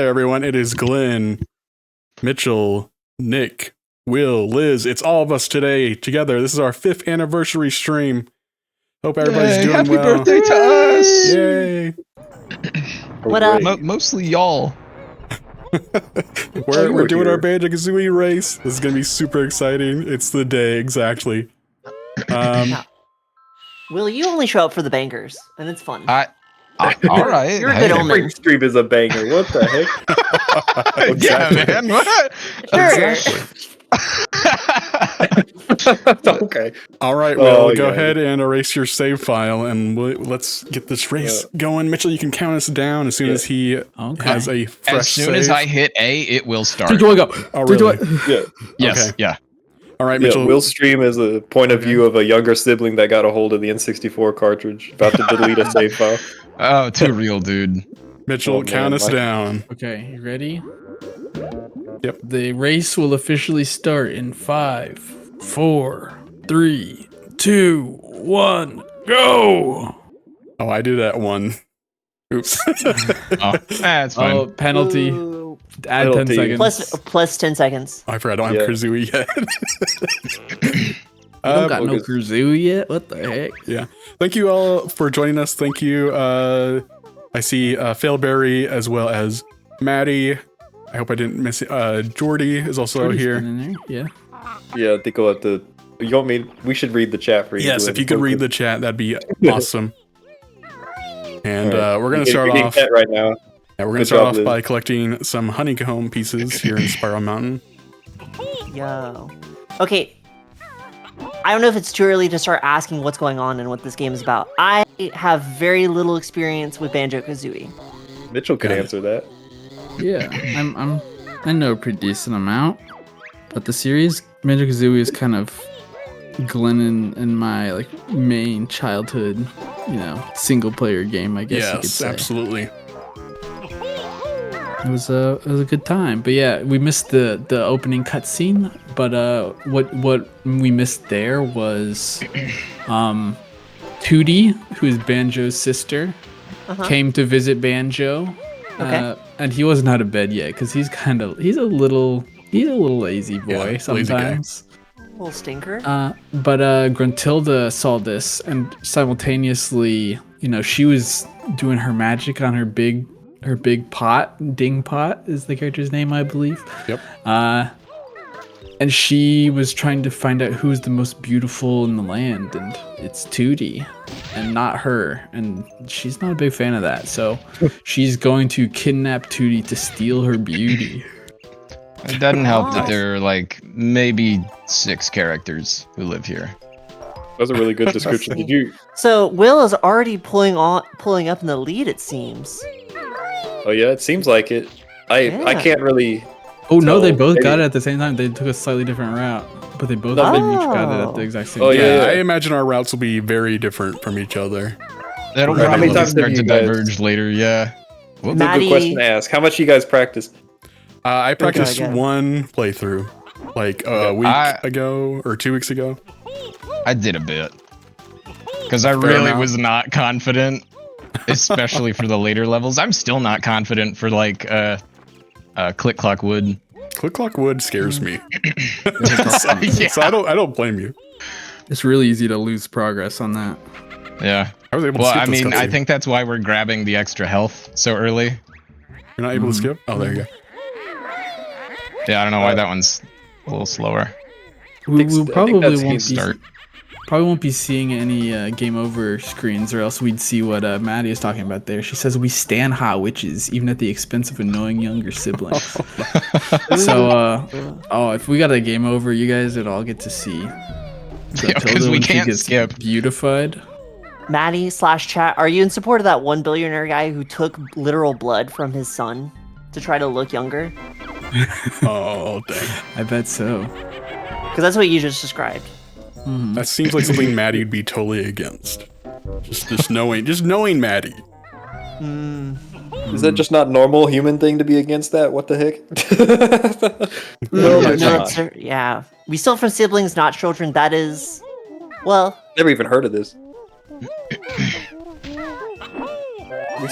Hey everyone, it is Glenn, Mitchell, Nick, Will, Liz. It's all of us today together. This is our 5th anniversary stream. Hope everybody's doing happy well. Happy birthday to us! Yay! What up? Mostly y'all. We're doing our Banjo-Kazooie race. This is going to be super exciting. It's the day, exactly. Will, you only show up for the bangers, and it's fun. All right. You're a good omen. Every stream is a banger. What the heck? Exactly. Yeah, man. What? Sure. Okay. All right, Will, go ahead and erase your save file, and let's get this race going. Mitchell, you can count us down as soon as he has a fresh As soon save. as I hit A, it will start. 3, 2, 1, go. Oh, really? Yeah. Yes. Okay. Yeah. All right, Mitchell. Will's stream is a point of view of a younger sibling that got a hold of the N64 cartridge, about to delete a save file. Oh, too real, dude. Mitchell, count us down. Okay, you ready? Yep. The race will officially start in 5, 4, 3, 2, 1, go! Oh, I did that one. Oops. That's fine. Oh, penalty. Ooh. Add 10 seconds. Plus 10 seconds. I forgot I don't have Kazooie yet. You don't got no Kazooie yet? What the heck? Yeah. Thank you all for joining us. Thank you. I see Failberry as well as Maddie. I hope I didn't miss it. Jordy is also Jordy's here. been in there, yeah. Yeah, I think we'll have to... You want me... We should read the chat for you. Yes, if you could read the chat, that'd be awesome. And we're going to start off... right now. Yeah, we're going to start off by collecting some honeycomb pieces here in Spiral Mountain. Yo. Okay. I don't know if it's too early to start asking what's going on and what this game is about. I have very little experience with Banjo-Kazooie. Mitchell could answer that. Yeah, I know a pretty decent amount, but the series Banjo-Kazooie is kind of Glenn and my like main childhood, single player game. I guess you could say. Yes, absolutely. It was a good time, but yeah, we missed the opening cutscene. But what we missed there was, Tootie, who is Banjo's sister, came to visit Banjo. Okay. And he wasn't out of bed yet because he's a little lazy boy sometimes. Little stinker. But Gruntilda saw this and simultaneously, she was doing her magic on her big pot. Ding Pot is the character's name, I believe. Yep. And she was trying to find out who's the most beautiful in the land, and it's Tootie, and not her. And she's not a big fan of that, so she's going to kidnap Tootie to steal her beauty. It doesn't help that there are like maybe 6 characters who live here. That's a really good description. Did you? So Will is already pulling up in the lead, it seems. Oh yeah, it seems like it. I can't really. Oh no, they both got it at the same time. They took a slightly different route, but they both each got it at the exact same time. Yeah, I imagine our routes will be very different from each other. That'll probably start to diverge later, yeah. Well, that's a good question to ask. How much you guys practiced? I practiced one playthrough, like a week ago or 2 weeks ago. I did a bit. Because I really was not confident, especially for the later levels. I'm still not confident for like Click Clock Wood. Click Clock Wood scares me. So I don't blame you. It's really easy to lose progress on that. Yeah. I was able to skip this I think that's why we're grabbing the extra health so early. You're not able to skip? Oh, there you go. Yeah, I don't know why that one's a little slower. We'll probably won't be seeing any game over screens, or else we'd see what Maddie is talking about there. She says we stand hot witches even at the expense of annoying younger siblings. So if we got a game over, you guys would all get to see because we can't skip. Beautified. Maddie/chat, are you in support of that 1 billionaire guy who took literal blood from his son to try to look younger? Oh dang! I bet so. Because that's what you just described. That seems like something Maddie would be totally against. Just knowing Maddie. Is that just not normal human thing to be against that? What the heck? No, yeah. We still from siblings, not children. That is, well. Never even heard of this.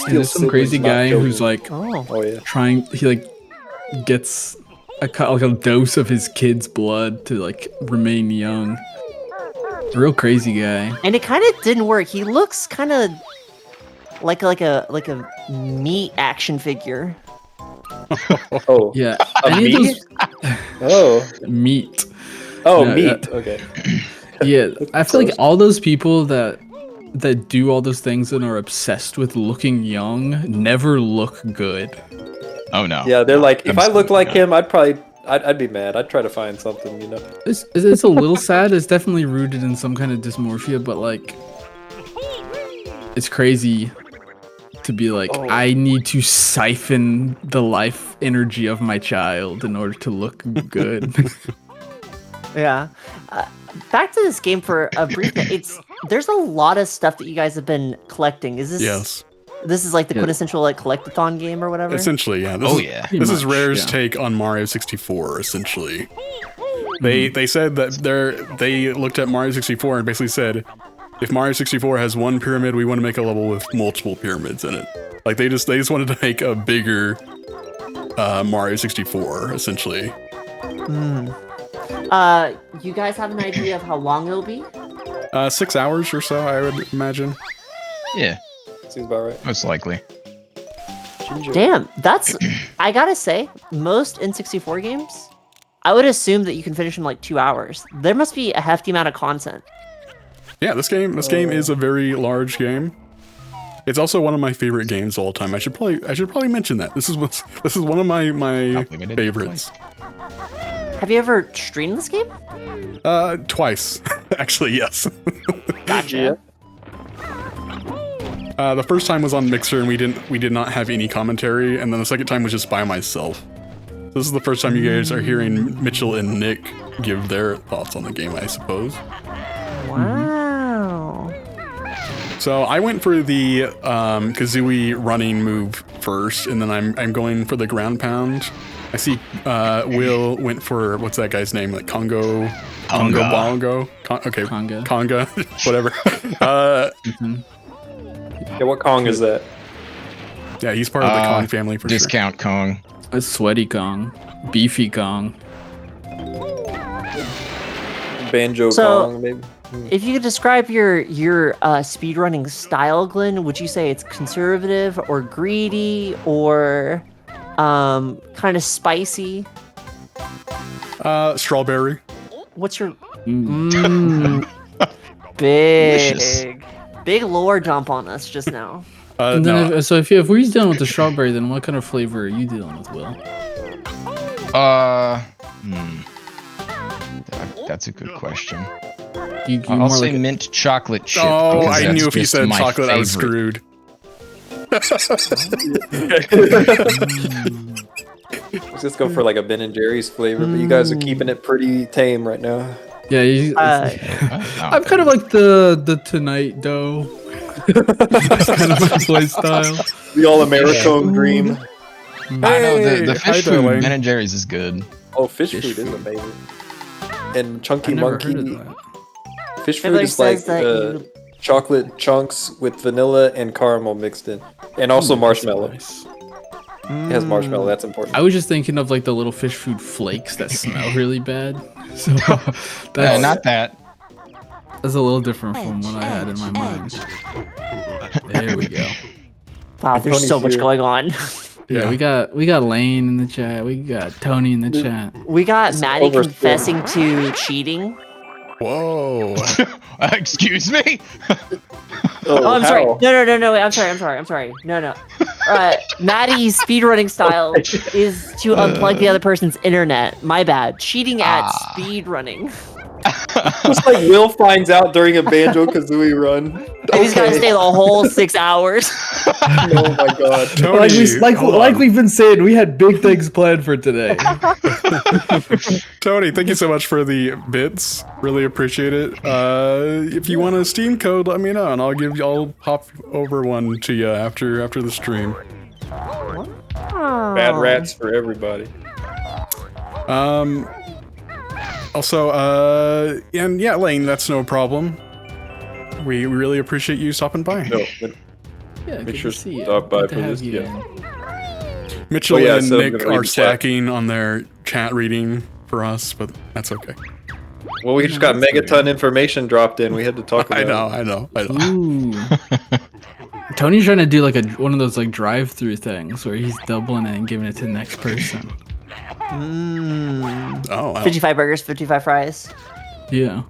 There's some crazy guy who's like Oh. yeah. he like gets like a dose of his kid's blood to like remain young. A real crazy guy. And it kind of didn't work. He looks kind of like a meat action figure. Oh. Yeah. A Any of meat? those meat. Oh, No, meat. Okay. Yeah, I feel like gross. all those people that do all those things and are obsessed with looking young never look good. Oh no. Yeah, they're like, if I looked Absolutely like not. him, I'd be mad. I'd try to find something, you know. It's a little sad. It's definitely rooted in some kind of dysmorphia, but like, it's crazy to be like, I need to siphon the life energy of my child in order to look good. Yeah. Back to this game for a brief minute. There's a lot of stuff that you guys have been collecting. Is this? Yes. This is like the quintessential like collectathon game or whatever. Essentially, yeah. Oh yeah. This is much, Rare's yeah. take on Mario 64. Essentially, they said that they looked at Mario 64 and basically said, if Mario 64 has one pyramid, we want to make a level with multiple pyramids in it. Like they just wanted to make a bigger Mario 64 essentially. You guys have an idea of how long it'll be? 6 hours or so, I would imagine. Yeah. Seems about right. Most likely. Ginger. Damn, that's I gotta say, most N64 games, I would assume that you can finish in like 2 hours. There must be a hefty amount of content. Yeah, this game is a very large game. It's also one of my favorite games of all time. I should probably mention that. This is one of my favorites. Have you ever streamed this game? Twice. Actually, yes. Gotcha. The first time was on Mixer and we did not have any commentary, and then the second time was just by myself. This is the first time you guys are hearing Mitchell and Nick give their thoughts on the game, I suppose. Wow. So I went for the Kazooie running move first, and then I'm going for the ground pound. I see Will went for, what's that guy's name? Like Congo Bongo? Okay, Conga, whatever. Yeah, what Kong is that? Yeah, he's part of the Kong family for Discount Kong. A sweaty Kong. Beefy Kong. Banjo So- Kong, maybe? If you could describe your speedrunning style, Glenn, would you say it's conservative or greedy or kind of spicy? Strawberry. What's your Delicious. big lore dump on us just now? And then No, if we're dealing with the strawberry, then what kind of flavor are you dealing with, Will? That's a good question. You I'll more say like mint chocolate chip. oh, because I that's knew if he just said my chocolate, I was favorite. screwed. Let's just go for like a Ben and Jerry's flavor, but you guys are keeping it pretty tame right now. yeah, I'm kind of like the Tonight Dough. That's kind of my play style. The all Americone dream. I know the Hi, fish food, darling. Ben and Jerry's is good. Oh, fish food is amazing. And Chunky I never Monkey. heard of that. Fish food Everybody is like says that you- chocolate chunks with vanilla and caramel mixed in. And also marshmallow. Nice. It has marshmallow, that's important. I was just thinking of like the little fish food flakes that smell really bad. So that's, Not that. that's a little different from what I had in my mind. There we go. Wow, there's Tony's so much here. going on. Yeah, we got Lane in the chat. We got Tony in the chat. We got Maddie overspin. confessing to cheating. Whoa. Excuse me. Oh, I'm sorry. how? No. I'm sorry. No. Maddie's speedrunning style is to unplug the other person's internet. My bad. Cheating at speedrunning. Just like Will finds out during a Banjo-Kazooie run. And he's got to stay the whole 6 hours. Oh my god. Tony, hold on. we've been saying, we had big things planned for today. Tony, thank you so much for the bits. Really appreciate it. If you want a Steam code, let me know, and I'll pop over one to you after the stream. Bad rats for everybody. Also, and yeah, Lane, that's no problem. We really appreciate you stopping by. No, Yeah, Make sure to see you. stop by Good to for have this. you Yeah. in. Mitchell Oh, yeah, and so I'm Nick gonna read are the chat. stacking on their chat reading for us, but that's okay. Well, we just got that's megaton information dropped in. We had to talk about I know. Ooh. Tony's trying to do like one of those like drive-through things where he's doubling it and giving it to the next person. Oh, wow. 55 burgers, 55 fries. Yeah.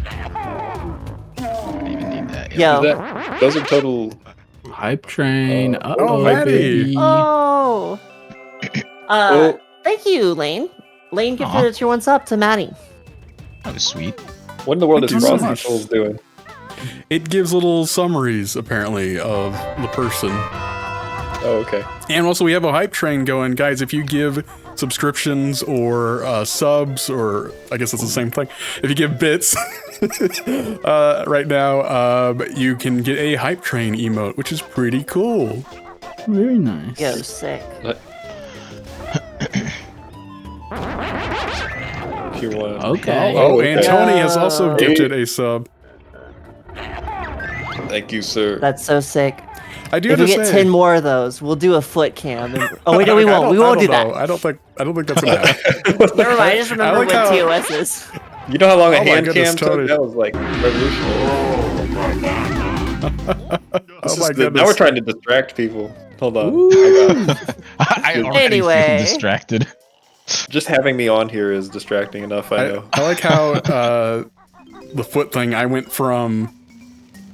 I don't even need that. Yo. Those are total. Hype train. Oh, Uh-oh, Maddie. baby. Oh. Oh. Thank you, Lane. Lane gifted Aw. a tier 1 sub to Maddie. That was sweet. What in the world is Thank you so Frosty much. Souls doing? It gives little summaries, apparently, of the person. Oh, okay. And also, we have a hype train going. Guys, if you give subscriptions or subs, or I guess it's the same thing. If you give bits right now, you can get a hype train emote, which is pretty cool. Very nice. Yo, sick. Tier 1. Okay. Oh, and okay. Tony has also Yo. gifted a sub. Thank you, sir. That's so sick. I do If have we to get say, 10 more of those, we'll do a foot cam. Oh wait, no, we I won't. don't- We I won't don't do that. know. I don't think that's gonna happen. Never mind. I just remember like what how- TOS is. You know how long Oh a my hand goodness, cam took? Tony. That was like revolutionary. Oh my Now goodness. we're trying to distract people. Hold on. I already Anyway. feel distracted. Just having me on here is distracting enough, I know. I like how the foot thing. I went from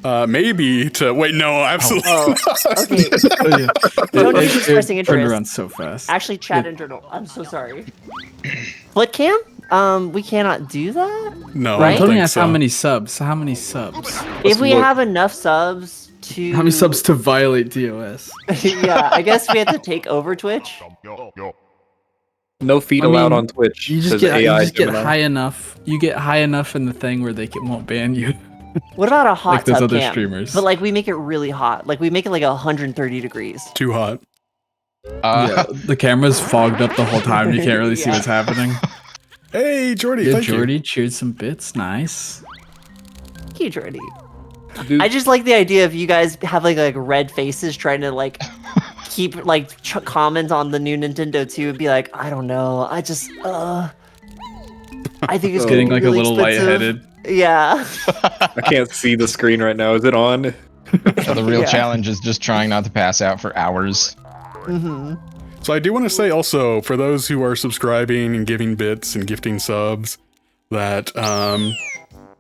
maybe to wait. No, absolutely. Oh, okay. Oh, yeah. Tony's It expressing turned interest. around so fast. Actually, chat and journal. I'm so sorry. Foot cam? We cannot do that. No, Right? I don't Tony think asked so. how many subs. How many subs? If we look. have enough subs to, How many subs to violate TOS? yeah, I guess we have to take over Twitch. No feet I allowed mean, on Twitch. You just says get AI you just get Gemini. high enough. You get high enough in the thing where they won't ban you. What about a hot Like those tub other cam? streamers. But like we make it really hot. Like we make it like 130 degrees. Too hot. Yeah, the camera's fogged up the whole time. You can't really see Yeah. what's happening. Hey, Jordy. Yeah, thank Jordy cheered some bits. Nice. Thank you, Jordy. Dude, I just like the idea of you guys have like red faces trying to like keep like comment on the new Nintendo 2 and be like, I don't know, I just I think it's Getting like really a little expensive. lightheaded. Yeah. I can't see the screen right now. Is it on? So the real Yeah. challenge is just trying not to pass out for hours. Mm-hmm. So I do want to say also, for those who are subscribing and giving bits and gifting subs, that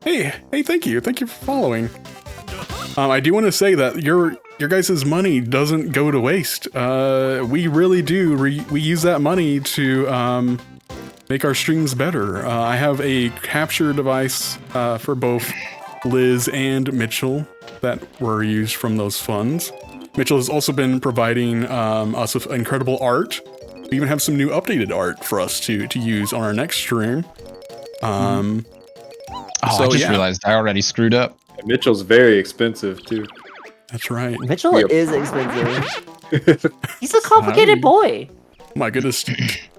hey, thank you for following. I do want to say that your guys' money doesn't go to waste. We really do. We use that money to make our streams better. I have a capture device for both Liz and Mitchell that were used from those funds. Mitchell has also been providing us with incredible art. We even have some new updated art for us to use on our next stream. Oh, So, I just yeah. realized I already screwed up. Mitchell's very expensive too. That's right. Mitchell Yep. is expensive. He's a complicated boy. My goodness,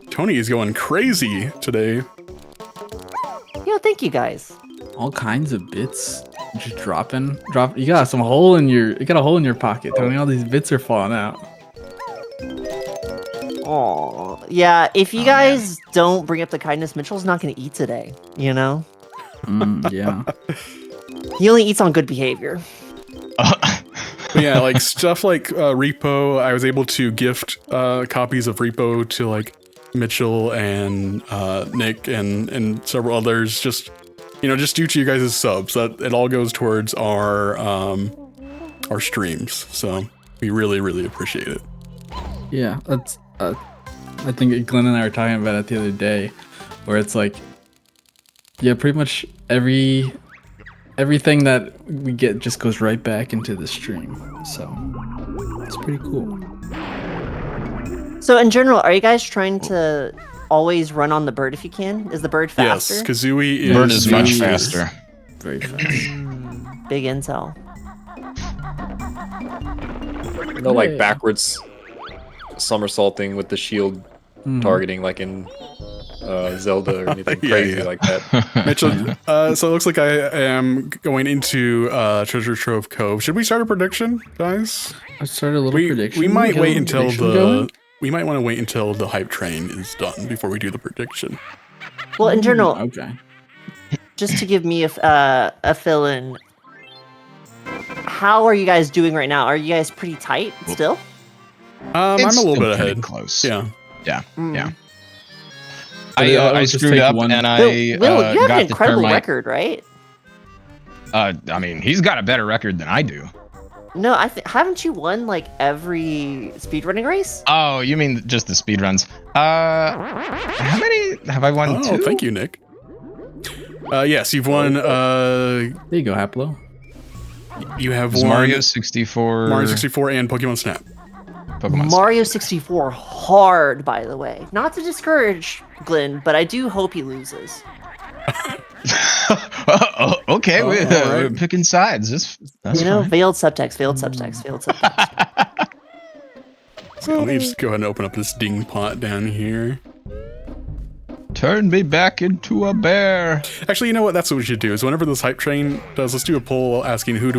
Tony is going crazy today. Yo, thank you guys. All kinds of bits just dropping. You got some hole in your. You got a hole in your pocket, Tony. All these bits are falling out. Oh, yeah. If you guys don't bring up the kindness, Mitchell's not gonna eat today. You know, Yeah. he only eats on good behavior. But yeah, like stuff like Repo, I was able to gift copies of Repo to like Mitchell and Nick and several others. Just just due to you guys' subs, that it all goes towards our streams. So we really appreciate it. Yeah, that's. I think Glenn and I were talking about it the other day, where it's like, yeah, pretty much everything that we get just goes right back into the stream. So it's pretty cool. So in general, are you guys trying to always run on the bird if you can? Is the bird faster? Yes, Kazooie is Bird is much the- faster. Very fast. Big intel. No, like Yeah. backwards somersaulting with the shield targeting, like in Zelda or anything crazy like that. Mitchell, so it looks like I am going into Treasure Trove Cove. Should we start a prediction, guys? Let's start a little prediction. We might wait until going? we might want to wait until the hype train is done before we do the prediction. Well, in general, okay. Just to give me a fill-in, how are you guys doing right now? Are you guys pretty tight still? I'm a little bit ahead. Close. Yeah. Yeah. I screwed up and I Will, you have got an incredible to turn record, right? I mean, he's got a better record than I do. No, haven't you won like every speedrunning race? Oh, you mean just the speedruns? How many have I won? Oh, 2? thank you, Nick. Yes, you've won. There you go, Haplo. You have won Mario 64, Mario 64, and Pokemon Snap. Mario 64 hard, by the way. Not to discourage Glenn, but I do hope he loses. Okay, we're picking sides. That's fine. Veiled subtext, veiled subtext, veiled subtext. So let me just go ahead and open up this ding pot down here. Turn me back into a bear. Actually, you know what? That's what we should do. Is whenever this hype train does, let's do a poll asking who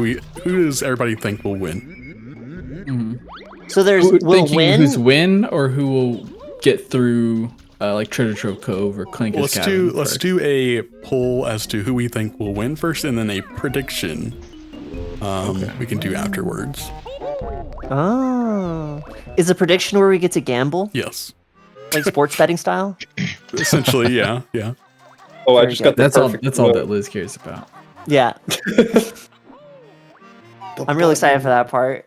does everybody think will win? Mm-hmm. So there's will win, who's win, or who will get through like Treasure Trove Cove or Clinkus Cabin. Let's do a poll as to who we think will win first, and then a prediction. We can do afterwards. Oh, is a prediction where we get to gamble? Yes. Like sports betting style? Essentially, yeah. Oh, I just got the that's all. perfect That's all quote. that Liz cares about. Yeah. I'm really excited for that part.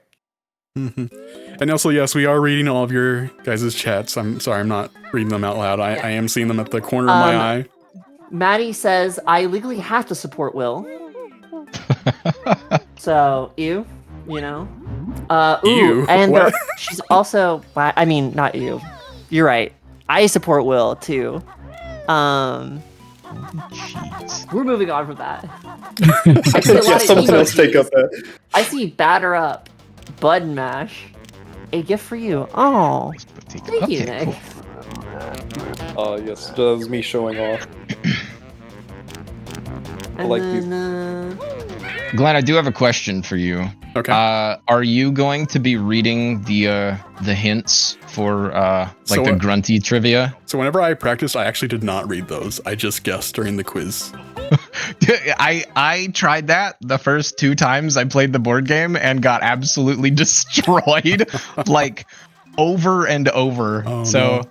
And also, yes, we are reading all of your guys' chats. I'm sorry, I'm not reading them out loud. I am seeing them at the corner of my eye. Maddie says, I legally have to support Will. So, you know. You? And What? she's also, I mean, not you. You're right. I support Will, too. We're moving on from that. I see a lot Yeah, of someone else take up that. I see Batter Up, Button Mash, a gift for you. Oh, thank you, Nick. Cool. Oh, yes, that was me showing off. And like then, Glenn, I do have a question for you. Okay. Are you going to be reading the hints for the grunty trivia? So whenever I practiced, I actually did not read those. I just guessed during the quiz. I tried that the first 2 times I played the board game and got absolutely destroyed, like over and over. Oh, so no.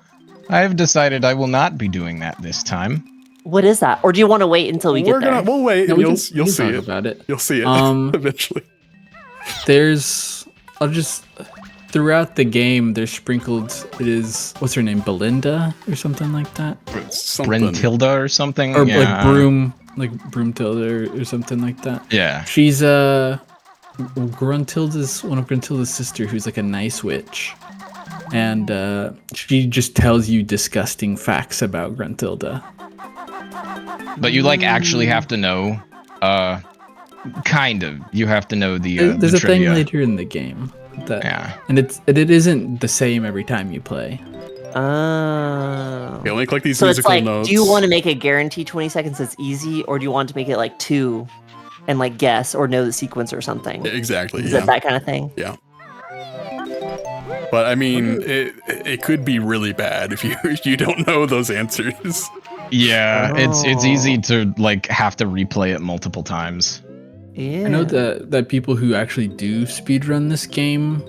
I've decided I will not be doing that this time. what is that? Or do you want to wait until we get there? We'll wait. No, And we you'll can see talk it. about it. You'll see it eventually. I'll just throughout the game there's sprinkled. It is, what's her name, Belinda or something like that, Brentilda or something, or like Broomtilda or something like that. Yeah, she's Gruntilda's one of Gruntilda's sister, who's like a nice witch, and she just tells you disgusting facts about Gruntilda. but you like actually have to know. Kind of. You have to know the. There's the a thing trivia. later in the game that, Yeah. and it isn't the same every time you play. Oh. You only click these So it's musical like, notes. do you want to make it guaranteed 20 seconds that's easy, or do you want to make it like 2 and like guess or know the sequence or something? Exactly. Is Yeah. it that kind of thing? Yeah. But I mean, it could be really bad if you don't know those answers. Yeah, it's Oh. easy to like have to replay it multiple times. Yeah. I know that people who actually do speedrun this game,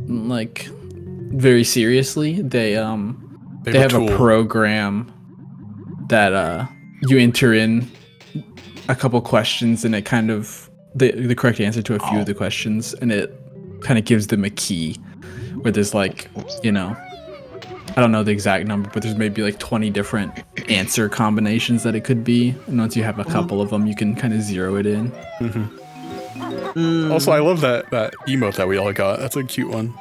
like very seriously, they have a program that you enter in a couple questions, and it kind of the correct answer to a few of the questions, and it kind of gives them a key where there's like, I don't know the exact number, but there's maybe like 20 different answer combinations that it could be, and once you have a couple of them, you can kind of zero it in. Also, I love that emote that we all got. That's a cute one.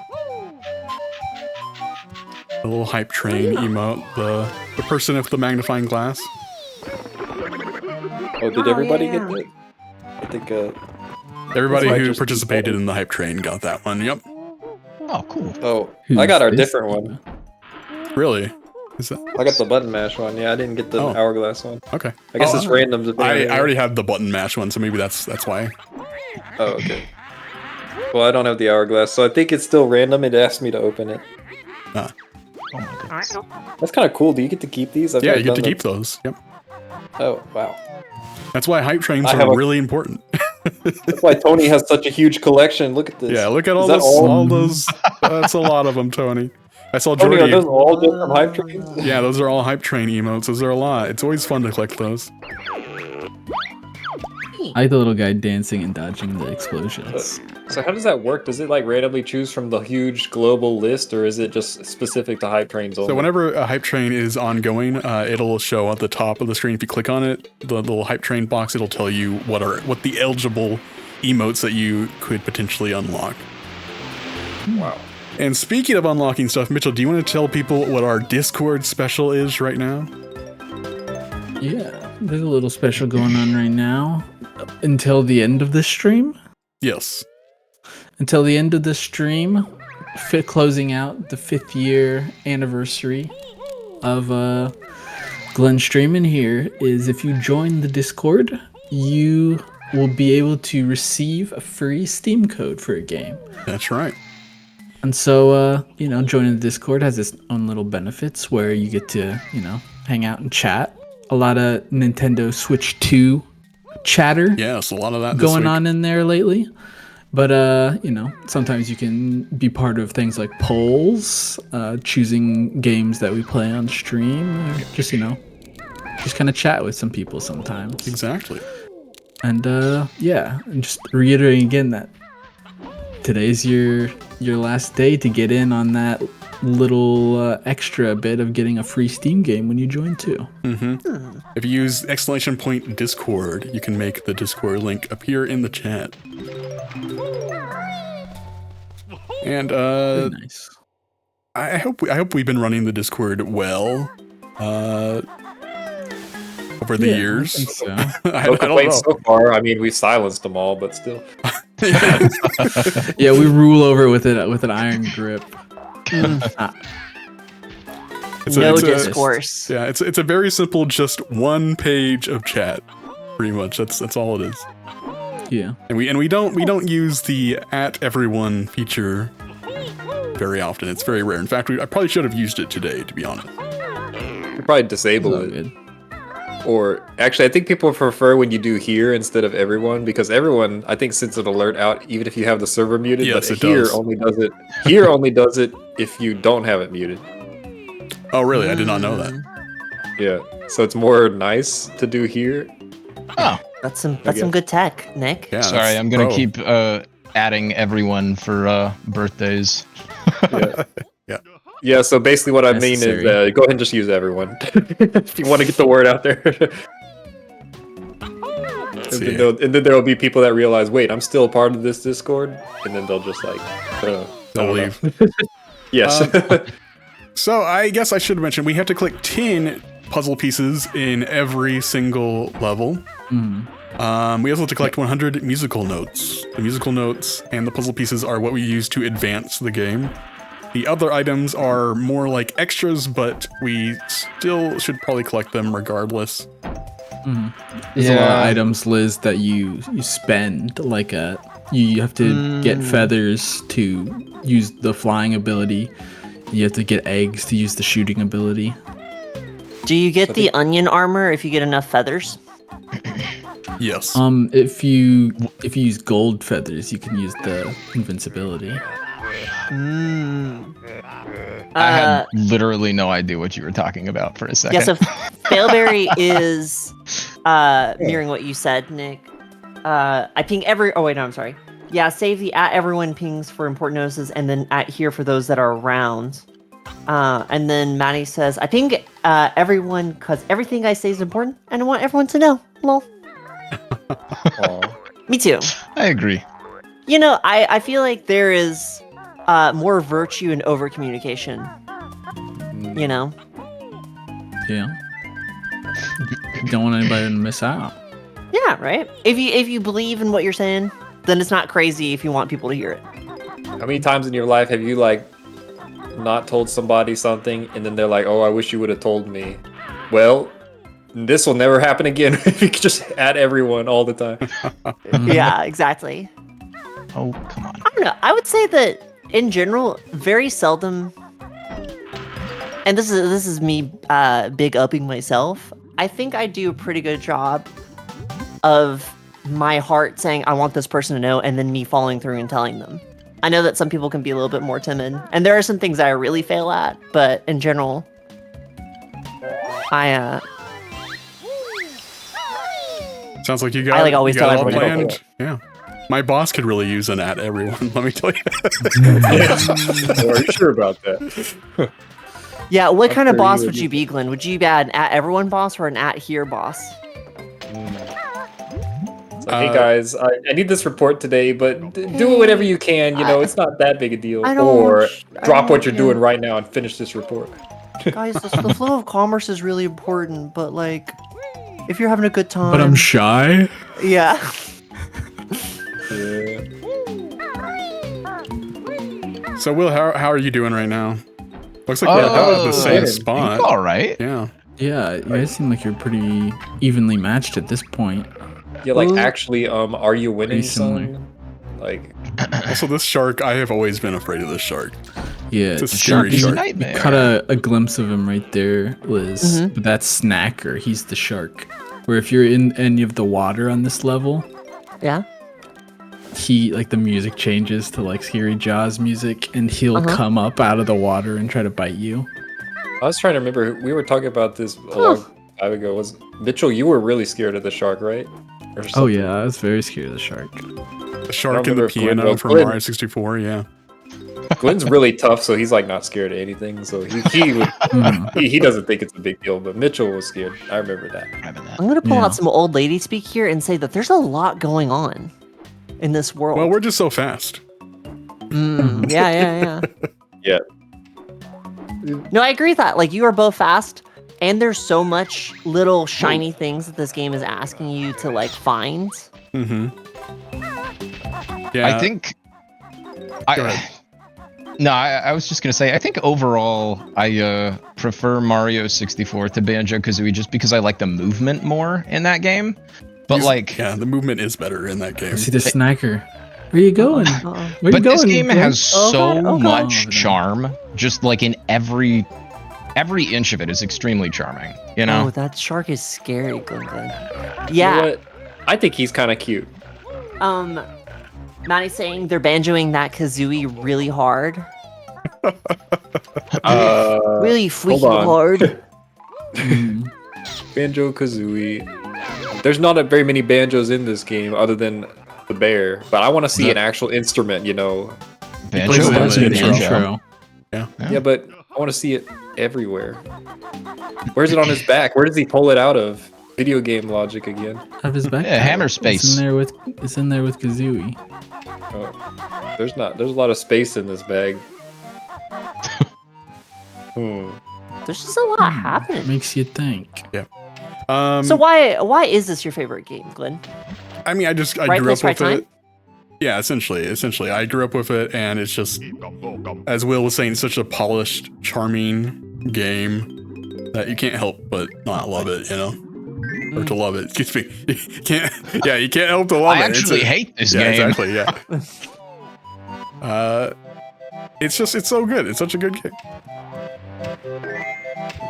The little hype train emote. The person with the magnifying glass. Oh, did everybody yeah. get that? I think Everybody That's why I who just- participated in the hype train got that one. Yep. Oh, cool. Oh, Who's I got our this? different one. Really? Is that? I got the button mash one. Yeah, I didn't get the hourglass one. Okay. I guess it's random. I already had the button mash one, so maybe that's why. Oh, okay. Well, I don't have the hourglass, so I think it's still random. It asked me to open it. Ah. Oh my goodness. That's kind of cool. Do you get to keep these? Yeah, you get to keep those. Yep. Oh, wow. That's why hype trains are really important. That's why Tony has such a huge collection. Look at this. Yeah, look at all those. That's a lot of them, Tony. I saw Jordy. Tony, are those all different hype trains? Yeah, those are all hype train emotes. Those are a lot. It's always fun to collect those. I like the little guy dancing and dodging the explosions. So how does that work? Does it like randomly choose from the huge global list, or is it just specific to hype trains only? So whenever a hype train is ongoing, it'll show at the top of the screen. If you click on it, the little hype train box, it'll tell you what the eligible emotes that you could potentially unlock. Wow. And speaking of unlocking stuff, Mitchell, do you want to tell people what our Discord special is right now? Yeah, there's a little special going on right now. Until the end of the stream? Yes. Until the end of the stream, closing out the 5th year anniversary of Glenn streaming here is if you join the Discord, you will be able to receive a free Steam code for a game. That's right. And so, joining the Discord has its own little benefits where you get to, hang out and chat. A lot of Nintendo Switch 2 chatter. Yes, a lot of that going on in there lately. But, sometimes you can be part of things like polls, choosing games that we play on stream, or just kind of chat with some people sometimes. Exactly. And, and just reiterating again that today's your last day to get in on that little extra bit of getting a free Steam game when you join too. Mm-hmm. If you use !Discord, you can make the Discord link appear in the chat. And very nice. I hope we've been running the Discord well over the years. I think so. No complaints so far. I mean, we've silenced them all, but still. Yeah, we rule over with an iron grip. No discourse. Yeah, it's a very simple, just one page of chat, pretty much. That's all it is. Yeah, and we don't use the @everyone feature very often. It's very rare. In fact, I probably should have used it today, to be honest. You probably disable it. Good. Or actually, I think people prefer when you do here instead of everyone, because everyone, I think, sends an alert out even if you have the server muted. Yes, but it here does. only does it. Here only does it if you don't have it muted. Oh, really? I did not know that. Yeah, so it's more nice to do here. Oh, that's some good tech, Nick. Yeah, sorry, I'm gonna keep adding everyone for birthdays. Yeah, so basically what I mean is go ahead and just use everyone if you want to get the word out there. And then there will be people that realize, wait, I'm still a part of this Discord, and then they'll just they'll leave. Yes. So I guess I should mention we have to collect 10 puzzle pieces in every single level. We also have to collect 100 musical notes. The musical notes and the puzzle pieces are what we use to advance the game. The other items are more like extras, but we still should probably collect them regardless. There's a lot of items, Liz, that you spend. Like you have to get feathers to use the flying ability. You have to get eggs to use the shooting ability. Do you get the onion armor if you get enough feathers? Yes. If you use gold feathers, you can use the invincibility. I had literally no idea what you were talking about for a second. Yeah, so Failberry is mirroring what you said, Nick. I ping every. Oh wait, no, I'm sorry. Yeah, save the @everyone pings for important notices, and then @here for those that are around. And then Maddie says, I ping everyone because everything I say is important, and I want everyone to know. Lol. Me too. I agree. I feel like there is more virtue in over communication. Yeah. You don't want anybody to miss out. Yeah, right. If you believe in what you're saying, then it's not crazy if you want people to hear it. How many times in your life have you not told somebody something, and then they're like, "Oh, I wish you would have told me." Well, this will never happen again if you could just add everyone all the time. Yeah, exactly. Oh, come on. I don't know. I would say that in general, very seldom, and this is me big upping myself. I think I do a pretty good job of my heart saying I want this person to know, and then me following through and telling them. I know that some people can be a little bit more timid, and there are some things I really fail at, but in general, I sounds like you got. I like always you got tell all everyone. planned. Yeah. My boss could really use an at everyone. Let me tell you. Are you sure about that? Yeah, what kind of sure boss you would would you be, Glenn? Would you be an at everyone boss or an at here boss? It's like, hey guys, I need this report today, but do it whatever you can. You know, it's not that big a deal. Or drop what you're doing right now and finish this report. Guys, the flow of commerce is really important, but like, if you're having a good time. But I'm shy. Yeah. Yeah. So Will, how are you doing right now? Looks like we're about the same spot. All right. Yeah. Yeah, you guys seem like you're pretty evenly matched at this point. Yeah, like actually, are you winning, Pretty similar. son? Like, Also, this shark, I have always been afraid of this shark. Yeah, It's a scary He's a shark. nightmare. caught a glimpse of him right there, Liz. But that's Snacker. He's the shark. Where if you're in any of the water on this level, Yeah. he like the music changes to like scary Jaws music, and he'll come up out of the water and try to bite you. I was trying to remember. We were talking about this a long time ago. Was Mitchell? You were really scared of the shark, right? Or Oh something. yeah, I was very scared of the shark. The shark and remember the if Glenn piano was from Glenn. Mario 64, yeah. Glenn's really tough, so he's like not scared of anything. So he doesn't think it's a big deal. But Mitchell was scared. I remember that. I'm gonna pull Yeah. out some old lady speak here and say that there's a lot going on in this world. Well, we're just so fast. Yeah. Yeah. No, I agree with that. Like, you are both fast, and there's so much little shiny things that this game is asking you to like find. Mm-hmm. Yeah. I think. Go ahead. I was just gonna say. I think overall, I prefer Mario 64 to Banjo-Kazooie just because I like the movement more in that game. But like, yeah, the movement is better in that game. I see the Snacker. Where you going? Where you but going? this game Glenn? has so God. much Oh, charm. Just like in every inch of it is extremely charming. You know. Oh, that shark is scary, Glenn. You Yeah. know what? I think he's kind of cute. Maddie's saying they're banjoing that kazooie really hard. Really freaking hold on. hard. Banjo-Kazooie. There's not very many banjos in this game other than the bear, but I want to see an actual instrument, you know. Banjo, plays it in That's the an intro. intro. Yeah, but I want to see it everywhere. Where's it on his back? Where does he pull it out of? Video game logic again. Out of his back. Yeah, hammer space. It's in there with Kazooie. Oh, there's a lot of space in this bag. There's just a lot happening. Makes you think. Yeah. So why is this your favorite game, Glenn? I mean, I Right grew up place, right with time? it. Yeah, essentially, I grew up with it, and it's just, as Will was saying, such a polished, charming game that you can't help but not love it, you know, or to love it. Excuse me. You can't help to love I it. actually hate this game. Exactly. Yeah. It's so good. It's such a good game.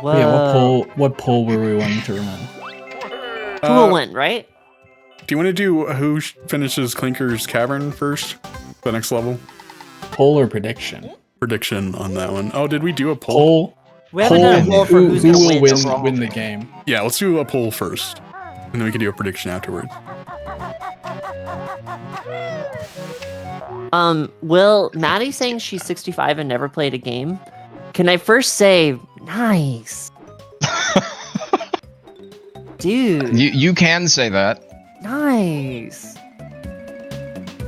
Whoa. Yeah, what poll were we wanting to run? Who will win, right? Do you want to do who finishes Clinker's Cavern first? The next level? Poll or prediction? Prediction on that one. Oh, did we do a poll? Poll. We haven't done a poll for who's gonna will win overall. win the game? Yeah, let's do a poll first. And then we can do a prediction afterwards. Will, Maddie's saying she's 65 and never played a game. Can I first say, nice. Dude, You can say that. nice.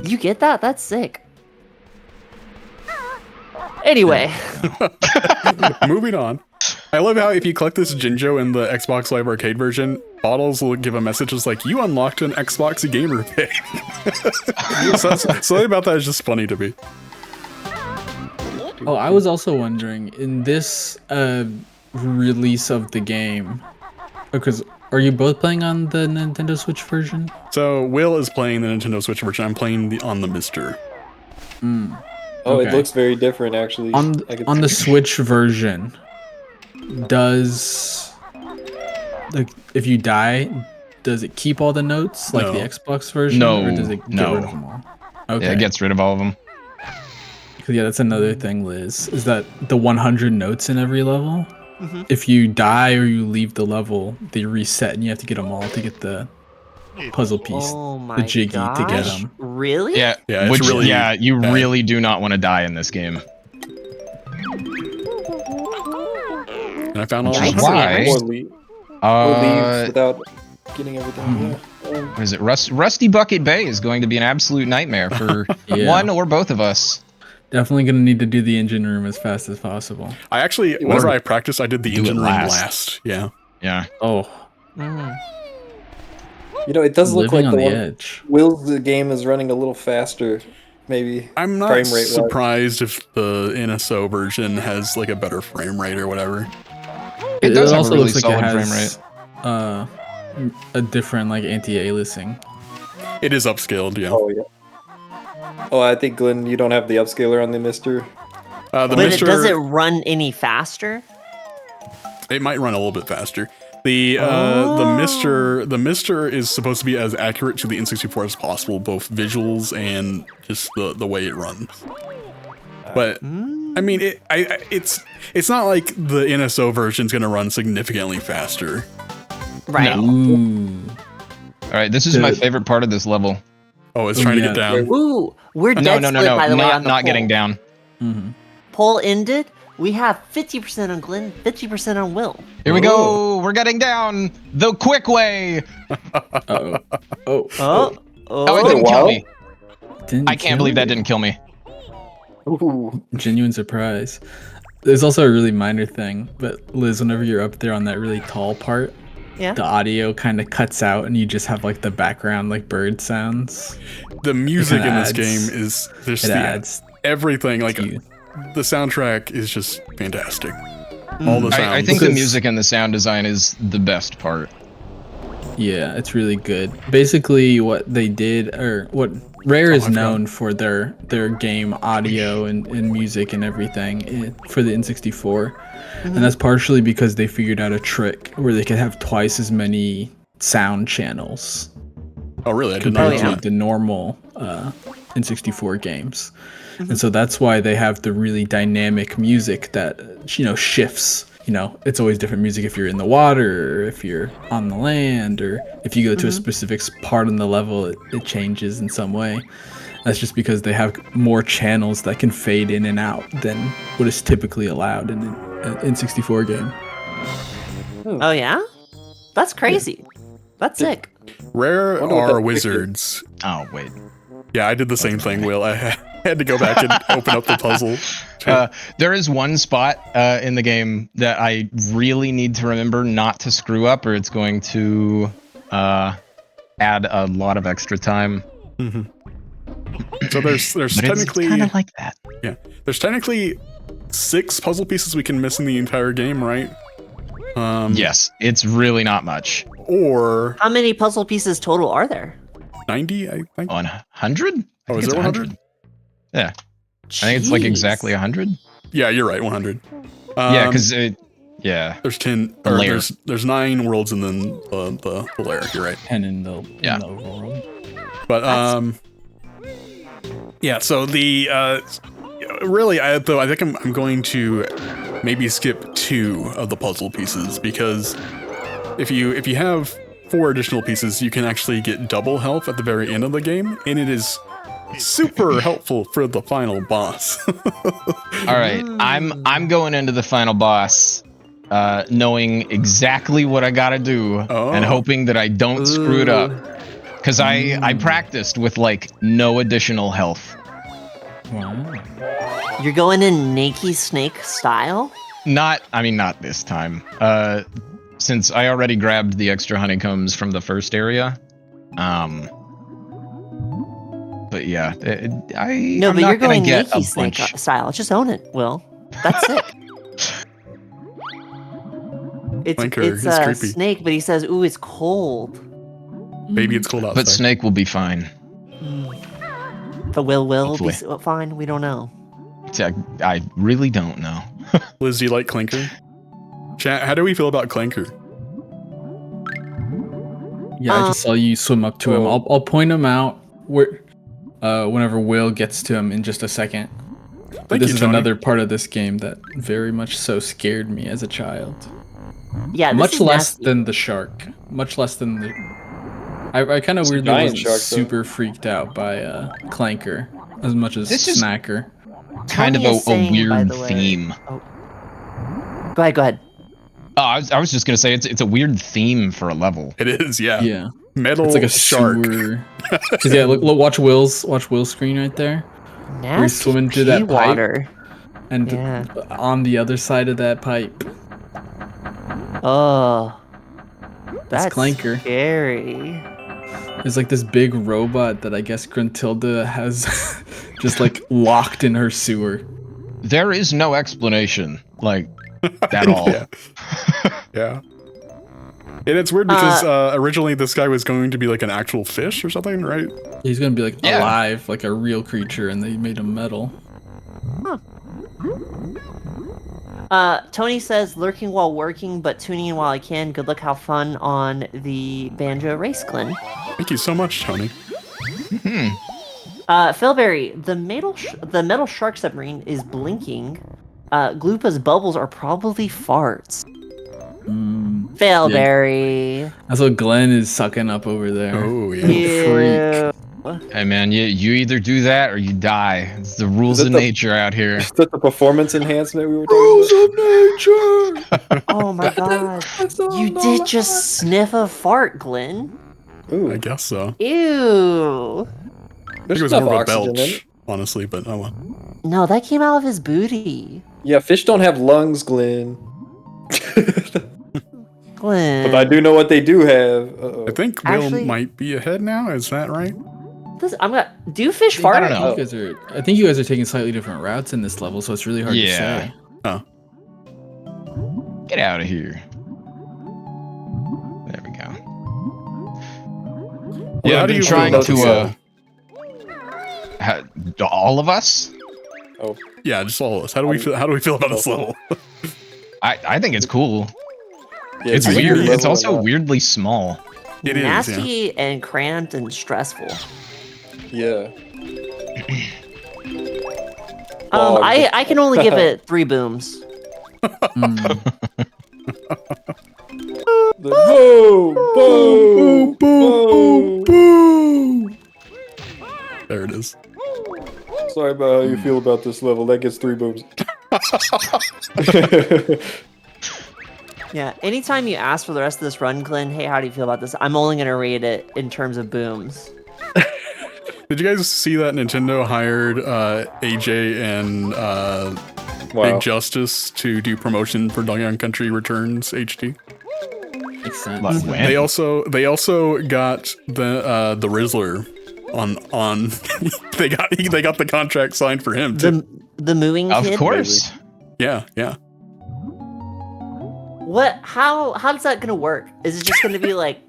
You get that? That's sick. Anyway, Moving on. I love how if you collect this Jinjo in the Xbox Live Arcade version, bottles will give a message just like, you unlocked an Xbox gamer pig. Something about that is just funny to me. Oh, I was also wondering, in this release of the game, because are you both playing on the Nintendo Switch version? So Will is playing the Nintendo Switch version. I'm playing on the Mister. Oh, Okay. it looks very different, actually. On the Switch version, does like if you die, does it keep all the notes like the Xbox version? No, or does it get rid of them all? Okay. Yeah, it gets rid of all of them. Yeah, that's another thing, Liz, is that the 100 notes in every level, if you die or you leave the level, they reset and you have to get them all to get the puzzle piece, the jiggy to get them. Really? Yeah, Yeah, which, it's really you bad. really do not want to die in this game. And I found all Yikes. the Why? Or leave without getting everything. What is it? Rusty Bucket Bay is going to be an absolute nightmare for one or both of us. Definitely gonna need to do the engine room as fast as possible. I actually, whenever I practiced, I did the engine room last. Yeah. Yeah. Oh, You know, it does look living like on the the one. edge. Will's game is running a little faster, maybe. I'm not frame rate surprised if the NSO version has like a better frame rate or whatever. It does have a also really looks like solid it frame has, a different like anti-aliasing. It is upscaled, yeah. Oh yeah. Oh, I think Glenn, you don't have the upscaler on the Mister. The But Mister, does it run any faster? it might run a little bit faster. The Mister is supposed to be as accurate to the N64 as possible, both visuals and just the way it runs. But I mean, it's not like the NSO version's gonna run significantly faster. Right. Ooh. All right, this is my favorite part of this level. Oh, it's trying to get down. Ooh, we're dead No, split, by the way, on the not poll. getting down. Poll ended. We have 50% on Glenn, 50% on Will. Here we go. We're getting down the quick way. Oh. Oh, Oh, it didn't kill me. Didn't I can't believe that didn't kill me. Ooh. Genuine surprise. There's also a really minor thing, but Liz, whenever you're up there on that really tall part, yeah. the audio kind of cuts out and you just have like the background like bird sounds. The music in this adds- game is just It adds everything. Like to you. the soundtrack is just fantastic. All the sounds. I think the music and the sound design is the best part. Yeah, it's really good. Basically, what they did, or what Rare is known for their game audio and music and everything for the N64, and that's partially because they figured out a trick where they could have twice as many sound channels Oh, really? I did not compared know to that. the normal N64 games, and so that's why they have the really dynamic music that shifts. It's always different music if you're in the water, or if you're on the land, or if you go to a specific part in the level, it changes in some way. That's just because they have more channels that can fade in and out than what is typically allowed in an N64 game. Oh, yeah? That's crazy. That's sick. Rare Wonder what are that wizards. Oh, wait. Yeah, I did the same thing, Will. I had to go back and open up the puzzle. There is one spot in the game that I really need to remember not to screw up, or it's going to add a lot of extra time. So there's But technically it's kind of like that. yeah, there's technically 6 puzzle pieces we can miss in the entire game, right? Yes, it's really not much. Or How many puzzle pieces total are there? 90, I think. 100? Oh, is it 100? Yeah. I think it's like exactly 100. Yeah, you're right, 100. Yeah, because there's 10. The Or layer. there's 9 worlds and then the layer. You're right. And in the Yeah. overworld. But yeah. So the really, I think I'm going to maybe skip 2 of the puzzle pieces, because if you have 4 additional pieces, you can actually get double health at the very end of the game, and it is super helpful for the final boss. All right, I'm going into the final boss, knowing exactly what I gotta do and hoping that I don't screw it up, because I practiced with like no additional health. Wow. You're going in Nakey Snake style? Not this time. Since I already grabbed the extra honeycombs from the first area, But yeah, No, I'm but not you're gonna going get Nikki a Snake bunch. style. Just own it, Will. That's sick. Clanker It's is a creepy. snake, but he says, "Ooh, it's cold." Maybe it's cold outside. But Snake will be fine. The will Hopefully. be fine. We don't know. I really don't know. Liz, do you like Clanker? Chat, how do we feel about Clanker? Yeah, I just saw you swim up to him. I'll point him out whenever Will gets to him in just a second. But this is another part of this game that very much so scared me as a child. Yeah, this much is less nasty. than the shark. Much less than the. I kind of weirdly wasn't shark, super freaked out by Clanker as much as This is- Snacker. Kind of Tony is a saying, by weird the way- theme. Oh. Go ahead. Oh, I was just gonna say it's a weird theme for a level. It is, yeah. Yeah, Metal it's like a shark. sewer. 'Cause yeah, look, watch Will's screen right there. Where he's Nasty swimming through that pea water. And Yeah. on the other side of that pipe, Oh, that's Clanker. scary. there's like this big robot that I guess Gruntilda has just like locked in her sewer. There is no explanation, like, at all. Yeah. Yeah. And it's weird because originally this guy was going to be like an actual fish or something, right? He's gonna be like Yeah. alive, like a real creature, and they made him metal. Tony says, lurking while working, but tuning in while I can. Good luck, have fun on the Banjo race, Glenn. Thank you so much, Tony. Philberry, the metal shark submarine is blinking. Gloopa's bubbles are probably farts. Philberry. That's what Glenn is sucking up over there. Oh, yeah. Ew. Hey man, you either do that or you die. It's the rules Is of that the- nature out here. Is that the performance enhancement we were talking about? Oh my god. You did just sniff a fart, Glenn. Ooh, I guess so. Ew. I think there's it was enough more of a oxygen in it. belch, honestly, but oh well. No, that came out of his booty. Yeah, fish don't have lungs, Glenn. Glenn. But I do know what they do have. Uh-oh. I think Actually- Will might be ahead now. Is that right? Do fish fart? I don't know. I think you guys are taking slightly different routes in this level, so it's really hard to Yeah. say. Oh. Get out of here. There we go. Well, Yeah, how I've do been you trying feel to about all of us. Yeah, just all of us. How do we feel about this level? I think it's cool. Yeah, It's a weird. level It's also and up. weirdly small. It is, Nasty and cramped and stressful. Yeah. I can only give it 3 booms. Boom! Boom! Boom! Boom! There it is. Sorry about how you feel about this level. That gets 3 booms. Yeah, anytime you ask for the rest of this run, Glenn, hey, how do you feel about this? I'm only going to rate it in terms of booms. Did you guys see that Nintendo hired AJ and Big Justice to do promotion for Donkey Kong Country Returns HD? Makes sense. But when? They also got the Rizzler on they got the contract signed for him too. The mooing Of kid? course. Yeah. What? How's that going to work? Is it just going to be like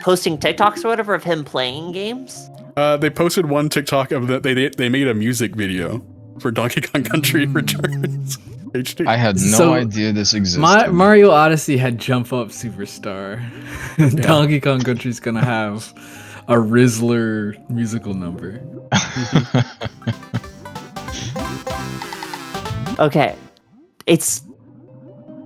posting TikToks or whatever of him playing games? They posted one TikTok of that they made a music video for Donkey Kong Country Returns HD. I had no So, idea this existed. Mario Odyssey had Jump Up Superstar. Donkey Kong Country's gonna have a Rizzler musical number. Okay.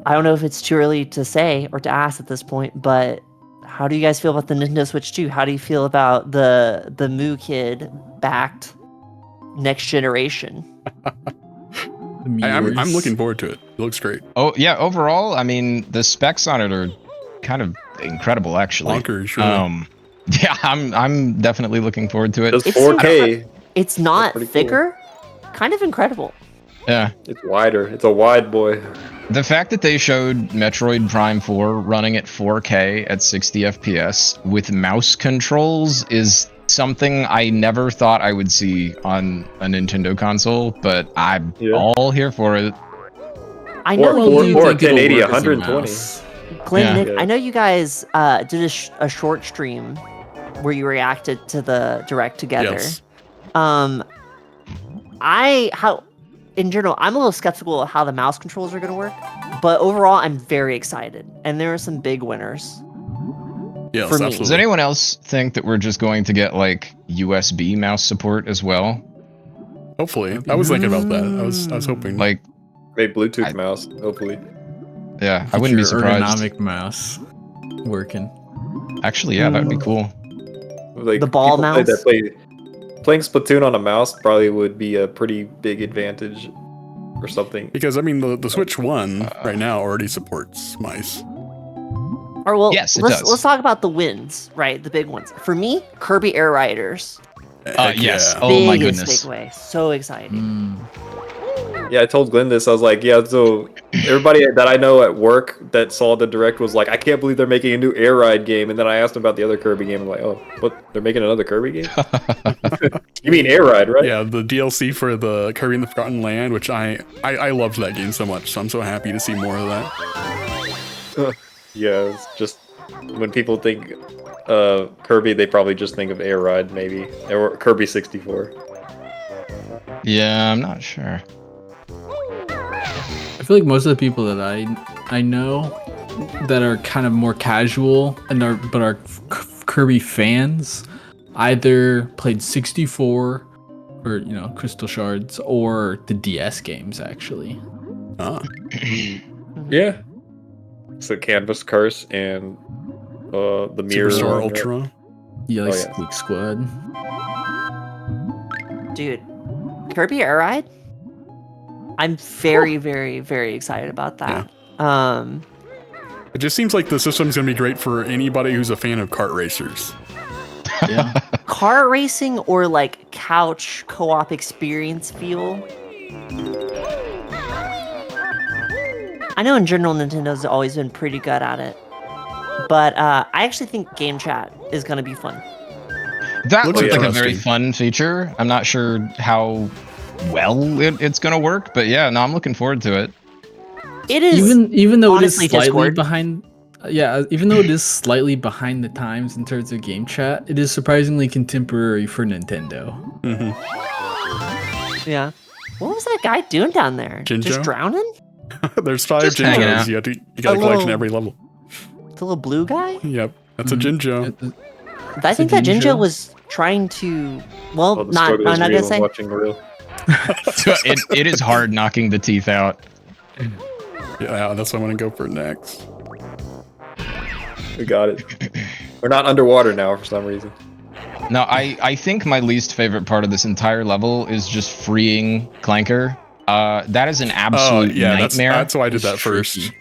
I don't know if it's too early to say or to ask at this point, but how do you guys feel about the Nintendo Switch 2? How do you feel about the Moo Kid backed next generation? I'm looking forward to it. It looks great. Oh yeah, overall, I mean, the specs on it are kind of incredible, actually. Bonkers, really. Yeah, I'm definitely looking forward to it. It's 4K. It's not pretty cool. thicker. Kind of incredible. Yeah. It's wider. It's a wide boy. The fact that they showed Metroid Prime 4 running at 4K at 60 FPS with mouse controls is something I never thought I would see on a Nintendo console, but I'm all here for it. I know or 1080, 120. Glenn, Nick, I know you guys did a short stream where you reacted to the Direct together. Yes. In general, I'm a little skeptical of how the mouse controls are going to work, but overall, I'm very excited, and there are some big winners. Yes, for me. absolutely. Does anyone else think that we're just going to get like USB mouse support as well? Hopefully, I was thinking about that. I was hoping. Like, a Bluetooth mouse, hopefully. Yeah, I wouldn't be surprised. Ergonomic mouse working. Actually, yeah, that'd be cool. Like the ball mouse. Playing Splatoon on a mouse probably would be a pretty big advantage, or something. Because I mean, the Switch 1 right now already supports mice. Or well, yes, let's talk about the wins, right? The big ones. For me, Kirby Air Riders. Yes. Yeah. Oh my Biggest goodness. takeaway. So exciting. Yeah, I told Glenn this. I was like, yeah, so everybody that I know at work that saw the Direct was like, I can't believe they're making a new Air Ride game. And then I asked them about the other Kirby game. I'm like, oh, what? They're making another Kirby game? You mean Air Ride, right? Yeah, the DLC for the Kirby and the Forgotten Land, which I loved that game so much. So I'm so happy to see more of that. Yeah, it's just when people think Kirby, they probably just think of Air Ride, maybe, or Kirby 64. Yeah, I'm not sure. I feel like most of the people that I know that are kind of more casual and are Kirby fans either played 64 or Crystal Shards or the DS games actually. Yeah. So Canvas Curse and the Mirror Superstar Ultra. Yeah, like Squeak Squad. Dude, Kirby Air Ride? I'm very, very, very excited about that. Yeah. It just seems like the system's gonna be great for anybody who's a fan of kart racers. Yeah. Car racing or like couch co-op experience feel. I know in general Nintendo's always been pretty good at it, but I actually think game chat is gonna be fun. That Looks looks like a interesting. very fun feature. I'm not sure how well it's gonna work, but yeah, no, I'm looking forward to it. It is even though it is honestly slightly Discord. behind. Yeah, even though it is slightly behind the times in terms of game chat, it is surprisingly contemporary for Nintendo. Yeah. What was that guy doing down there? Jinjo? Just drowning? There's 5 Just hanging Jinjos. out. You got a collection every level. The little blue guy? Yep, that's a Jinjo. I think that Jinjo? Jinjo was trying to. Well, The not. struggle I'm is not real gonna and say. watching real. It is hard knocking the teeth out. Yeah, that's what I'm gonna go for next. We got it. We're not underwater now for some reason. No, I think my least favorite part of this entire level is just freeing Clanker. That is an absolute nightmare. That's why I did that first.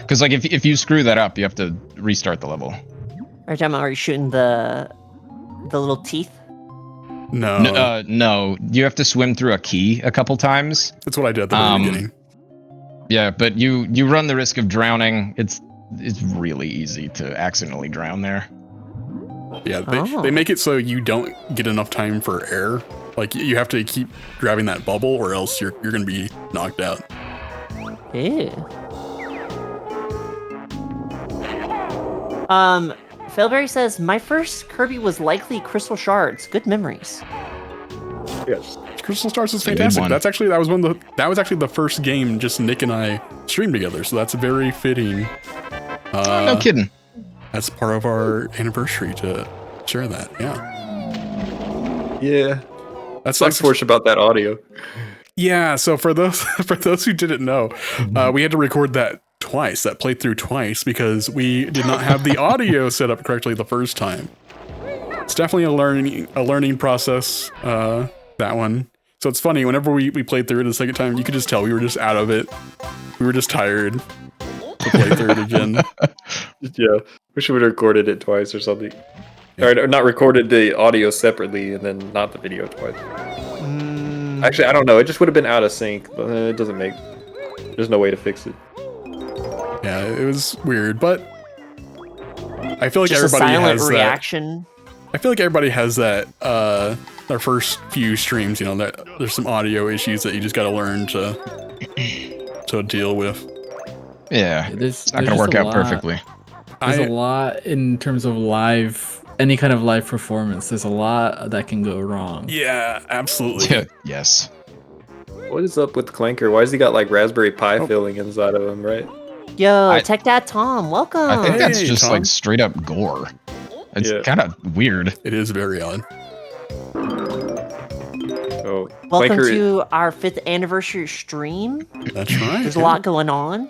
Because like if you screw that up, you have to restart the level. Are you shooting the little teeth? No, No, you have to swim through a key a couple times. that's what I did at the very beginning. Yeah, but you run the risk of drowning. It's really easy to accidentally drown there. Yeah, they make it so you don't get enough time for air. Like you have to keep grabbing that bubble, or else you're gonna be knocked out. Ew. Failberry says, my first Kirby was likely Crystal Shards. Good memories. Yes. Crystal Stars is a good fantastic. one. That was actually the first game just Nick and I streamed together, so that's very fitting. No kidding. As part of our anniversary to share that. Yeah. Yeah. That's Unfortunate about that audio. Yeah, so for those who didn't know, we had to record that playthrough twice because we did not have the audio set up correctly the first time. It's definitely a learning process, that one. So it's funny, whenever we played through it the second time, you could just tell we were just out of it. We were just tired to play through it again. Yeah. Wish we would have recorded it twice or something. Or not recorded the audio separately and then not the video twice. Actually, I don't know. It just would have been out of sync. But it doesn't make... There's no way to fix it. Yeah, it was weird, but I feel like just everybody a silent has reaction. I feel like everybody has that. Their first few streams, you know, that there's some audio issues that you just got to learn to deal with. Yeah, it's not gonna work out perfectly. There's a lot in terms of any kind of live performance. There's a lot that can go wrong. Yeah, absolutely. Yes. What is up with Clanker? Why has he got like Raspberry Pi filling inside of him, right? Yo, Tech Dad Tom, welcome. I think that's just Tom. like straight up gore. It's kind of weird. It is very odd. Oh, Welcome Clanker to our 5th anniversary stream. That's right. There's a lot going on.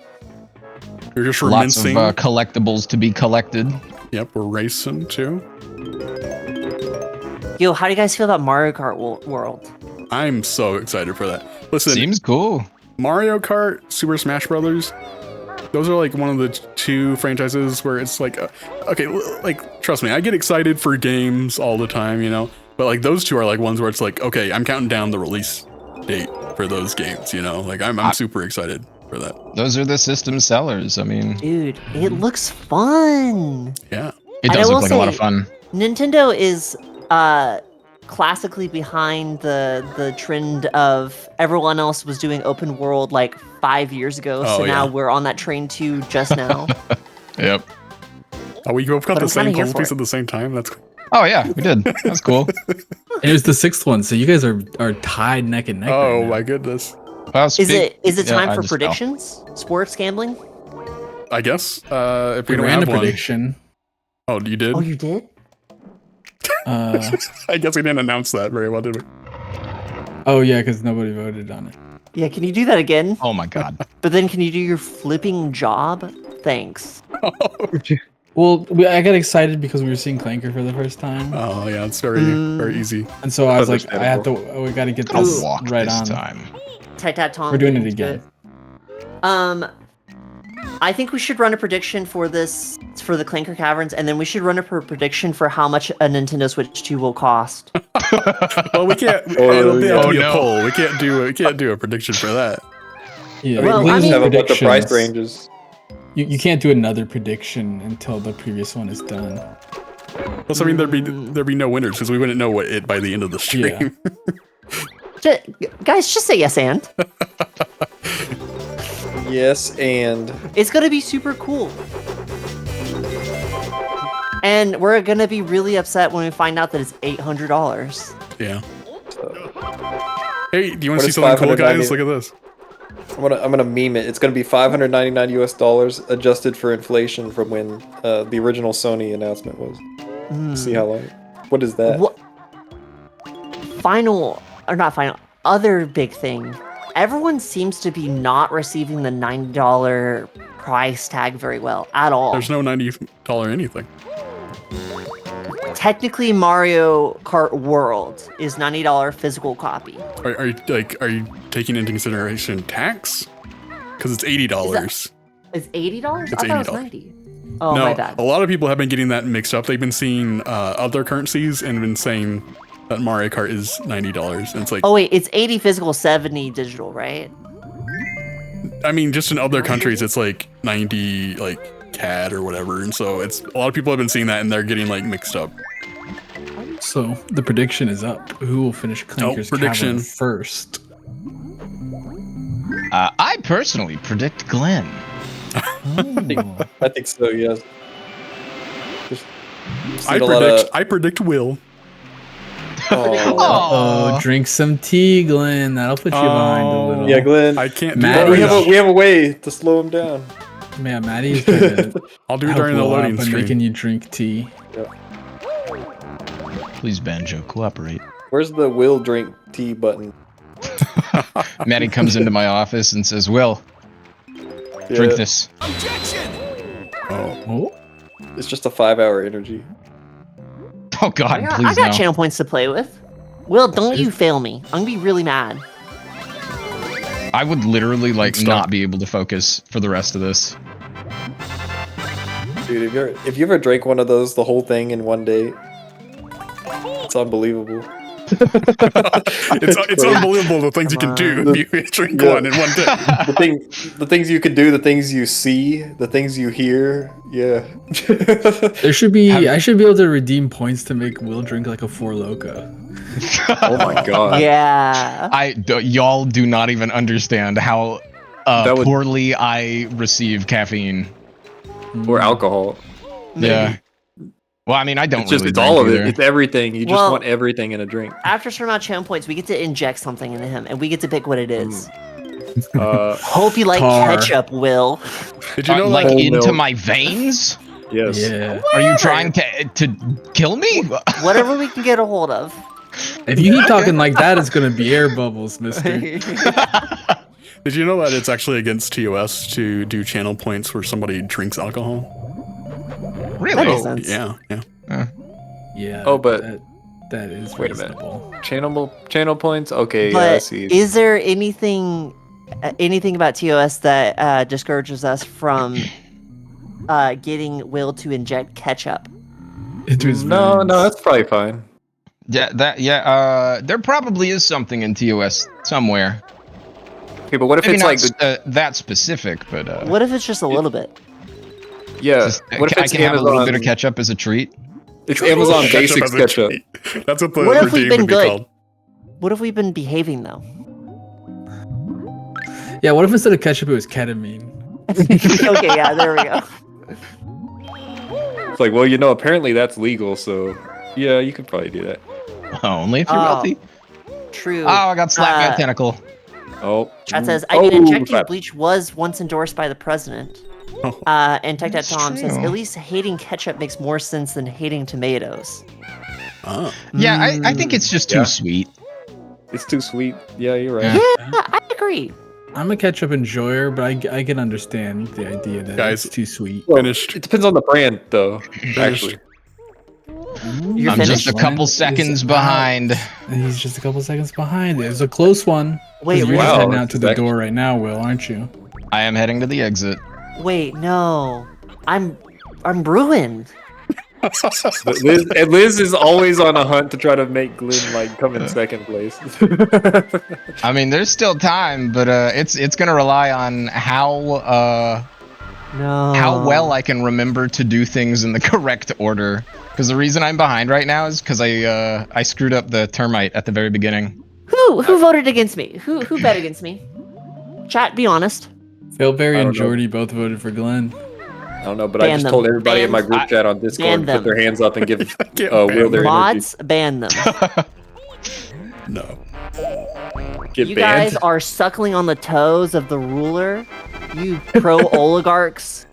You're just Lots of reminiscing. collectibles to be collected. Yep, we're racing too. Yo, how do you guys feel about Mario Kart World? I'm so excited for that. Listen, Seems cool. Mario Kart, Super Smash Brothers, those are like one of the 2 franchises where it's like, okay, like, trust me, I get excited for games all the time, you know? But like those 2 are like ones where it's like, okay, I'm counting down the release date for those games, you know? Like I'm super excited for that. Those are the system sellers. I mean, Dude, it looks fun. Yeah. it does look like a lot of fun. Nintendo is classically behind the trend of everyone else was doing open world like 5 years ago, so now we're on that train too just now. Yep. Oh, we both got But the I'm same kinda here puzzle for piece it. at the same time? That's Oh yeah, we did. That's cool. And it was the 6th one, so you guys are tied neck and neck. oh right now. my goodness. Well, Is it yeah, time I for just fell. predictions? Sports gambling? I guess if we We don't ran have a one. prediction. Oh, you did? Oh, you did? I guess we didn't announce that very well, did we? Oh yeah, because nobody voted on it. Yeah, can you do that again? Oh my god. But then can you do your flipping job? Thanks. Well, I got excited because we were seeing Clanker for the first time, Oh yeah, it's very very easy. and so I was like, we got to get I'll this walk right this on. time. Tap Tom. We're doing get it into again. I think we should run a prediction for the Clanker Caverns, and then we should run a prediction for how much a Nintendo Switch 2 will cost. Well, we can't. It'll be a poll. We can't do a prediction for that. Yeah, Well, we I mean- have a bunch of price predictions. ranges. You can't do another prediction until the previous one is done. Plus, I mean, there'd be no winners because we wouldn't know what it by the end of the stream. Guys, just say yes and. Yes, and It's gonna be super cool. And we're gonna be really upset when we find out that it's $800. Yeah. so, Hey, do you want What to see is something cool, guys? 590? Look at this. I'm gonna meme it. It's gonna be $599 US adjusted for inflation from when the original Sony announcement was. See how long? What is that? What? Other big thing. Everyone seems to be not receiving the $90 price tag very well at all. There's no $90 anything. Technically, Mario Kart World is $90 physical copy. Are you taking into consideration tax? Because it's $80. It's $80? It's I thought it was $80. $90. Oh, No, my bad. a lot of people have been getting that mixed up. They've been seeing other currencies and been saying that Mario Kart is $90. And it's like, Oh wait, it's 80 physical, 70 digital, right? I mean, just in other countries, it's like 90 like CAD or whatever. And so it's a lot of people have been seeing that and they're getting like mixed up. So the prediction is up. Who will finish Clanker's prediction. Cavern first? I personally predict Glenn. I think so. Yes. Just I predict Will. Oh, drink some tea, Glenn. That'll put you behind a little. Yeah, Glenn. I can't do Matt, that. We have a way to slow him down. Man, Maddie's trying to I'll do it during the help loading by screen. making you drink tea. Please, Banjo, cooperate. Where's the will drink tea button? Maddie comes into my office and says, "Will, drink this." Oh, It's just a 5-hour energy. Oh God, I please got no. channel points to play with. Will, don't you fail me. I'm gonna be really mad. I would literally like Stop. not be able to focus for the rest of this. Dude, if you ever drank one of those, the whole thing in one day, it's unbelievable. it's unbelievable the things you can do if you drink one in one day. The things you can do, the things you see, the things you hear. Yeah. There should be. I should be able to redeem points to make Will drink like a Four Loko. Oh my god. Yeah. Y'all do not even understand how poorly I receive caffeine or alcohol. Yeah. Well, I mean, I don't it's just, really it's all of either. it. It's everything. You just want everything in a drink. After a certain amount of channel points, we get to inject something into him, and we get to pick what it is. Hope you like ketchup, Will. Did you know like that? into my veins? Yes. Yeah. Are you trying to kill me? Whatever we can get a hold of. If you keep talking like that, it's gonna be air bubbles, mister. Did you know that it's actually against TOS to do channel points where somebody drinks alcohol? Really? That makes sense. Yeah. Yeah. Oh, but that is wait a minute. reasonable. Channel points. Okay. But yeah, I see. is there anything about TOS that discourages us from getting Will to inject ketchup? No, that's probably fine. Yeah, there probably is something in TOS somewhere. Okay, but what if Maybe it's not like that specific, but What if it's just a little bit? yeah? What if I it's can have a little bit of ketchup as a treat? It's Amazon Basics ketchup. That's what the What if we've redeem been would be good? called. What if we've been behaving though? Yeah. What if instead of ketchup it was ketamine? Okay, yeah, there we go. It's like, well, apparently that's legal, so yeah, you could probably do that. Only if you're wealthy. True. Oh, I got slapped by a tentacle. Oh. Chat says, I mean, injecting bleach was once endorsed by the president. And Tech Tom says, at least hating ketchup makes more sense than hating tomatoes. Oh. Yeah, I think it's just too sweet. It's too sweet. Yeah, you're right. Yeah, I agree. I'm a ketchup enjoyer, but I can understand the idea that it's too sweet. Well, Finished. It depends on the brand, though. Actually. You're I'm finished? just a couple seconds behind. And he's just a couple seconds behind. It's a close one. Wait, you're really? just Wow, heading out to the that's door right now, Will, aren't you? I am heading to the exit. Wait, no. I'm ruined. Liz is always on a hunt to try to make Glenn come in second place. I mean, there's still time, but it's gonna rely on how well I can remember to do things in the correct order. Because the reason I'm behind right now is because I screwed up the termite at the very beginning. Who voted against me? Who bet against me? Chat, be honest. Philberry and Jordy both voted for Glenn. I don't know, but I just told everybody in my group chat on Discord to put their hands up and give Will their mods, ban them. No. Get You banned. guys are suckling on the toes of the ruler. You pro-oligarchs.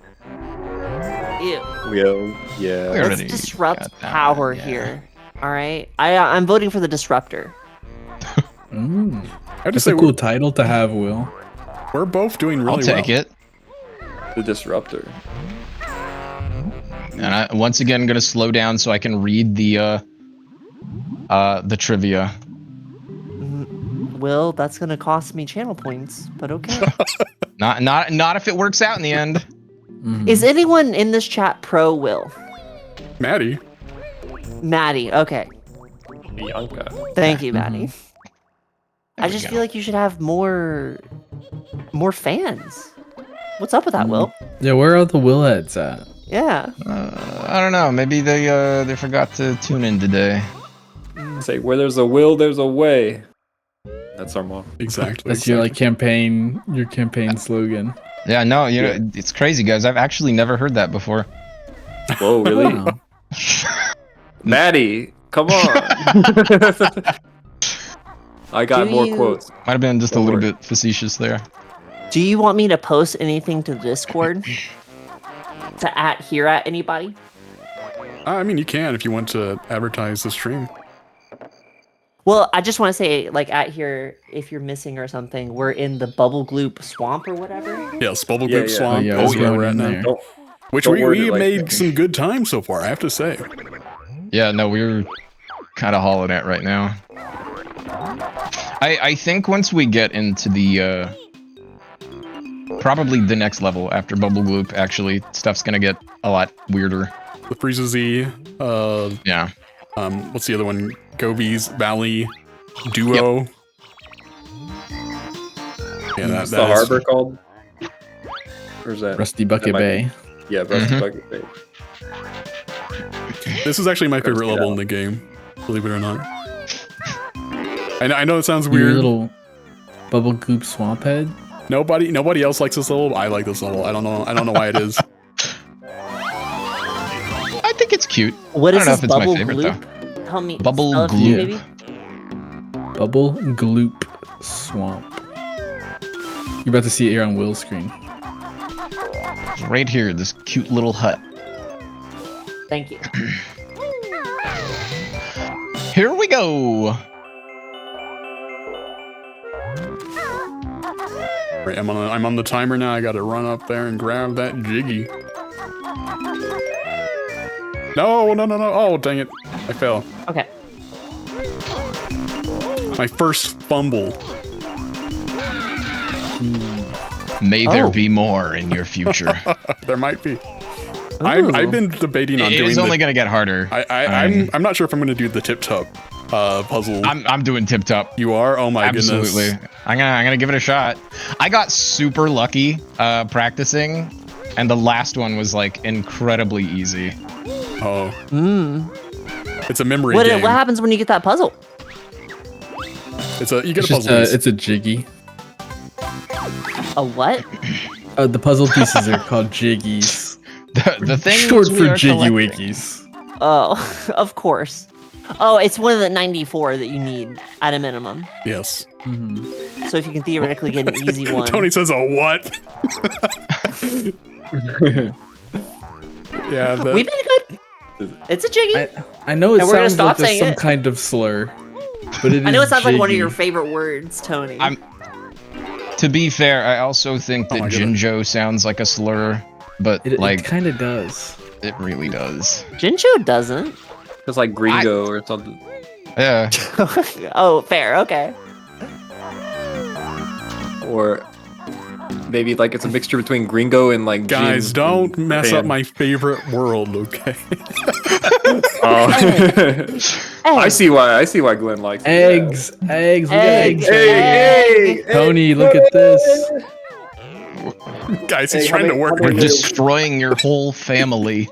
Ew. Yeah. Let's disrupt power here. All right? I'm voting for the disruptor. That's a cool title to have, Will. We're both doing really well. I'll take it. The disruptor. And I once again gonna slow down so I can read the trivia. Will, that's gonna cost me channel points, but okay. Not if it works out in the end. Is anyone in this chat pro Will? Maddie. Maddie, okay. Bianca. Thank you, Maddie. I just feel like you should have more fans. What's up with that, Will? Yeah, where are the Will heads at? Yeah. I don't know. Maybe they forgot to tune in today. Say, where there's a will, there's a way. That's our motto. Exactly. That's your campaign slogan. Yeah, no, it's crazy, guys. I've actually never heard that before. Whoa, really? Wow. Maddie, come on. I got more quotes. Might have been just a little bit facetious there. Do you want me to post anything to Discord? To hear at anybody? I mean, you can if you want to advertise the stream. Well, I just want to say, at here, if you're missing or something, we're in the Bubble Gloop Swamp or whatever. Yes, Bubble Gloop Swamp. Oh, Yeah, we're at now. Which we made some good time so far, I have to say. Yeah, no, we're kind of hauling it right now. I think once we get into the probably the next level after Bubble Gloop, actually, stuff's gonna get a lot weirder. The Frieza Z. Yeah. What's the other one? Gobi's Valley duo. Yep. Yeah, What's the harbor called? Where's that? Rusty Bucket Bay. Yeah, Rusty Bucket Bay. This is actually my favorite level in the game, believe it or not. I know it sounds weird. Your little bubble goop swamp head. Nobody else likes this level. But I like this level. I don't know why it is. I think it's cute. What is I don't know this if it's my bubble favorite gloop? though. Tell me. Bubble spell it for gloop. me, maybe? Bubble gloop swamp. You're about to see it here on Will's screen. Right here, this cute little hut. Thank you. Here we go. Right, I'm on the timer now. I gotta run up there and grab that Jiggy. No. Oh, dang it. I fell. Okay. My first fumble. May there be more in your future. There might be. I've been debating on doing. It's only gonna get harder. I'm not sure if I'm gonna do the tip top puzzle. I'm doing tip top. You are? Oh my goodness. Absolutely. I'm gonna give it a shot. I got super lucky practicing, and the last one was like incredibly easy. Oh. It's a memory game. What happens when you get that puzzle? You get a puzzle piece. It's a Jiggy. A what? The puzzle pieces are called Jiggies. The thing Short for Jiggy Wiggies. Oh, of course. Oh, it's one of the 94 that you need at a minimum. Yes. So if you can theoretically get an easy one. Tony says a what? Yeah. We've been good. It's a Jiggy. I know it And we're gonna sounds stop like saying some it. kind of slur, but I know it sounds like one of Jiggy. your favorite words, Tony. To be fair, I also think that my goodness. Jinjo sounds like a slur, but It like kind of does. it really does. Jinjo doesn't. It's like Gringo or something. Yeah. Oh, fair. Okay. Or maybe like it's a mixture between Gringo and like Guys, Jin don't in mess Japan. up my favorite world, okay? Oh. Hey. I see why Glenn likes it. Eggs. We got Eggs. eggs. Hey, Tony, look at this. Guys, he's Hey, trying to work We're with destroying your whole family.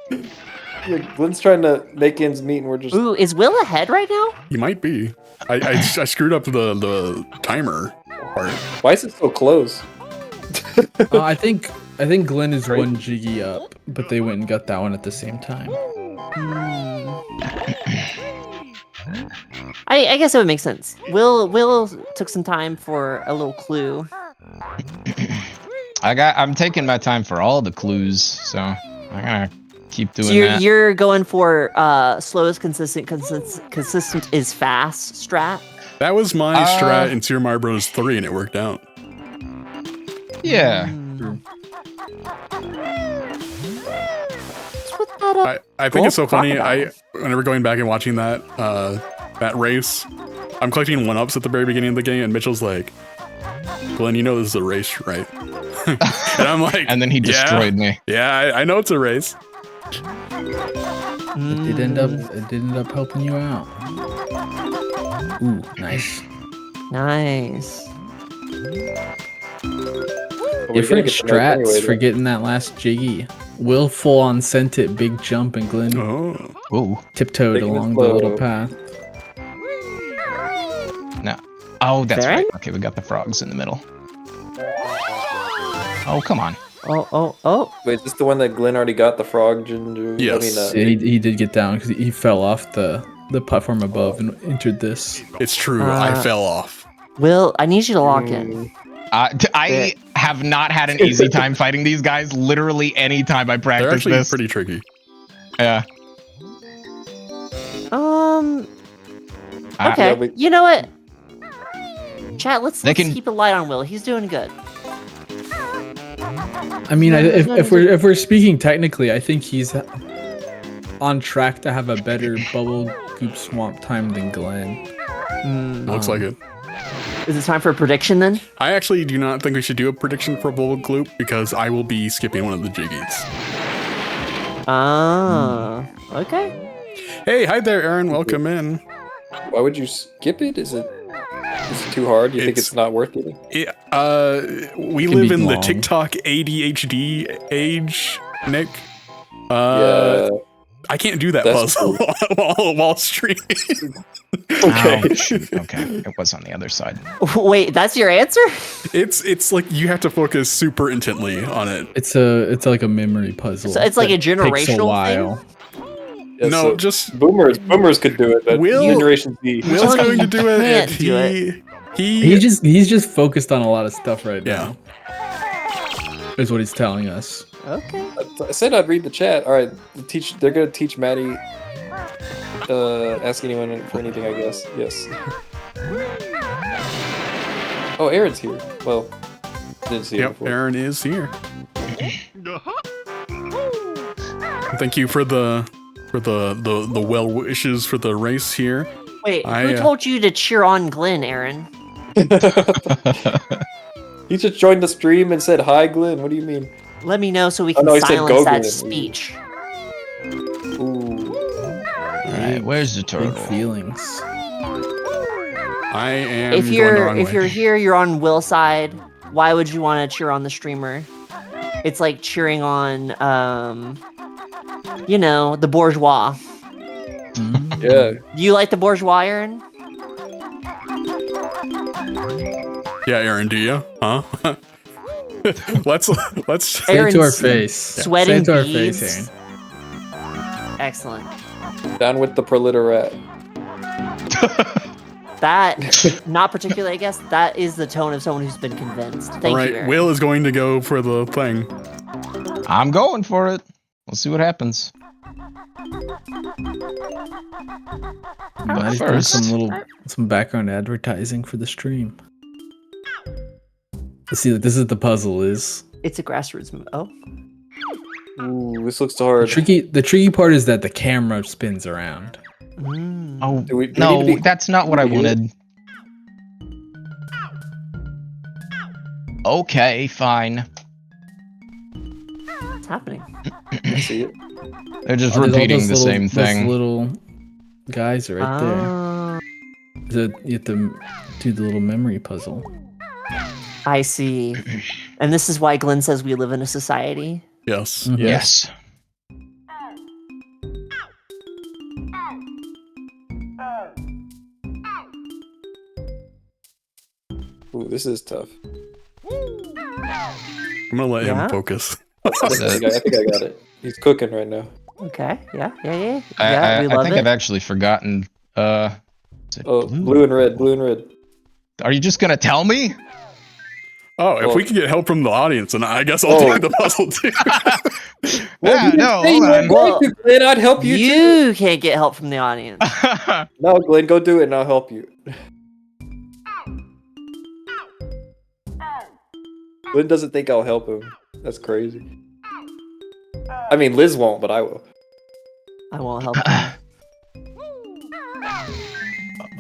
Glenn's trying to make ends meet, and we're just. Ooh, is Will ahead right now? You might be. I screwed up the timer part. Why is it so close? I think Glenn is one Jiggy up, but they went and got that one at the same time. I guess it would make sense. Will took some time for a little clue. I'm taking my time for all the clues, so I'm gonna keep doing So that. you're going for slowest consistent is fast strat. That was my strat in Super Mario Bros. 3, and it worked out. Yeah. Let's put that up. I think it's so funny. Crocodile. Whenever going back and watching that race, I'm collecting 1-ups at the very beginning of the game, and Mitchell's like, "Glenn, you know this is a race, right?" And I'm like, And then he destroyed me. Yeah, I know it's a race. It did end up helping you out. Ooh, nice. Nice. Different strats for getting that last Jiggy. Will full on sent it, big jump, and Glenn Ooh. tiptoed Taking it along the slow. little path. No. Oh, that's Baron? right. Okay, we got the frogs in the middle. Oh, come on. Oh. Wait, is this the one that Glenn already got the frog ginger? Yes. Yeah, he did get down because he fell off the platform above and entered this. It's true. I fell off. Will, I need you to lock in. I have not had an easy time fighting these guys. Literally any time I They're practice actually this. pretty tricky. Yeah. Okay. Yeah, You know what? Chat, let's They can- keep a light on Will. He's doing good. I mean, if we're speaking technically, I think he's on track to have a better bubble goop swamp time than Glenn. Looks like it. Is it time for a prediction then? I actually do not think we should do a prediction for Bubble Gloop because I will be skipping one of the Jiggies. Ah, okay. Hey, hi there, Aaron. Welcome in. Why would you skip it? Is it too hard? You think it's not worth getting? We live in the TikTok ADHD age, Nick. Yeah. I can't do that puzzle while streaming. Okay. Okay, it was on the other side. Wait, that's your answer? It's like you have to focus super intently on it. It's like a memory puzzle. So it's like a generational takes a while. thing? Yeah, No, so just boomers could do it, but Generation Z. Will's going to do it. He's just focused on a lot of stuff right now. Is what he's telling us. Okay. I said I'd read the chat. All right, they're gonna teach Maddie. Ask anyone for anything, I guess. Yes. Oh, Aaron's here. Well, didn't see him before. Aaron is here. Thank you for the well wishes for the race here. Wait, who told you to cheer on Glenn, Aaron? He just joined the stream and said, "Hi, Glenn." What do you mean? Let me know so we can silence that speech. Ooh. Alright, where's the turtle? Big feelings. I am. If you're here, you're on Will's side. Why would you want to cheer on the streamer? It's like cheering on, the bourgeois. Yeah. Do you like the bourgeois, Aaron? Yeah, Aaron, do you? Huh? let's say it to our face. Sweating say it to beads. Our face, Aaron. Excellent. Down with the proliterat. That, not particularly, I guess, that is the tone of someone who's been convinced. Thank you, Aaron. Will is going to go for the thing. I'm going for it. We'll see what happens. But first, some background advertising for the stream. Let's see what this is. The puzzle is. It's a grassroots move. Oh. Ooh, this looks hard. The tricky part is that the camera spins around. Oh, no, that's not what I wanted. Okay, fine. What's happening? I see it. They're just repeating the same thing. Those little guys are right there. You have to do the little memory puzzle. I see. And this is why Glenn says we live in a society? Yes. Mm-hmm. Yes. Ooh, this is tough. I'm gonna let him focus. I think I got it. He's cooking right now. Okay. Yeah. We I love think it. I've actually forgotten. Blue and red. Are you just gonna tell me? Oh, if we can get help from the audience, then I guess I'll do the puzzle too. Glenn, I'd help you. You can't get help from the audience. No, Glenn, go do it and I'll help you. Glenn doesn't think I'll help him. That's crazy. I mean, Liz won't, but I will. I won't help you.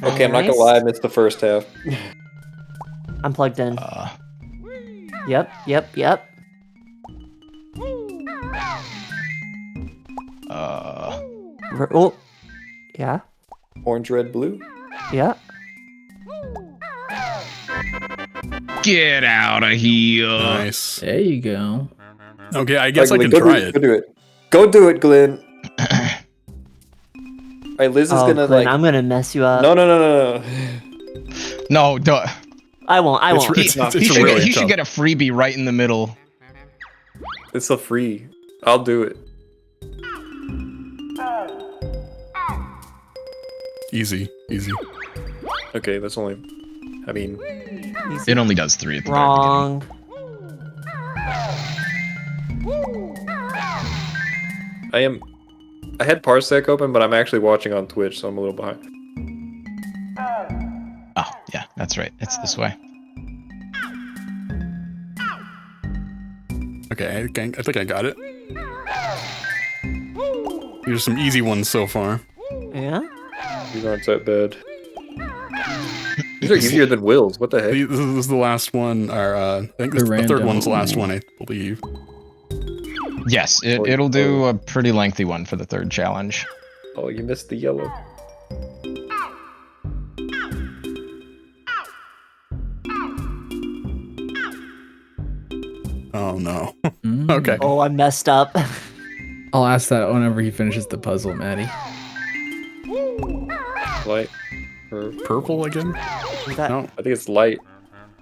Okay, I'm not gonna lie, I missed the first half. I'm plugged in. Yep. Oh. Yeah. Orange, red, blue? Yeah. Get out of here. Nice. There you go. Okay, I guess I can try it. Go do it, Glenn. Alright, Liz is gonna Glenn, I'm gonna mess you up. No. No, don't. I won't. He should get a freebie right in the middle. It's a free. I'll do it. Easy. Okay, that's only. I mean, it only does 3 at the Wrong. very beginning. I had Parsec open, but I'm actually watching on Twitch, so I'm a little behind. Oh, yeah, that's right. It's this way. Okay, I think I got it. These are some easy ones so far. Yeah? These aren't that bad. These are easier than Will's. What the heck? This is the last one. Or, I think the third one's the last one, I believe. Yes, it'll do a pretty lengthy one for the third challenge. Oh, you missed the yellow. Oh no. Okay. Oh, I messed up. I'll ask that whenever he finishes the puzzle, Maddie. Light. Purple again? No. I think it's light.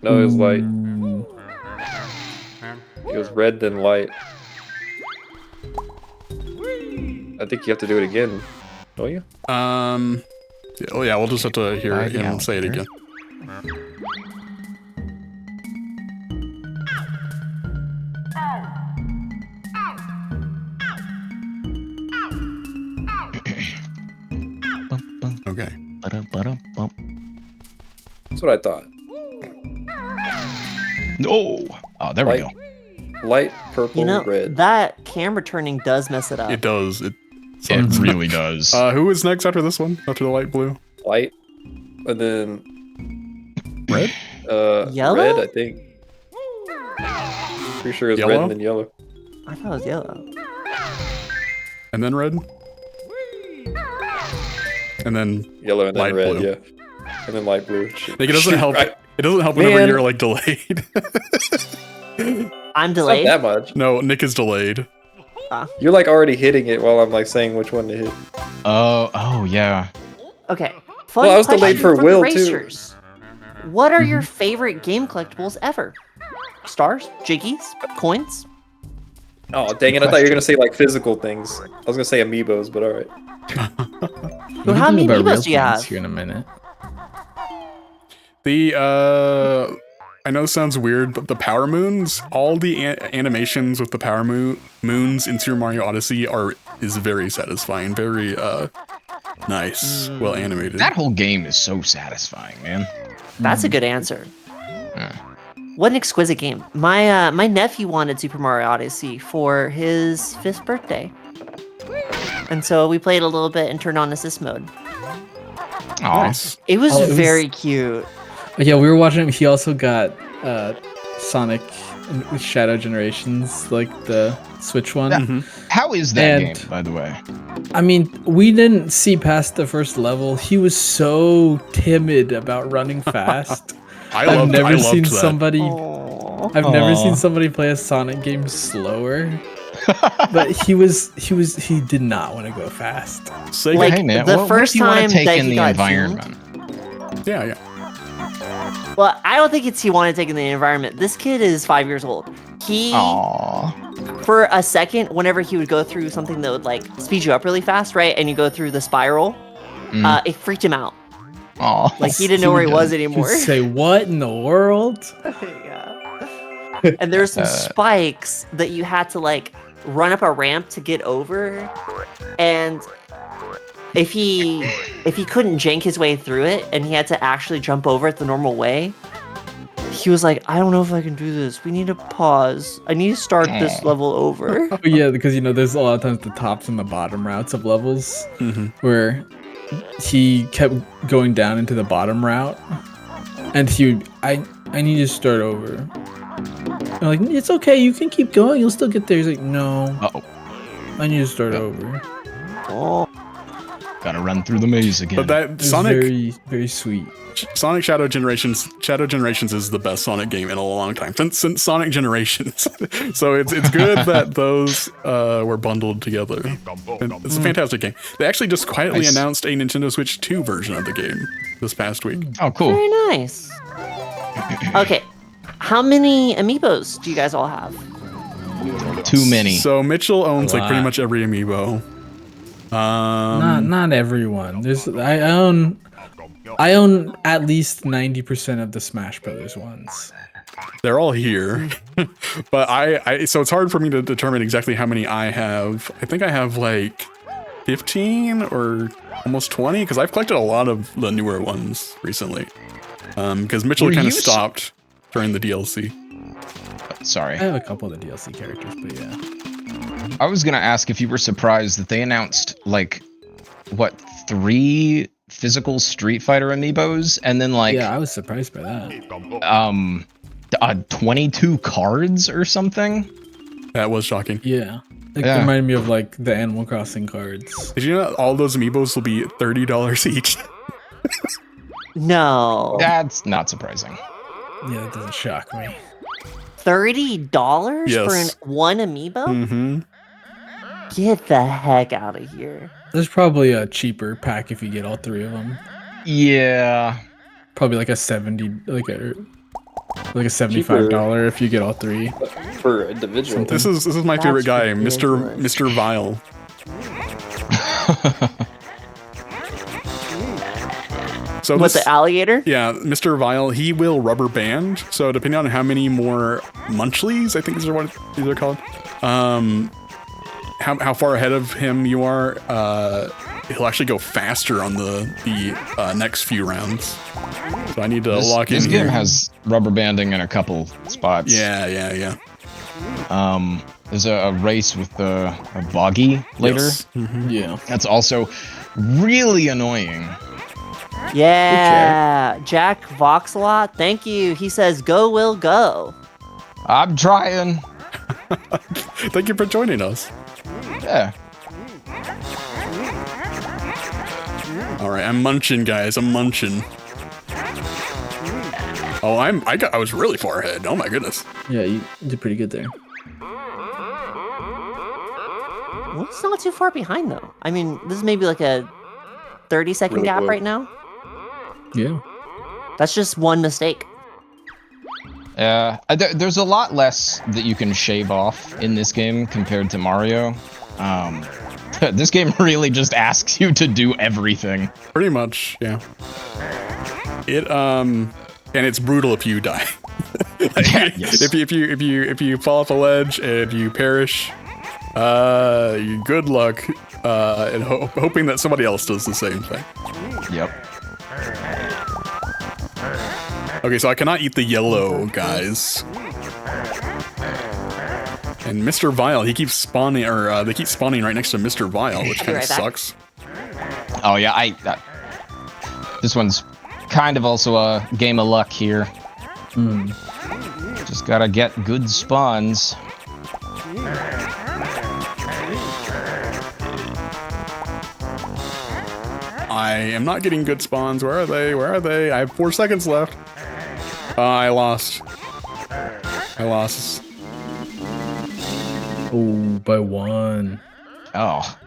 No, it was light. Ooh. It was red, then light. I think you have to do it again, don't you? Oh yeah, we'll just have to hear him say it again. Okay. That's what I thought. No. Oh, there we go. Light, purple, You know, red. that camera turning does mess it up. It does. It really does. Who is next after this one? After the light blue? Light, and then Red? Yellow? Red, I think. Pretty sure it's red Yellow? and then yellow. I thought it was yellow. And then red? And then Yellow and then light red, blue. yeah. And then light blue. Shit. Like, it doesn't help. Right. It doesn't help whenever Man. you're like delayed. I'm Not delayed. that much. No, Nick is delayed. You're like already hitting it while I'm like saying which one to hit. Oh yeah. Okay. Fun Well, I was delayed question for Will, too. racers. What are your favorite game collectibles ever? Stars, jiggies, coins? Oh, dang it. I thought you were going to say like physical things. I was going to say amiibos, but alright. Well, how many About real amiibos do you things have? Here in a minute. The I know it sounds weird, but the power moons, all the animations with the power moons in Super Mario Odyssey is very satisfying, very nice, well animated. That whole game is so satisfying, man. That's a good answer. Yeah. What an exquisite game. My nephew wanted Super Mario Odyssey for his 5th birthday. And so we played a little bit and turned on assist mode. Aw. Nice. It was Oh, it was- very cute. Yeah, we were watching him. He also got Sonic with Shadow Generations, like the Switch one. Yeah. How is that And- game, by the way? I mean, we didn't see past the first level. He was so timid about running fast. I've never seen that. somebody. Aww. I've never Aw. seen somebody play a Sonic game slower. But he did not want to go fast. Sega, Like, Hey man, the what first if you want time to take that in he the got environment? yeah. Well, I don't think it's he wanted to take in the environment. This kid is 5 years old. He, Aw. for a second, whenever he would go through something that would like speed you up really fast, right? And you go through the spiral, it freaked him out. Aw. Like he didn't know where he was anymore. He'd say, "What in the world?" Yeah. And there's some spikes that you had to like run up a ramp to get over, and if he couldn't jank his way through it and he had to actually jump over it the normal way, he was like, I don't know if I can do this. We need to pause. I need to start this level over. Oh yeah, because there's a lot of times the tops and the bottom routes of levels where he kept going down into the bottom route, and I need to start over. I'm like, it's okay, you can keep going, you'll still get there. He's like, no, Uh-oh. I need to start over. Oh, Gotta run through the maze again. But that It's Sonic very, very sweet. Sonic Shadow Generations is the best Sonic game in a long time since Sonic Generations. So it's good that those were bundled together. And it's a fantastic game. They actually just quietly Nice. announced a Nintendo Switch 2 version of the game this past week. Oh, cool. very nice. Okay, how many amiibos do you guys all have? Too many. So Mitchell owns like pretty Wow. much every amiibo. Not everyone. I own at least 90% of the Smash Brothers ones. They're all here, but so it's hard for me to determine exactly how many I have. I think I have like 15 or almost 20 because I've collected a lot of the newer ones recently. Because Mitchell Were kind of you s- stopped during the DLC. Sorry. I have a couple of the DLC characters, but yeah. I was gonna ask if you were surprised that they announced like what 3 physical Street Fighter amiibos and then like Yeah, I was surprised by that. 22 cards or something. That was shocking. Yeah. It Yeah. reminded me of like the Animal Crossing cards. Did you know all those amiibos will be $30 each? No. That's not surprising. Yeah, that doesn't shock me. $30 Yes. for one amiibo? Mm-hmm. Get the heck out of here. There's probably a cheaper pack if you get all 3 of them. Yeah. Probably like a $75 if you get all 3 per individual. This is my favorite guy, Mr. Vile. So with the alligator? Yeah, Mr. Vile, he will rubber band. So depending on how many more munchlies, I think these are what these are called, how far ahead of him you are, he'll actually go faster on the next few rounds. So I need to lock in. This game has rubber banding in a couple spots. Yeah. There's a race with a boggy later. Yes. Mm-hmm. Yeah. That's also really annoying. Yeah. Jack Voxelot, thank you. He says, "Go, Will, go." I'm trying. Thank you for joining us. Yeah. All right, I'm munching, guys. I'm munching. Oh, I was really far ahead. Oh my goodness. Yeah, you did pretty good there. Well, it's not too far behind though. I mean, this is maybe like a 30-second Really gap good. right now. Yeah. That's just one mistake. There's a lot less that you can shave off in this game compared to Mario. This game really just asks you to do everything. Pretty much, yeah. And it's brutal if you die. Yes. If you fall off a ledge and you perish, good luck, and hoping that somebody else does the same thing. Yep. Okay, so I cannot eat the yellow guys. And Mr. Vile, he keeps spawning, or they keep spawning right next to Mr. Vile, which kind of sucks. Oh yeah, this one's kind of also a game of luck here. Just gotta get good spawns. I am not getting good spawns. Where are they? Where are they? I have 4 seconds left. I lost. Oh, by 1. Oh.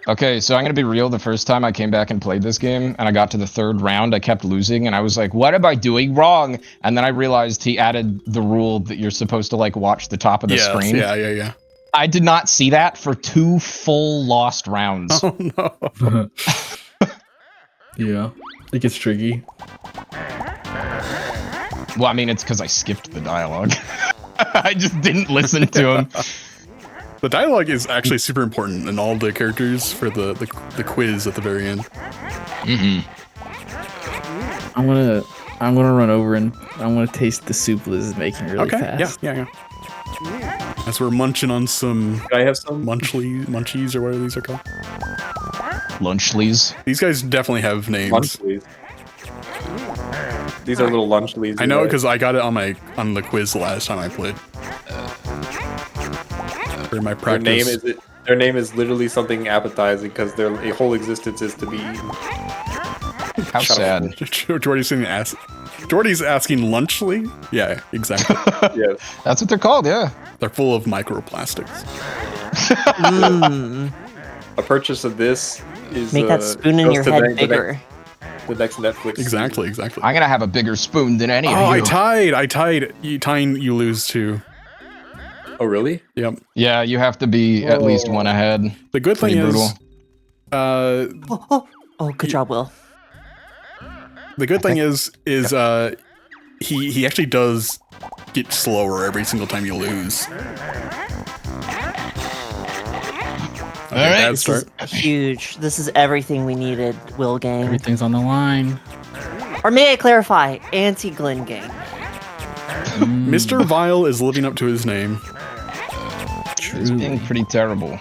Okay, so I'm gonna be real. The first time I came back and played this game, and I got to the 3rd round, I kept losing, and I was like, what am I doing wrong? And then I realized he added the rule that you're supposed to, like, watch the top of the screen. Yeah. I did not see that for 2 full lost rounds. Oh, no. Yeah. It gets tricky. Well, I mean, it's because I skipped the dialogue. I just didn't listen to him. The dialogue is actually super important in all the characters for the quiz at the very end. Mm-hmm. I'm gonna run over and I'm gonna taste the soup Liz is making really fast. Yeah. As we're munching on some Can I have some? munchies or whatever these are called. Lunchlies. These guys definitely have names. Lunchlies. These are little lunchlies. I know because I got it on the quiz the last time I played. For my practice. Their name is literally something appetizing because their whole existence is to be eaten. How sad. Jordy's asking lunchly? Yeah, exactly. Yes. That's what they're called, yeah. They're full of microplastics. A purchase of this is make that spoon in your head bigger. The next Netflix. Exactly. I'm gonna have a bigger spoon than any of you. I tied. You lose too. Oh, really? Yep. Yeah, you have to be at least 1 ahead. The good thing Pretty is, Oh, good job, Will. the good thing is he actually does get slower every single time you lose. All right. Bad start. Huge. This is everything we needed, Will gang. Everything's on the line. Or may I clarify, anti-Glenn gang. Mr. Vile is living up to his name. It's being pretty terrible.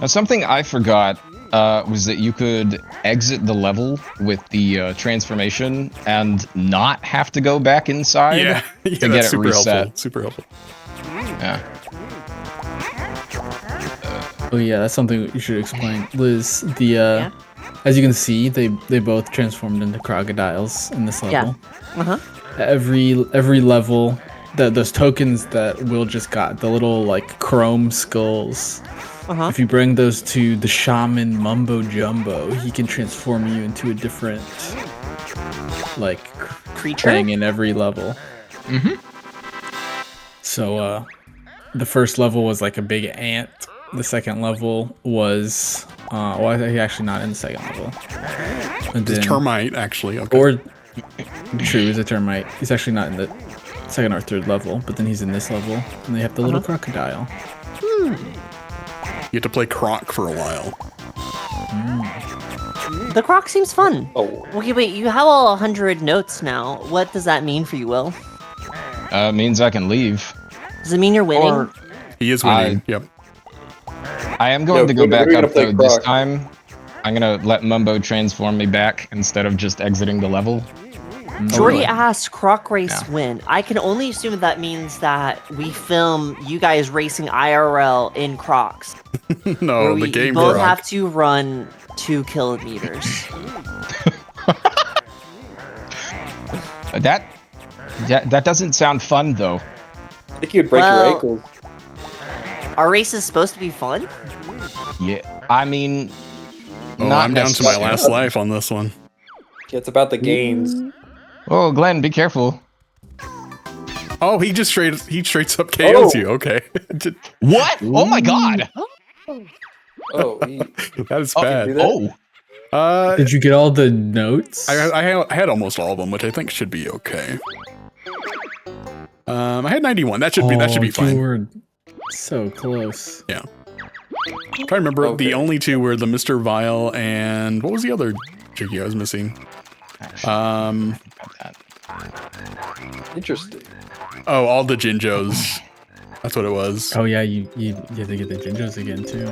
Now, something I forgot was that you could exit the level with the transformation and not have to go back inside to get that's it super reset. helpful. Super helpful. Yeah. Oh yeah, that's something you should explain, Liz. As you can see, they both transformed into crocodiles in this level. Yeah. every level, those tokens that Will just got, the little like chrome skulls. If you bring those to the shaman Mumbo Jumbo, he can transform you into a different like creature thing in every level. So the first level was like a big ant. The second level was well, he's actually not in the second level. And It's a termite, actually. Okay. Or true, he's a termite. He's actually not in the second or third level, but then he's in this level, and they have the little crocodile. You have to play Croc for a while. The croc seems fun. Oh. Okay, wait, you have all 100 notes now. What does that mean for you, Will? Means I can leave. Does it mean you're winning? He is winning. Yep. I am going to go back we're gonna up though play this Croc. time. I'm gonna let Mumbo transform me back instead of just exiting the level. Jordy asked, Croc race win. I can only assume that means that we film you guys racing IRL in Crocs. No, the game both Croc. have to run 2 kilometers. That doesn't sound fun though. I think you'd break your ankles. Our race is supposed to be fun? Yeah, I mean, Oh, not I'm down to my necessarily. last life on this one. Yeah, it's about the gains. Oh, Glenn, be careful. Oh, he straight up KOs Oh. you. Okay. What? Oh my god. Oh, That is do bad. that? Oh, Did you get all the notes? I had almost all of them, which I think should be okay. I had 91. That should be You fine. were so close. Yeah. I'm trying to remember. Okay. The only two were the Mr. Vile and what was the other Jiggy I was missing? Interesting. Oh, all the Jinjos. That's what it was. Oh yeah, you have to get the Jinjos again too.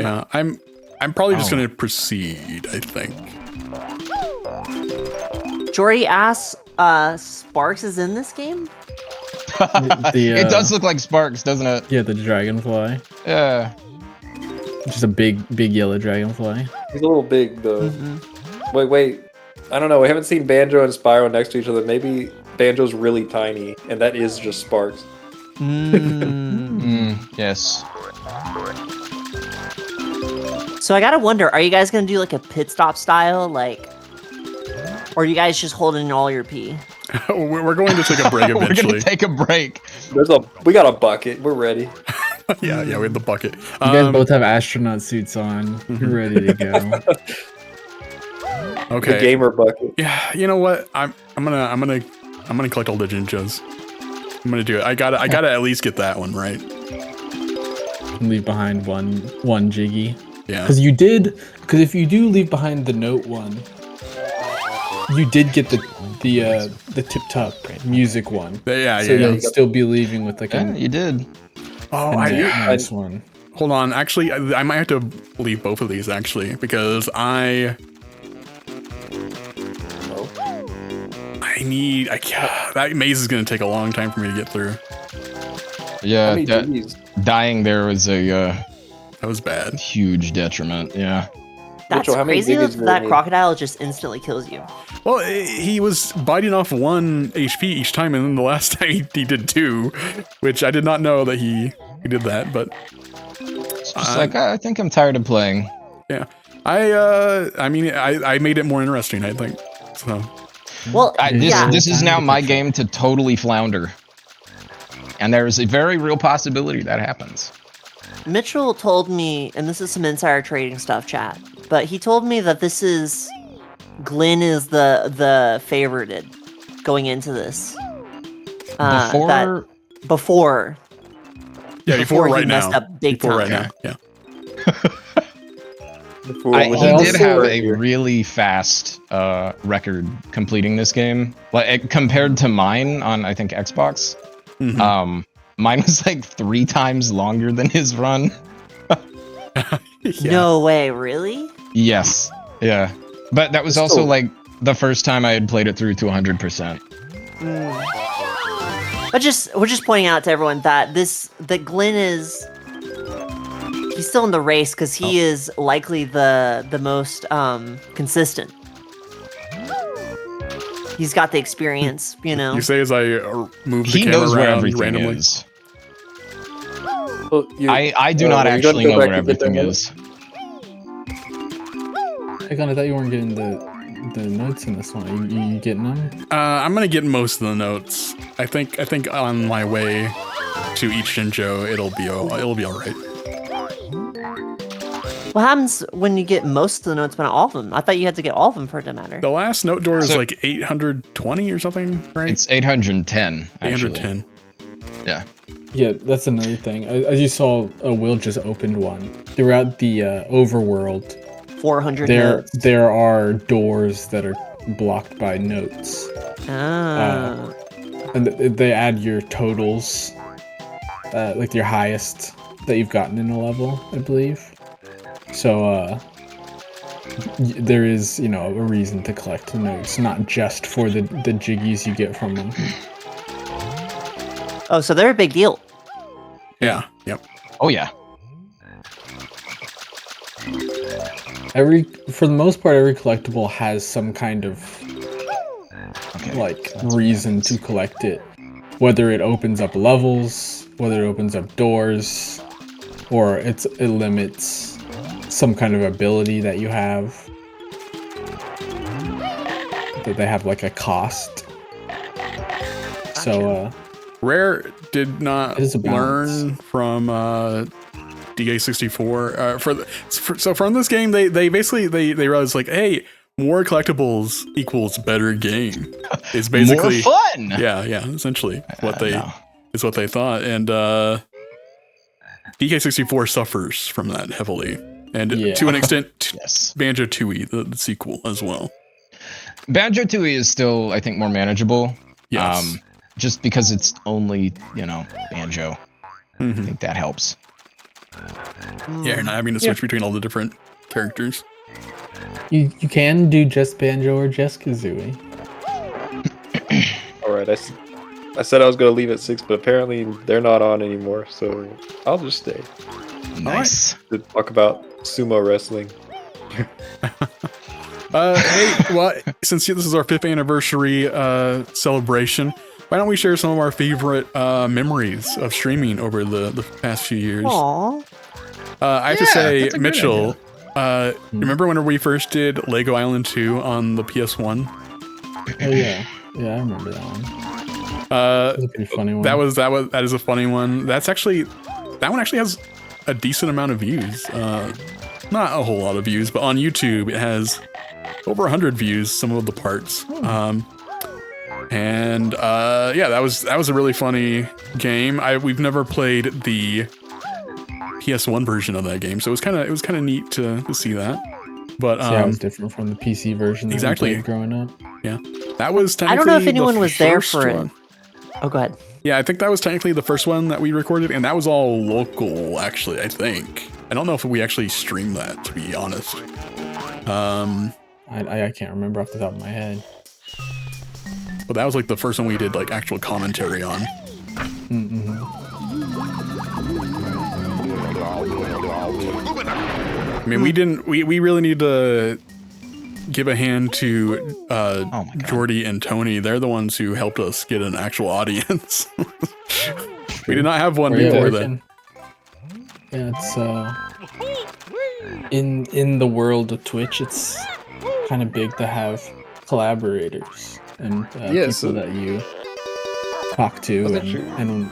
Yeah, I'm probably just gonna proceed, I think. Jordy asks, Sparks is in this game? it does look like Sparks, doesn't it? Yeah, the dragonfly. Yeah. Just a big yellow dragonfly. He's a little big though. Wait. I don't know. We haven't seen Banjo and Spyro next to each other. Maybe Banjo's really tiny, and that is just Sparks. Yes. So I gotta wonder, are you guys gonna do like a pit stop style, like, or are you guys just holding all your pee? We're going to take a break We're eventually. gonna take a break. We got a bucket. We're ready. yeah, we have the bucket. You guys both have astronaut suits on. You're ready to go. Okay. The gamer bucket. Yeah, you know what? I'm gonna collect all the Jinjos. I'm gonna do it. I gotta at least get that one right. Leave behind one Jiggy. Yeah. Because if you do leave behind the note one, you did get the tip top music one. Yeah. So you'll still be leaving with like Yeah, you did. Oh, a I nice one. hold on. Actually, I might have to leave both of these actually because that maze is gonna take a long time for me to get through. Yeah, How many Jiggies? dying there was a That was bad. huge detriment. Yeah. That's Mitchell, how many crazy Jiggies that do that we need? crocodile just instantly kills you. Well, he was biting off 1 HP each time, and then the last time he did 2, which I did not know that he did that. But It's just like I think I'm tired of playing. yeah, I mean, I made it more interesting, I think. So Well, This is now my game to totally flounder. And there's a very real possibility that happens. Mitchell told me, and this is some insider trading stuff, chat, but he told me that Glenn is the favorited going into this. Before yeah, before he right now. messed up big Before time. right now. Yeah. He did have a really fast record completing this game. Like compared to mine on I think Xbox. Mine was like 3 times longer than his run. Yeah. No way, really? Yes. Yeah. But that was also like the first time I had played it through to 100%. But we're just pointing out to everyone that Glenn is he's still in the race because he is likely the most consistent. He's got the experience, you know. You say as I move the He camera knows where around everything randomly. is. Well, I do not actually know where everything is. I thought you weren't getting the notes in this one. You getting them? I'm gonna get most of the notes. I think on my way to each Shinjo, it'll be all right. What happens when you get most of the notes, but not all of them? I thought you had to get all of them for it to matter. The last note door is like 820 or something, right? It's 810. Actually. 810. Yeah. Yeah, that's another thing. As you saw, Will just opened one. Throughout the overworld, 400 notes. There are doors that are blocked by notes. And they add your totals, like your highest that you've gotten in a level, I believe. So there is, a reason to collect the notes, not just for the jiggies you get from them. Oh, so they're a big deal. Yeah. Yep. Oh yeah. For the most part, every collectible has some kind of reason to collect it. Whether it opens up levels, whether it opens up doors, or it limits some kind of ability that you have. That they have like a cost. So Rare did not learn from DA64. So from this game, they basically they realized like, hey, more collectibles equals better game. It's basically more fun. Yeah, essentially what they thought, and DK64 suffers from that heavily, and to an extent, yes. Banjo-Tooie, the sequel as well. Banjo-Tooie is still, I think, more manageable. Yes. Just because it's only, Banjo. I think that helps. Yeah, you're not having to switch between all the different characters. You can do just Banjo or just Kazooie. Alright, I said I was going to leave at 6, but apparently they're not on anymore, so I'll just stay. Nice. To talk about sumo wrestling. Hey, well, since this is our 5th anniversary celebration, why don't we share some of our favorite memories of streaming over the past few years? Aww. I have to say, Mitchell, remember when we first did Lego Island 2 on the PS1? Oh yeah, I remember that one. That was a pretty funny one. That is a funny one. That one actually has a decent amount of views. Not a whole lot of views, but on YouTube it has over 100 views. Some of the parts. That was a really funny game. We've never played the PS1 version of that game, so it was kind of neat to see that. But it was different from the PC version that we played growing up. Yeah, that was technically. I don't know if anyone was there for it. Oh, go ahead. Yeah, I think that was technically the first one that we recorded, and that was all local. Actually, I think. I don't know if we actually streamed that, to be honest. I can't remember off the top of my head. But that was like the first one we did like actual commentary on. I mean, we really need to give a hand to Jordy and Tony. They're the ones who helped us get an actual audience. We did not have one before then. Yeah, it's in the world of Twitch, it's kind of big to have collaborators and people that you talk to and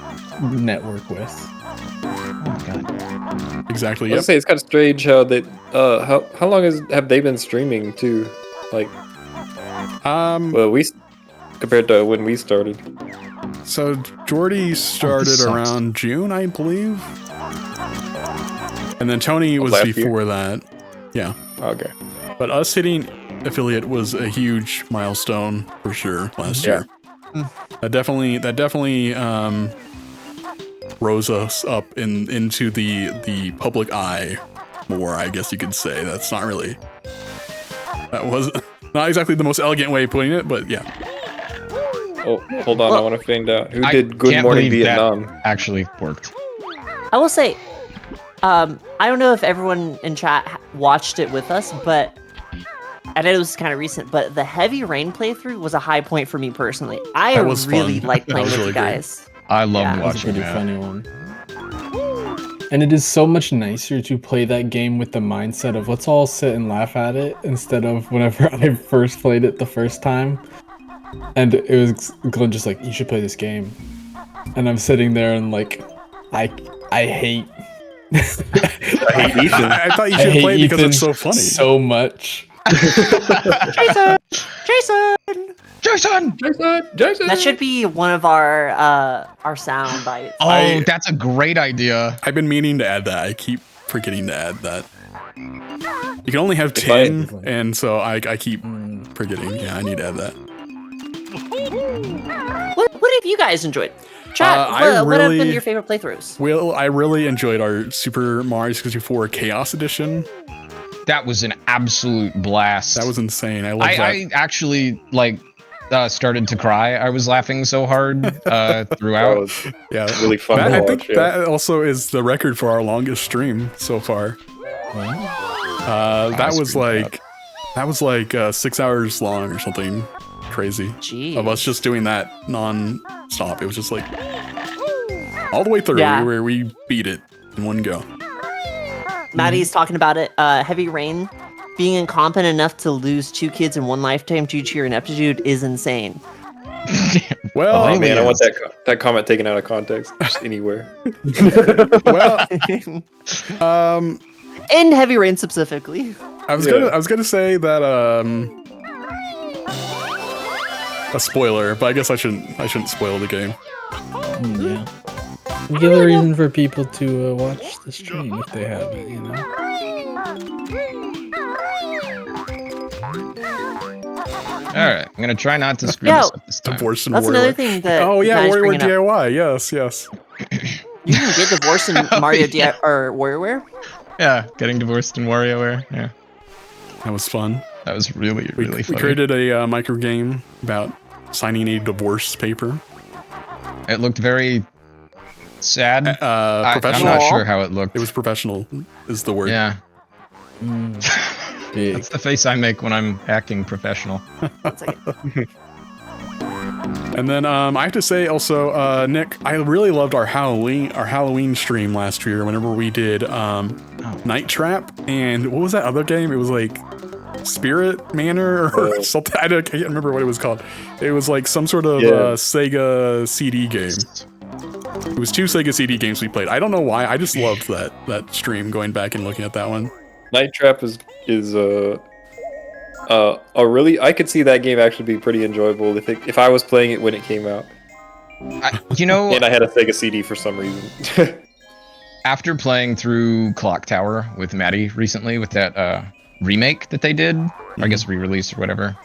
network with. Oh god. Exactly. I was say it's kind of strange how they how long have they been streaming too? Like we compared to when we started. So Jordy started around June, I believe. And then Tony was before that. Yeah. Okay. But us hitting affiliate was a huge milestone for sure last year. That definitely rose us up into the public eye more, I guess you could say. That was not exactly the most elegant way of putting it, but yeah. Oh, hold on, I want to find out who did Good Morning Vietnam. That actually worked. I will say, I don't know if everyone in chat watched it with us, but I know it was kind of recent, but the Heavy Rain playthrough was a high point for me personally. I That was really fun. like That playing was with really you guys. I loved Yeah. That's a watching pretty that. funny one. And it is so much nicer to play that game with the mindset of let's all sit and laugh at it instead of whenever I first played it the first time. And it was Glenn just like, you should play this game. And I'm sitting there and like, I hate. I hate Ethan. I thought you I should hate play it because Ethan it's so funny. so much. Jason! That should be one of our sound bites. Oh, that's a great idea. I've been meaning to add that. I keep forgetting to add that. You can only have 10, and so I keep forgetting. Yeah, I need to add that. What have you guys enjoyed? Chat, what have been your favorite playthroughs? Well, I really enjoyed our Super Mario 64 Chaos Edition. That was an absolute blast. That was insane. I love that. I actually like started to cry. I was laughing so hard throughout. Yeah, really fun to I watch. think that also is the record for our longest stream so far. That was like 6 hours long or something crazy. Jeez. Of us just doing that non-stop. It was just like all the way through. Yeah. We beat it in one go. Maddie's talking about it. Heavy Rain being incompetent enough to lose 2 kids in one lifetime due to your ineptitude is insane. Well, oh man, I want that comment taken out of context. Just anywhere. Well, in Heavy Rain specifically. I was gonna say that a spoiler, but I guess I shouldn't spoil the game. Yeah. Give a reason for people to watch the stream if they haven't, you know. All right, I'm gonna try not to screw this up this time. Divorce and That's WarioWare. another thing that. Oh yeah, Maddie's WarioWare bringing up. DIY. Yes. You can get divorced in Mario DIY or WarioWare. Yeah, getting divorced in WarioWare. Yeah, That was fun. that was really We funny. created a micro game about signing a divorce paper. It looked very sad. I'm Professional. not sure how it looked. It was professional, is the word. Yeah, Big. that's the face I make when I'm acting professional. And then I have to say also, Nick, I really loved our Halloween stream last year. Whenever we did Night Trap and what was that other game? It was like Spirit Manor or something. I can't remember what it was called. It was like some sort of Sega CD game. It was 2 Sega CD games we played. I don't know why. I just loved that stream. Going back and looking at that one. Night Trap is a really, I could see that game actually be pretty enjoyable if I was playing it when it came out. And I had a Sega CD for some reason. after playing through Clock Tower with Maddie recently with that remake that they did, or I guess re-release or whatever,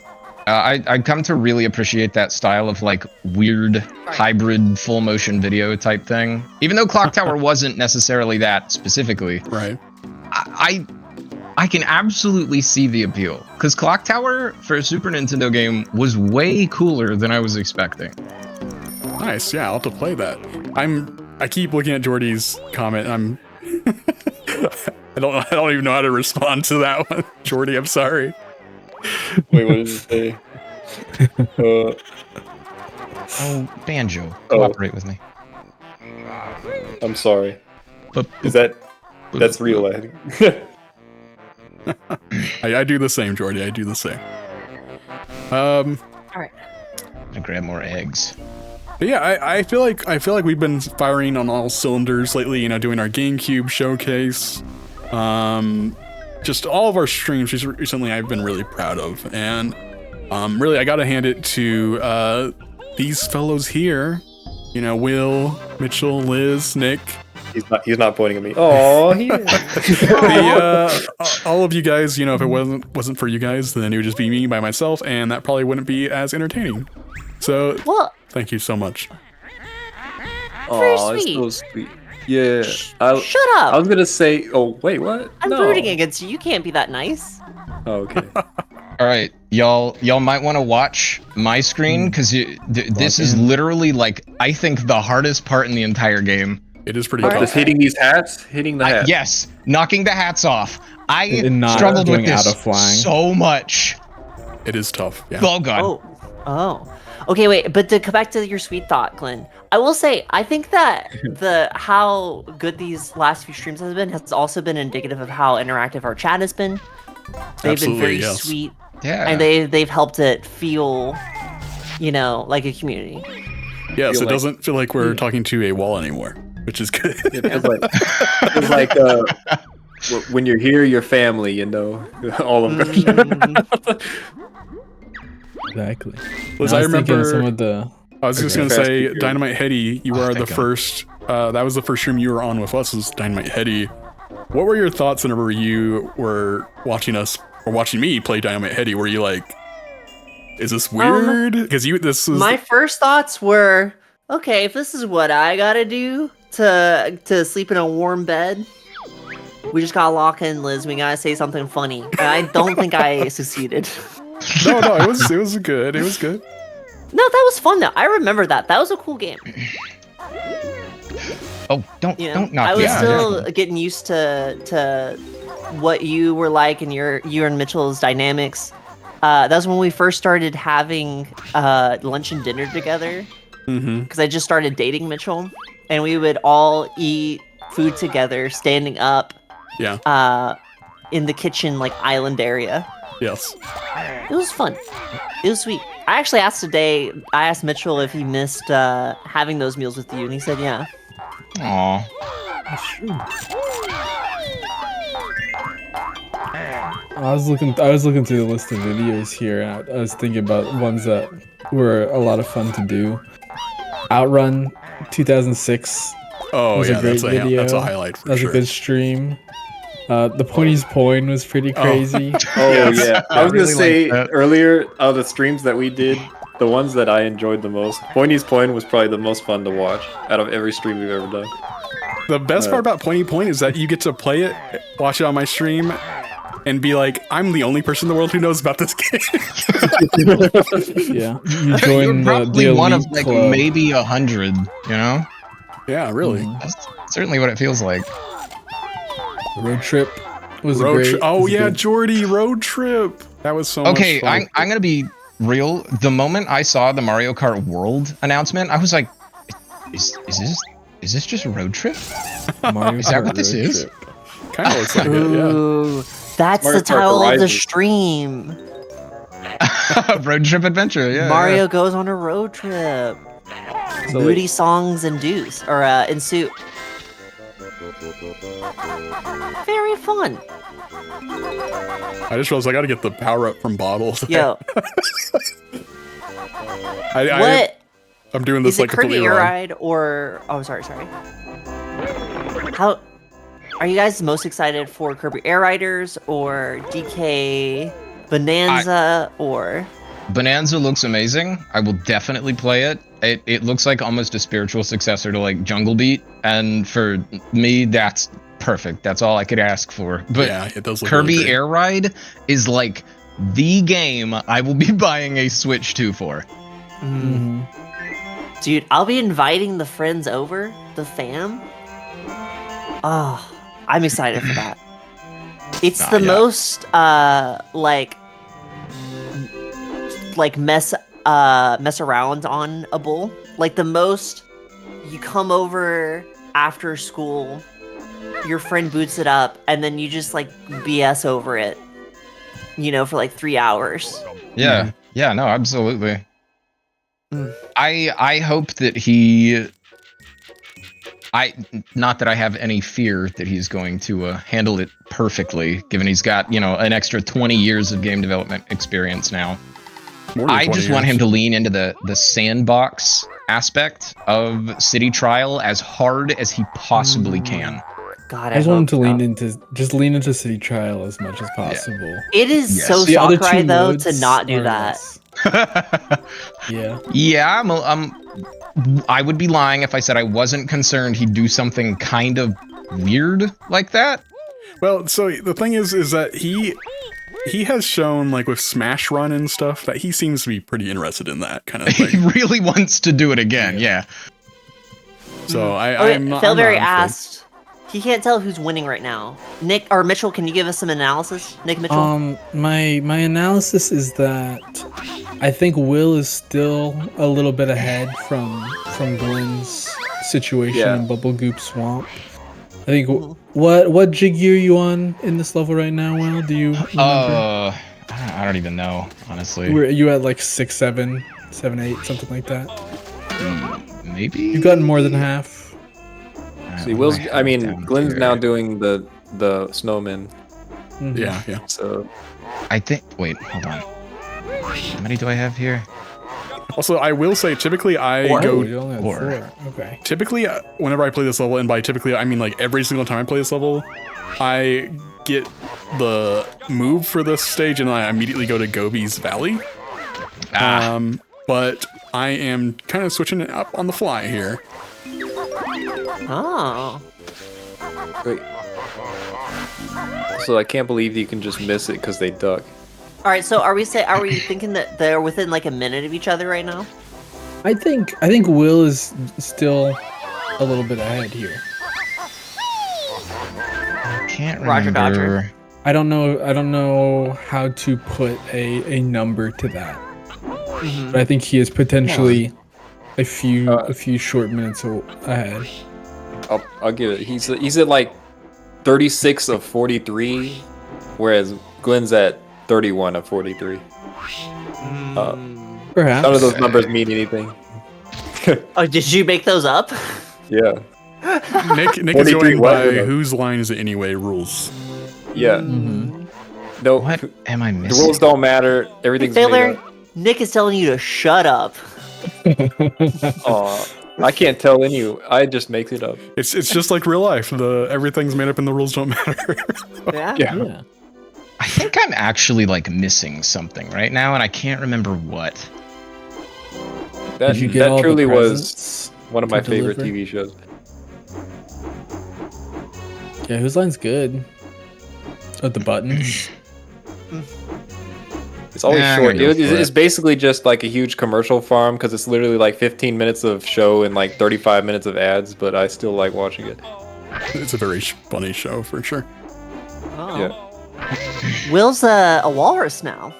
I come to really appreciate that style of like weird hybrid full motion video type thing. Even though Clock Tower wasn't necessarily that specifically, Right. I can absolutely see the appeal, because Clock Tower for a Super Nintendo game was way cooler than I was expecting. Nice. Yeah, I'll have to play that. I keep looking at Jordy's comment. And I don't even know how to respond to that one. Jordy, I'm sorry. Wait, what did it say? Oh, Banjo, cooperate with me. I'm sorry. But That's real, I think. I do the same, Jordy. I do the same. All right. I grab more eggs. But yeah, I feel like we've been firing on all cylinders lately. You know, doing our GameCube showcase, just all of our streams recently. I've been really proud of, and really, I gotta hand it to these fellows here. You know, Will, Mitchell, Liz, Nick. He's not pointing at me. Oh, All of you guys. You know, if it wasn't for you guys, then it would just be me by myself, and that probably wouldn't be as entertaining. So, thank you so much. oh, sweet. it's so sweet. Yeah. Shut up. I was gonna say. Oh, wait, what? I'm rooting against you. You can't be that nice. Oh, okay. All right, y'all might want to watch my screen, because this is literally like I think the hardest part in the entire game. It is pretty All tough. right. Just hitting these hats, hitting the hats. Yes, knocking the hats off. I And not struggled with going out this of flying. so much. It is tough. Yeah. Oh god. Oh. Okay, wait. But to come back to your sweet thought, Glenn, I will say I think that how good these last few streams has been has also been indicative of how interactive our chat has been. They've been very sweet. Yeah. And they've helped it feel, like a community. Yeah, so it doesn't feel like we're talking to a wall anymore, which is good. It's like when you're here, you're family, all of them. Exactly. Liz, I remember some of the. I was just gonna say, Dynamite Hetty, you were the first. That was the first stream you were on with us. Was Dynamite Hetty? What were your thoughts whenever you were watching us or watching me play Dynamite Hetty? Were you like, "Is this weird?" Because this was my first thoughts were, okay, if this is what I gotta do to sleep in a warm bed, we just gotta lock in, Liz. We gotta say something funny. And I don't think I succeeded. No, it was good. It was good. No, that was fun though. I remember that. That was a cool game. Oh, don't knock. I was still getting used to what you were like and you and Mitchell's dynamics. That was when we first started having lunch and dinner together. Because I just started dating Mitchell, and we would all eat food together, standing up. Yeah. In the kitchen, like island area. Yes. It was fun. It was sweet. I actually asked Mitchell if he missed having those meals with you, and he said yeah. Aw. That's true. I was looking through the list of videos here, and I was thinking about ones that were a lot of fun to do. Outrun 2006. Oh was yeah, a great video. That's a highlight for sure. That was a good stream. The Pony's Point was pretty crazy. Oh yeah, I was gonna say like earlier, the streams that we did, the ones that I enjoyed the most, Pointy's Point was probably the most fun to watch out of every stream we've ever done. The best part about Pointy Point is that you get to play it, watch it on my stream, and be like, I'm the only person in the world who knows about this game. Yeah, you join You're probably the one of elite like club. maybe 100. Yeah, really. That's certainly what it feels like. Road Trip was Jordy, Road Trip. That was so much fun. I'm gonna be real. The moment I saw the Mario Kart World announcement, I was like, is this just Road Trip? Is that what this is? Kind of looks like it, Ooh, that's Mario the title Kart of the Horizon. stream. Road Trip Adventure, yeah. Mario goes on a road trip. So, Moody songs ensue. Very fun. I just realized I gotta get the power up from bottles. Yo. I'm doing this is like it Kirby completely Air wrong. Ride or sorry. How are you guys most excited for Kirby Air Riders or DK Bonanza or Bonanza looks amazing. I will definitely play it. It looks like almost a spiritual successor to like Jungle Beat, and for me, that's perfect. That's all I could ask for. But yeah, it does look Kirby really great. Air Ride is like the game I will be buying a Switch 2 for. Dude, I'll be inviting the friends over, the fam. Oh, I'm excited for that. It's the most mess around on a bull. Like the most you come over after school, your friend boots it up, and then you just like BS over it, for like 3 hours. Yeah, yeah, no, absolutely. Mm. I hope that not that I have any fear that he's going to handle it perfectly, given he's got, an extra 20 years of game development experience now. I just want him to lean into the sandbox aspect of City Trial as hard as he possibly can. God, I just want him to lean into City Trial as much as possible. Yeah. It is so The other two Sakurai though modes to not do are that. less. Yeah. Yeah, I would be lying if I said I wasn't concerned he'd do something kind of weird like that. Well, so the thing is that he has shown, like with Smash Run and stuff, that he seems to be pretty interested in that kind of thing. He really wants to do it again, yeah. So I'm not. Philberry asked He can't tell who's winning right now. Nick or Mitchell, can you give us some analysis? Nick Mitchell? My analysis is that I think Will is still a little bit ahead from Glenn's situation in Bubble Goop Swamp. I think what jig gear are you on in this level right now, Will? Do you remember? I don't even know, honestly. Were you at like 6, 7, 7, 8, something like that? Maybe? You've gotten more than half. See, Glenn's now doing the snowman. Mm-hmm. Yeah. So I think. Wait, hold on. How many do I have here? Also, I will say, typically I go. You only had 4. Okay. Typically, whenever I play this level, and by typically I mean like every single time I play this level, I get the move for this stage, and then I immediately go to Gobi's Valley. But I am kind of switching it up on the fly here. Oh. Wait. So I can't believe you can just miss it because they duck. All right, so are we thinking that they're within like a minute of each other right now? I think Will is still a little bit ahead here. Can't Roger remember. Dodger. I don't know how to put a number to that. Mm-hmm. But I think he is potentially a few short minutes ahead. I'll give it. He's at like 36 of 43, whereas Glenn's at 31 of 43. Perhaps. None of those numbers mean anything. Oh, did you make those up? Yeah. Nick is going by whose line is it anyway rules. Yeah. Mm-hmm. No. What am I missing? The rules don't matter. Everything's made Taylor, up. Nick is telling you to shut up. Aw, I can't tell any. I just make it up. It's just like real life. Everything's made up and the rules don't matter. Yeah. I think I'm actually like missing something right now, and I can't remember what. That Did you get all the truly was presents one of my to favorite deliver? TV shows. Yeah, whose line's good? Oh, the buttons. It's always Yeah, I'm short. gonna go for It's it. basically just like a huge commercial farm because it's literally like 15 minutes of show and like 35 minutes of ads, but I still like watching it. It's a very funny show for sure. Oh. Yeah. Will's a walrus now.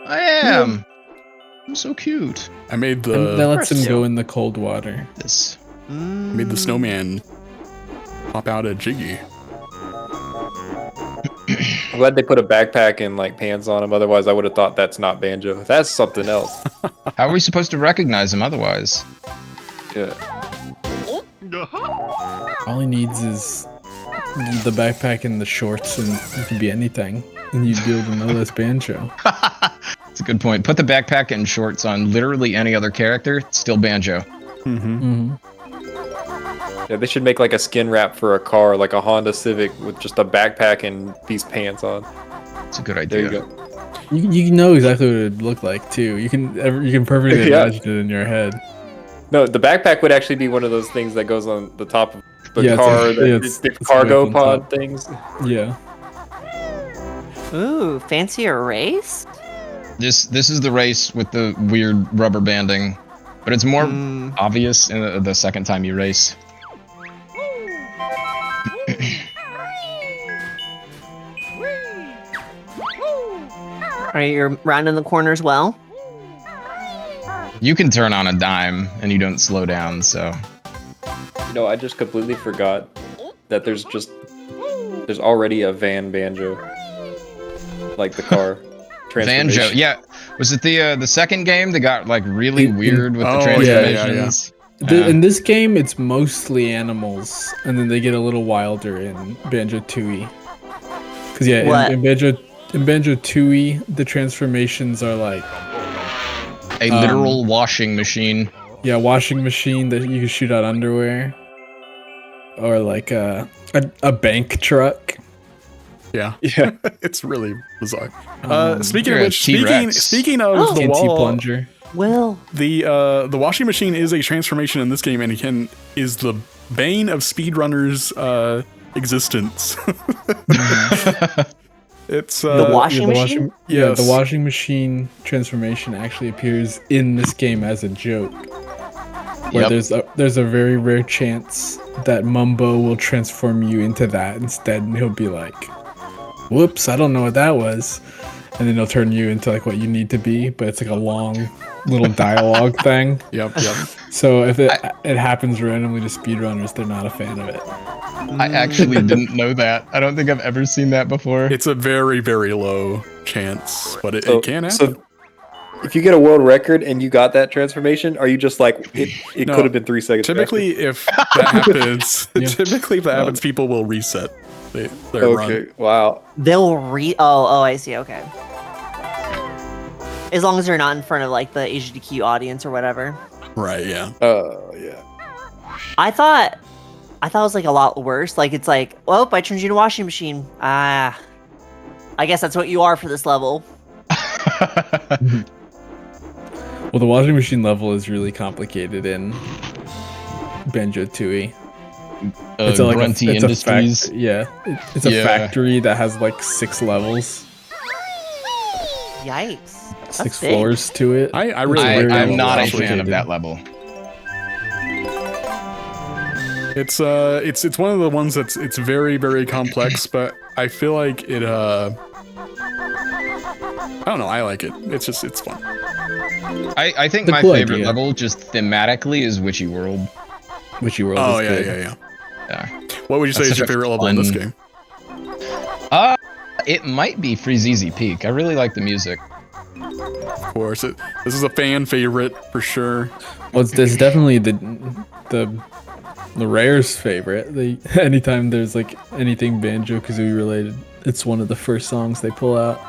I am. I'm so cute. I made And that lets him First, go in the cold water. This. made the snowman pop out a Jiggy. I'm glad they put a backpack and like pants on him. Otherwise, I would have thought that's not Banjo. That's something else. How are we supposed to recognize him otherwise? Yeah. All he needs is the backpack and the shorts, and it can be anything. And you'd be able to know that's Banjo. That's a good point. Put the backpack and shorts on literally any other character, it's still Banjo. Mm-hmm. Yeah, they should make like a skin wrap for a car, like a Honda Civic with just a backpack and these pants on. It's a good There idea. you go. You know exactly what it would look like too. You can perfectly Yeah. imagine it in your head. No, the backpack would actually be one of those things that goes on the top of the Yeah, car, it's the back cargo on pod top. things. Yeah. Ooh, fancy a race? This is the race with the weird rubber banding, but it's more Mm. obvious in the second time you race. Are you rounding the corner as well? You can turn on a dime and you don't slow down, so You know, I just completely forgot that there's already a van Banjo, like the car. Banjo. transformation. Yeah, was it the second game that got like really In- weird with the oh, transformations? In this game, it's mostly animals, and then they get a little wilder in Banjo-Tooie. Because yeah, What? in Banjo-Tooie, the transformations are like A literal washing machine. washing machine that you can shoot out underwear, or like a bank truck. Yeah, Yeah. it's really bizarre. Um, Speaking of you're a which, T-Rex. speaking of the TNT wall, plunger. Will. the washing machine is a transformation in this game, and is the bane of speedrunners' existence. It's The washing machine? Yeah, Yes. the washing machine transformation actually appears in this game as a joke. where there's a very rare chance that Mumbo will transform you into that instead, and he'll be like, "Whoops, I don't know what that was," and then he'll turn you into like what you need to be, but it's like a long little dialogue thing. Yep. So if it happens randomly to speedrunners, they're not a fan of it. I actually didn't know that. I don't think I've ever seen that before. It's a very, very low chance, but it can happen. So if you get a world record and you got that transformation, are you just like, it could have been 3 seconds Typically, faster? if that happens, people will reset their run. Wow. They'll Oh, I see. Okay. As long as they're not in front of like the HDQ audience or whatever. Right. Yeah. Yeah. I thought it was like a lot worse. Like it's like, well, I turned you into a washing machine. I guess that's what you are for this level. Well, the washing machine level is really complicated in Banjo-Tooie. It's like Grunty Industries. It's a factory that has like 6 levels. Yikes. That's 6 big. floors to it. I'm not a fan of that level. It's one of the ones it's very, very complex, but I feel like it I don't know, I like it. It's fun. I think my favorite level just thematically is Witchy World. Witchy World is good. Yeah. What would you say is your favorite level in this game? It might be Freezeezy Peak. I really like the music. Of course, this is a fan favorite for sure. Well, it's definitely the Rare's favorite. Anytime there's like anything Banjo-Kazooie related, it's one of the first songs they pull out.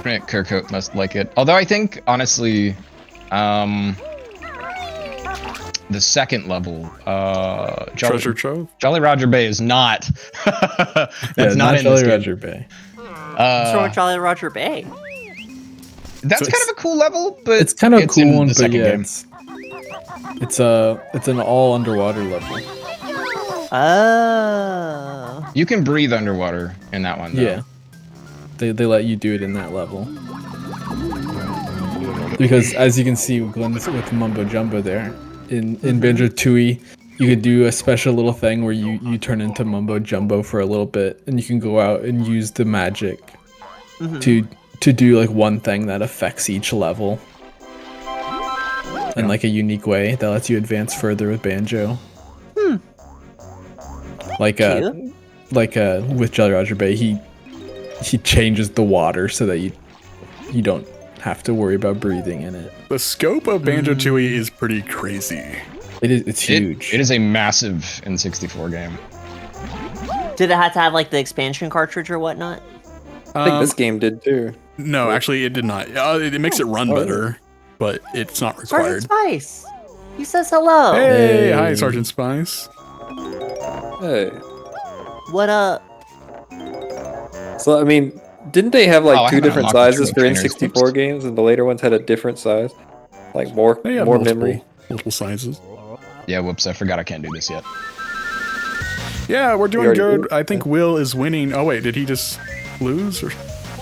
Kirkhope must like it. Although I think, honestly, the second level, Treasure Trove? Jolly Roger Bay is not. That's not in Jolly Roger Bay. What's wrong with Jolly Roger Bay? That's kind of a cool level, but it's kind of a cool one. But yeah, it's an all underwater level. Oh. You can breathe underwater in that one, though. Yeah. They let you do it in that level. Because as you can see with Mumbo Jumbo there, in Banjo-Tooie, you could do a special little thing where you turn into Mumbo Jumbo for a little bit, and you can go out and use the magic to do like one thing that affects each level in like a unique way that lets you advance further with Banjo. Like with Jolly Roger Bay, he changes the water so that you don't have to worry about breathing in it. The scope of Banjo-Tooie is pretty crazy. It's huge. It is a massive N64 game. Did it have to have like the expansion cartridge or whatnot? I think this game did too. No, actually, it did not. It makes it run better, but it's not required. Sergeant Spice, he says hello. Hey, hi, Sergeant Spice. Hey. What up? So I mean, didn't they have like 2 different sizes for containers. N64 games, and the later ones had a different size, like more memory? Multiple sizes. Yeah, whoops! I forgot I can't do this yet. Yeah, we're doing good. I think Will is winning. Oh wait, did he just lose or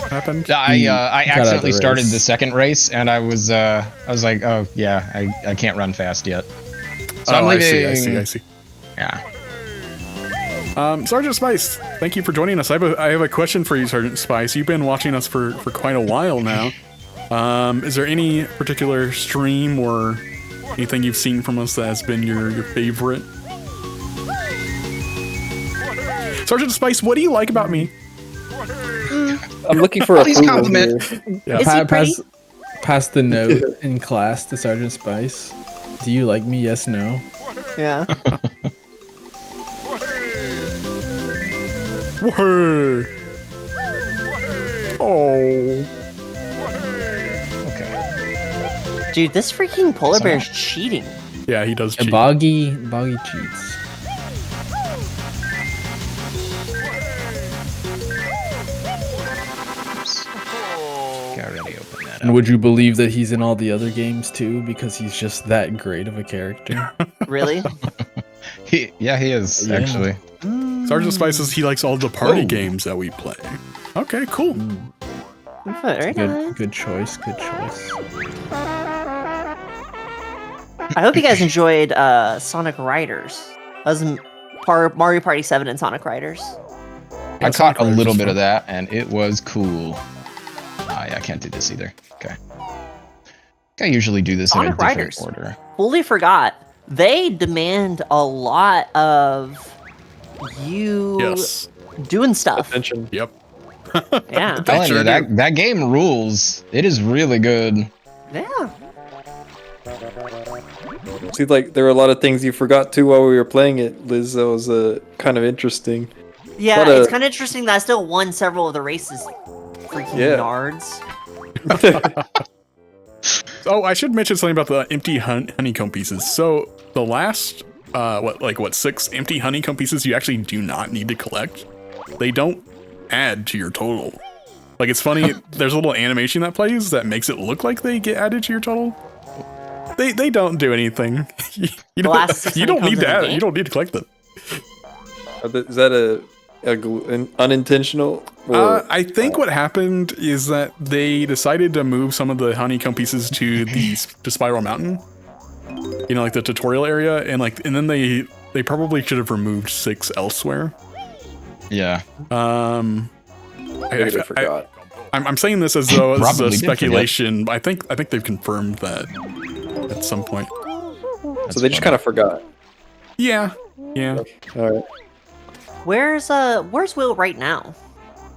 happened? I accidentally started the second race, and I was like, oh yeah, I can't run fast yet. So I'm leaving. I see. Yeah. Sergeant Spice, thank you for joining us. I have a question for you, Sergeant Spice. You've been watching us for quite a while now. Is there any particular stream or anything you've seen from us that has been your favorite? Sergeant Spice, what do you like about me? I'm looking for a compliment. Yeah. Pass the note in class to Sergeant Spice. Do you like me? Yes, no. Yeah. Whoa. Oh. Okay. Dude, this freaking polar bear is cheating. Yeah, he does cheat. Boggy cheats. Already opened that And would you believe that he's in all the other games too, because he's just that great of a character? Really? He is actually. Sergeant Spice says he likes all the party games that we play. Okay, cool. Very nice. Good choice. I hope you guys enjoyed Sonic Riders. That was Mario Party 7 and Sonic Riders. I caught a little bit of that, and it was cool. Yeah, I can't do this either. Okay. I usually do this Sonic in a different Riders. order. Fully forgot. They demand a lot of you doing stuff. Attention. Yep. Yeah. I'm telling you, that game rules. It is really good. Yeah. Seems like there were a lot of things you forgot too while we were playing it, Liz. That was kind of interesting. Yeah, it's kind of interesting that I still won several of the races. Freaking nards. Oh, I should mention something about the empty honeycomb pieces. So the last, 6 empty honeycomb pieces you actually do not need to collect. They don't add to your total. Like, it's funny, there's a little animation that plays that makes it look like they get added to your total. They don't do anything. you don't need to add it. You don't need to collect them. Is that an unintentional? I think what happened is that they decided to move some of the honeycomb pieces to Spiral Mountain. You know, like the tutorial area, and then they probably should have removed 6 elsewhere. Yeah. I forgot. I'm saying this as though it's a speculation. I think they've confirmed that at some point. So they just kind of forgot. Yeah. All right. Where's Will right now?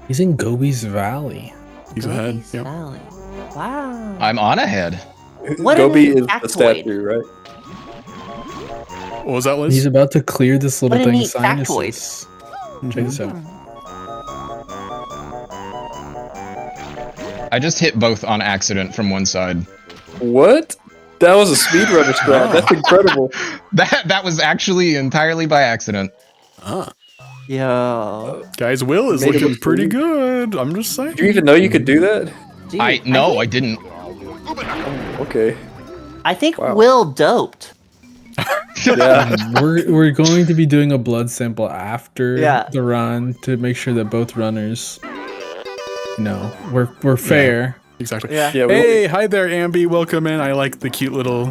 He's in Gobi's Valley. He's ahead. Yep. Valley. Wow. I'm on ahead. What Gobi an is the factoid. statue, right? What was that, Liz? He's about to clear this little What a thing's neat factoid. sinuses. Check this out. I just hit both on accident from one side. What? That was a speedrunner strat. That's incredible. That was actually entirely by accident. Yo. Guys, Will is looking pretty good. I'm just saying. Did you even know you could do that? Dude, I didn't. Okay. I think Will doped. Yeah. We're going to be doing a blood sample after Yeah. the run to make sure that both runners, we're fair. Exactly. Yeah. Hey, hi there, Ambi. Welcome in. I like the cute little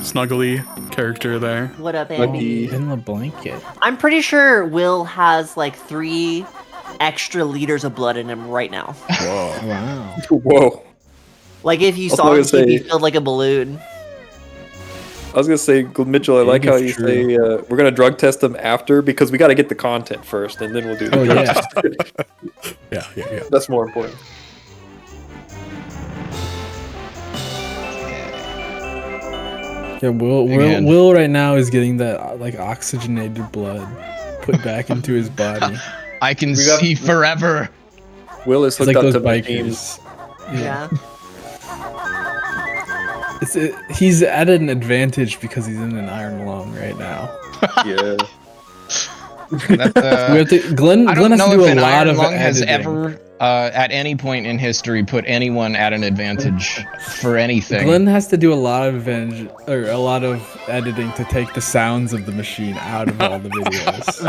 snuggly character there. What up, Andy? In the blanket. I'm pretty sure Will has like 3 extra liters of blood in him right now. Whoa. Wow. Whoa. Like if you I was saw gonna him, he'd be say- filled like a balloon. I was gonna say, Mitchell, I like how you say we're gonna drug test them after because we got to get the content first, and then we'll do the Oh, drug yeah. test. Yeah. That's more important. Yeah, Will right now is getting that oxygenated blood put back into his body. I can see forever. Will is It's hooked like up those to my teams. bikers. Yeah. He's at an advantage because he's in an iron lung right now. Yeah. Glenn I don't has know to do if a an lot Iron of Lung has editing. ever, at any point in history, put anyone at an advantage for anything. Glenn has to do a lot of editing to take the sounds of the machine out of all the videos.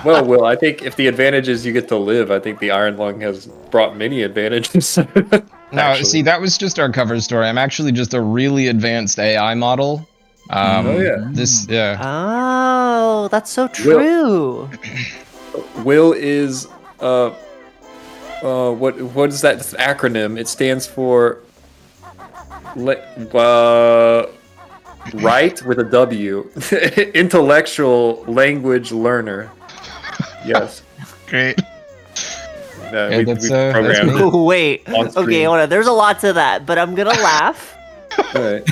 Well, Will, I think if the advantage is you get to live, I think the Iron Lung has brought many advantages. No, see, that was just our cover story. I'm actually just a really advanced AI model. Oh, yeah. Oh, that's so true. Will is what is that acronym? It stands for right with a W. Intellectual language learner. Yes. Great. We that's programmed me. it. Wait. On screen. Okay, hold on. There's a lot to that, but I'm gonna laugh. All right.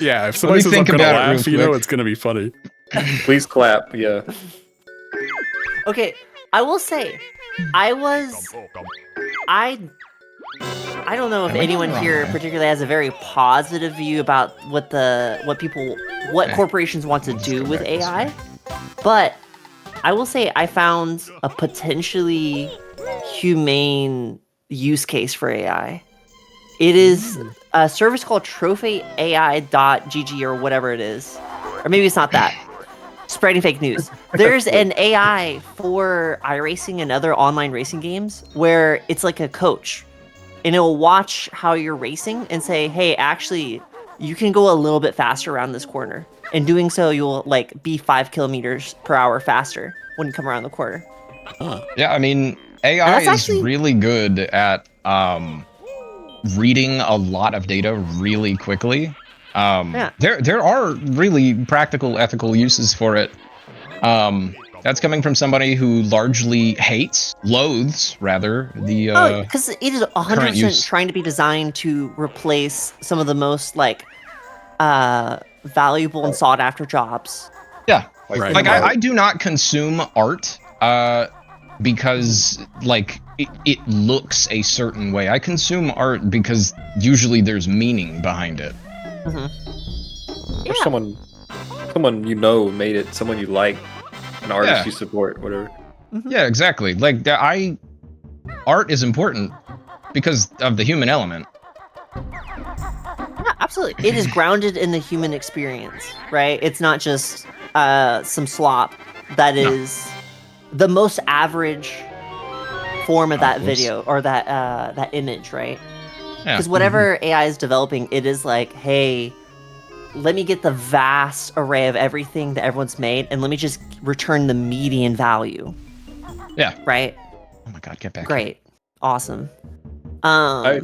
Yeah, if somebody says I'm think gonna about it laugh, real you know quick. it's gonna be funny. Please clap. Yeah. Okay, I will say, I don't know if anyone here particularly has a very positive view about what corporations want to do with AI, but I will say I found a potentially humane use case for AI. It is a service called trophyai.gg or whatever it is. Or maybe it's not that. Spreading fake news. There's an AI for iRacing and other online racing games where it's like a coach. and it will watch how you're racing and say, hey, actually, you can go a little bit faster around this corner. In doing so, you'll like be 5 kilometers per hour faster when you come around the corner. Yeah, I mean, AI is actually really good at reading a lot of data really quickly. There are really practical, ethical uses for it. That's coming from somebody who largely loathes, rather, the because it is 100% trying to be designed to replace some of the most like valuable and sought after jobs. Yeah, like I do not consume art because like it looks a certain way. I consume art because usually there's meaning behind it. Or someone you know made it, someone you like, an artist you support, whatever. Yeah, exactly. Like art is important because of the human element. Yeah, absolutely. It is grounded in the human experience, right? It's not just some slop that is the most average form of that video or that image, right? Because whatever AI is developing, it is like, hey, let me get the vast array of everything that everyone's made, and let me just return the median value. Yeah. Right? Oh my god, get back. Great. Here. Awesome. I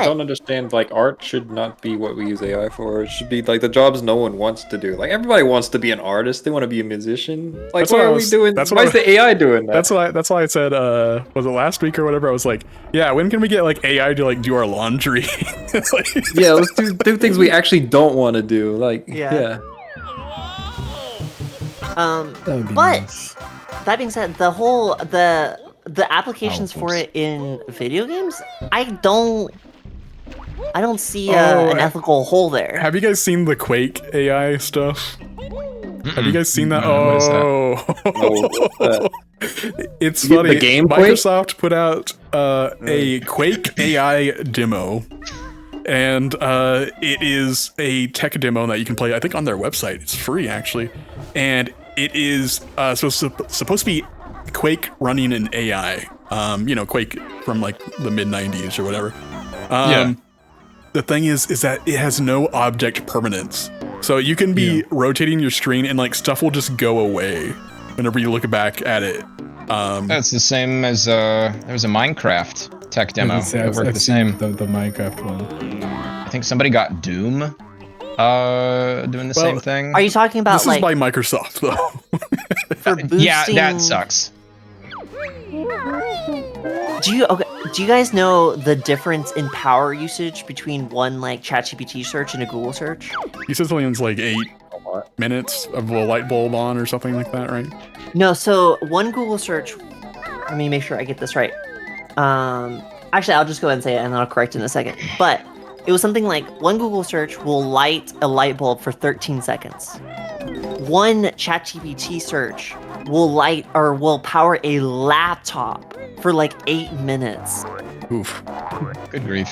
don't understand, like, art should not be what we use AI for. It should be, like, the jobs no one wants to do. Like, everybody wants to be an artist. They want to be a musician. Like, why are we doing... Why is the AI doing that? That's why I said, was it last week or whatever? I was like, yeah, when can we get, like, AI to, like, do our laundry? Yeah, let's do things we actually don't want to do. Like, yeah. But nice. That being said, the applications for it in video games, I don't see an ethical hole there. Have you guys seen the Quake AI stuff? Have you guys seen that? It's funny. The game Microsoft put out a Quake AI demo, and it is a tech demo that you can play, I think, on their website. It's free, actually, and it is supposed to be Quake running in AI. Quake from like the mid 90s or whatever. The thing is that it has no object permanence. So you can be rotating your screen and like stuff will just go away whenever you look back at it. That's the same as there was a Minecraft tech demo. It worked the same. The Minecraft one. I think somebody got Doom doing the same thing. Are you talking about this is by Microsoft though? For boosting... Yeah, that sucks. Do you guys know the difference in power usage between one like ChatGPT search and a Google search? You said something that's like 8 minutes of a light bulb on or something like that, right? No, so one Google search, let me make sure I get this right. Actually, I'll just go ahead and say it and then I'll correct it in a second. But it was something like one Google search will light a light bulb for 13 seconds. One ChatGPT search will power a laptop for like 8 minutes. Oof. Good grief.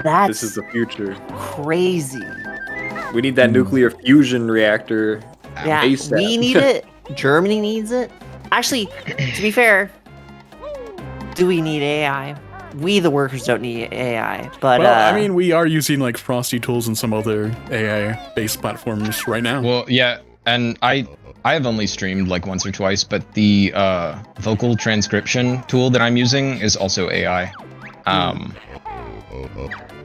This is the future. Crazy. We need that nuclear fusion reactor. Yeah, ASAP. We need it. Germany needs it. Actually, to be fair, do we need AI? We, the workers, don't need AI. But I mean, we are using like Frosty tools and some other AI-based platforms right now. Well, yeah, and I have only streamed like once or twice, but the vocal transcription tool that I'm using is also AI.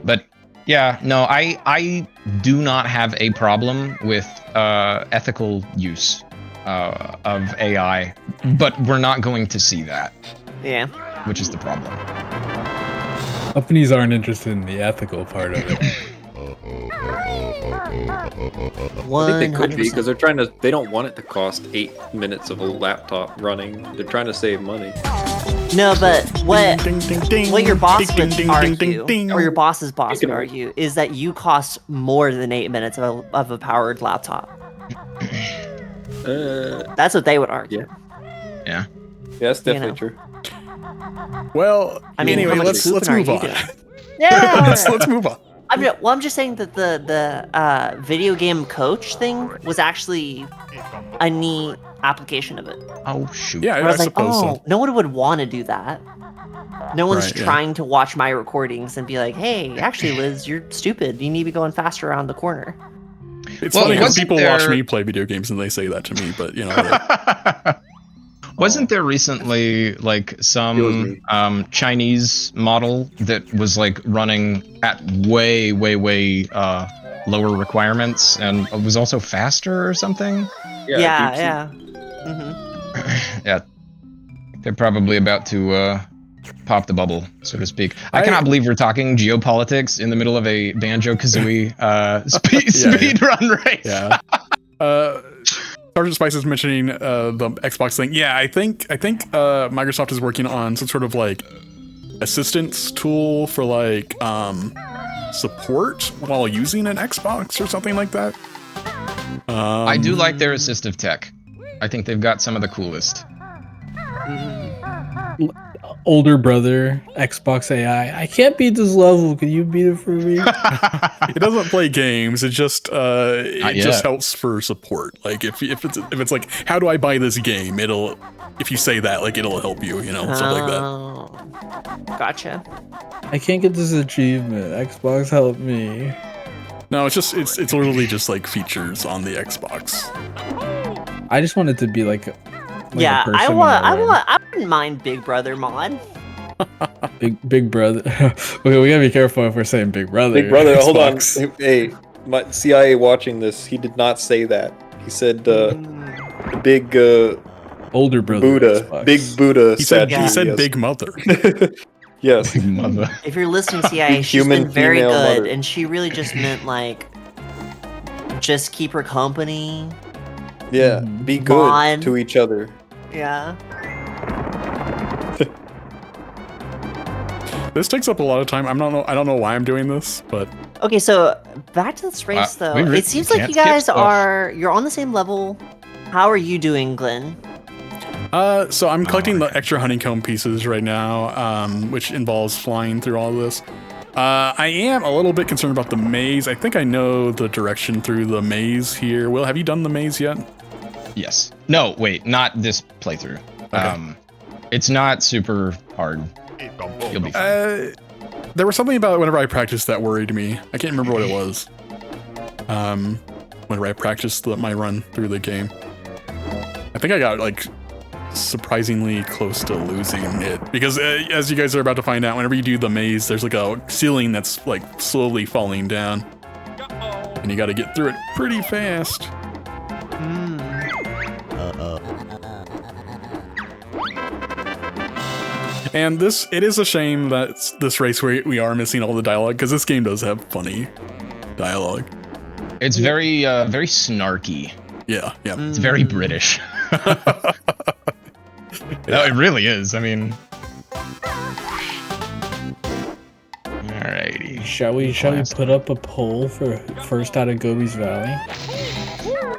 But yeah, no, I do not have a problem with ethical use of AI, but we're not going to see that. Yeah. Which is the problem. Companies aren't interested in the ethical part of it. I think they could be because they don't want it to cost 8 minutes of a laptop running. They're trying to save money. No, but what your boss would argue, or your boss's boss would argue, is that you cost more than 8 minutes of a powered laptop. That's what they would argue. Yeah. Yeah, that's definitely true. Well, I mean, anyway, let's move on. Yeah, let's move on. I'm just saying that the video game coach thing was actually a neat application of it. Oh shoot! Yeah, I was like, suppose so. No one would want to do that. No one's Right, yeah. trying to watch my recordings and be like, "Hey, actually, Liz, you're stupid. You need to be going faster around the corner." It's Well, funny because wasn't people watch there- me play video games and they say that to me, but you know, like, Wasn't there recently like some Chinese model that was like running at way lower requirements and was also faster or something? Yeah. Yeah, they're probably about to pop the bubble, so to speak. I cannot believe we're talking geopolitics in the middle of a Banjo-Kazooie speed run race. Yeah. Sergeant Spice is mentioning the Xbox thing. Yeah, I think Microsoft is working on some sort of like assistance tool for like support while using an Xbox or something like that. I do like their assistive tech. I think they've got some of the coolest. Older brother, Xbox AI. I can't beat this level. Can you beat it for me? It doesn't play games. It just just helps for support. Like if it's like, how do I buy this game? If you say that, like it'll help you. You know, stuff like that. Gotcha. I can't get this achievement. Xbox, help me. No, it's literally just like features on the Xbox. I just want it to be like yeah, I wouldn't mind Big Brother mod. Big Brother. Okay, we gotta be careful if we're saying Big Brother. Big Brother, hold on. Hey, my CIA watching this. He did not say that. He said big older brother. Buddha. Xbox. Big Buddha. He said Big Mother. Yes. Big Mother. If you're listening, CIA, she's Human been very female good, mother. and she really just meant like, just keep her company. Yeah. Be good Mon. to each other. Yeah. This takes up a lot of time. I don't know why I'm doing this, but Okay, so back to this race though. It seems like you guys you're on the same level. How are you doing, Glenn? So I'm collecting the extra honeycomb pieces right now, which involves flying through all of this. I am a little bit concerned about the maze. I think I know the direction through the maze here. Will, have you done the maze yet? Yes. No, wait, not this playthrough. Okay. It's not super hard. You'll be fine. There was something about it whenever I practiced that worried me. I can't remember what it was. Whenever I practiced my run through the game. I think I got like surprisingly close to losing it because as you guys are about to find out, whenever you do the maze, there's like a ceiling that's like slowly falling down. And you got to get through it pretty fast. And it is a shame that this race we are missing all the dialogue because this game does have funny dialogue. It's very snarky. Yeah. It's very British. No, it really is. I mean, alrighty. Shall we put up a poll for first out of Gobi's Valley?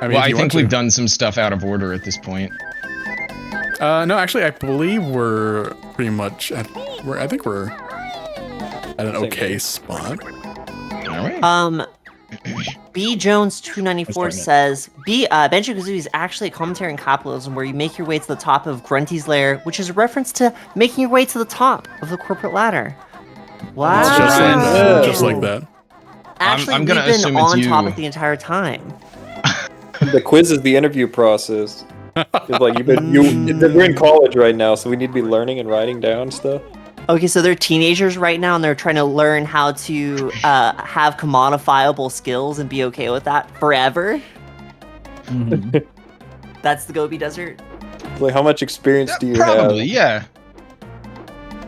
I think we've done some stuff out of order at this point. No, actually, I believe we're pretty much at we're at an okay spot. Are we? B Jones 294 says Banjo-Kazooie is actually a commentary on capitalism where you make your way to the top of Grunty's lair, which is a reference to making your way to the top of the corporate ladder. Wow. Just like that. Actually, I'm gonna we've assume been it's on you. topic the entire time. The quiz is the interview process. It's like we're in college right now, so we need to be learning and writing down stuff. Okay, so they're teenagers right now, and they're trying to learn how to have commodifiable skills and be okay with that forever. Mm-hmm. That's the Gobi Desert. Like, how much experience do you Probably, have? yeah.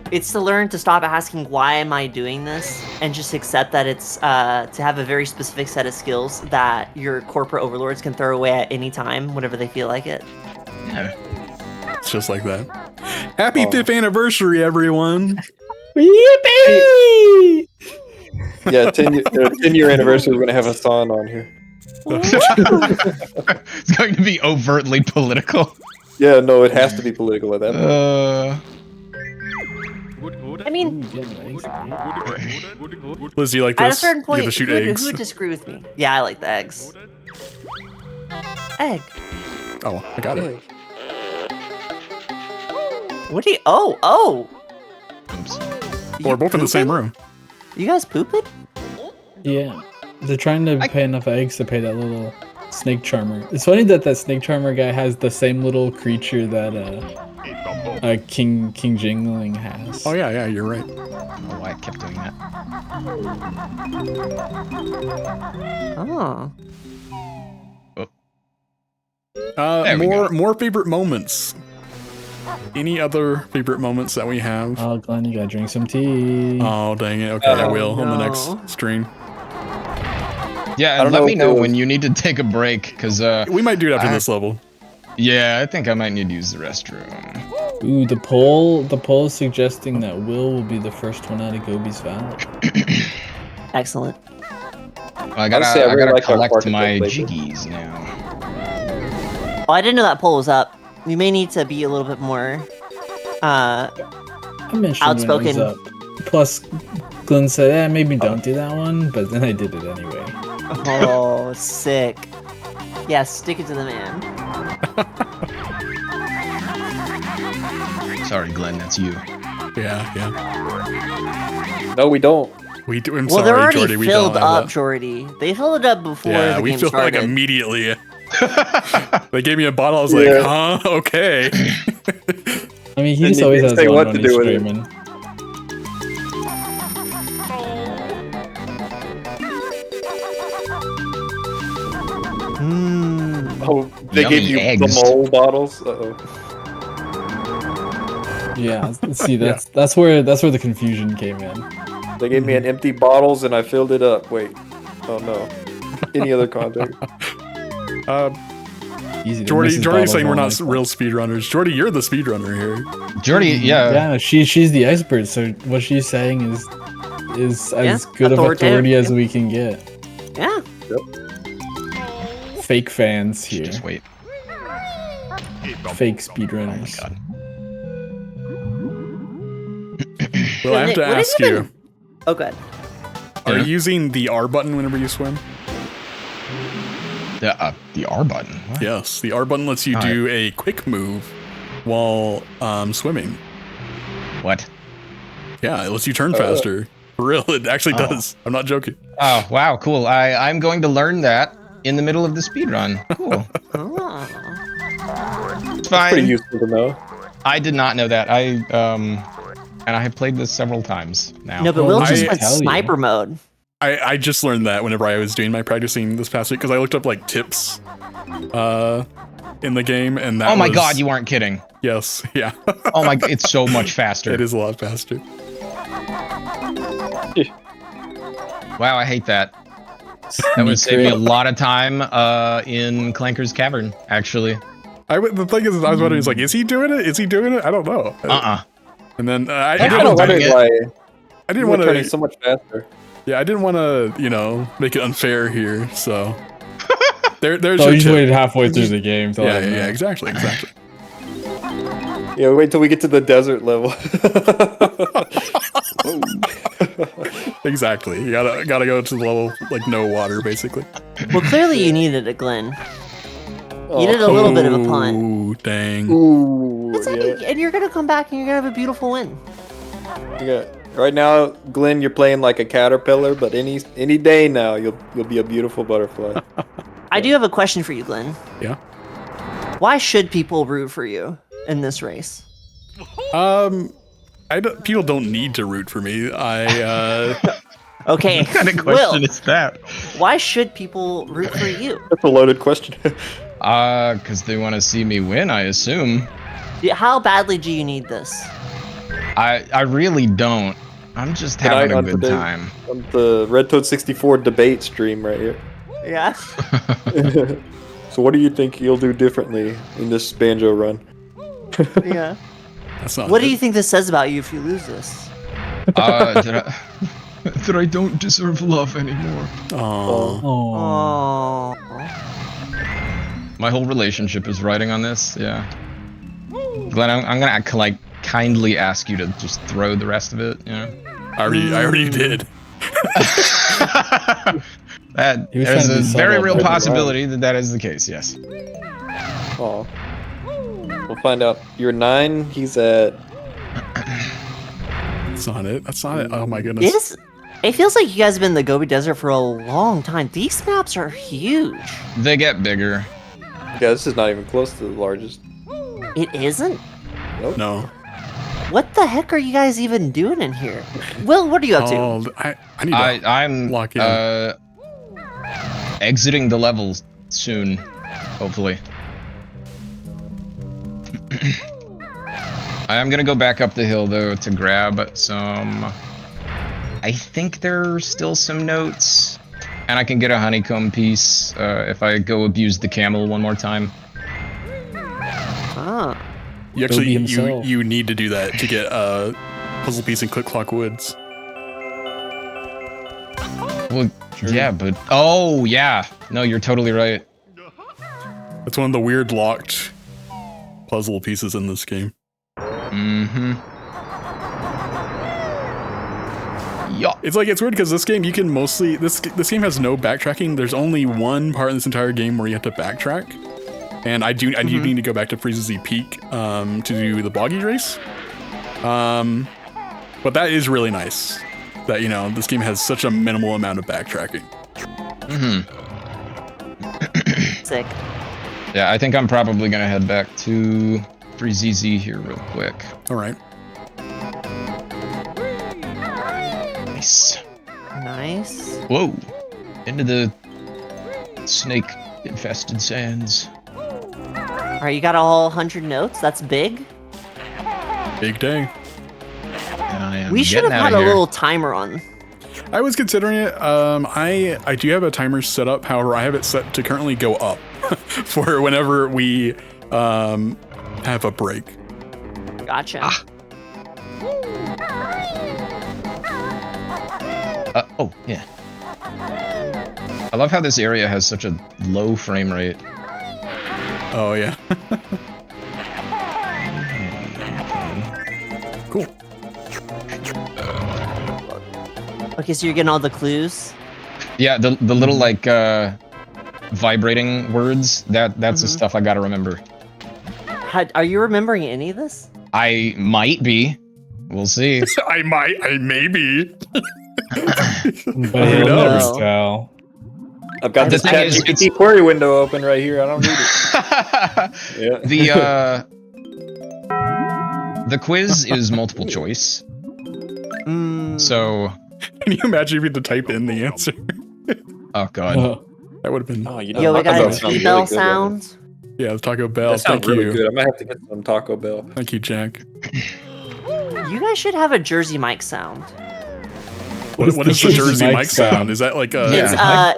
It's to learn to stop asking, why am I doing this? And just accept that it's to have a very specific set of skills that your corporate overlords can throw away at any time, whenever they feel like it. Yeah. It's just like that. Happy 5th anniversary, everyone! Yippee! Yeah, 10-year anniversary. We're gonna have a song on here. It's going to be overtly political. Yeah, no, it has to be political at that point. I mean, Liz, do you like at a this? certain point, you get to shoot who eggs. would disagree with me? Yeah, I like the eggs. Egg. Oh, I got it. What do you? Oh! Oops. We're both in the same room. You guys pooping? Yeah. They're trying to pay enough eggs to pay that little snake charmer. It's funny that snake charmer guy has the same little creature that King Jingling has. Oh yeah, you're right. I don't know why I kept doing that. Oh. More favorite moments. Any other favorite moments that we have? Oh, Glenn, you gotta drink some tea. Oh, dang it. Okay, I will on the next stream. Yeah, and let me know when you need to take a break, because we might do it after this level. Yeah, I think I might need to use the restroom. Ooh, the poll is suggesting that Will be the first one out of Gobi's Valley. Excellent. I gotta collect my jiggies now. Oh, I didn't know that poll was up. We may need to be a little bit more outspoken. When it was up. Plus, Glenn said, maybe don't do that one, but then I did it anyway. Oh, sick. Yeah, stick it to the man. Sorry, Glenn, that's you. Yeah. No, we don't. We do. I'm well, sorry, they're already Jordy. filled up, Jordy. They filled it up before the game we filled started. it like immediately. They gave me a bottle. I was like, huh? Okay. I mean, he just always has one when he's streaming. Oh, they gave you the mole bottles. Yeah, see, that's where the confusion came in. They gave me an empty bottles and I filled it up. Wait, oh no. Any other context? Jordy's saying we're not real speedrunners. Jordy, you're the speedrunner here. Jordy, yeah, she's the expert. So what she's saying is as good of authority as we can get. Yeah. Yep. Fake fans here. Just wait. Fake speedrunners. Oh my god. Well, I have to ask you. Oh, good. Are you using the R button whenever you swim? The R button? What? Yes, the R button lets you do a quick move while swimming. What? Yeah, it lets you turn faster. For real, it actually does. I'm not joking. Oh, wow, cool. I'm going to learn that in the middle of the speedrun. Cool. It's fine. Pretty useful to know. I did not know that. And I have played this several times now. No, but Will just went sniper mode. I just learned that whenever I was doing my practicing this past week, because I looked up like tips in the game, and that oh my god, you aren't kidding. Yes, yeah. Oh my, it's so much faster. It is a lot faster. Wow, I hate that. That would save me a lot of time in Clanker's Cavern, actually. The thing is, I was wondering, like, is he doing it? Is he doing it? I don't know. And then I didn't want to turn so much faster. Yeah, I didn't want to, make it unfair here. So there's you just waited halfway through the game. Yeah, exactly. Yeah, wait till we get to the desert level. Exactly. You gotta go to the level like no water, basically. Well, clearly you needed it, Glenn. You did a little bit of a punt. Ooh, dang. Ooh, and you're gonna come back and you're gonna have a beautiful win. Yeah. Right now, Glenn, you're playing like a caterpillar, but any day now, you'll be a beautiful butterfly. I do have a question for you, Glenn. Yeah. Why should people root for you in this race? People don't need to root for me. Okay. What kind of question is that? Why should people root for you? That's a loaded question. Because they want to see me win, I assume. How badly do you need this? I really don't. I'm just having a good time. On the RedToad64 debate stream right here. Yeah. So what do you think you'll do differently in this Banjo run? Yeah. That's not what do you think this says about you if you lose this? That I don't deserve love anymore. Oh. My whole relationship is riding on this. Yeah. Glenn, I'm gonna kindly ask you to just throw the rest of it. I already did. There's a very real possibility that is the case. Yes. Oh. We'll find out. You're 9. He's at That's not it. That's not it. Oh my goodness. It feels like you guys have been in the Gobi Desert for a long time. These maps are huge. They get bigger. Yeah, this is not even close to the largest. It isn't? Nope. No. What the heck are you guys even doing in here? Will, what are you up to? Oh, I need to I'm lock in. Exiting the level soon, hopefully. I am gonna go back up the hill though to grab some. I think there's still some notes, and I can get a honeycomb piece if I go abuse the camel one more time. Ah. You actually you need to do that to get a puzzle piece in Click Clock Woods. Well, yeah, but oh yeah, no, you're totally right. That's one of the weird locked puzzle pieces in this game. Mm-hmm. Yeah. It's weird because this game you can mostly this game has no backtracking. There's only one part in this entire game where you have to backtrack, and I do need to go back to Freeze's Peak to do the boggy race. But that is really nice that this game has such a minimal amount of backtracking. Sick. Yeah, I think I'm probably gonna head back to 3ZZ here real quick. All right. Nice. Nice. Whoa. Into the snake-infested sands. All right, you got all 100 notes. That's big. Big day. And I am We should have had a little timer on. I was considering it. I do have a timer set up. However, I have it set to currently go up for whenever we have a break. Gotcha. Ah. Oh, yeah. I love how this area has such a low frame rate. Oh, yeah. Cool. Okay, so you're getting all the clues? Yeah, the little, like, vibrating words, that's the stuff I gotta remember. Are you remembering any of this? I might be. We'll see. I may be. But he'll never tell. I've got this ChatGPT query window open right here. I don't need it. Yeah. The quiz is multiple choice. So can you imagine if you had to type in the answer? Oh god. That would have been. Oh, Yo, we got a T-Bell sound. Yeah, the Taco Bell. That sounds Thank really you. good. I might have to get some Taco Bell. Thank you, Jack. You guys should have a Jersey Mike sound. What is the Jersey Mike sound? Is that like a?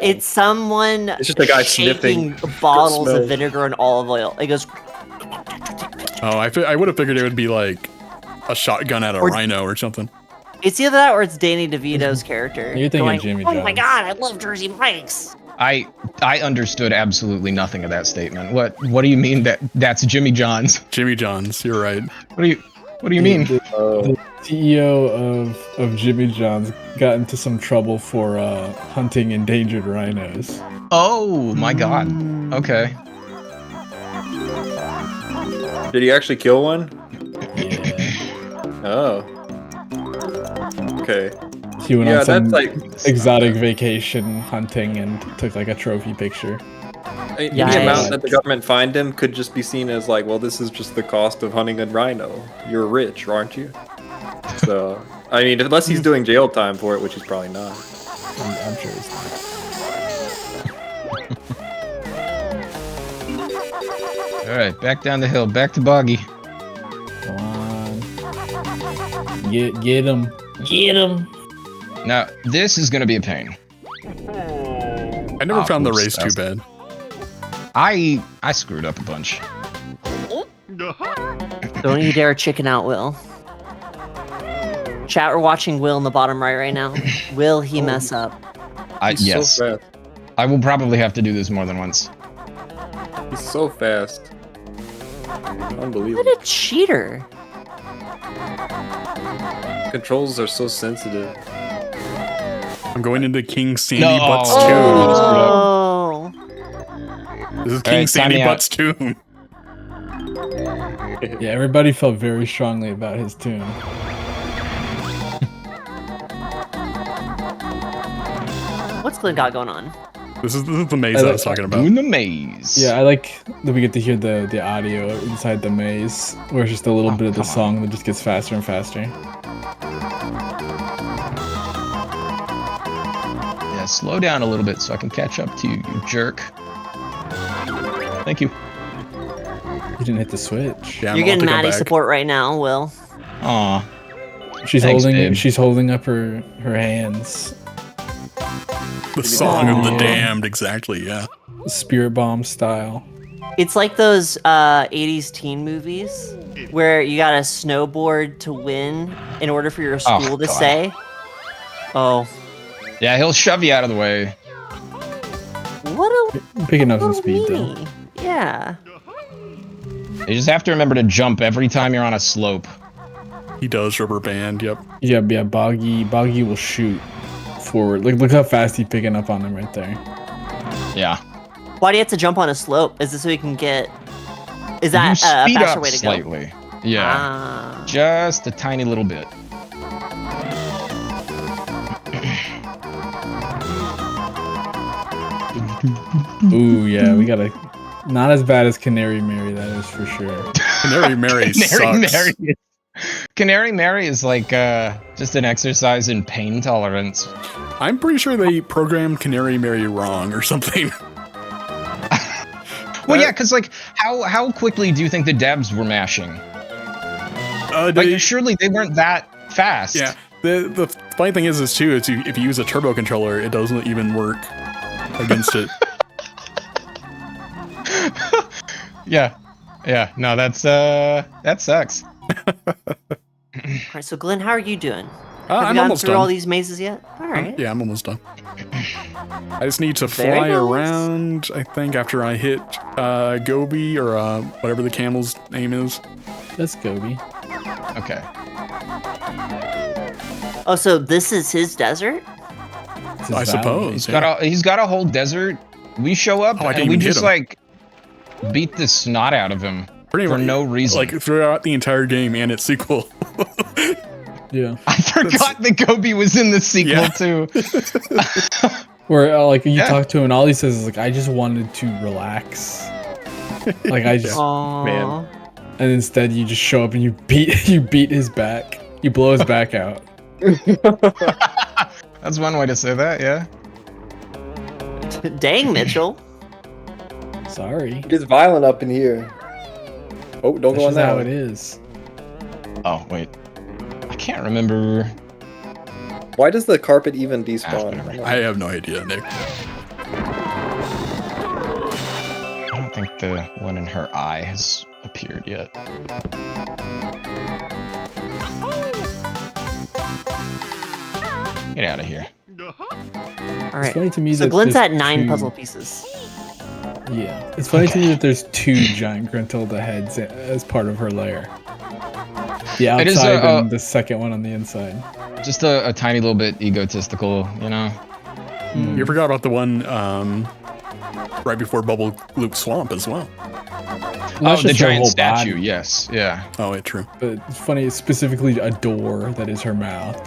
It's someone. It's just a guy shaking sniffing bottles of vinegar and olive oil. It goes. Oh, I would have figured it would be like a shotgun at a rhino or something. It's either that or it's Danny DeVito's character. You're thinking going, Jimmy oh John's. my god, I love Jersey Mikes. I understood absolutely nothing of that statement. What do you mean that's Jimmy John's? Jimmy John's, you're right. What do you mean? The CEO of Jimmy John's got into some trouble for hunting endangered rhinos. Oh my god. Okay. Did he actually kill one? Yeah. Oh. Okay. He went on some that's like exotic vacation hunting and took like a trophy picture. the amount that the government fined him could just be seen as like, well, this is just the cost of hunting a rhino. You're rich, aren't you? So, I mean, unless he's doing jail time for it, which he's probably not. I'm sure he's not. All right, back down the hill, back to Boggy. Come on. Get him. Get him. Now, this is going to be a pain. I never found the race too bad. I screwed up a bunch. Don't you dare chicken out, Will. Chat, we're watching Will in the bottom right now. Will he mess up? He's yes. so fast. I will probably have to do this more than once. He's so fast. Unbelievable. What a cheater. Controls are so sensitive. I'm going into King Sandy No. Butt's Oh. tomb. This is King Alright, sign Sandy me Butt's tomb. Yeah, everybody felt very strongly about his tune. Glenn got going on? This is the maze I was talking about. Doing the maze. Yeah, I like that we get to hear the audio inside the maze, where it's just a little bit of the song that just gets faster and faster. Yeah, slow down a little bit so I can catch up to you, you jerk. Thank you. You didn't hit the switch. Yeah, You're getting Maddie support right now, Will. Aw. She's Thanks, holding babe. she's holding up her hands. The song of the damned, exactly, yeah. Spirit bomb style. It's like those 80s teen movies where you gotta snowboard to win in order for your school to say, oh. Yeah, he'll shove you out of the way. What a Picking up some speed though. weenie. Yeah. You just have to remember to jump every time you're on a slope. He does rubber band, yep. Yeah, Boggy will shoot forward. Look how fast he's picking up on him right there. Yeah. Why do you have to jump on a slope? Is this so you can get... Is that You a speed faster up way to slightly. go? Yeah. Ah. Just a tiny little bit. Ooh, yeah, we gotta... Not as bad as Canary Mary, that is for sure. Canary Mary sucks. Canary Mary is like just an exercise in pain tolerance. I'm pretty sure they programmed Canary Mary wrong or something. Well, yeah, because like, how quickly do you think the devs were mashing? Like, surely they weren't that fast. Yeah. The funny thing is too, if you use a turbo controller, it doesn't even work against it. Yeah. No, that sucks. Alright, so Glenn, how are you doing? Have you I'm gotten almost through done. all these mazes yet? Alright. Yeah, I'm almost done. I just need to Very fly nice. around, I think, after I hit Gobi or whatever the camel's name is. That's Gobi. Okay. Oh, so this is his desert? This is I suppose. Yeah. He's got a whole desert. We show up Oh, I didn't and we even hit just him. like beat the snot out of him Pretty for much, no reason. Like throughout the entire game and its sequel. Yeah. I forgot that Gobi was in the sequel Yeah. too. Where like you talk to him and all he says is like, I just wanted to relax. Like I just Aww. Man. and instead you just show up and you beat his back. You blow his back out. That's one way to say that, yeah. Dang, Mitchell. Sorry. It gets violent up in here. Oh, don't That's go on just that how one. it is. Oh, wait. I can't remember. Why does the carpet even despawn? I have no idea, Nick. I don't think the one in her eye has appeared yet. Get out of here. Alright. funny to me So that Glenn's there's at 9 two- puzzle pieces. Yeah. It's funny to me that there's 2 giant Gruntilda heads as part of her lair. The It is outside and the second one on the inside. Just a tiny little bit egotistical, you know? You forgot about the one right before Bubble Loop Swamp as well. Oh, Not the just her giant whole statue, body, yes, yeah. Oh, yeah, true. But it's funny, it's specifically a door that is her mouth.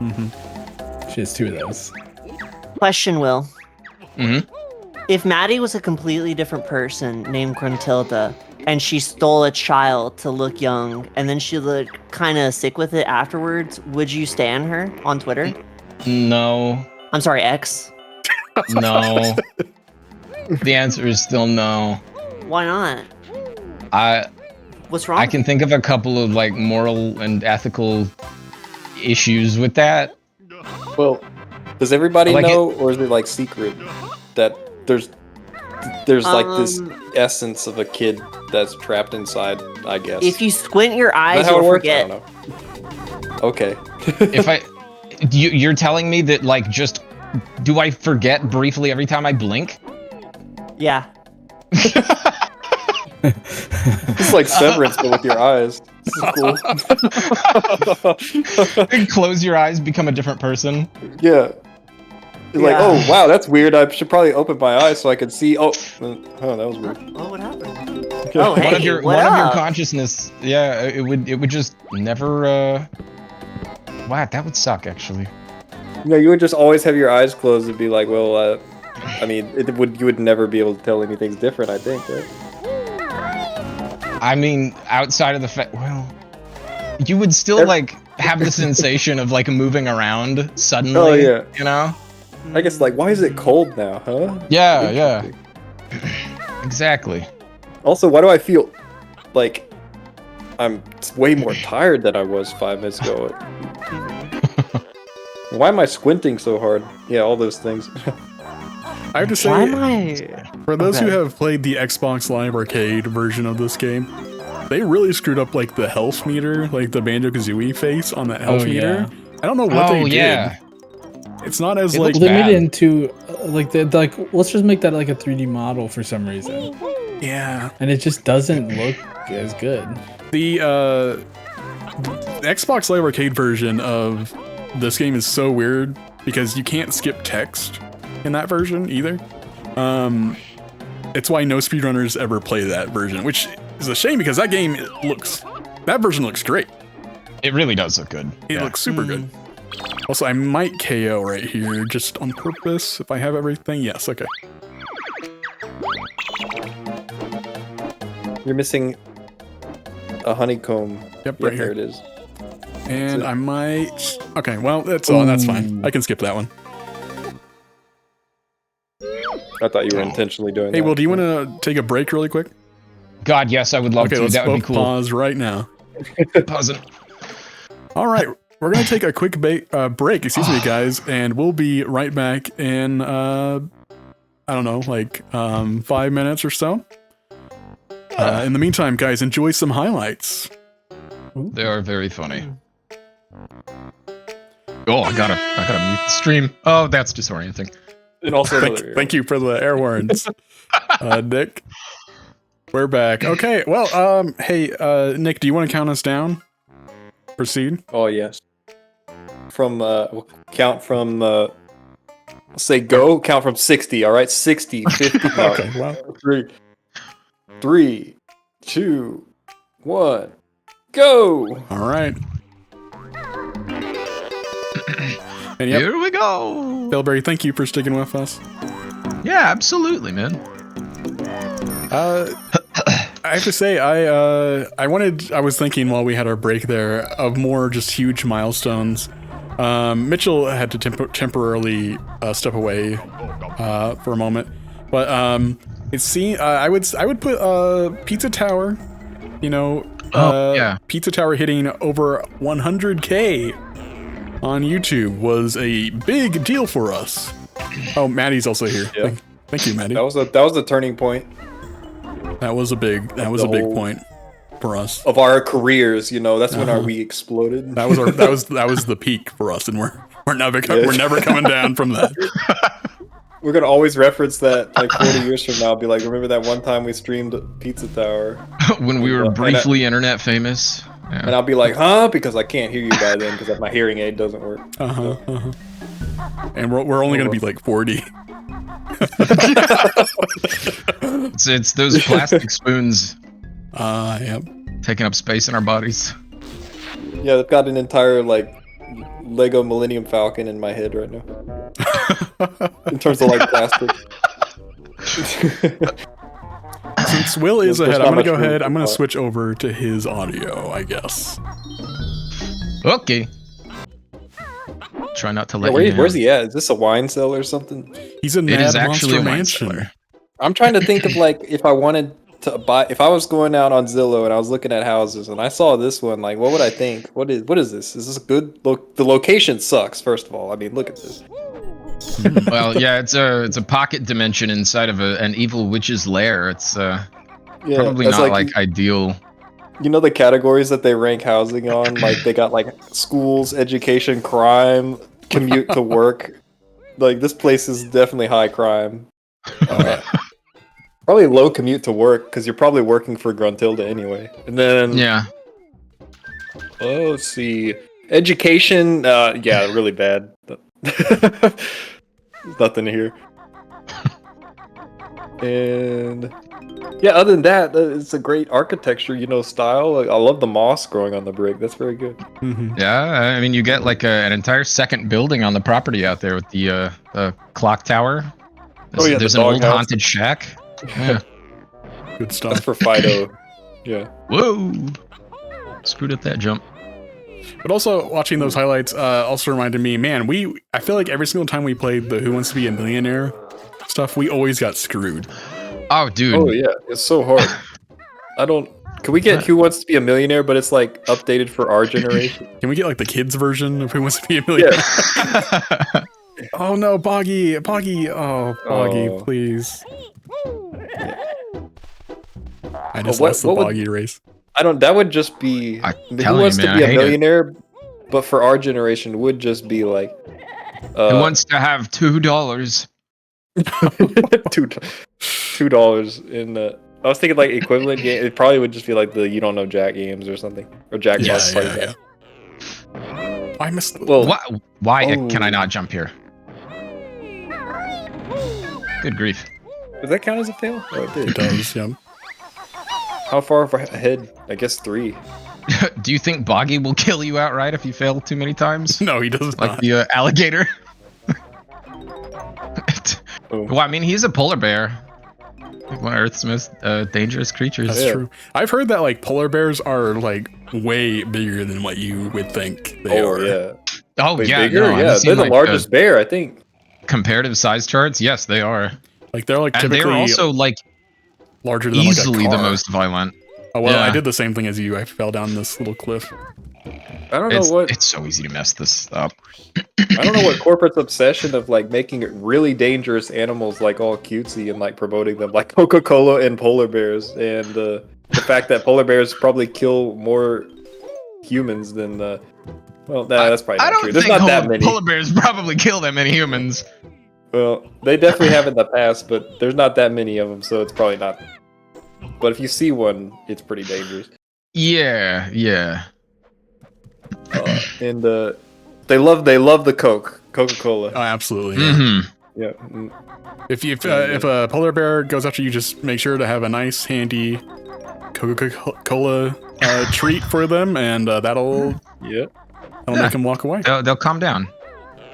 Mm-hmm. She has 2 of those. Question, Will. Mm-hmm. If Maddie was a completely different person named Gruntilda, and she stole a child to look young, and then she looked kind of sick with it afterwards, would you stan her on Twitter? No. I'm sorry, X. No. The answer is still no. Why not? What's wrong? I can think of a couple of like moral and ethical issues with that. Well, does everybody Like know, or is it like secret that there's like this essence of a kid that's trapped inside? I guess. If you squint your Is that eyes, how it you'll works? I forget. don't know. Okay. If you're telling me that like just do I forget briefly every time I blink? Yeah. It's like Severance, but with your eyes. This is cool. Close your eyes, become a different person. Yeah. You're like, oh wow, that's weird. I should probably open my eyes so I can see. Oh, that was weird. Oh, what happened? Oh, hey, one of your what up? consciousness. Yeah, it would just never. Wow, that would suck actually. You would just always have your eyes closed and be like, well, I mean, you would never be able to tell anything's different, I think, right? I mean, outside of the fact, well, you would still like have the sensation of like moving around suddenly. Oh yeah. You know? I guess like, why is it cold now, huh? Yeah. Exactly. Also, why do I feel like I'm way more tired than I was 5 minutes ago? Why am I squinting so hard? Yeah, all those things. I have to say, for those who have played the Xbox Live Arcade version of this game, they really screwed up like the health meter, like the Banjo-Kazooie face on that health meter. I don't know what they did. It's not as like they made it into like let's just make that like a 3D model for some reason. Yeah, and it just doesn't look as good. The Xbox Live Arcade version of this game is so weird because you can't skip text in that version either. It's why no speedrunners ever play that version, which is a shame because that version looks great. It really does look good. It looks super good. Also, I might KO right here just on purpose if I have everything. Yes, okay. You're missing a honeycomb. Yep, right here. There it is. And I might... Okay, well, that's fine. I can skip that one. I thought you were intentionally doing that. Hey, well, do you want to take a break really quick? God, yes, I would love to. That would be cool. Pause right now. Pause it. All right, we're going to take a quick break, excuse me, guys, and we'll be right back in, I don't know, like 5 minutes or so. In the meantime, guys, enjoy some highlights. They are very funny. Oh, I gotta mute the stream. Oh, that's disorienting. And also, thank you for the air horns, Nick. We're back. Okay, well, hey, Nick, do you want to count us down? Proceed. Oh yes. From we'll count from say go. Count from 60. All right, 60, 50. Okay. Wow. 3, 2, 1, go! All right. And here we go. Billberry, thank you for sticking with us. Yeah, absolutely, man. I have to say, I was thinking while we had our break there of more just huge milestones. Mitchell had to temporarily step away for a moment, but I would put Pizza Tower, Pizza Tower hitting over 100K on YouTube was a big deal for us. Oh, Maddie's also here. Yeah. Thank you, Maddie. That was a turning point. That was a big point for us of our careers. That's when we exploded. That was the peak for us, and we're never coming down from that. We're gonna always reference that like 40 years from now. Be like, remember that one time we streamed Pizza Tower when we were briefly internet famous. Yeah. And I'll be like, huh? Because I can't hear you by then because my hearing aid doesn't work. And we're only gonna be like 40. It's those plastic spoons. Yep. Taking up space in our bodies. Yeah, they've got an entire like Lego Millennium Falcon in my head right now. In terms of like plastic. Since Will is ahead, I'm gonna go ahead. I'm gonna switch over to his audio, I guess. Okay. Try not to let you down. Where's he at? Is this a wine cellar or something? He's in Mad Monster Mansion. I'm trying to think of like if I wanted to buy, if I was going out on Zillow and I was looking at houses and I saw this one, like what would I think? What is this? Is this a good look? The location sucks. First of all, I mean, look at this. Well, yeah, it's a pocket dimension inside of an evil witch's lair. It's probably not like ideal. You know the categories that they rank housing on? Like they got like schools, education, crime, commute to work. Like this place is definitely high crime. Probably low commute to work because you're probably working for Gruntilda anyway. And then let's see, education. Yeah, really bad. Nothing here. And yeah, other than that, it's a great architecture, you know, style. Like, I love the moss growing on the brick. That's very good. Yeah, I mean, you get like an entire second building on the property out there with the clock tower. There's an old haunted shack. Yeah. Good stuff. That's for Fido. Yeah. Whoa! Screwed up that jump. But also, watching those highlights also reminded me, man, I feel like every single time we played the Who Wants to Be a Millionaire stuff, we always got screwed. Oh, dude. Oh, yeah. It's so hard. Can we get Who Wants to Be a Millionaire, but it's like updated for our generation? Can we get like the kids version of Who Wants to Be a Millionaire? Yeah. Oh no, Boggy. Oh, Boggy, please. I just lost the Boggy race. That would just be Who Wants to Be a Millionaire, but for our generation would just be like Who wants to have $2? $2 in the. I was thinking like equivalent game. It probably would just be like the You Don't Know Jack games or something, or Jack. Yeah. I missed. Well, why can I not jump here? Good grief! Does that count as a fail? Oh, it did. It does. Yeah. How far ahead? I guess 3. Do you think Boggy will kill you outright if you fail too many times? No, he does like not. The alligator. Well, I mean, he's a polar bear. Like one of Earth's most dangerous creatures. That's true. I've heard that like polar bears are like way bigger than what you would think they are. Yeah. Oh, Wait, yeah. Bigger? No, yeah, they're the largest bear, I think. Comparative size charts? Yes, they are. Like they're like typically and they're also like larger than easily like a car. The most violent. Oh well, I did the same thing as you. I fell down this little cliff. I don't know what. It's so easy to mess this up. I don't know what corporate's obsession of like making it really dangerous animals like all cutesy and like promoting them like Coca-Cola and polar bears, and the fact that polar bears probably kill more humans than that's probably not true. There's not that many. Polar bears probably kill that many humans. Well, they definitely have in the past, but there's not that many of them, so it's probably not. But if you see one, it's pretty dangerous. Yeah. And they love the Coca-Cola. Oh, absolutely. Yeah. If a polar bear goes after you, just make sure to have a nice handy Coca-Cola treat for them, and that'll make them walk away. They'll calm down.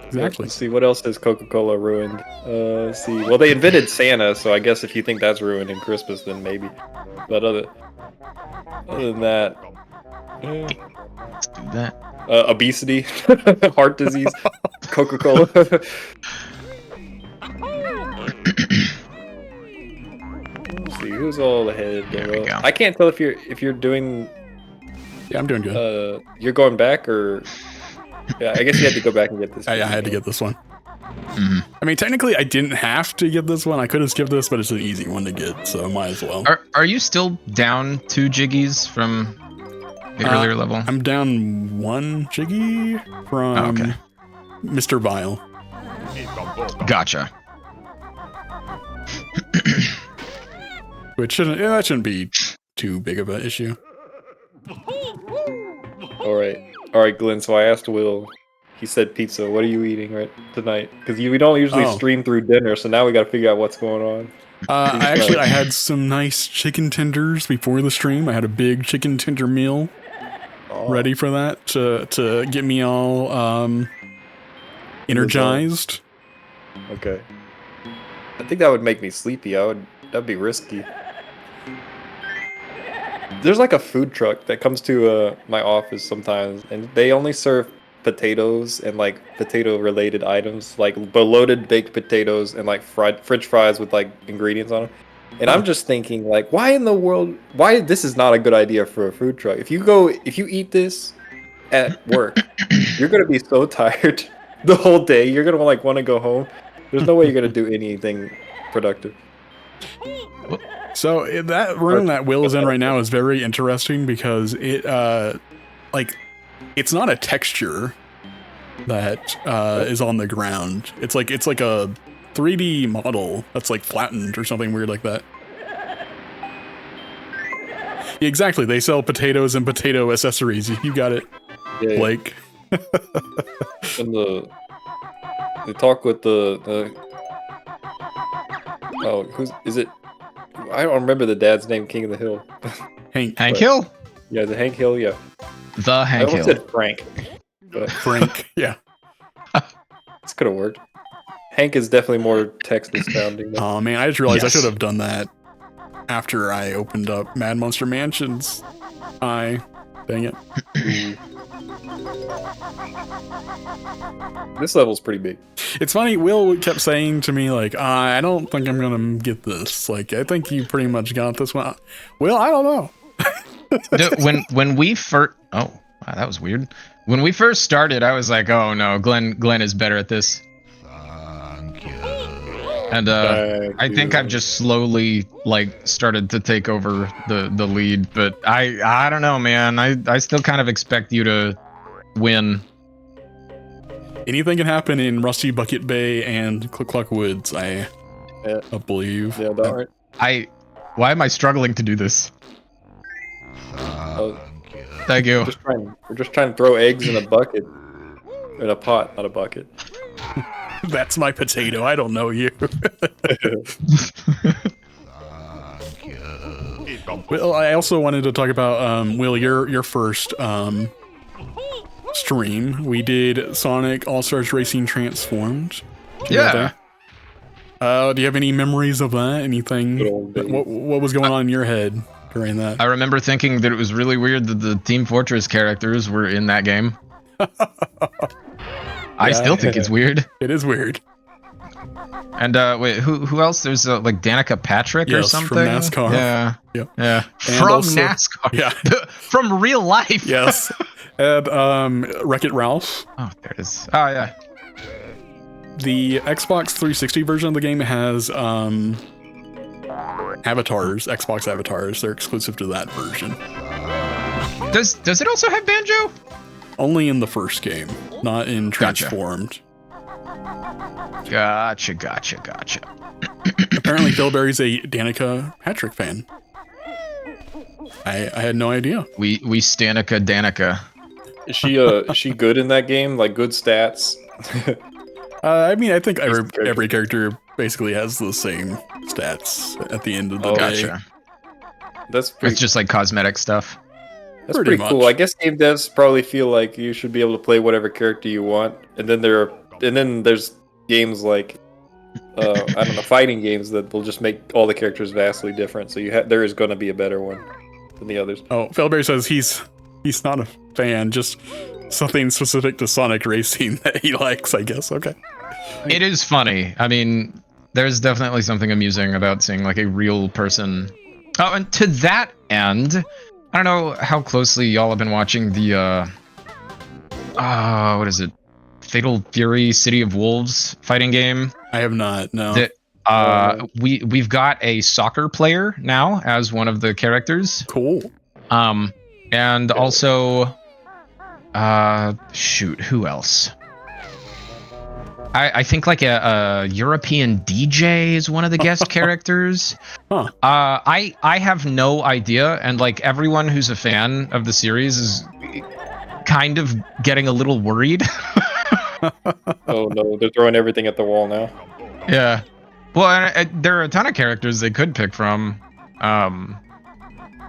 Exactly. Let's see, what else has Coca-Cola ruined? Let's see. Well, they invented Santa, so I guess if you think that's ruining Christmas, then maybe. But other than that, Let's do that. Obesity, heart disease, Coca-Cola. Let's see, who's all ahead? There we go. I can't tell if you're doing. Yeah, I'm doing good. You're going back, or yeah, I guess you had to go back and get this. I had to get this one. I mean, technically, I didn't have to get this one. I could have skipped this, but it's an easy one to get, so might as well. Are you still down 2 jiggies from the earlier level? I'm down 1 jiggy from Mr. Vile. Gotcha. Which shouldn't be too big of an issue. All right, Glenn. So I asked Will. He said pizza. What are you eating tonight? Because we don't usually stream through dinner, so now we got to figure out what's going on. I had some nice chicken tenders before the stream. I had a big chicken tender meal ready for that to get me all energized. Okay. I think that would make me sleepy. That'd be risky. There's like a food truck that comes to my office sometimes, and they only serve potatoes and like potato related items, like loaded baked potatoes and like French fries with like ingredients on them. And I'm just thinking, like, why in the world? Why this is not a good idea for a food truck? If you eat this at work, you're gonna be so tired the whole day. You're gonna want to go home. There's no way you're gonna do anything productive. So that room that Will is in right now is very interesting because it it's not a texture that is on the ground. It's like a 3D model that's like flattened or something weird like that. Yeah, exactly. They sell potatoes and potato accessories. You got it, Blake. And they talk with the Oh, is it? I don't remember the dad's name, King of the Hill. Hank Hill? Yeah, the Hank Hill, yeah. The Hank Hill. I almost said Frank. But Frank, yeah. This could have worked. Hank is definitely more Texas sounding. Oh man, I just realized I should have done that after I opened up Mad Monster Mansions. Dang it. This level's pretty big. It's funny, Will kept saying to me, like, I don't think I'm gonna get this. Like, I think you pretty much got this one. Well, I don't know. when we first... Oh, wow, that was weird. When we first started, I was like, oh no, Glenn is better at this. And I think I've just slowly like started to take over the lead, but I don't know, man. I still kind of expect you to win. Anything can happen in Rusty Bucket Bay and Cluck Woods, I believe. Yeah, that right. Why am I struggling to do this? Thank you. We're just trying to throw eggs in a bucket. In a pot, not a bucket. That's my potato. I don't know you. Well, I also wanted to talk about Will, your first stream. We did Sonic All-Stars Racing Transformed. Yeah. Do you have any memories of that? Anything? What was going on in your head during that? I remember thinking that it was really weird that the Team Fortress characters were in that game. I still think it's weird. It is weird. And wait, who else? There's like Danica Patrick or something. From NASCAR. Yeah. Yep. Yeah. From also, NASCAR. Yeah. From real life. Yes. And Wreck-It Ralph. Oh, there it is. Oh yeah. The Xbox 360 version of the game has avatars, Xbox avatars. They're exclusive to that version. Does it also have Banjo? Only in the first game, not in Transformed. Gotcha. Apparently, Phil Berry's a Danica Patrick fan. I had no idea. We Stanica Danica. Is she good in that game? Like good stats? I mean, I think every character basically has the same stats at the end of the day. Gotcha. It's just like cosmetic stuff. That's pretty cool. I guess game devs probably feel like you should be able to play whatever character you want, and then there's games like I don't know, fighting games that will just make all the characters vastly different. So there is going to be a better one than the others. Oh, Felberry says he's not a fan, just something specific to Sonic Racing that he likes, I guess. Okay. It is funny. I mean, there's definitely something amusing about seeing like a real person. Oh, and to that end, I don't know how closely y'all have been watching the what is it? Fatal Fury City of Wolves fighting game. I have not, no. We've got a soccer player now as one of the characters. Cool. And also shoot, who else? I think like a European DJ is one of the guest characters. Huh. I have no idea, and like everyone who's a fan of the series is kind of getting a little worried. Oh no, they're throwing everything at the wall now. Yeah. Well, there are a ton of characters they could pick from.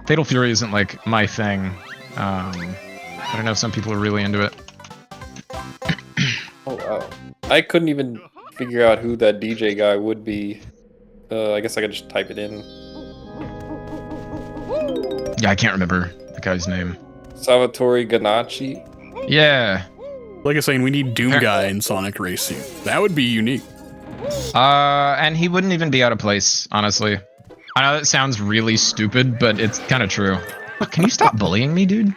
Fatal Fury isn't like my thing. I don't know if some people are really into it. Oh wow. I couldn't even figure out who that DJ guy would be. I guess I could just type it in. Yeah, I can't remember the guy's name. Salvatore Ganacci. Yeah. Like I was saying, we need Doom Guy in Sonic Racing. That would be unique. And he wouldn't even be out of place, honestly. I know that sounds really stupid, but it's kind of true. Can you stop bullying me, dude?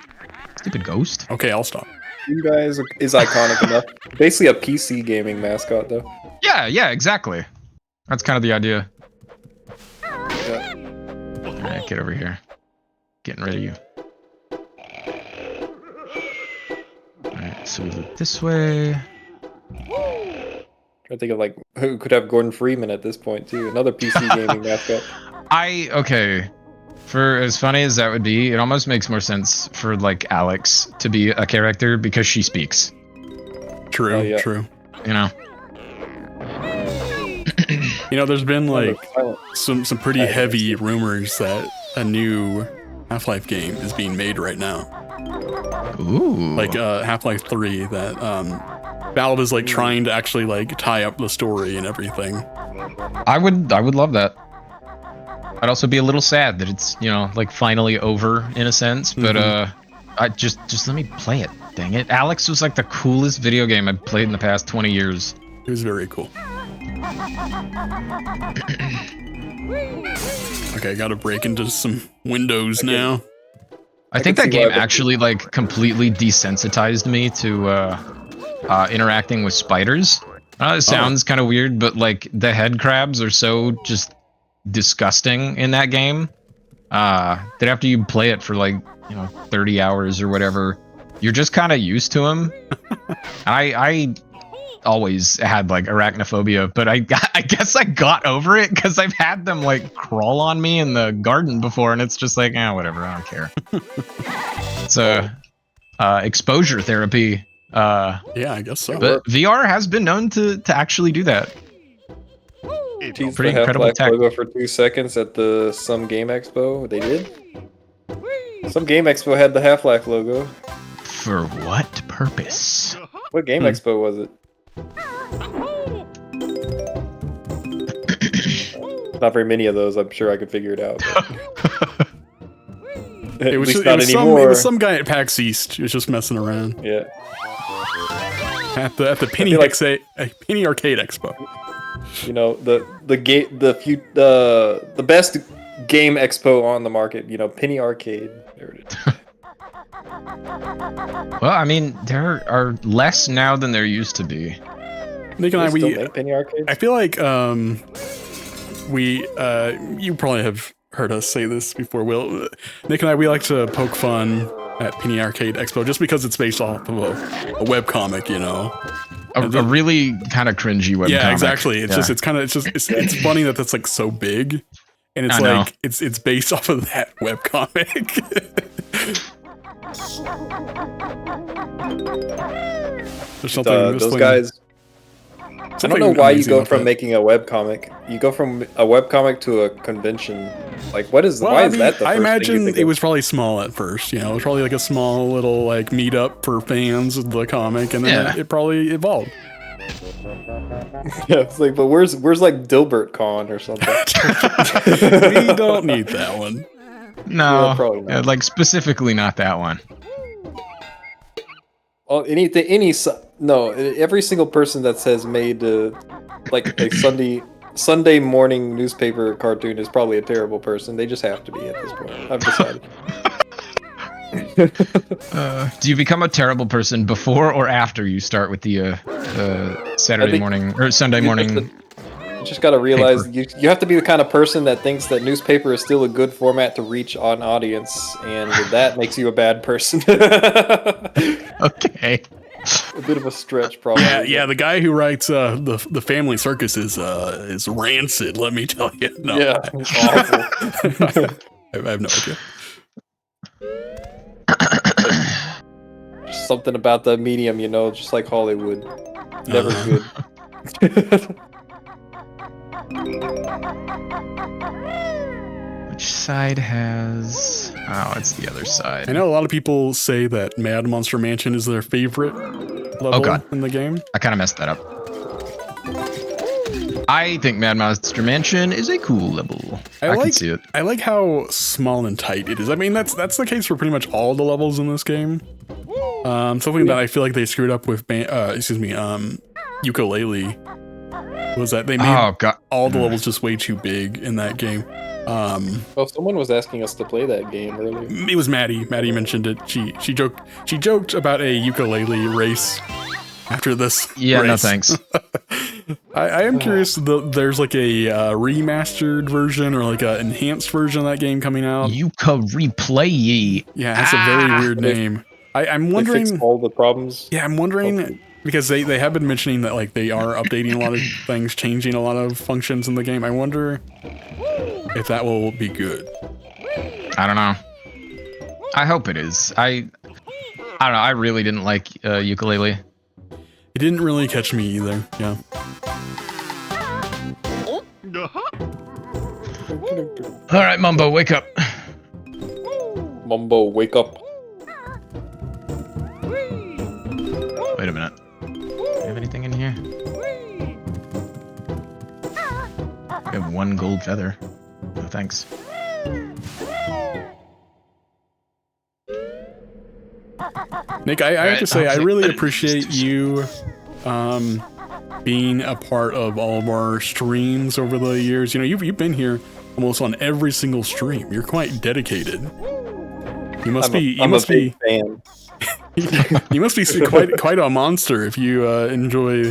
Stupid ghost. Okay, I'll stop. You guys is iconic enough. Basically a PC gaming mascot, though. Yeah, exactly. That's kind of the idea. Yeah. Alright, get over here. Getting rid of you. Alright, so we look this way. I think of like who could have Gordon Freeman at this point too. Another PC gaming mascot. Okay. For as funny as that would be, it almost makes more sense for like Alex to be a character because she speaks. True, yeah. true. You know. You know, there's been like some pretty heavy rumors that a new Half-Life game is being made right now. Ooh. Like Half-Life 3 that Valve is like trying to actually like tie up the story and everything. I would love that. I'd also be a little sad that it's, you know, like finally over in a sense, but I just let me play it. Dang it. Alex was like the coolest video game I've played in the past 20 years. It was very cool. Okay, I gotta break into some windows now. I think that game actually like completely desensitized me to interacting with spiders. It sounds kind of weird, but like the head crabs are so just disgusting in that game that after you play it for like, you know, 30 hours or whatever, you're just kind of used to them. I always had like arachnophobia, but I guess I got over it because I've had them like crawl on me in the garden before, and it's just like, whatever, I don't care. It's exposure therapy. Yeah, I guess so. But VR has been known to actually do that. Teased Pretty the incredible Half-Life tech. logo for 2 seconds at the Some Game Expo. They did? Some Game Expo had the Half-Life logo. For what purpose? What Game Expo was it? Not very many of those. I'm sure I could figure it out. At least not anymore. It was some guy at PAX East who was just messing around. Yeah. At the Penny Penny Arcade Expo. You know, the best game expo on the market. You know, Penny Arcade. There it is. Well, I mean, there are less now than there used to be. Nick and Still make Penny Arcade? I feel like you probably have heard us say this before, Will. Nick and I, we like to poke fun at Penny Arcade Expo just because it's based off of a webcomic, you know. A really kind of cringy webcomic. Yeah, exactly. It's funny that that's like so big, and it's like it's based off of that webcomic. There's something those guys. I don't know why you go from making a webcomic. You go from a webcomic to a convention. Like, why is that the first I imagine thing it was probably small at first. You know, it was probably like a small little like meetup for fans of the comic, and then it probably evolved. Yeah, it's like, but where's like Dilbert Con or something? We don't need that one. No, probably not. Like specifically not that one. Oh, every single person that says made like a Sunday morning newspaper cartoon is probably a terrible person. They just have to be at this point. I've decided. Do you become a terrible person before or after you start with the Saturday morning or Sunday morning? You just gotta realize you have to be the kind of person that thinks that newspaper is still a good format to reach an audience, and that makes you a bad person. Okay. A bit of a stretch, probably. Yeah. The guy who writes the Family Circus is rancid. Let me tell you. No. Yeah, awful. I have no idea. Just something about the medium, you know, just like Hollywood. Never good. Which side has... Oh, it's the other side. I know a lot of people say that Mad Monster Mansion is their favorite level in the game. I kind of messed that up. I think Mad Monster Mansion is a cool level. I can see it. I like how small and tight it is. I mean, that's the case for pretty much all the levels in this game. Something that I feel like they screwed up with, Ukulele, was that they made all the levels just way too big in that game. Well, someone was asking us to play that game earlier. It was Maddie. Maddie mentioned it. She joked about a ukulele race after this. Yeah, race. No thanks. I am curious. There's like a remastered version or like an enhanced version of that game coming out. Replay. Yeah, that's a very weird name. I'm wondering. They fixed all the problems. Yeah, I'm wondering because they have been mentioning that like they are updating a lot of things, changing a lot of functions in the game. I wonder if that will be good. I don't know. I hope it is. I don't know. I really didn't like Ukulele. It didn't really catch me either. Yeah. All right, Mumbo, wake up. Mumbo, wake up. Wait a minute. Do you have anything in here? I have 1 gold feather. No, thanks. Nick, I have to say, I really appreciate you being a part of all of our streams over the years. You know, you've been here almost on every single stream. You're quite dedicated. You must be fan. You must be quite a monster if you enjoy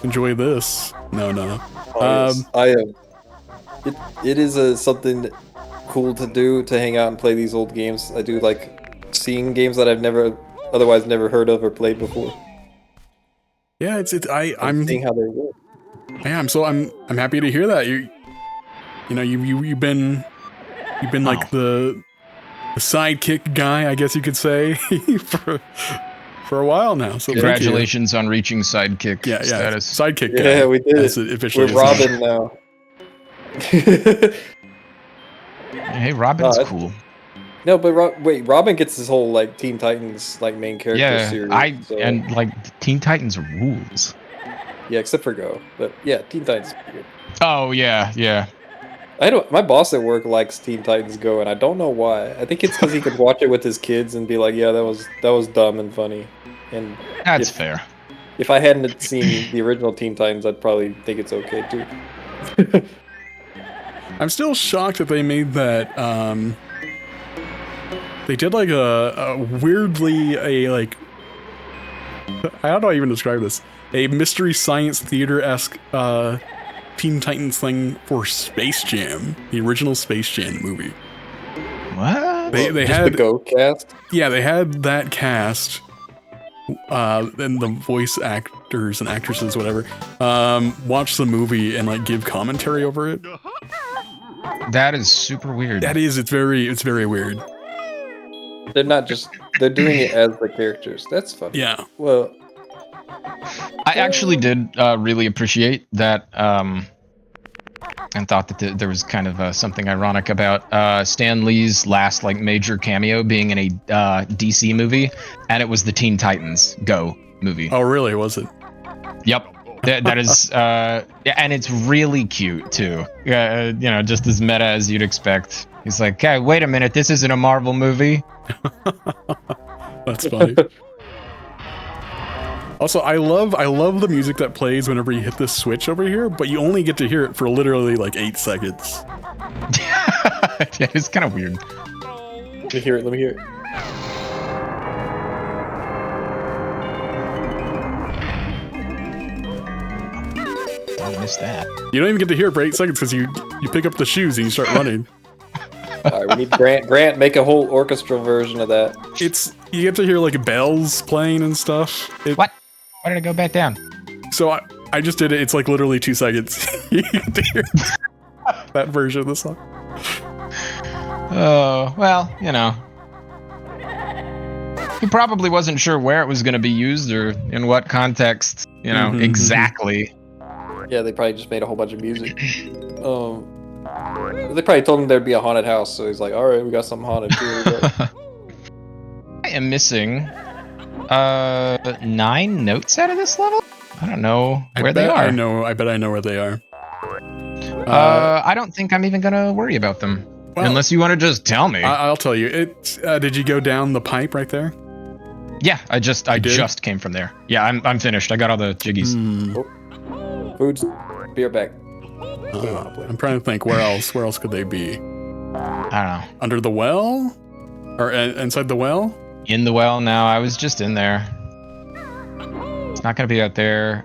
this. No. Oh, yes. I am. It is something cool to do, to hang out and play these old games. I do like seeing games that I've otherwise never heard of or played before. Yeah, I'm seeing how they work. Yeah, I'm happy to hear that. You've been like the sidekick guy, I guess you could say, for a while now. So congratulations on reaching sidekick status. Sidekick guy. Yeah, we did it. We're Robin now. Hey, Robin's cool. No, but Robin gets this whole like Teen Titans like main character series. And like Teen Titans rules. Yeah, except for Go. But yeah, Teen Titans. Oh yeah. My boss at work likes Teen Titans Go, and I don't know why. I think it's because he could watch it with his kids and be like, "Yeah, that was dumb and funny." And that's fair. If I hadn't seen the original Teen Titans, I'd probably think it's okay too. I'm still shocked that they made that. They did like a weirdly like. How do I even describe this? A Mystery Science Theater-esque Teen Titans thing for Space Jam, the original Space Jam movie. What? They had the Go cast. Yeah, they had that cast, and the voice actors and actresses, whatever, watch the movie and like give commentary over it. That is super weird. That is. It's very weird. They're doing it as the characters. That's funny. Yeah. Well, I actually did really appreciate that, and thought that there was kind of something ironic about Stan Lee's last like major cameo being in a DC movie, and it was the Teen Titans Go movie. Oh, really? Was it? Yep. That is, and it's really cute too. Just as meta as you'd expect. He's like, "Hey, wait a minute, this isn't a Marvel movie." That's funny. Also, I love the music that plays whenever you hit this switch over here, but you only get to hear it for literally like 8 seconds. Yeah, it's kind of weird. Let me hear it. I missed that. You don't even get to hear it for 8 seconds because you pick up the shoes and you start running. All right, we need Grant make a whole orchestral version of that. You get to hear like bells playing and stuff. What? Why did I go back down? So I just did it. It's like literally 2 seconds. You get to hear that version of the song. Oh, well, he probably wasn't sure where it was going to be used or in what context, exactly. Yeah, they probably just made a whole bunch of music. They probably told him there'd be a haunted house, so he's like, "All right, we got something haunted." Here we go. I am missing 9 notes out of this level. I don't know where they are. I bet I know where they are. I don't think I'm even gonna worry about them, unless you want to just tell me. I'll tell you. Did you go down the pipe right there? Yeah, I just came from there. Yeah, I'm finished. I got all the jiggies. Foods, beer bag. I'm trying to think where else could they be? I don't know. Under the well? Or inside the well? In the well? No, I was just in there. It's not gonna be out there.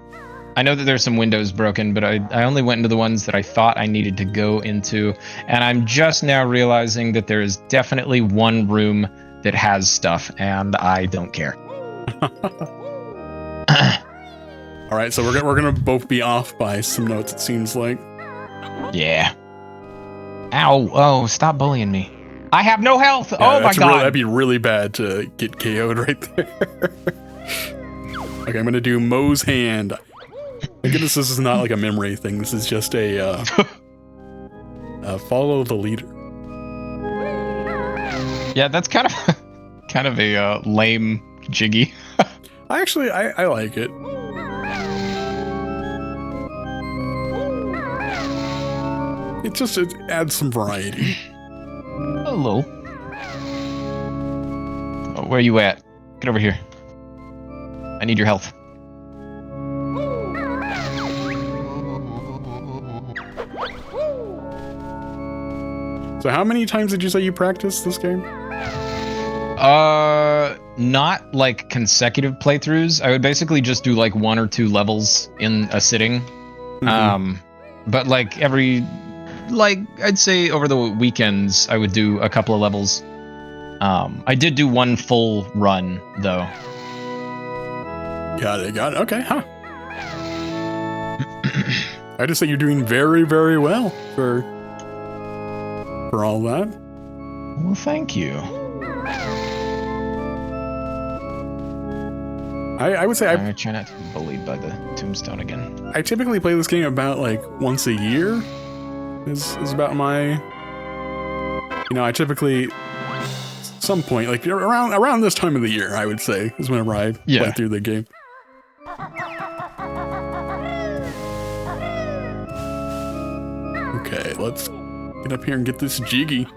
I know that there's some windows broken, but I only went into the ones that I thought I needed to go into, and I'm just now realizing that there is definitely one room that has stuff, and I don't care. All right, so we're gonna both be off by some notes. It seems like. Yeah. Ow! Oh, stop bullying me. I have no health. Oh my god. That'd be really bad to get KO'd right there. Okay, I'm gonna do Moe's hand. Thank goodness this is not like a memory thing. This is just a Follow the leader. Yeah, that's kind of a lame jiggy. I like it. It adds some variety. Hello. Oh, where are you at? Get over here. I need your health. So how many times did you say you practiced this game? Not like consecutive playthroughs. I would basically just do like 1 or 2 levels in a sitting. Mm-hmm. But like I'd say over the weekends I would do a couple of levels. I did do 1 full run though. Got it. Okay, huh. I just say you're doing very, very well for all that. Well, thank you. I would say I try not to be bullied by the tombstone again. I typically play this game about like once a year. Is about my. I typically some point like around this time of the year I would say is whenever I play through the game. Okay, let's get up here and get this jiggy.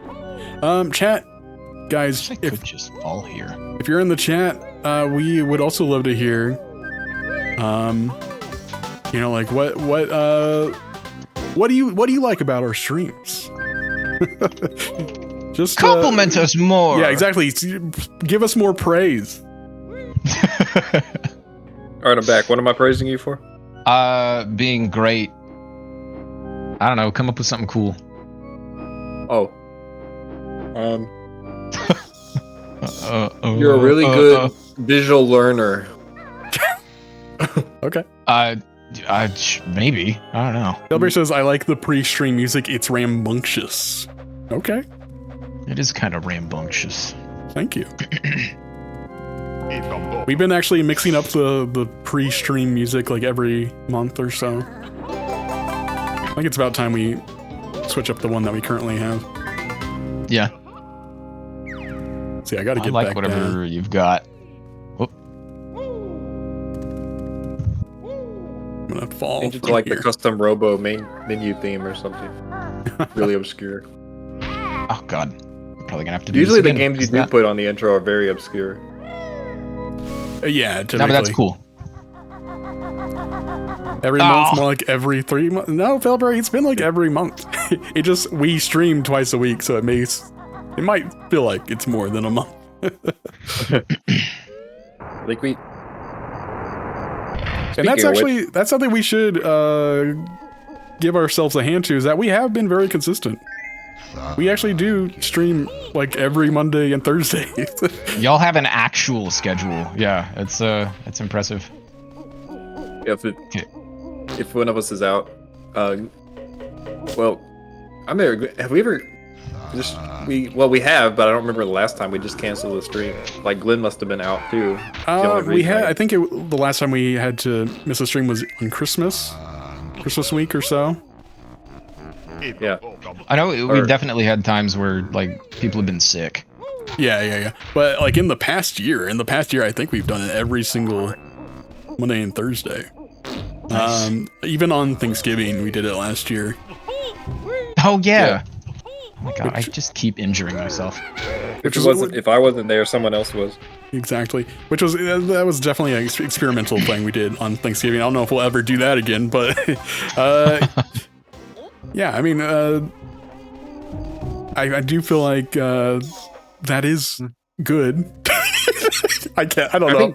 Chat, guys, I could just fall here. If you're in the chat, we would also love to hear, like what do you like about our streams? Just compliment us more. Yeah, exactly. Give us more praise. All right, I'm back. What am I praising you for? Being great. I don't know. Come up with something cool. Oh. You're a really good visual learner. Okay. Maybe. I don't know. Elber says, I like the pre-stream music. It's rambunctious. Okay. It is kind of rambunctious. Thank you. We've been actually mixing up the pre-stream music like every month or so. I think it's about time we switch up the one that we currently have. Yeah. See, I gotta get like back whatever down. You've got. Oh. I'm gonna fall. Change it to like the custom Robo menu theme or something. Really obscure. Oh god. I'm probably gonna have to do Usually this the again. games you do put on the intro are very obscure. Yeah, typically. No, but that's cool. Every month, more like every 3 months. No, Felberry, it's been like every month. We stream twice a week, so it might feel like it's more than a month. Like we. And that's something we should give ourselves a hand to, is that we have been very consistent. We actually do stream like every Monday and Thursday. Y'all have an actual schedule. Yeah, it's impressive. If one of us is out, well, I'm there. Have we ever we have, but I don't remember the last time we just canceled the stream. Like Glenn must have been out too. We had. I think the last time we had to miss a stream was on Christmas week or so. Yeah, I know we've definitely had times where like people have been sick. Yeah. But like in the past year, I think we've done it every single Monday and Thursday. Nice. Even on Thanksgiving, we did it last year. Oh yeah. Oh my god, I just keep injuring myself. If I wasn't there, someone else was. Exactly. That was definitely an experimental thing we did on Thanksgiving. I don't know if we'll ever do that again, but yeah, I mean, I do feel like that is good. I don't know.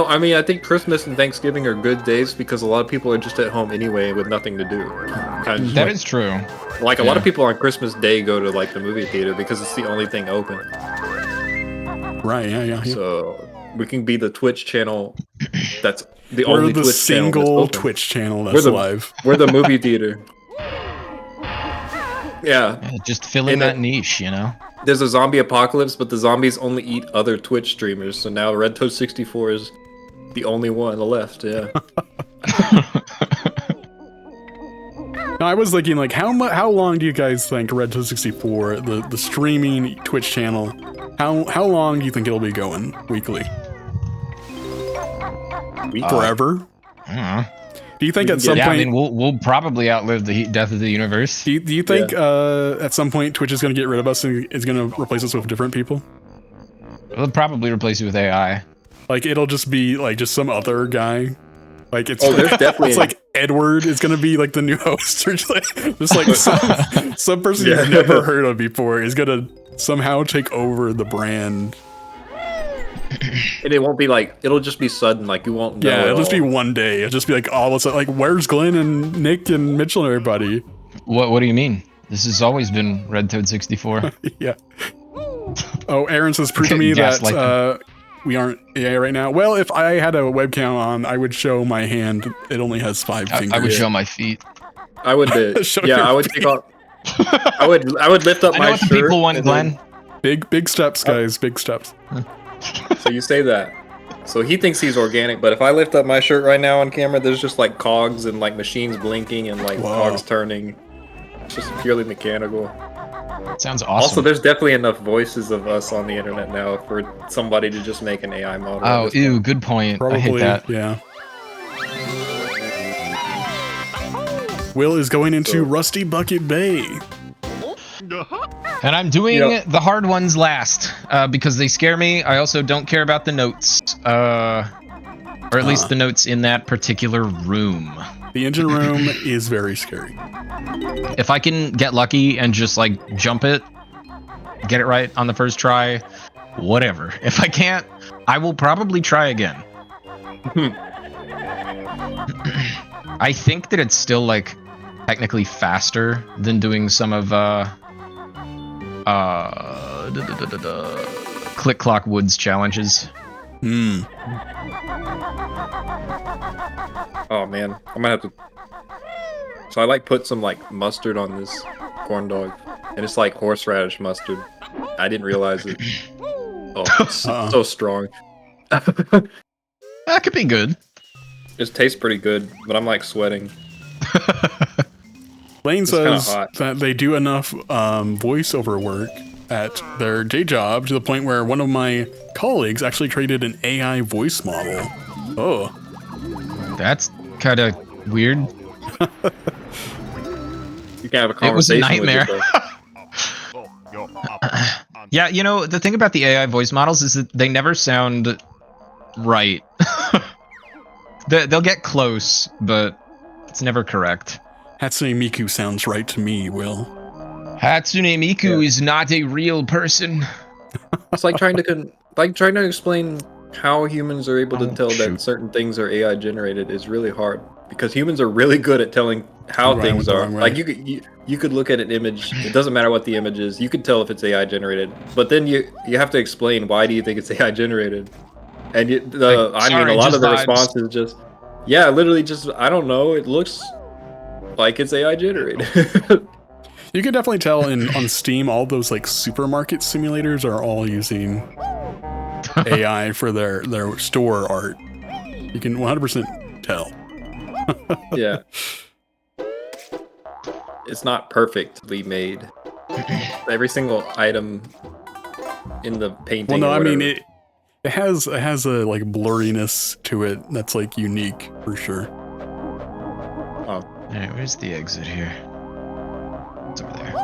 I think Christmas and Thanksgiving are good days because a lot of people are just at home anyway with nothing to do. That is true. Like a lot of people on Christmas Day go to like the movie theater because it's the only thing open. Right, yeah. So we can be the Twitch channel that's the only Twitch single Twitch channel that's live. We're the movie theater. Yeah. Just filling that niche, you know? There's a zombie apocalypse, but the zombies only eat other Twitch streamers. So now RedToad64 is the only one left, yeah. Now, I was thinking, like, how long do you guys think RedToad64, the streaming Twitch channel, how long do you think it'll be going weekly? Forever? I don't know. Do you think at some point? I mean, we'll probably outlive the death of the universe. Do you think at some point Twitch is going to get rid of us and is going to replace us with different people? It'll probably replace you with AI. Like it'll just be like just some other guy. Like it's there's definitely it's like Edward is going to be like the new host, or just like some person you've never heard of before is going to somehow take over the brand. And it won't be like, it'll just be sudden, like you won't know. Yeah, it'll just be one day. It'll just be like all of a sudden, like, where's Glenn and Nick and Mitchell and everybody? What do you mean? This has always been RedToad64. Yeah. Oh, Aaron says, prove to me that we aren't AI right now. Well, if I had a webcam on, I would show my hand. It only has 5 fingers. I would show my feet. I would I would take off. I would lift up my shirt. What the people want, Glenn. Big steps, guys. Big steps. So you say that. So he thinks he's organic, but if I lift up my shirt right now on camera, there's just like cogs and like machines blinking and like cogs turning. It's just purely mechanical. Sounds awesome. Also, there's definitely enough voices of us on the internet now for somebody to just make an AI model. Oh, ew, good point. Probably, I hate that. Yeah. Will is going into Rusty Bucket Bay. And I'm doing the hard ones last because they scare me. I also don't care about the notes, or at least the notes in that particular room. The engine room is very scary. If I can get lucky and just like jump it, get it right on the first try, whatever. If I can't, I will probably try again. I think that it's still like technically faster than doing some of Click Clock Woods challenges. Oh man, I'm gonna have to. So I like put some like mustard on this corn dog, and it's like horseradish mustard. I didn't realize it. Oh, it's so strong. That could be good. It tastes pretty good, but I'm like sweating. Lane says that they do enough voiceover work at their day job to the point where one of my colleagues actually created an AI voice model. Oh. That's kind of weird. You can have a conversation. It was a nightmare. Yeah, you know, the thing about the AI voice models is that they never sound right. They'll get close, but it's never correct. Hatsune Miku sounds right to me, Will. Hatsune Miku is not a real person. It's like trying to explain how humans are able to tell that certain things are AI generated is really hard, because humans are really good at telling how things are. Like you could look at an image, it doesn't matter what the image is, you could tell if it's AI generated, but then you have to explain why do you think it's AI generated, and I mean a lot of the response is just literally just I don't know, it looks like it's AI generated. You can definitely tell on Steam, all those like supermarket simulators are all using AI for their store art. You can 100% tell. Yeah. It's not perfectly made. Every single item in the painting. Well, no, I mean it has a like blurriness to it that's like unique for sure. Oh. Alright, where's the exit here? It's over there.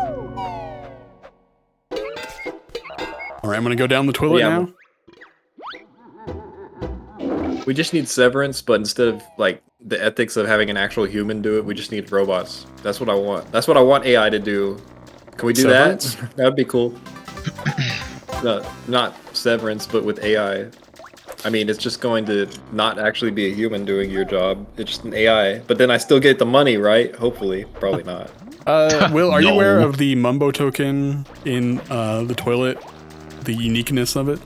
Alright, I'm gonna go down the toilet now. We just need severance, but instead of like the ethics of having an actual human do it, we just need robots. That's what I want. That's what I want AI to do. Can we do severance? That? That'd be cool. No, not severance, but with AI. I mean, it's just going to not actually be a human doing your job. It's just an AI. But then I still get the money, right? Hopefully. Probably not. Will, are you aware of the Mumbo token in the toilet? The uniqueness of it?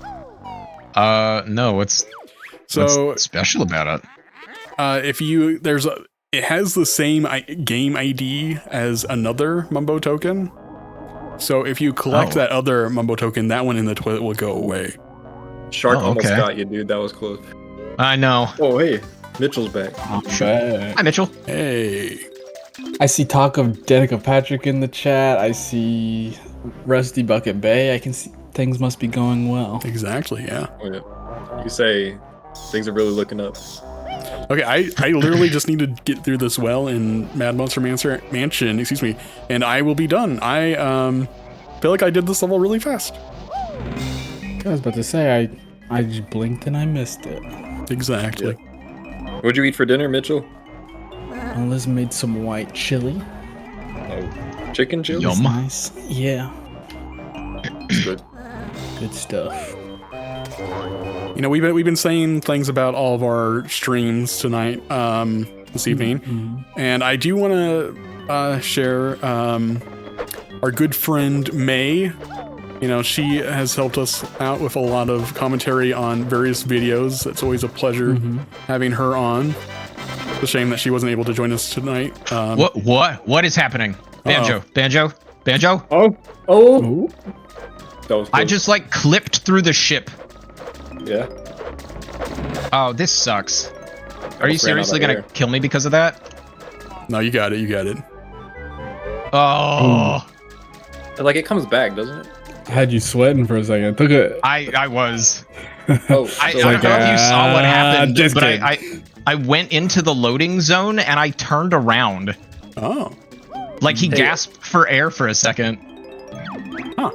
No, what's special about it? It has the same game ID as another Mumbo token. So if you collect that other Mumbo token, that one in the toilet will go away. Shark almost got you, dude. That was close. I know. Oh, hey. Mitchell's back. Hi, Mitchell. Hey. I see talk of Danica Patrick in the chat. I see Rusty Bucket Bay. I can see things must be going well. Exactly, yeah. Oh, yeah. You say things are really looking up. Okay, I literally just need to get through this well in Mad Monster Mansion, excuse me, and I will be done. I feel like I did this level really fast. I was about to say, I just blinked and I missed it. Exactly. Yeah. What'd you eat for dinner, Mitchell? Liz made some white chili. Oh, chicken chili? Yum. Nice. Yeah. It's good. Good stuff. You know, we've been saying things about all of our streams tonight, this evening, and I do want to share our good friend May. You know, she has helped us out with a lot of commentary on various videos. It's always a pleasure having her on. It's a shame that she wasn't able to join us tonight. What is happening? Banjo. Oh. That was I just like clipped through the ship. Yeah. Oh, this sucks. Are you seriously gonna kill me because of that? No, you got it. Oh. Like it comes back, doesn't it? I had you sweating for a second. Took it. I was. Oh, I don't know if you saw what happened, just but kidding. I went into the loading zone and I turned around. Oh. Like he gasped for air for a second.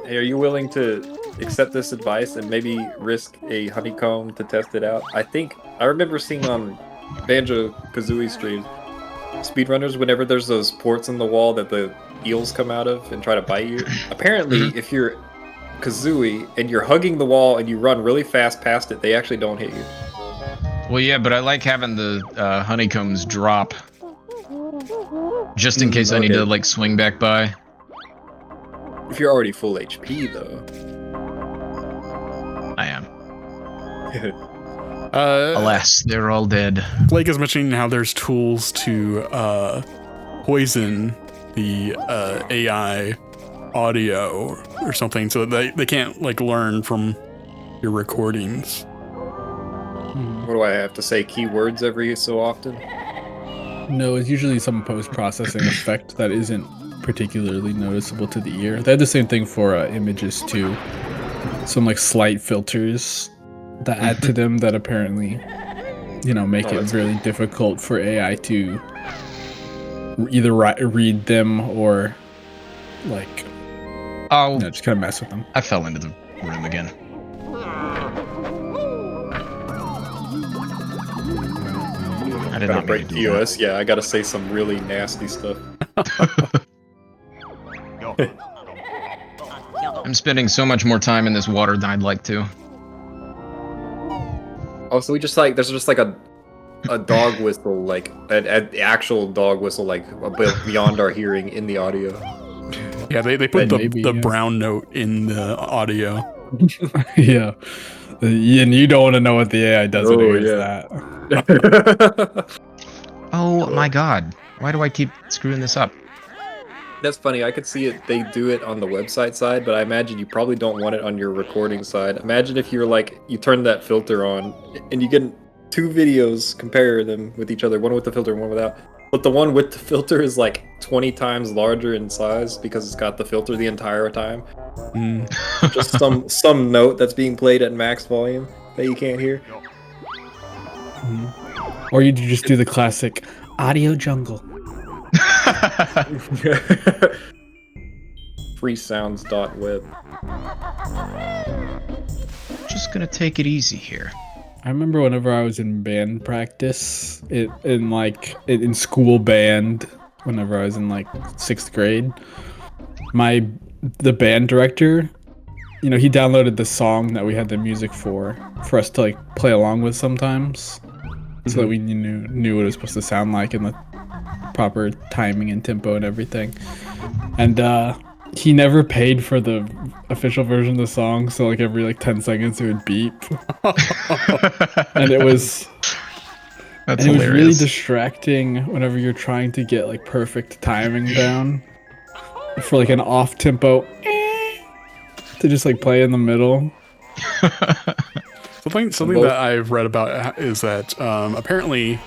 Hey, are you willing to accept this advice and maybe risk a honeycomb to test it out? I remember seeing on Banjo-Kazooie streams, speedrunners, whenever there's those ports in the wall that the eels come out of and try to bite you. Apparently, if you're Kazooie and you're hugging the wall and you run really fast past it, they actually don't hit you. Well, yeah, but I like having the honeycombs drop. Just in case I need to, like, swing back by. If you're already full HP, though. I am. Alas, they're all dead. Blake is mentioning how there's tools to poison the AI audio or something, so they can't like learn from your recordings. What do I have to say? Keywords every so often? No, it's usually some post-processing effect that isn't particularly noticeable to the ear. They have the same thing for images too. Some like slight filters that add to them that apparently, you know, make it really difficult for AI to either read them or like, just kind of mess with them. I fell into the room again. I did not break TOS. Yeah, I gotta say some really nasty stuff. I'm spending so much more time in this water than I'd like to. Oh, so we just like there's just like a dog whistle, like an actual dog whistle, like a bit beyond our hearing in the audio. Yeah, they put the brown note in the audio. Yeah. And you don't want to know what the AI does against that. Oh my god. Why do I keep screwing this up? That's funny. I could see it. They do it on the website side, but I imagine you probably don't want it on your recording side. Imagine if you're like, you turn that filter on and you get two videos, compare them with each other, one with the filter and one without. But the one with the filter is like 20 times larger in size because it's got the filter the entire time. Just some note that's being played at max volume that you can't hear. Or you just do the classic audio jungle. Freesounds.web. Just gonna take it easy here. I remember whenever I was in band practice, in school band, whenever I was in like 6th grade, the band director, you know, he downloaded the song that we had the music for us to like play along with sometimes, so that we knew what it was supposed to sound like and the proper timing and tempo and everything. And he never paid for the official version of the song, so like every like 10 seconds it would beep. And it was really distracting whenever you're trying to get like perfect timing down for like an off tempo to just like play in the middle. Something that I've read about is that apparently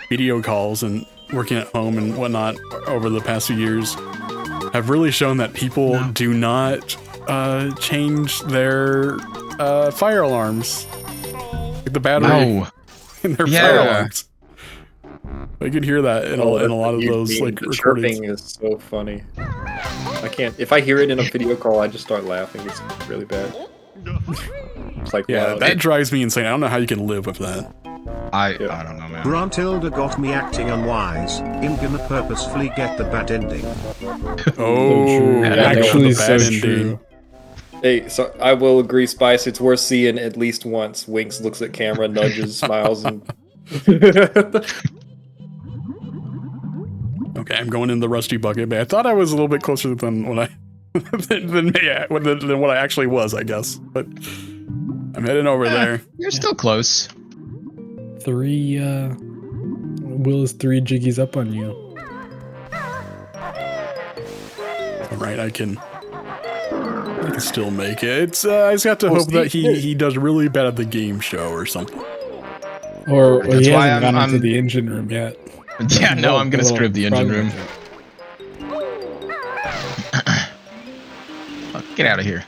video calls and working at home and whatnot over the past few years have really shown that people do not change their fire alarms. Like the battery in their fire alarms. I could hear that in a lot of those like the recordings. chirping is so funny. I can't. If I hear it in a video call, I just start laughing. It's really bad. It's like that drives me insane. I don't know how you can live with that. I don't know, man. Brontilda got me acting unwise. I'm gonna purposefully get the bad ending. Oh, actually so true. Hey, so I will agree, Spice. It's worth seeing at least once. Winks, looks at camera, nudges, smiles, and. Okay, I'm going in the rusty bucket bay. I thought I was a little bit closer than what than what I actually was, I guess. But I'm heading over there. You're still close. Will is 3 jiggies up on you. All right, I can still make it. I just have to hope that he does really bad at the game show or something. Or he hasn't gone into the engine room yet. Yeah, no, I'm gonna screw up the engine room. Get out of here,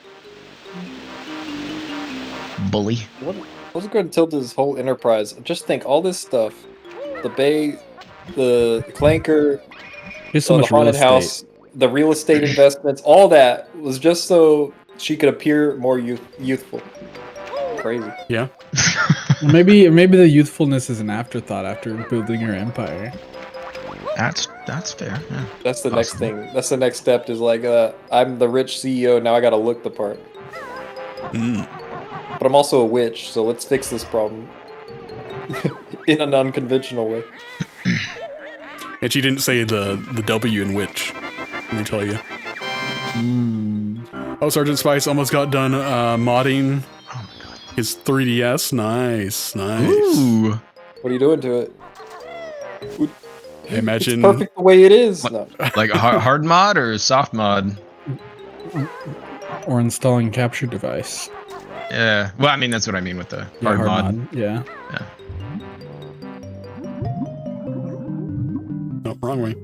bully. What's going to tilt this whole enterprise? Just think, all this stuff, the bay, the clanker, so the haunted house, the real estate investments, all that was just so she could appear more youthful. Crazy. Yeah. maybe the youthfulness is an afterthought after building her empire. That's fair. Yeah. That's the next thing. That's the next step. Is like, I'm the rich CEO now. I got to look the part. But I'm also a witch, so let's fix this problem in an unconventional way. And she didn't say the W in witch. Let me tell you. Oh, Sergeant Spice almost got done modding his 3DS. Nice. Ooh. What are you doing to it? I imagine it's perfect the way it is. No. Like a hard mod or soft mod? Or installing capture device. Yeah. Well, I mean, that's what I mean with the hard mod. Yeah. No, wrong way.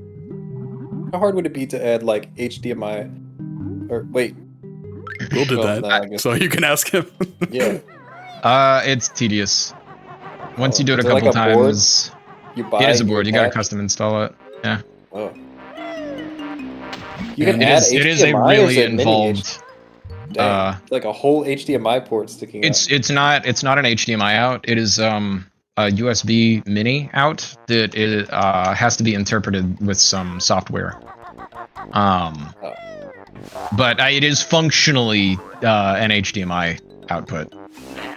How hard would it be to add like HDMI? Or wait. Will did that, so you can ask him. Yeah. It's tedious. Once you do it a couple times, it is a board. You gotta custom install it. Yeah. Oh. You can add HDMI. It is a really involved. Like a whole HDMI port sticking out. It's not an HDMI out. It is a USB mini out that has to be interpreted with some software. But it is functionally an HDMI output.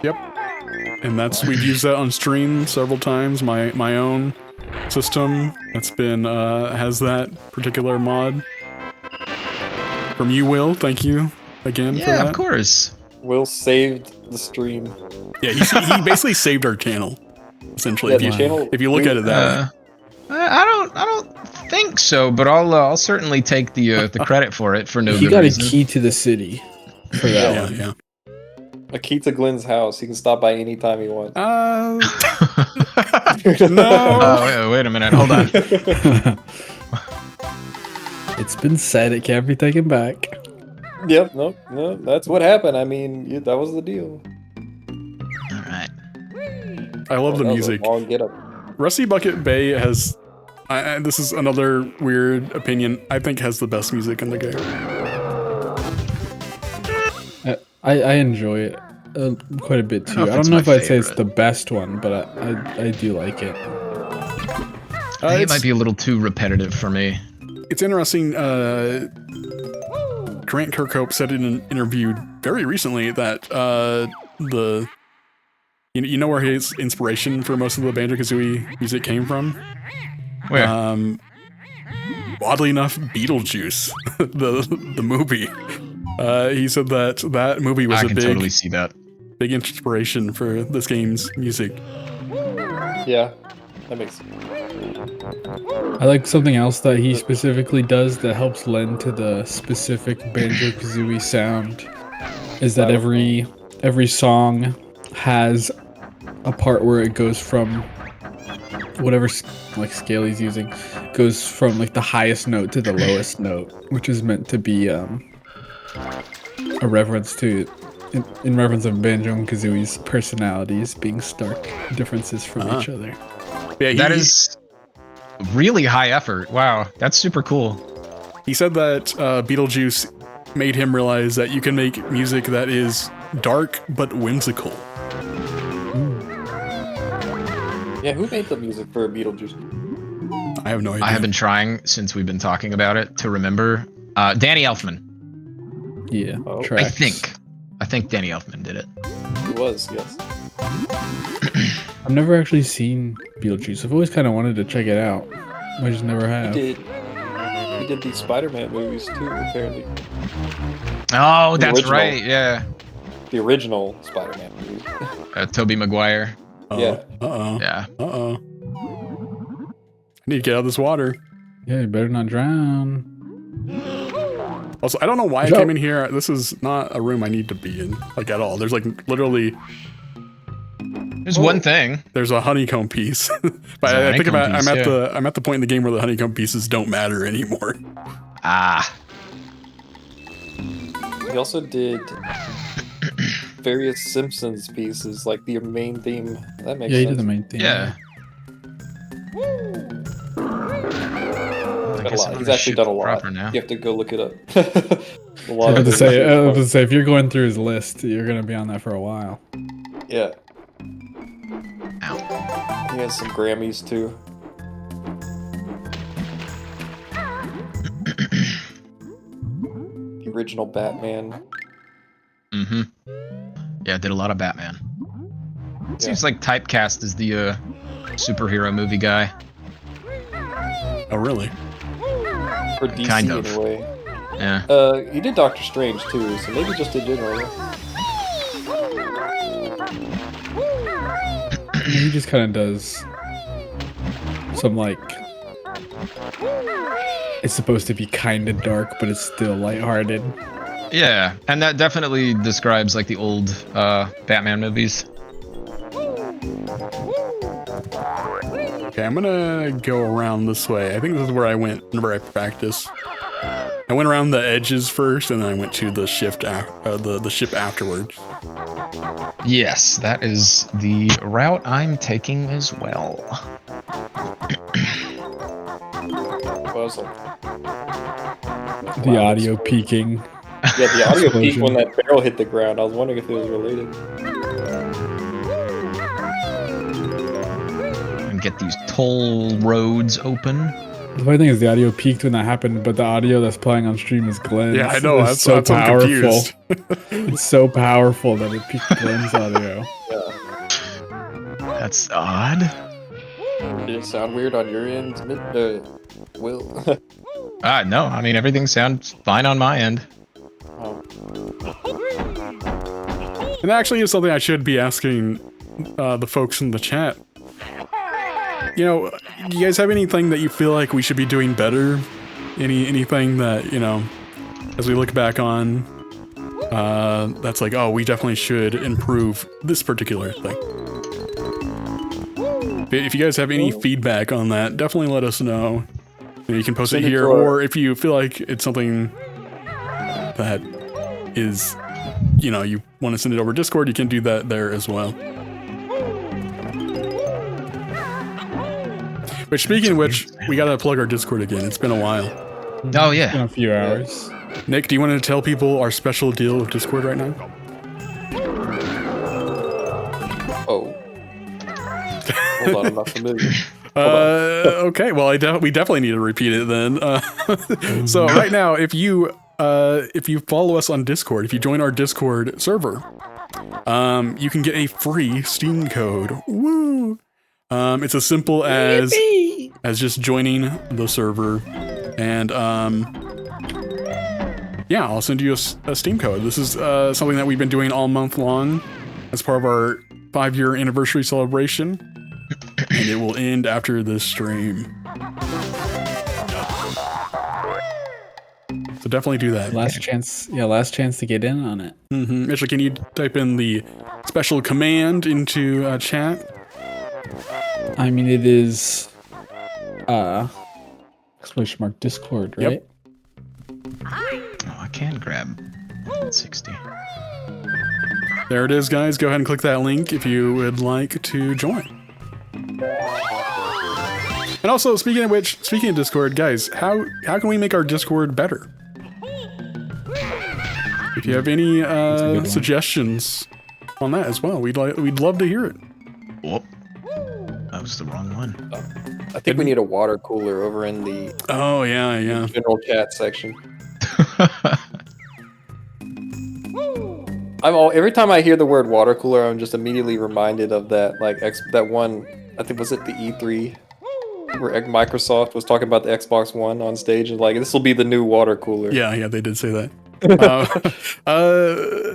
Yep. And we've used that on stream several times. My own system that's been has that particular mod. From you, Will. Thank you again for that. Yeah, of course. Will saved the stream. Yeah, he basically saved our channel. Essentially, Yeah, if you look at it that way. I don't think so, but I'll certainly take the credit for it for no He good got reason. a key to the city for that one. Yeah. A key to Glenn's house. He can stop by anytime he wants. No. Oh, wait a minute. Hold on. It's been said it can't be taken back. Yep. No. That's what happened. I mean, that was the deal. All right. I love the music. Long get up. Rusty Bucket Bay has. This is another weird opinion. I think has the best music in the game. I enjoy it quite a bit too. I don't know if I'd say it's the best one, but I do like it. I think it might be a little too repetitive for me. It's interesting. Grant Kirkhope said in an interview very recently that you know where his inspiration for most of the Banjo-Kazooie music came from? Where? Oddly enough, Beetlejuice, the movie. He said that movie was totally see that. Big inspiration for this game's music. Yeah, that makes sense. I like something else that he specifically does that helps lend to the specific Banjo-Kazooie sound. Is that every song has a part where it goes from whatever like scale he's using goes from like the highest note to the lowest note, which is meant to be a reference to in reference of Banjo and Kazooie's personalities being stark differences from each other. Yeah, that is really high effort. Wow, that's super cool. He said that Beetlejuice made him realize that you can make music that is dark but whimsical. Yeah, who made the music for Beetlejuice? I have no idea. I have been trying since we've been talking about it to remember. Danny Elfman. Yeah, I think Danny Elfman did it. It was, yes. I've never actually seen Beetlejuice. I've always kind of wanted to check it out. I just never have. He did these Spider-Man movies too, apparently. Oh, that's right, yeah. The original Spider-Man movie. Tobey Maguire. Yeah. Yeah. I need to get out of this water. Yeah, you better not drown. Also, I don't know why I came in here. This is not a room I need to be in, like, at all. There's, like, literally... There's one thing. There's a honeycomb piece. But I think I'm at the point in the game where the honeycomb pieces don't matter anymore. Ah. He also did various Simpsons pieces, like the main theme. That makes sense. Yeah, he did the main theme. Yeah. He's actually done a lot. You have to go look it up. I was to say, if you're going through his list, you're going to be on that for a while. Yeah. Ow. He has some Grammys too. The original Batman. Mm-hmm. Yeah, I did a lot of Batman. Seems like typecast as the superhero movie guy. Oh, really? For DC, kind of. anyway. Yeah. He did Doctor Strange too, so maybe just in general. He just kind of does some, like, it's supposed to be kind of dark, but it's still lighthearted. Yeah, and that definitely describes, like, the old Batman movies. Okay, I'm gonna go around this way. I think this is where I went whenever I practice. I went around the edges first, and then I went to the ship afterwards. Yes, that is the route I'm taking as well. The audio peaking. Yeah, the audio peaked when that barrel hit the ground. I was wondering if it was related. And get these toll roads open. The funny thing is the audio peaked when that happened, but the audio that's playing on stream is Glenn's. Yeah, I know. That's so powerful. It's so powerful that it peaked Glenn's audio. Yeah. That's odd. Did it sound weird on your end, Will? No. I mean, everything sounds fine on my end. And actually is something I should be asking the folks in the chat. You know, do you guys have anything that you feel like we should be doing better? Anything that, you know, as we look back on, that's like, oh, we definitely should improve this particular thing. If you guys have any feedback on that, definitely let us know. You can post it here, or if you feel like it's something that is, you know, you want to send it over Discord, you can do that there as well. But speaking of which, we gotta plug our Discord again. It's been a while. Oh, yeah. It's been a few hours. Nick, do you want to tell people our special deal with Discord right now? Oh. Hold on, I'm not familiar. Okay, well, we definitely need to repeat it then. So right now, if you follow us on Discord, if you join our Discord server, you can get a free Steam code. Woo! It's as simple as just joining the server, and yeah, I'll send you a Steam code. This is something that we've been doing all month long as part of our 5-year anniversary celebration, and it will end after this stream. So definitely do that. Last chance to get in on it. Mitchell, can you type in the special command into chat? I mean, it is ! Discord, right? Yep. Oh, I can grab 60. There it is, guys. Go ahead and click that link if you would like to join. And also, speaking of Discord, guys, how can we make our Discord better? If you have any suggestions on that as well, we'd love to hear it. Whoop. That was the wrong one. I think we need a water cooler over in the general chat section. Every time I hear the word water cooler, I'm just immediately reminded of that that one. I think was it the E3 where Microsoft was talking about the Xbox One on stage and like this will be the new water cooler. Yeah, they did say that.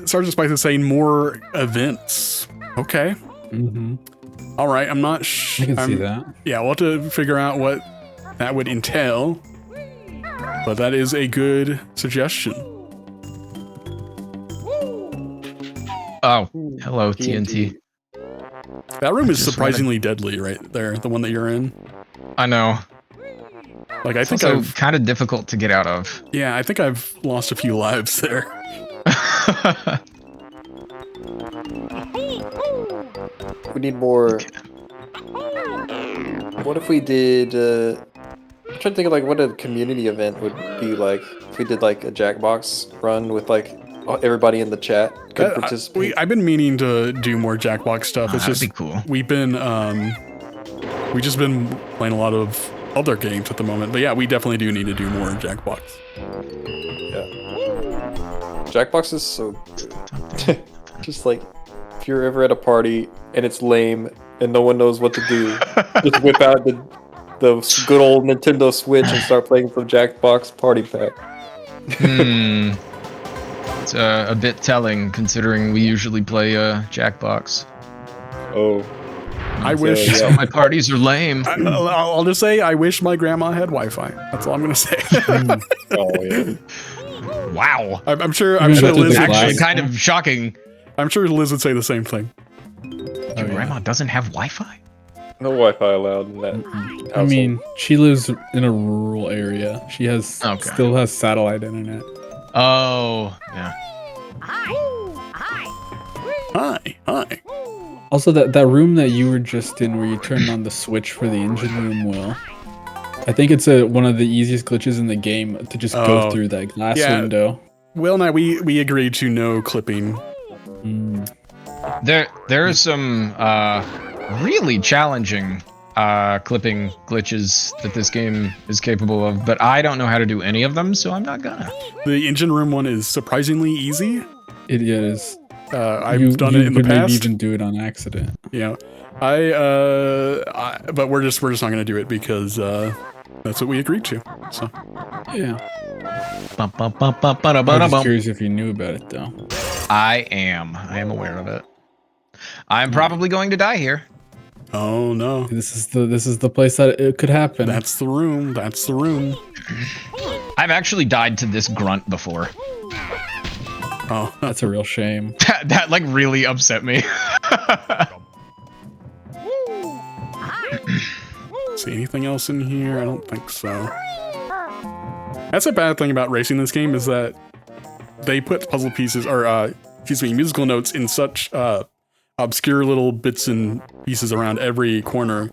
Sergeant Spice is saying more events. Okay. Mm-hmm. All right. I'm not. I can see that. Yeah, we'll have to figure out what that would entail. But that is a good suggestion. Oh, hello, TNT. That room is surprisingly deadly, right there. The one that you're in. I know. Like I think it's kind of difficult to get out of. Yeah, I think I've lost a few lives there. We need more. What if we did? I'm trying to think of like what a community event would be like. If we did like a Jackbox run with like everybody in the chat could participate. I've been meaning to do more Jackbox stuff. It's just cool. We've just been playing a lot of other games at the moment, but yeah, we definitely do need to do more Jackbox. Yeah, Jackbox is so good. Just like if you're ever at a party and it's lame and no one knows what to do, just whip out the good old Nintendo Switch and start playing some Jackbox Party Pack. It's a bit telling considering we usually play Jackbox. Oh. I wish my parties are lame. I'll just say I wish my grandma had Wi-Fi. That's all I'm gonna say. Oh yeah. Wow. I'm sure Liz actually kind of shocking. I'm sure Liz would say the same thing. Your grandma doesn't have Wi-Fi? No Wi-Fi allowed in that. I mean, she lives in a rural area. She still has satellite internet. Oh, yeah. Hi. Also, that room that you were just in, where you turned on the switch for the engine room, Will. I think it's one of the easiest glitches in the game to just go through that glass window. Will and I, we agreed to no clipping. There are some really challenging clipping glitches that this game is capable of, but I don't know how to do any of them, so I'm not gonna. The engine room one is surprisingly easy. It is. I've done it in the past. Maybe even do it on accident. Yeah, but we're just not gonna do it because that's what we agreed to. So yeah. I'm just curious if you knew about it though. I am aware of it. I'm probably going to die here. Oh no! This is the place that it could happen. That's the room. That's the room. I've actually died to this grunt before. Oh, that's a real shame. That like really upset me. See anything else in here? I don't think so. That's a bad thing about racing this game is that they put puzzle pieces or musical notes in such obscure little bits and pieces around every corner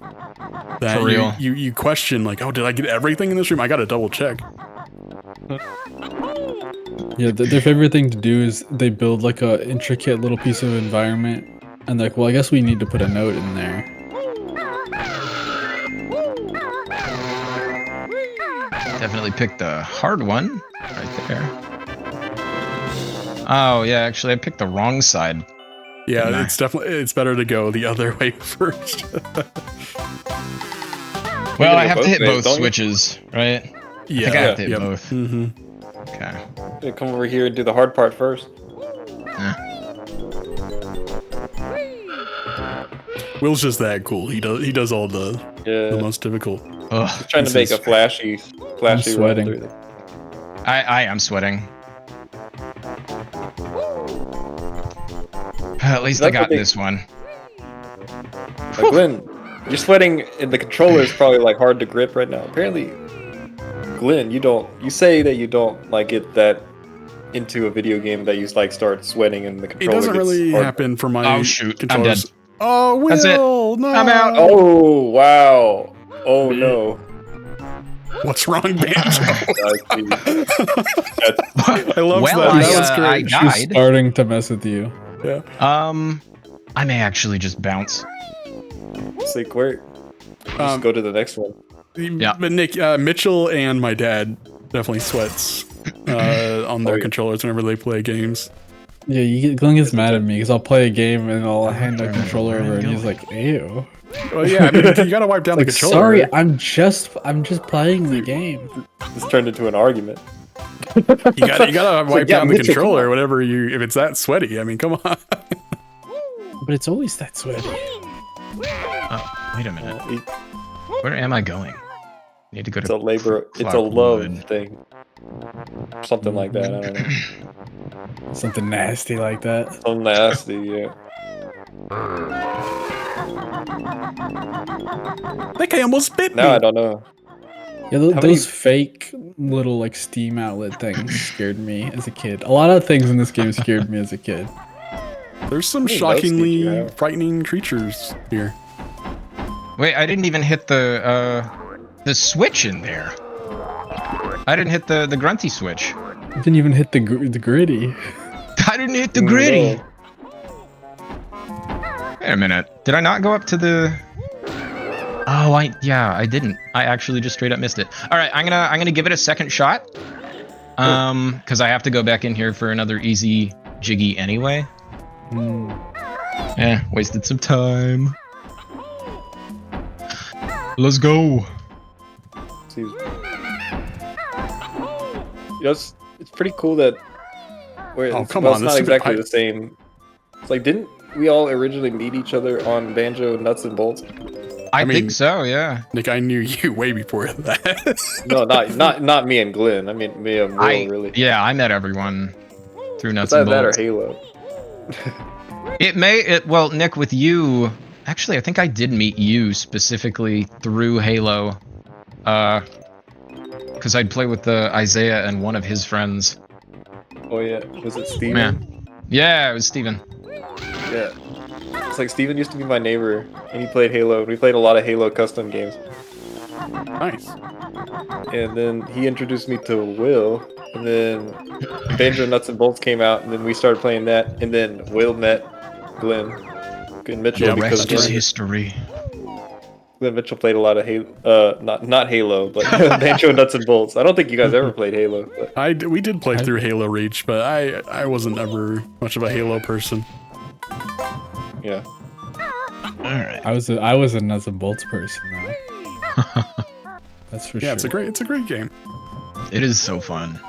that you question like, oh, did I get everything in this room? I gotta double check. Yeah, their favorite thing to do is they build like a intricate little piece of environment and like, well, I guess we need to put a note in there. Definitely picked the hard one right there. Oh yeah, actually I picked the wrong side. Yeah, it's better to go the other way first. Well, I have to hit both switches, right? Yeah, I think I have to hit both. Mm-hmm. Okay. Come over here and do the hard part first. Will's just that cool. He does all the most difficult. He's trying to make a flashy I'm sweating. run through. I am sweating. At least I got this one. Glenn, You're sweating, and the controller is probably like hard to grip right now. Apparently, Glenn, you say that you don't like get that into a video game that you like start sweating and the controller. It doesn't really happen for my controllers. I'm dead. Oh, Will, That's it. no. I'm out. Oh wow. Oh no. What's wrong, Banjo? I love well, that. That was great. I died. She's starting to mess with you. Yeah. I may actually just bounce. Sick work. Just go to the next one. Yeah. But Nick, Mitchell and my dad definitely sweats on their controllers whenever they play games. Yeah, Glenn gets mad at me because I'll play a game and I'll hand the controller over and he's like, "Ew." Well, yeah, I mean, you gotta wipe down the controller. Sorry, I'm just playing the game. This turned into an argument. You gotta wipe down the Mitchell, controller whenever if it's that sweaty. I mean, come on. But it's always that sweaty. Wait a minute. Where am I going? I need to go to. It's a labor. It's a love thing. Something like that. I don't know. Something nasty like that. So nasty, yeah. That guy almost bit me. Now I don't know. Yeah, those fake little like Steam outlet things scared me as a kid. A lot of things in this game scared me as a kid. There's some shockingly frightening creatures here. Wait, I didn't even hit the switch in there. I didn't hit the grunty switch. You didn't even hit the gritty. I didn't hit the gritty. Wait a minute. Did I not go up to the? Oh, I didn't. I actually just straight up missed it. All right, I'm gonna give it a second shot. Because I have to go back in here for another easy jiggy anyway. Wasted some time. Let's go. Yes, it's pretty cool that. It's not exactly the same. It's like, didn't we all originally meet each other on Banjo Nuts and Bolts? I mean, think so, yeah. Nick, I knew you way before that. No, not me and Glenn. I mean, me and Will, really. Yeah, I met everyone through Nuts and Bolts. That or Halo. Well, Nick, with you, actually, I think I did meet you specifically through Halo. Because I'd play with Isaiah and one of his friends. Oh yeah, was it Steven? Yeah, it was Steven. Yeah. It's like Steven used to be my neighbor, and he played Halo. We played a lot of Halo custom games. Nice. And then he introduced me to Will, and then Banjo Nuts and Bolts came out, and then we started playing that, and then Will met Glenn and Mitchell. The rest is history. Glenn Mitchell played a lot of Halo, not Halo, but Banjo Nuts and Bolts. I don't think you guys ever played Halo. But. We did play through Halo Reach, but I wasn't ever much of a Halo person. Yeah. Alright. I was a Nuts and Bolts person though. That's for sure. Yeah, it's a great game. It is so fun.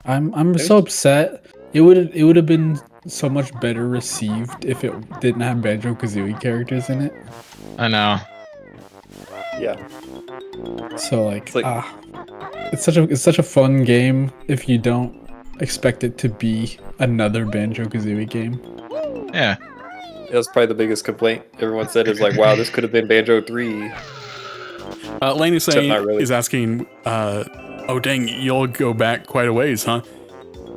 I'm so upset. It would have been so much better received if it didn't have Banjo-Kazooie characters in it. I know. Yeah. So it's such a fun game if you don't expect it to be another Banjo-Kazooie game. Yeah. That's probably the biggest complaint everyone said is like, wow, this could have been Banjo 3. Lane is asking, oh dang, you'll go back quite a ways, huh?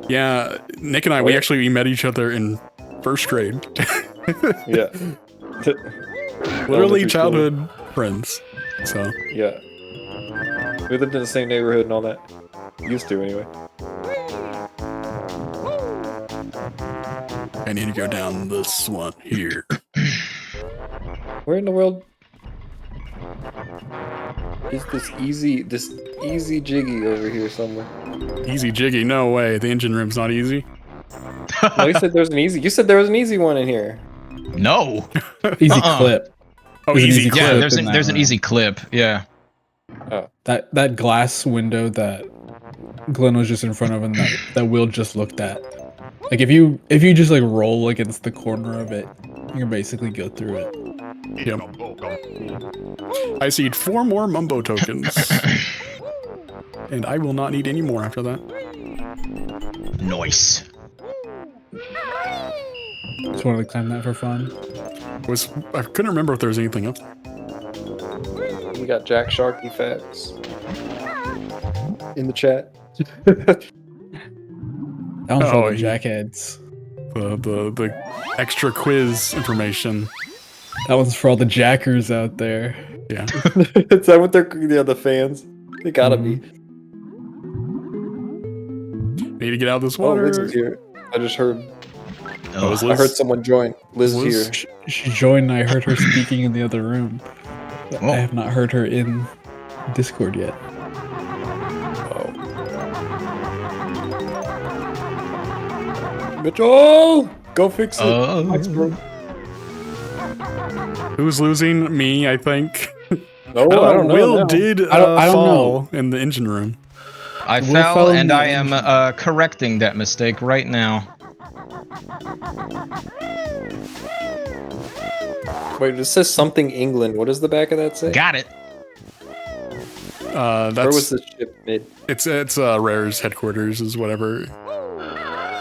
Yeah, Nick and I, we met each other in first grade. Yeah. Literally childhood friends. So. Yeah. We lived in the same neighborhood and all that. Used to, anyway. I need to go down this one here. Where in the world is this easy jiggy over here somewhere? Easy jiggy? No way. The engine room's not easy. No, you said there was an easy. You said there was an easy one in here. No. Easy clip. Oh, easy clip. Yeah, there's an easy clip. Yeah. Oh. That glass window that Glenn was just in front of and that Will just looked at. Like if you just like roll against the corner of it, you can basically go through it. Yep. I see 4 more Mumbo tokens. And I will not need any more after that. Nice. Just wanted to climb that for fun. I couldn't remember if there was anything else. We got Jack Sharky facts in the chat. That one's for all the jackheads. The extra quiz information. That one's for all the jackers out there. Yeah. Is that what they're? Yeah, the fans. They gotta be. Need to get out of this water. Oh, Liz is here. I just heard. Oh, I heard someone join. Liz is here. She joined and I heard her speaking in the other room. Oh. I have not heard her in Discord yet. Oh. Mitchell! Go fix it. Who's losing? Me, I think. No, I don't know. Will did I don't fall know. in the engine room. I Will fell, fell in and the I am correcting that mistake right now. Wait, it says something England. What does the back of that say? Got it. That's Where was the ship made? it's Rare's headquarters is wherever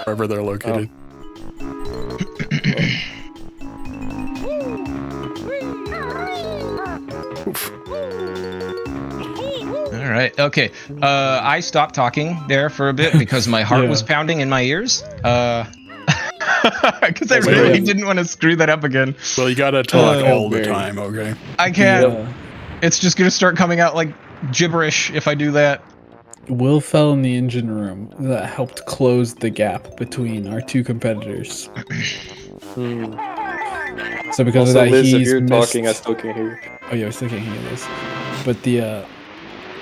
they're located. All right. Okay. I stopped talking there for a bit because my heart was pounding in my ears. Because I really didn't want to screw that up again. Well, you gotta talk all the time, okay? I can't. It's just gonna start coming out like gibberish if I do that. Will fell in the engine room. That helped close the gap between our two competitors. So because of that, Liz, he's if you're missed... talking, I still can't hear you. Oh yeah, I still can't hear this. But the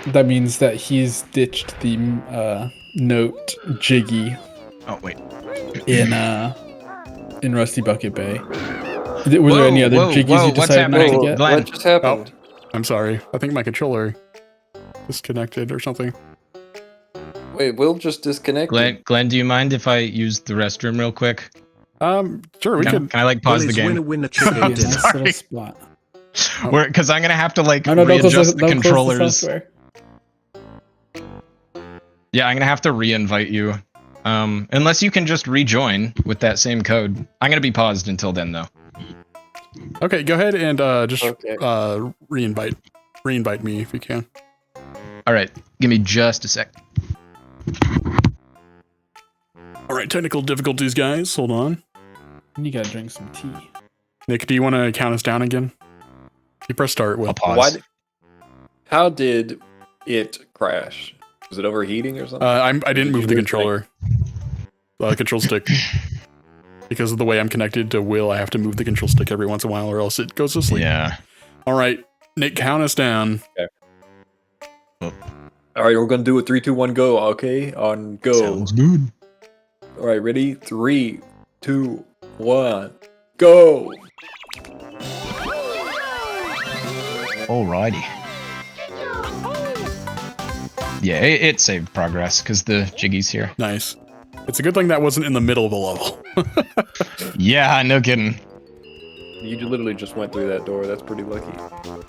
that means that he's ditched the note Jiggy. Oh wait. In Rusty Bucket Bay. Were there any other Jiggies you decided not to get? Glenn. What just happened? Oh, I'm sorry. I think my controller disconnected or something. Wait, Will just disconnected. Glenn, do you mind if I use the restroom real quick? Sure, we can. Can I like pause the game? Winner chicken Nice dinner. little spot. Because I'm gonna have to like No, don't readjust the close controllers. software. Yeah, I'm gonna have to re-invite you. Unless you can just rejoin with that same code. I'm gonna be paused until then, though. Okay, go ahead and just re-invite me if you can. All right, give me just a sec. All right, technical difficulties, guys. Hold on. You gotta drink some tea. Nick, do you want to count us down again? You press start. Will. I'll pause. How did it crash? Was it overheating or something? I didn't move the controller. Control stick. Because of the way I'm connected to Will, I have to move the control stick every once in a while or else it goes to sleep. Yeah. All right, Nick, count us down. Okay. All right, we're going to do a 3, 2, 1, go. Okay, on go. Sounds good. All right, ready? 3, 2, 1, go. Alrighty. Yeah, it saved progress because the Jiggy's here. Nice. It's a good thing that wasn't in the middle of the level. Yeah, no kidding. You literally just went through that door. That's pretty lucky.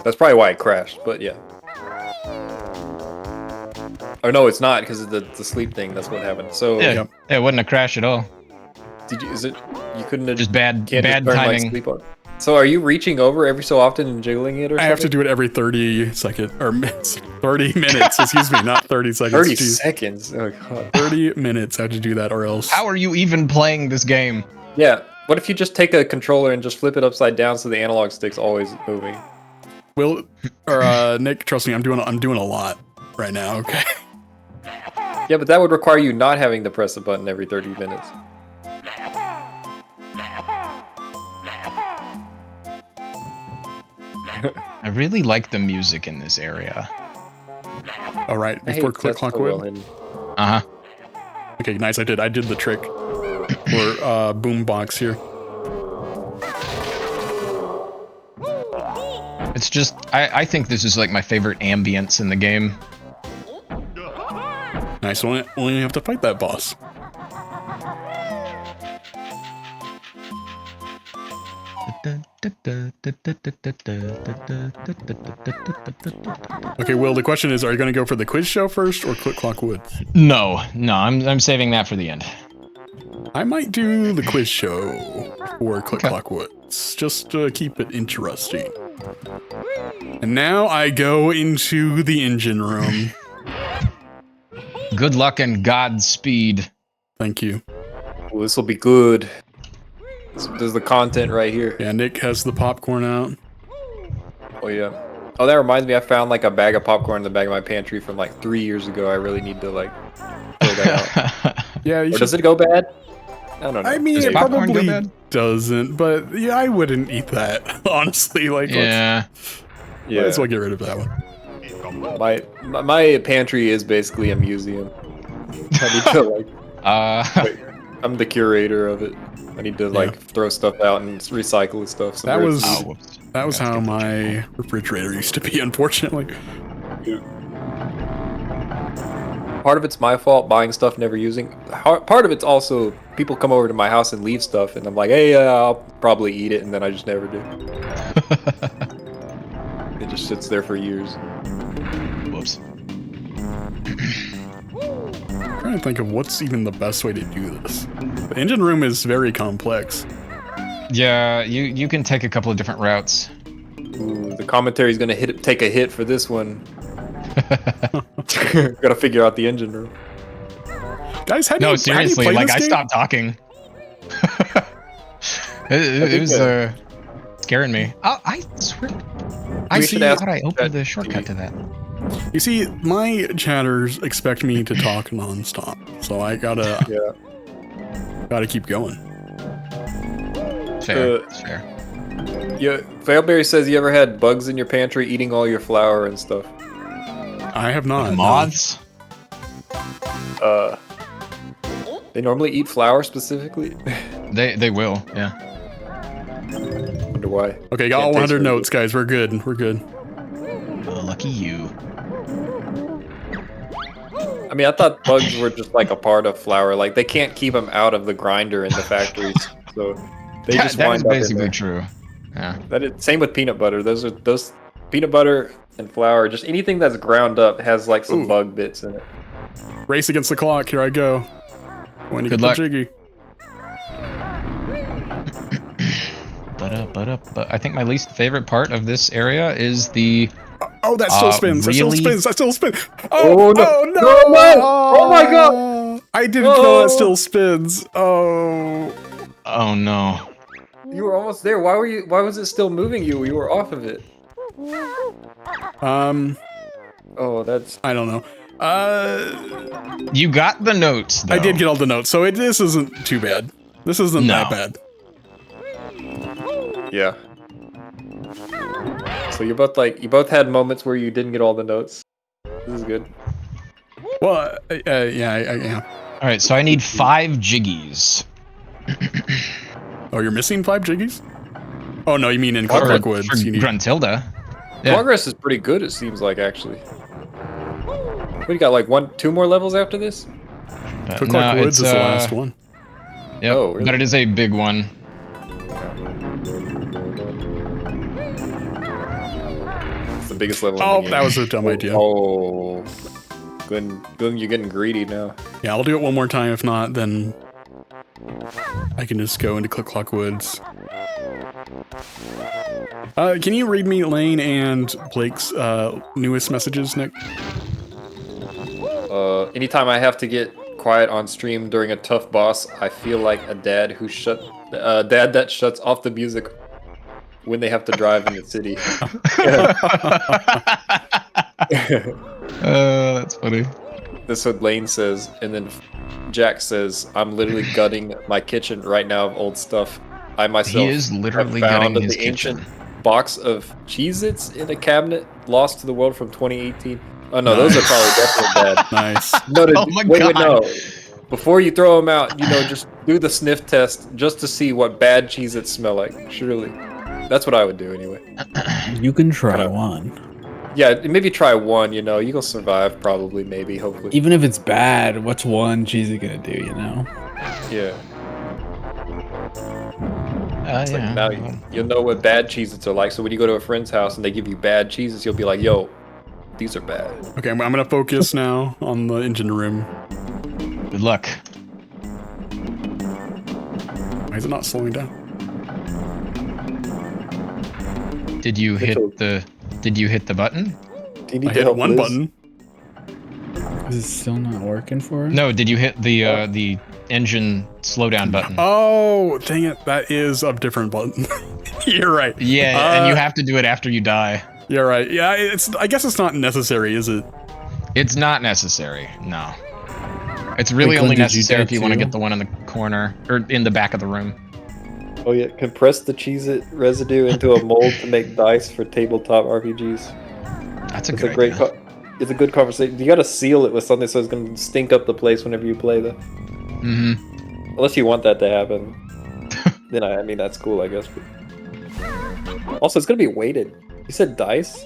That's probably why it crashed, but yeah. Oh no, it's not because of the sleep thing. That's what happened. So Yeah, it wasn't a crash at all. did you? Is it? You couldn't have Just bad can't just bad turn, like, timing. sleep on? So are you reaching over every so often and jiggling it or something? I have to do it every 30 seconds, or 30 minutes, excuse me, not 30 seconds. 30 geez. seconds. Oh god. 30 minutes I have to do that or else. How are you even playing this game? Yeah. What if you just take a controller and just flip it upside down so the analog stick's always moving? Will, or Nick, trust me, I'm doing a lot right now, okay? Yeah, but that would require you not having to press the button every 30 minutes. I really like the music in this area. All right, before click clock Will. Uh-huh. Okay, nice, I did the trick for boombox here. It's just, I think this is like my favorite ambience in the game. Nice, only have to fight that boss. Okay, Will, the question is, are you going to go for the quiz show first or Click Clock Woods? No, I'm saving that for the end. I might do the quiz show for Click Clock Woods, just to keep it interesting. And now I go into the engine room. Good luck and Godspeed. Thank you. Well, this will be good. There's the content right here. Yeah, Nick has the popcorn out. Oh yeah. Oh, that reminds me. I found like a bag of popcorn in the back of my pantry from like 3 years ago. I really need to like throw that out. Yeah, you or does it go bad? I don't know. I mean, Does it popcorn go probably bad? doesn't, but yeah, I wouldn't eat that. Honestly, like, Yeah. Yeah. let's well get rid of that one. My pantry is basically a museum. I need to like. I'm the curator of it. I need to like throw stuff out and recycle stuff. So that was how my refrigerator used to be, unfortunately. Part of it's my fault, buying stuff, never using. Part of it's also people come over to my house and leave stuff, and I'm like, hey, I'll probably eat it, and then I just never do. It just sits there for years. Whoops. I'm trying to think of what's even the best way to do this. The engine room is very complex. Yeah, you can take a couple of different routes. Ooh, the commentary's gonna take a hit for this one. Gotta figure out the engine room. Guys, no, seriously, like I stopped talking. it was scaring me. Oh, I swear. I see how I opened the shortcut to that. You see, my chatters expect me to talk nonstop, so I gotta keep going. Fair, fair. Yeah, Failberry says you ever had bugs in your pantry eating all your flour and stuff. I have not. Like moths? No. They normally eat flour specifically. They will, yeah. Wonder why. Okay, got all 100 notes, guys. We're good. We're good. Oh, lucky you. I mean, I thought bugs were just like a part of flour. Like they can't keep them out of the grinder in the factories, so they just that wind is up basically true. Yeah. Same with peanut butter. Those peanut butter and flour. Just anything that's ground up has like some bug bits in it. Race against the clock. Here I go. When you Good get luck. the jiggy. But I think my least favorite part of this area is the. Oh, that still spins. That still spins. That still spins. Oh, no. Oh, no. No. Oh my god. I didn't know that still spins. Oh. Oh no. You were almost there. Why was it still moving you? You were off of it. Oh, that's. I don't know. You got the notes, though. I did get all the notes, so this isn't too bad. This isn't that bad. Yeah. So you both had moments where you didn't get all the notes. This is good. Well, yeah. All right, so I need 5 jiggies. Oh, you're missing 5 jiggies? Oh no, you mean in Clockwork Woods? For Gruntilda. Yeah. Progress is pretty good, it seems like, actually. We got like 2 more levels after this? Clockwork Woods is the last one. Yep, oh, really? But it is a big one. It's the biggest level. Oh, that was a dumb idea. Oh, Glenn, you're getting greedy now. Yeah, I'll do it one more time. If not, then I can just go into Clockwork Woods. Can you read me Lane and Blake's newest messages, Nick? Anytime I have to get quiet on stream during a tough boss, I feel like a dad that shuts off the music when they have to drive in the city. That's funny. This is what Lane says, and then Jack says, "I'm literally gutting my kitchen right now of old stuff. I myself He is literally have found gutting his the ancient kitchen. box of Cheez-Its in a cabinet lost to the world from 2018." Oh no, those are probably definitely bad. Nice. No, Oh my wait, God. no. Before you throw them out, just do the sniff test just to see what bad Cheez-Its smell like. Surely, that's what I would do anyway. You can try one. Yeah, maybe try one. You'll survive probably, maybe, hopefully. Even if it's bad, what's one cheese gonna do? Yeah. Yeah. Like now you'll know what bad Cheez-Its are like. So when you go to a friend's house and they give you bad Cheez-Its, you'll be like, "Yo, these are bad." Okay, I'm gonna focus now on the engine room. Good luck. is it not slowing down? Did you hit the button? Do you need I to hit help one Liz? button. Is it still not working for us? No, did you hit the engine slowdown button? Oh, dang it. That is a different button. You're right. Yeah, and you have to do it after you die. You're right. Yeah, I guess it's not necessary, is it? It's not necessary, no. It's really only necessary if you want to get the one in the corner, or in the back of the room. Oh yeah, compress the Cheez-It residue into a mold to make dice for tabletop RPGs. That's a good idea. It's a good conversation. You gotta seal it with something so it's gonna stink up the place whenever you play though. Mm-hmm. Unless you want that to happen. Then I mean that's cool, I guess. But... Also, it's gonna be weighted. You said dice?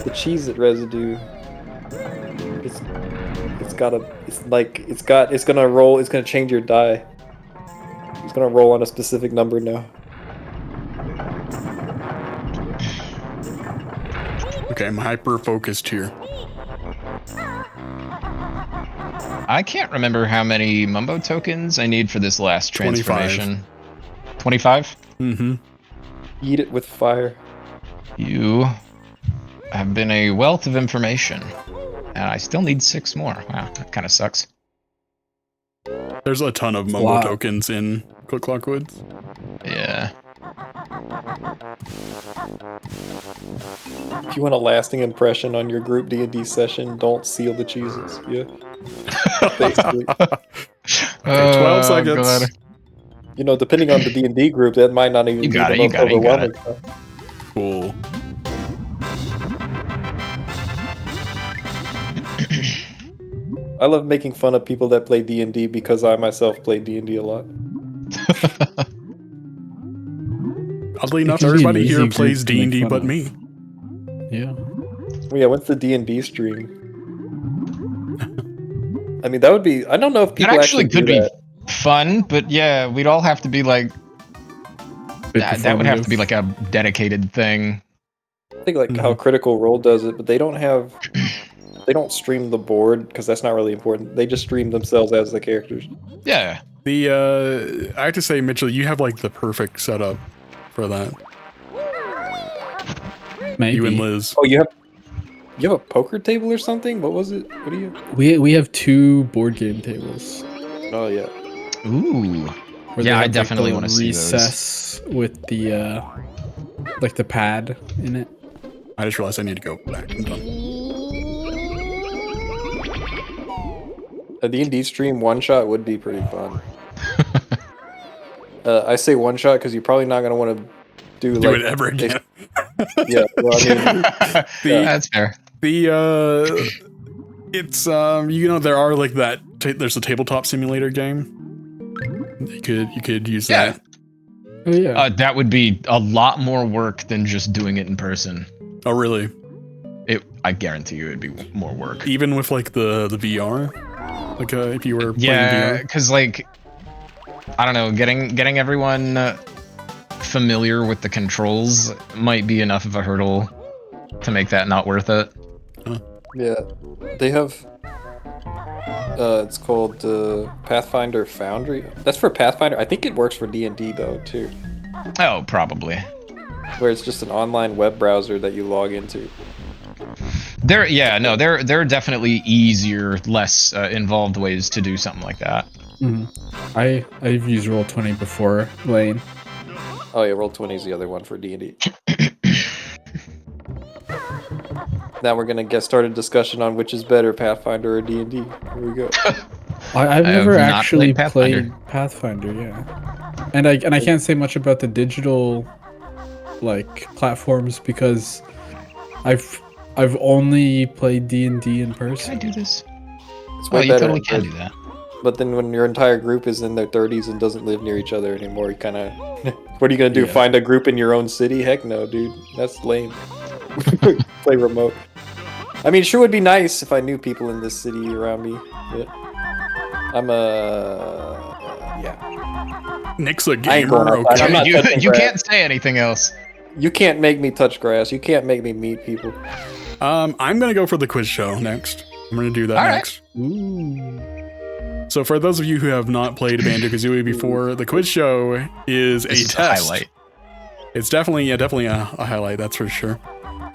The Cheez-It residue. It's gonna roll. It's gonna change your die. It's gonna roll on a specific number now. Okay, I'm hyper focused here. I can't remember how many Mumbo tokens I need for this last transformation. 25? Mm-hmm. Eat it with fire. You have been a wealth of information. And I still need 6 more. Wow, that kind of sucks. There's a ton of Mumbo tokens in Click Clock Woods. Yeah. If you want a lasting impression on your group D&D session, don't seal the cheeses. Yeah. Basically. Okay, 12 seconds. God. You know, depending on the D&D group, that might not even be the most overwhelming stuff. Cool. I love making fun of people that play D&D because I myself play D&D a lot. Oddly enough, everybody here plays D&D but me. Yeah. Well, yeah, what's the D&D stream? I mean, that would be... I don't know if people actually could be fun, but yeah, we'd all have to be like... That would have to be like a dedicated thing. I think like how Critical Role does it, but they don't have... They don't stream the board, because that's not really important. They just stream themselves as the characters. Yeah. I have to say, Mitchell, you have like the perfect setup for that. Maybe. You and Liz. Oh, you have a poker table or something? What was it? What do you have? We have 2 board game tables. Oh, yeah. Ooh. Yeah, I definitely want to see those. Recess with the, like the pad in it. I just realized I need to go back. I'm done. A D&D stream one-shot would be pretty fun. I say one-shot because you're probably not going to want to do it ever again. Yeah, well, I mean... That's fair. It's, you know, there are like that... There's a tabletop simulator game. You could use that. Oh, yeah. That would be a lot more work than just doing it in person. Oh, really? I guarantee you it'd be more work. Even with like the VR? Like if you were playing VR? VR? Because like, I don't know, getting everyone familiar with the controls might be enough of a hurdle to make that not worth it. Huh. Yeah, they have... it's called Pathfinder Foundry. That's for Pathfinder. I think it works for D&D though, too. Oh, probably. Where it's just an online web browser that you log into. There are definitely easier, less involved ways to do something like that. Mm-hmm. I've used Roll20 before, Lane. Oh yeah, Roll20 is the other one for D&D. Now we're gonna get started discussion on which is better, Pathfinder or D&D. Here we go. I've never actually played Pathfinder, yeah. And I can't say much about the digital like platforms because I've only played D&D in person. Can I do this? It's way you better. totally can do that. But then when your entire group is in their 30s and doesn't live near each other anymore, you kind of... What are you going to do, find a group in your own city? Heck no, dude. That's lame. Play remote. I mean, sure would be nice if I knew people in this city around me. But I'm yeah. Nick's a gamer, okay. You can't say anything else. You can't make me touch grass. You can't make me meet people. I'm gonna go for the quiz show next. I'm gonna do that next. Ooh. So for those of you who have not played Banjo-Kazooie before, the quiz show is a test. A highlight. It's definitely a highlight, that's for sure.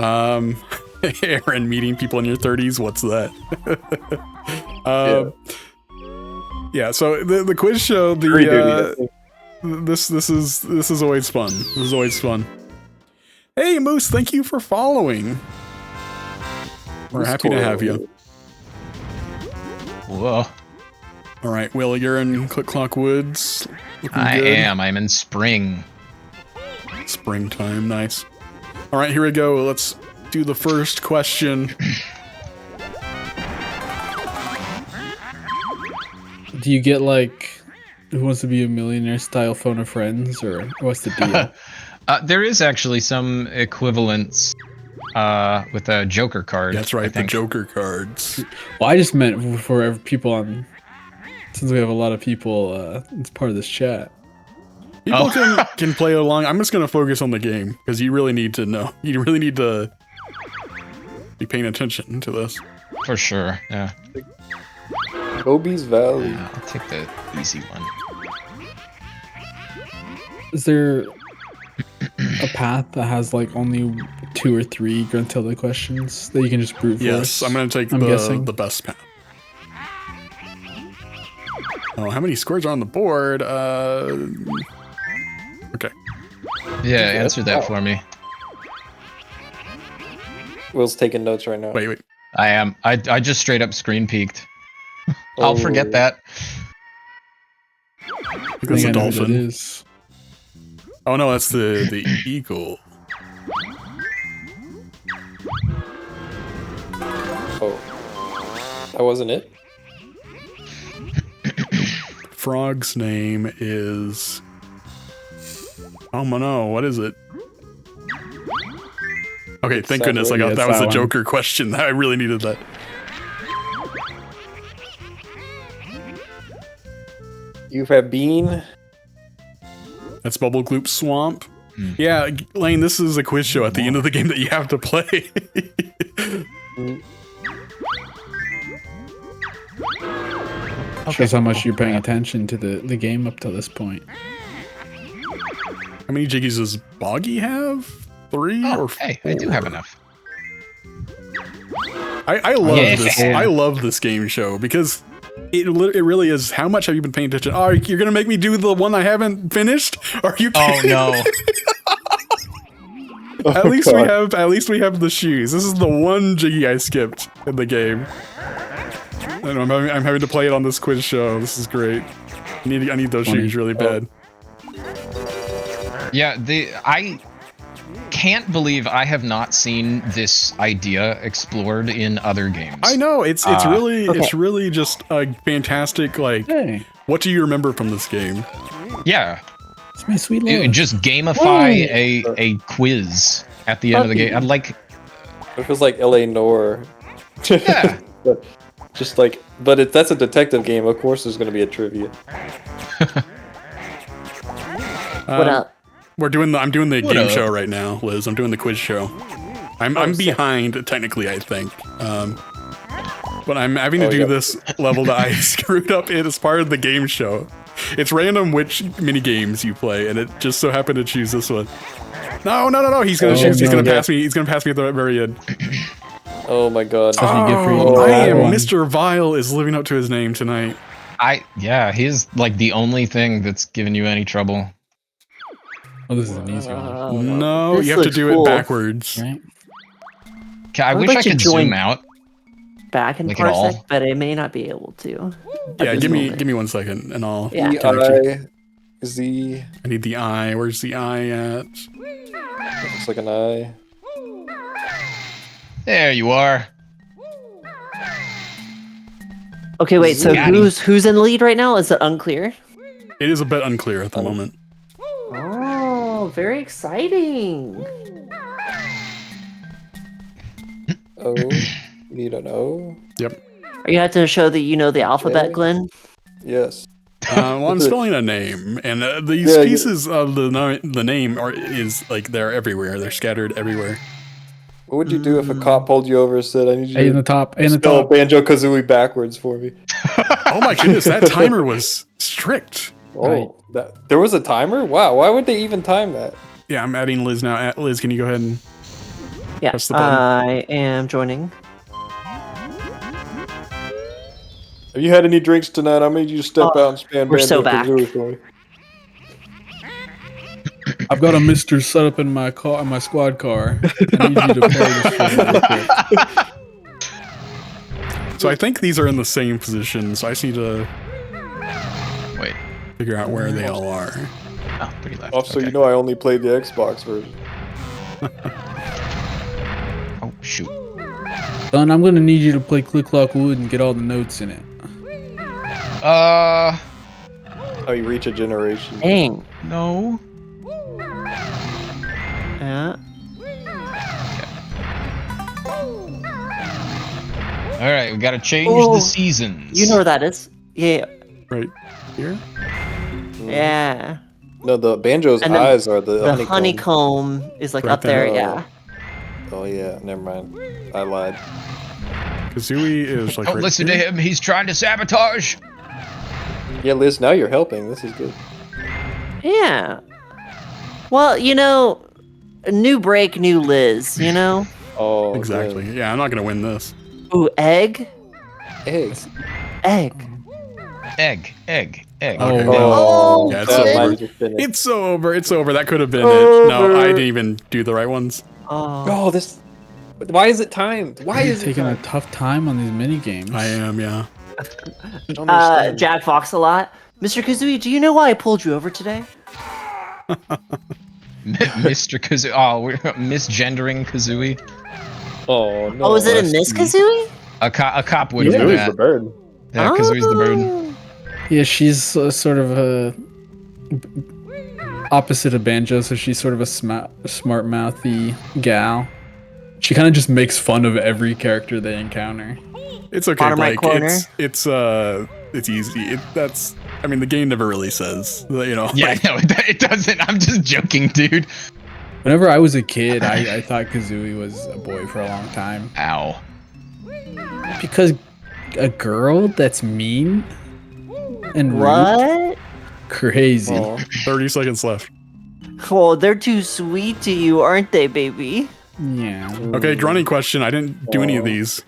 Aaron, meeting people in your 30s, what's that? Yeah, so the quiz show, this is always fun. This is always fun. Hey Moose, thank you for following. We're happy to have you. Whoa. All right, Will, you're in Click Clock Woods. I am. I'm in spring. Springtime, nice. All right, here we go. Let's do the first question. Do you get like Who Wants to Be a Millionaire style phone of friends, or what's the deal? There is actually some equivalence with a Joker card. That's right, the Joker cards. Well, I just meant for people on, since we have a lot of people it's part of this chat. People can play along. I'm just going to focus on the game because you really need to know. You really need to be paying attention to this. For sure, yeah. Gobi's Valley. Yeah, I'll take the easy one. Is there a path that has like only 2 or 3 Gruntilda questions that you can just brute force? Yes, I'm going to take the best path. Oh, how many scores are on the board? Okay. Yeah, answer that for me. Will's taking notes right now. Wait. I am. I just straight up screen peeked. I'll forget that. I think that's a dolphin. Oh no, that's the eagle. Oh, that wasn't it? Frog's name is... Oh no, what is it? Okay, thank goodness I got that was the Joker question. I really needed that. You have been... That's Bubble Gloop Swamp. Yeah, Lane, this is a quiz show at the end of the game that you have to play. Shows how much you're paying attention to the game up to this point. How many jiggies does Boggy have? 3 or 4? Hey, I do have enough. I love this. I love this game show because it really is. How much have you been paying attention? Oh, you're gonna make me do the one I haven't finished? Are you kidding? Oh no. At least we have the shoes. This is the one jiggy I skipped in the game. And I'm having to play it on this quiz show. This is great. I need those shoes really bad. Yeah, I can't believe I have not seen this idea explored in other games. I know it's really just a fantastic what do you remember from this game? Yeah. It's my sweet love. Just gamify a quiz at the end of the game. I'd like. It feels like LA Noire. Yeah. But that's a detective game. Of course, there's going to be a trivia. What up? I'm doing the game show right now, Liz. I'm doing the quiz show. I'm behind technically, I think. But I'm having to do this level that I screwed up in as part of the game show. It's random which mini games you play, and it just so happened to choose this one. No! He's gonna choose. He's gonna pass me. He's gonna pass me at the very end. Oh my god! Mr. Vile is living up to his name tonight. He's like the only thing that's giving you any trouble. Oh, this is an easy one. No, you have to do it backwards. Right? I wish I could zoom out. Back in parsec, but I may not be able to. Yeah, give me 1 second, and I'll. Yeah. Z. I need the I. Where's the I at? Looks like an I. There you are. Okay, wait. So who's in the lead right now? Is it unclear? It is a bit unclear at the moment. Oh, very exciting. Oh, need an O? Yep. Are you have to show that you know the alphabet, Glenn? Yes. Well, I'm spelling a name, and these pieces of the name is like they're everywhere. They're scattered everywhere. What would you do if a cop pulled you over and said, "I need you in the top, spell Banjo-Kazooie backwards for me"? Oh Oh my goodness, that timer was strict. Oh, there was a timer? Wow, why would they even time that? Yeah, I'm adding Liz now. Liz, can you go ahead and press the button? I am joining. Have you had any drinks tonight? I made you step out and spam we're so back. Banjo-Kazooie for me. I've got a Mister set up in my car, in my squad car. I need you to play this for me real quick. So I think these are in the same position, so I just need to Wait. figure out where they all are. Oh, pretty left. Also, okay. you know I only played the Xbox version. Oh, shoot. Son, I'm gonna need you to play Click Clock Wood and get all the notes in it. How you reach a generation. Dang. No. Yeah. All right, we gotta change the seasons. You know where that is? Yeah. Right here? Yeah. No, the Banjo's And then eyes are the The honeycomb is like Right up there. there. Yeah. Oh yeah, never mind. I lied. Kazooie is like Don't right listen here. to him. He's trying to sabotage. Yeah, Liz, now you're helping. This is good. Yeah. Well, you know, new break, new Liz, you know? Oh, Exactly. good. Yeah, I'm not gonna win this. Ooh, egg? Eggs. Egg. Egg. Okay. Oh, Yeah, it's that over. might just finish. It's so over. It's over. That could have been it. No, I didn't even do the right ones. Oh, this. Why is it timed? Why You're is it taking a timed? tough time on these mini games. I am, yeah. I don't understand. Jack Fox a lot. Mr. Kazooie, do you know why I pulled you over today? Mr. Kazooie. Oh, we're misgendering Kazooie. Oh no. Oh, is it a Miss Kazooie? A cop would do Kazooie's that. the bird. Yeah, Kazooie's the bird. Yeah, she's sort of a opposite of Banjo, so she's sort of a smart mouthy gal. She kind of just makes fun of every character they encounter. It's okay, Bottom right Blake. corner. It's easy. I mean, the game never really says, you know. Yeah, like, no, it doesn't. I'm just joking, dude. Whenever I was a kid, I thought Kazooie was a boy for a long time. Ow. Because a girl that's mean and rude? What? Crazy. Oh. 30 seconds left. Well, they're too sweet to you, aren't they, baby? Yeah. Okay, grunty question. I didn't do any of these.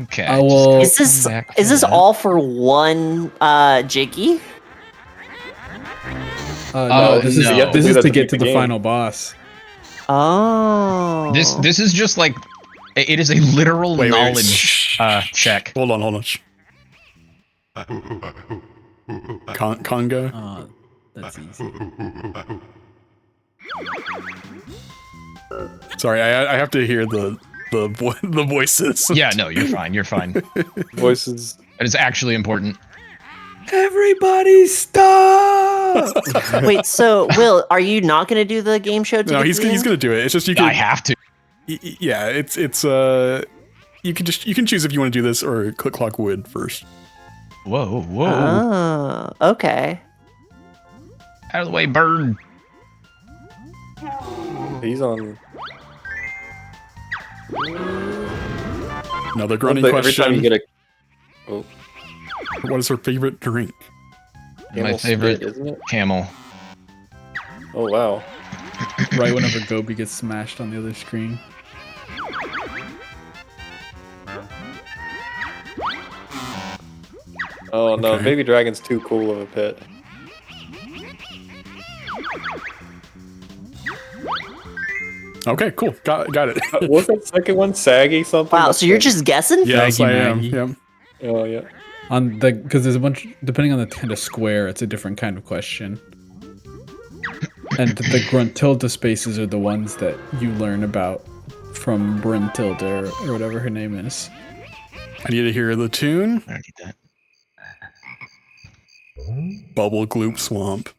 Okay. I will. Is this all for one Jiggy? No, this is no. You have to this do is that to to get beat to the the game. final boss. Oh. This is just like it is a literal Wait, knowledge shh. check. Hold on. Conga? That's easy. Sorry, I have to hear the voices. Yeah, no, you're fine. You're fine. Voices. It is actually important. Everybody stop! Wait, so Will, are you not going to do the game show? No, he's gonna do it. It's just you can. I have to. Yeah, it's you can choose if you want to do this or Click Clock Wood first. Whoa. Oh, okay. Out of the way, bird. He's on. Another grunting Every question. time you get a. Oh, What is her favorite drink? My camel favorite spit, isn't it? camel. Oh wow. Right whenever Gobi gets smashed on the other screen. Oh no, Okay. Baby Dragon's too cool of a pet. Okay, cool. Got it. What's that second one? Saggy something? Wow, so you're just guessing? Yes, I Maggie, am. Maggie. Yep. Oh yeah. On the because there's a bunch depending on the kind of square, it's a different kind of question. And the Gruntilda spaces are the ones that you learn about from Bruntilda or whatever her name is. I need to hear the tune. I don't need that. Bubble Gloop Swamp.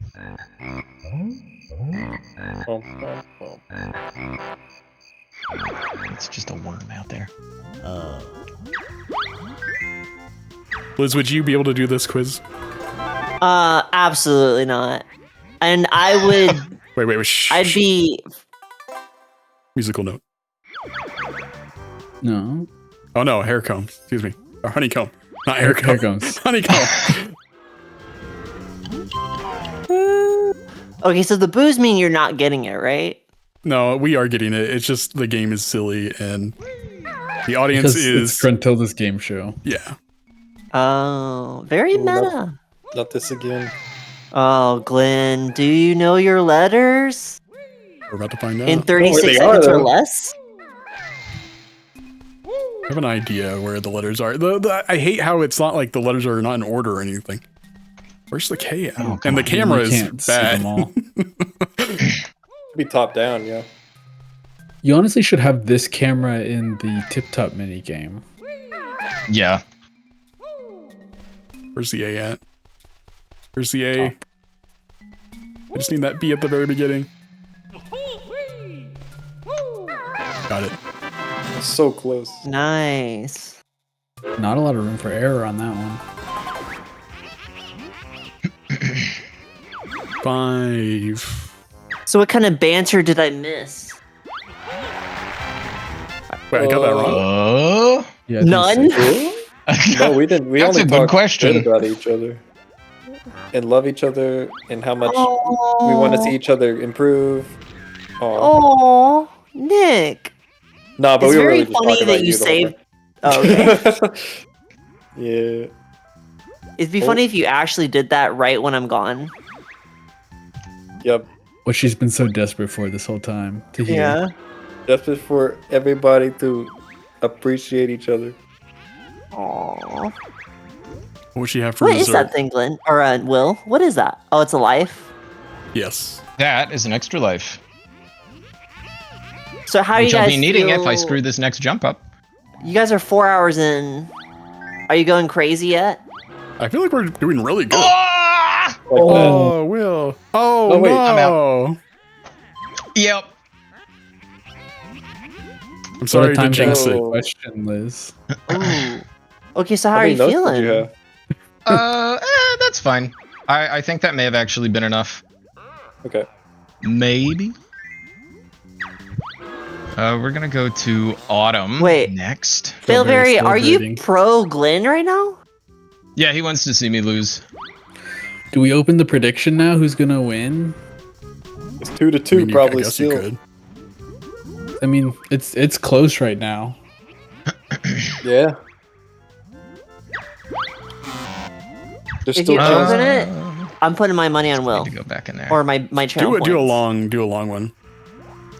It's just a worm out there. Liz, would you be able to do this quiz? Absolutely not. And I would, Wait. Shh. I'd be, Musical note. No. Oh no, hair comb. Excuse me. Or honeycomb. Not hair comb. combs. Honeycomb. Okay, so the boos mean you're not getting it, right? No, we are getting it. It's just the game is silly and the audience It's Gruntilda's game show. Yeah. Oh, very meta. Not this again. Oh, Glenn, do you know your letters? We're about to find out. In 36 seconds or less? I have an idea where the letters are. I hate how it's not like the letters are not in order or anything. Where's the K at? Oh, and the camera is bad. Be top down, yeah. You honestly should have this camera in the tip-top mini game. Yeah. Where's the A at? Where's the A? I just need that B at the very beginning. Got it. So close. Nice. Not a lot of room for error on that one. 5. So what kind of banter did I miss? Wait, I got that wrong. Yeah, None? No, we didn't. We That's only a good talked question. good about each other. And love each other and how much we want to see each other improve. Oh, Nick. Nah, but It's we were very really just funny talking that about you the whole saved. time. Oh, okay. Yeah. It'd be funny if you actually did that right when I'm gone. Yep. What she's been so desperate for this whole time to hear. Yeah. Just for everybody to appreciate each other. Aww. What would she have for What dessert? is that thing, Glenn? Or Will? What is that? Oh, it's a life? Yes. That is an extra life. So how Which you I'll guys be needing if I feel- screw this next jump up. You guys are 4 hours in. Are you going crazy yet? I feel like we're doing really good. Ah! Oh, Will. Oh, wait, no. I'm out. Yep. I'm sorry to time jinx to it. question, Liz. Ooh. Okay, so how How are many you notes did feeling? you have? That's fine. I think that may have actually been enough. Okay. Maybe. We're gonna go to Autumn Wait. next. Philberry, are you celebrating. pro Glenn right now? Yeah, he wants to see me lose. Do we open the prediction now? Who's gonna win? It's 2-2 I mean, probably I guess you still. could. I mean, it's close right now. Yeah. There's If still you chance. open it, I'm putting my money on Will. Need to go back in there. Or my channel Do a points. long one.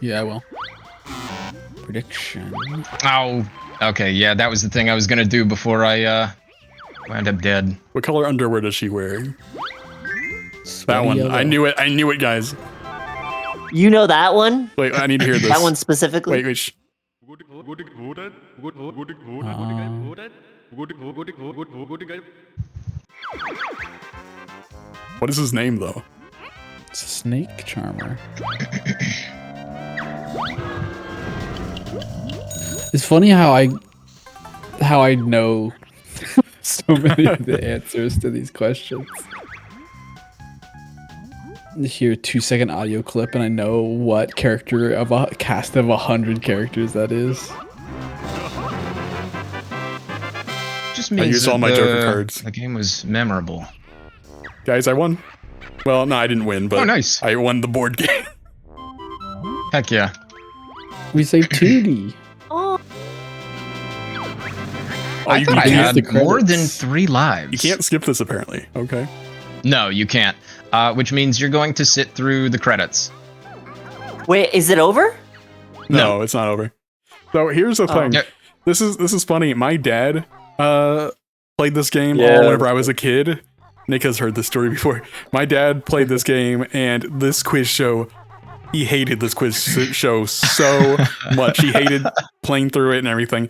Yeah, I will. Prediction. Oh, okay. Yeah, that was the thing I was gonna do before I wound up dead. What color underwear does she wear? That Sweaty one. yellow. I knew it. I knew it, guys. You know that one? Wait, I need to hear this. That one specifically? Wait. What is his name, though? It's a snake charmer. It's funny how I know so many of the answers to these questions. Hear a 2-second audio clip and I know what character of a cast of 100 characters that is. Just means used all that my Joker cards. The game was memorable. Guys, I won. Well, no, I didn't win, but Oh, nice. I won the board game. Heck yeah. We say 2D. Oh, I thought I can use had the more than credits. 3 lives. You can't skip this, apparently. Okay. No, you can't. Which means you're going to sit through the credits. wait, is it over? No, it's not over. So here's the thing. Yeah. This is funny. My dad played this game Yeah. whenever I was a kid. Nick has heard this story before. My dad played this game, and this quiz show, he hated this quiz show so much. He hated playing through it and everything.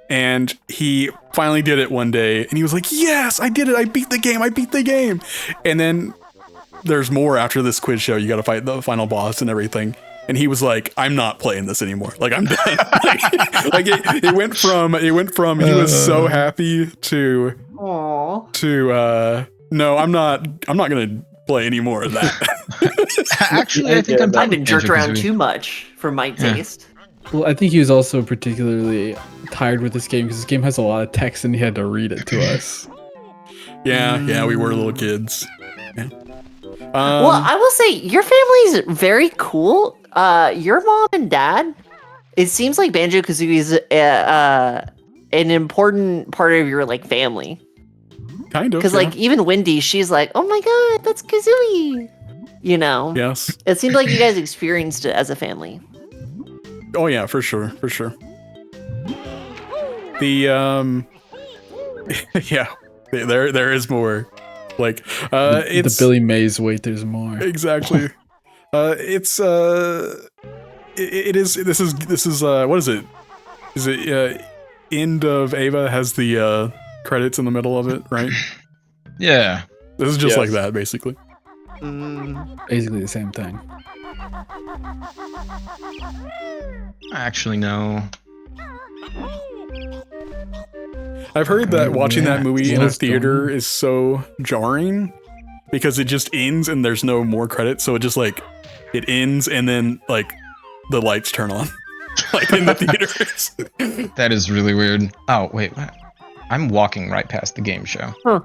And he finally did it one day, and he was like, yes, I did it. I beat the game. And then there's more after this quiz show. You got to fight the final boss and everything. And he was like, I'm not playing this anymore. Like, I'm done. it went from he was so happy to no, I'm not gonna play any more of that. Actually, I think I'm I've done been with jerked around Banjo-Kazooie. too much for my taste. Well, I think he was also particularly tired with this game because this game has a lot of text and he had to read it to us. Yeah, we were little kids. Yeah. Well, I will say your family's very cool. Your mom and dad. It seems like Banjo-Kazooie is an important part of your like family. Kind of. Because like even Wendy, she's like, "Oh my god, that's Kazooie." You know. Yes. It seems like you guys experienced it as a family. Oh yeah, for sure. The yeah, there is more. Like it's the Billy Mays wait. There's more. Exactly. This is what is it? Is it End of Ava has the credits in the middle of it, right? Yeah. This is just like that, basically. Basically the same thing. Actually, no. I've heard that watching that movie in a theater is so jarring because it just ends and there's no more credits, so it just like it ends and then like the lights turn on like in the theaters. That is really weird. Oh, wait, what? I'm walking right past the game show. Huh.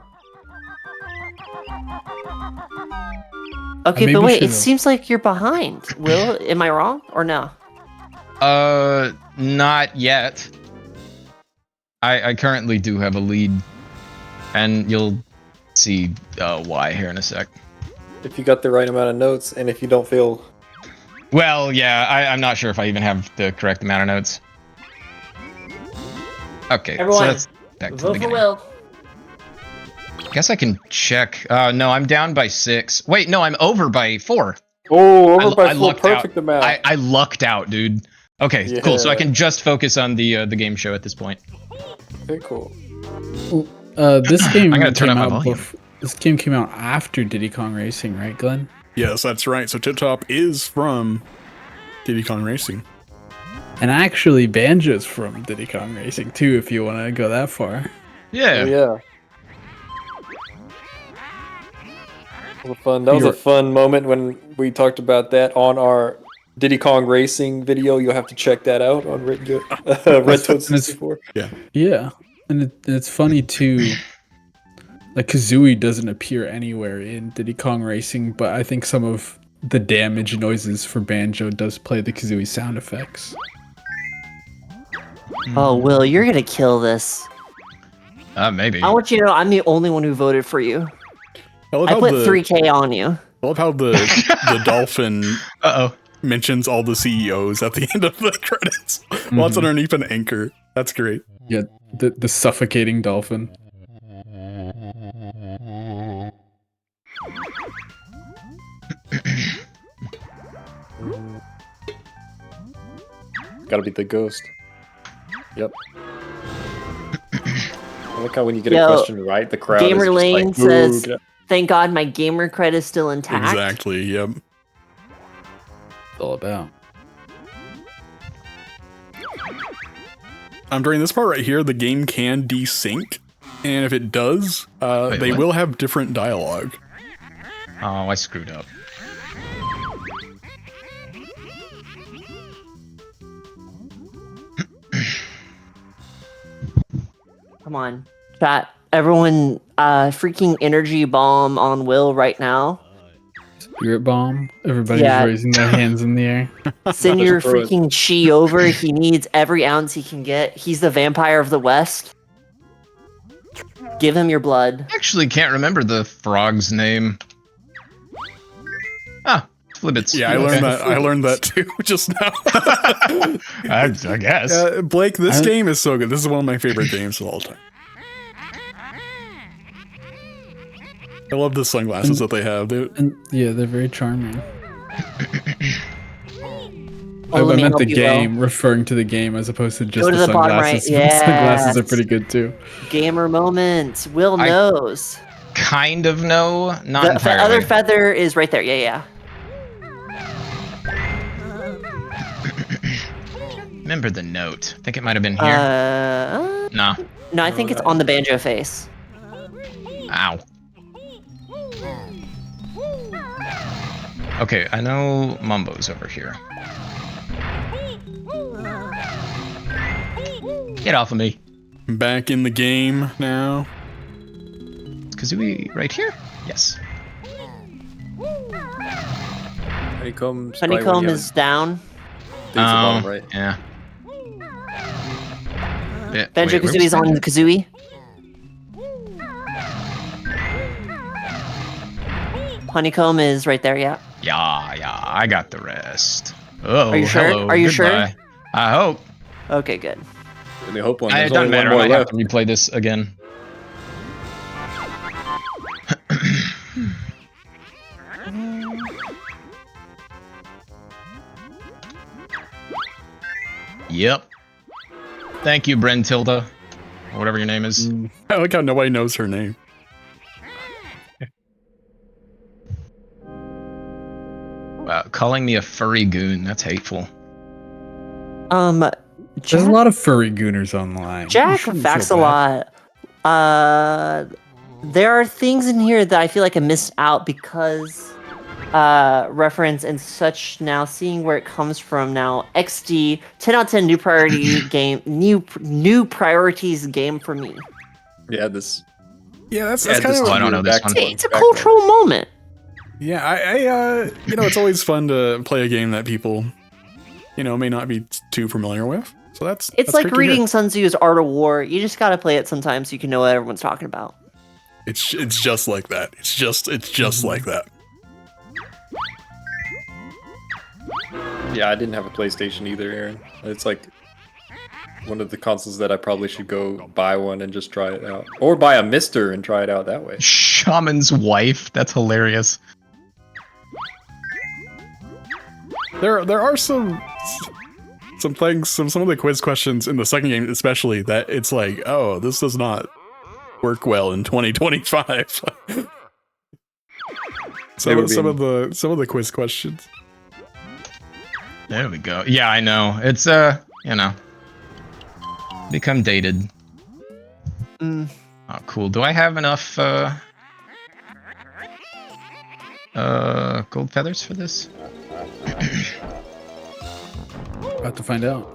Okay, but wait, it seems like you're behind. Will, am I wrong or no? Not yet. I currently do have a lead, and you'll see why here in a sec. If you got the right amount of notes, and if you don't feel... Well, yeah, I'm not sure if I even have the correct amount of notes. Okay, everyone, so that's back to the beginning. Will. Guess I can check. No, I'm down by 6. Wait, no, I'm over by 4. Oh, over by 4, perfect amount. I lucked out, dude. Okay, cool. So I can just focus on the game show at this point. Okay, cool. This game I'm gonna turn up my volume. This game came out after Diddy Kong Racing, right, Glenn? Yes, that's right. So Tip Top is from Diddy Kong Racing. And actually, Banjo's from Diddy Kong Racing too, if you want to go that far. Yeah. Oh, yeah. That was a fun moment when we talked about that on our Diddy Kong Racing video. You'll have to check that out on RedToad64. Yeah, and it's funny too. Like Kazooie doesn't appear anywhere in Diddy Kong Racing, but I think some of the damage noises for Banjo does play the Kazooie sound effects. Oh, Will, you're gonna kill this. Maybe. I want you to know I'm the only one who voted for you. I put 3K on you. I love how the dolphin mentions all the CEOs at the end of the credits. While it's underneath an anchor. That's great. Yeah, the suffocating dolphin. Gotta be the ghost. Yep. I like how when you get a question right, the crowd Gamer is just Lane like, says, "Thank God my gamer cred is still intact." Exactly. Yep. It's all about. During this part right here, the game can desync, and if it does, they will have different dialogue. Oh, I screwed up. Come on, chat. Everyone, freaking energy bomb on Will right now. Spirit bomb. Everybody's raising their hands in the air. Send your freaking chi over. He needs every ounce he can get. He's the vampire of the West. Give him your blood. I actually can't remember the frog's name. Ah, Flibbits. Yeah, I learned that too just now. I guess. Blake, this game is so good. This is one of my favorite games of all time. I love the sunglasses that they have. Yeah, they're very charming. I let me meant the help you, game, referring to the game as opposed to just Go to the bottom right. sunglasses. The sunglasses are pretty good too. Gamer moments. Will knows. Kind of know, not entirely. The other feather is right there. Yeah. Remember the note. I think it might have been here. No. No, I think it's on the banjo face. Ow. Okay, I know Mumbo's over here. Get off of me. Back in the game now. Is Kazooie right here? Yes. Honeycomb is down. Bottom right. Yeah. Banjo-Kazooie's on the Kazooie. Honeycomb is right there, yeah. Yeah, I got the rest. Oh, are you sure? Hello, are you goodbye. sure? I hope. Okay, good. And the hope one. It doesn't matter. I might have to replay this again. Yep. Thank you, Brentilda. Or whatever your name is. I like how nobody knows her name. Wow, calling me a furry goon, that's hateful. There's a lot of furry gooners online. Jack facts a lot. There are things in here that I feel like I missed out because reference and such. Now seeing where it comes from now, XD 10 out of 10 new priority game, new priorities game for me. Yeah, this. Yeah, that's kind of. I don't know this one. It's a cultural moment. Yeah, I it's always fun to play a game that people, may not be too familiar with. So that's like reading Sun Tzu's Art of War. You just gotta play it sometimes so you can know what everyone's talking about. It's just like that. It's just like that. Yeah, I didn't have a PlayStation either, Aaron. It's like one of the consoles that I probably should go buy one and just try it out, or buy a Mister and try it out that way. Shaman's wife. That's hilarious. There are some things, some of the quiz questions in the second game, especially that it's like, oh, this does not work well in 2025. some of the quiz questions. There we go. Yeah, I know. It's become dated. Oh, cool. Do I have enough gold feathers for this? About to find out.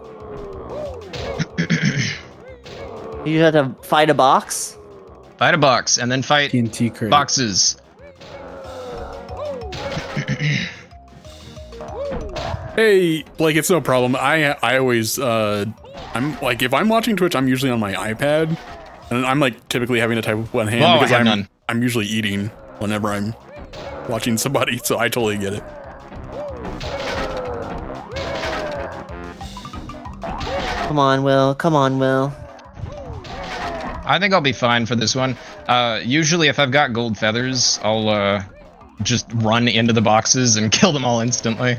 You have to fight a box? Fight a box and then fight TNT crate. boxes. Hey, Blake, it's no problem. I always I'm like, if I'm watching Twitch, I'm usually on my iPad, and I'm like typically having to type with one hand because I'm usually eating whenever I'm watching somebody, so I totally get it. Come on, Will. Come on, Will. I think I'll be fine for this one. Usually if I've got gold feathers, I'll just run into the boxes and kill them all instantly.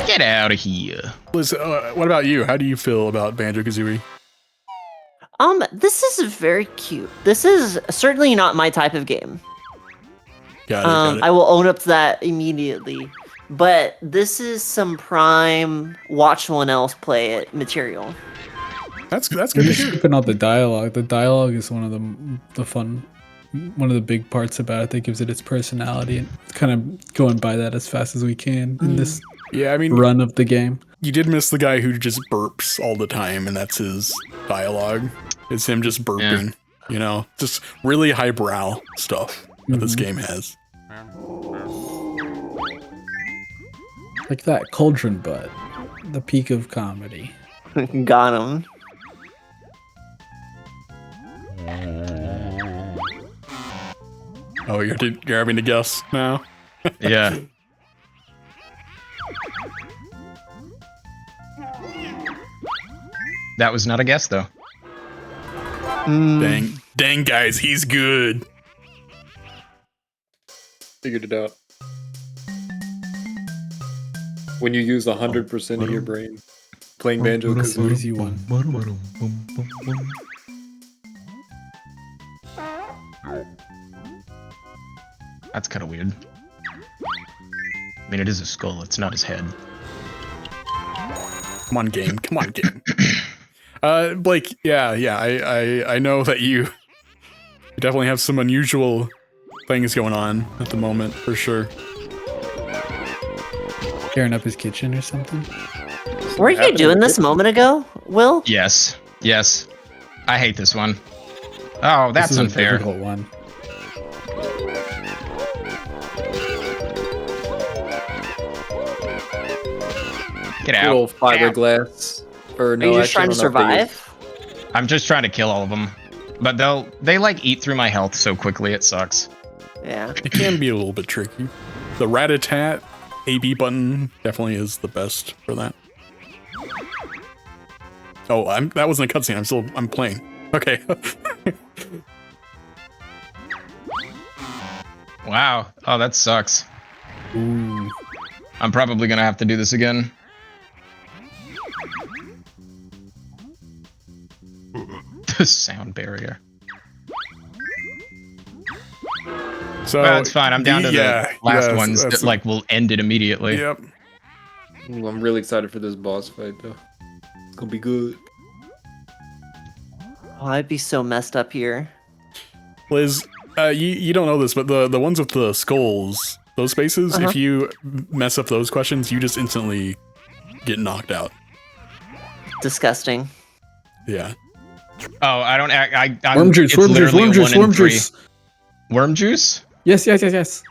Get out of here. Liz, what about you? How do you feel about Banjo-Kazooie? This is very cute. This is certainly not my type of game. Got it. I will own up to that immediately. But this is some prime watch someone else play it material. That's good. You're skipping out the dialogue. The dialogue is one of the big parts about it that gives it its personality, and it's kind of going by that as fast as we can in this run of the game. You did miss the guy who just burps all the time, and that's his dialogue. It's him just burping, just really highbrow stuff that this game has. Like that cauldron butt, the peak of comedy. Got him. Oh, you're having to guess now? Yeah. That was not a guess, though. Dang, guys, he's good. Figured it out. When you use 100% of your brain playing Banjo-Kazooie. Easy one. That's kind of weird. I mean, it is a skull. It's not his head. Come on, game. Blake, I know that you definitely have some unusual things going on at the moment, for sure. Tearing up his kitchen or something. Weren't you doing this a moment ago, Will? Yes. Yes. I hate this one. Oh, that's this is unfair. A difficult one. Get out. Little fiberglass. Or no, Are you just trying to survive? I'm just trying to kill all of them. But they like eat through my health so quickly, it sucks. Yeah. It can be a little bit tricky. The rat-a-tat AB button definitely is the best for that. Oh, that wasn't a cutscene. I'm playing. Okay. Wow. Oh, that sucks. Ooh. I'm probably gonna have to do this again. The sound barrier. So Well, that's fine. I'm down to the last ones that like will end it immediately. Yep. Ooh, I'm really excited for this boss fight though. It's gonna be good. Oh, I'd be so messed up here. Liz, you don't know this, but the ones with the skulls, those spaces, if you mess up those questions, you just instantly get knocked out. Disgusting. Yeah. Oh, I don't. I'm, Worm juice, worm juice, worm juice, worm juice. Worm juice? Yes, yes, yes, yes.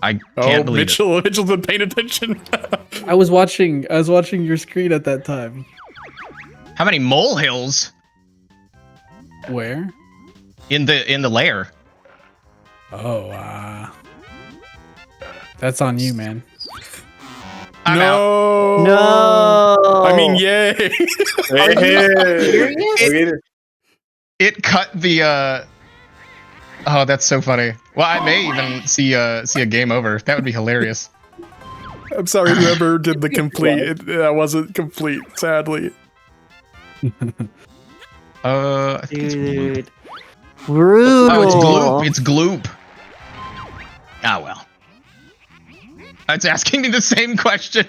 I can't believe Mitchell's been paying attention. I was watching your screen at that time. it. How many molehills Where? in the lair? Oh, that's on you, man. I'm out. No. I mean, yay. It cut the. Oh, that's so funny. Well, I may even see a game over. That would be hilarious. I'm sorry, whoever did the complete. That wasn't complete, sadly. I think it's Gloop. Dude. Brutal. Oh, it's Gloop. It's Gloop. Ah, well. It's asking me the same question.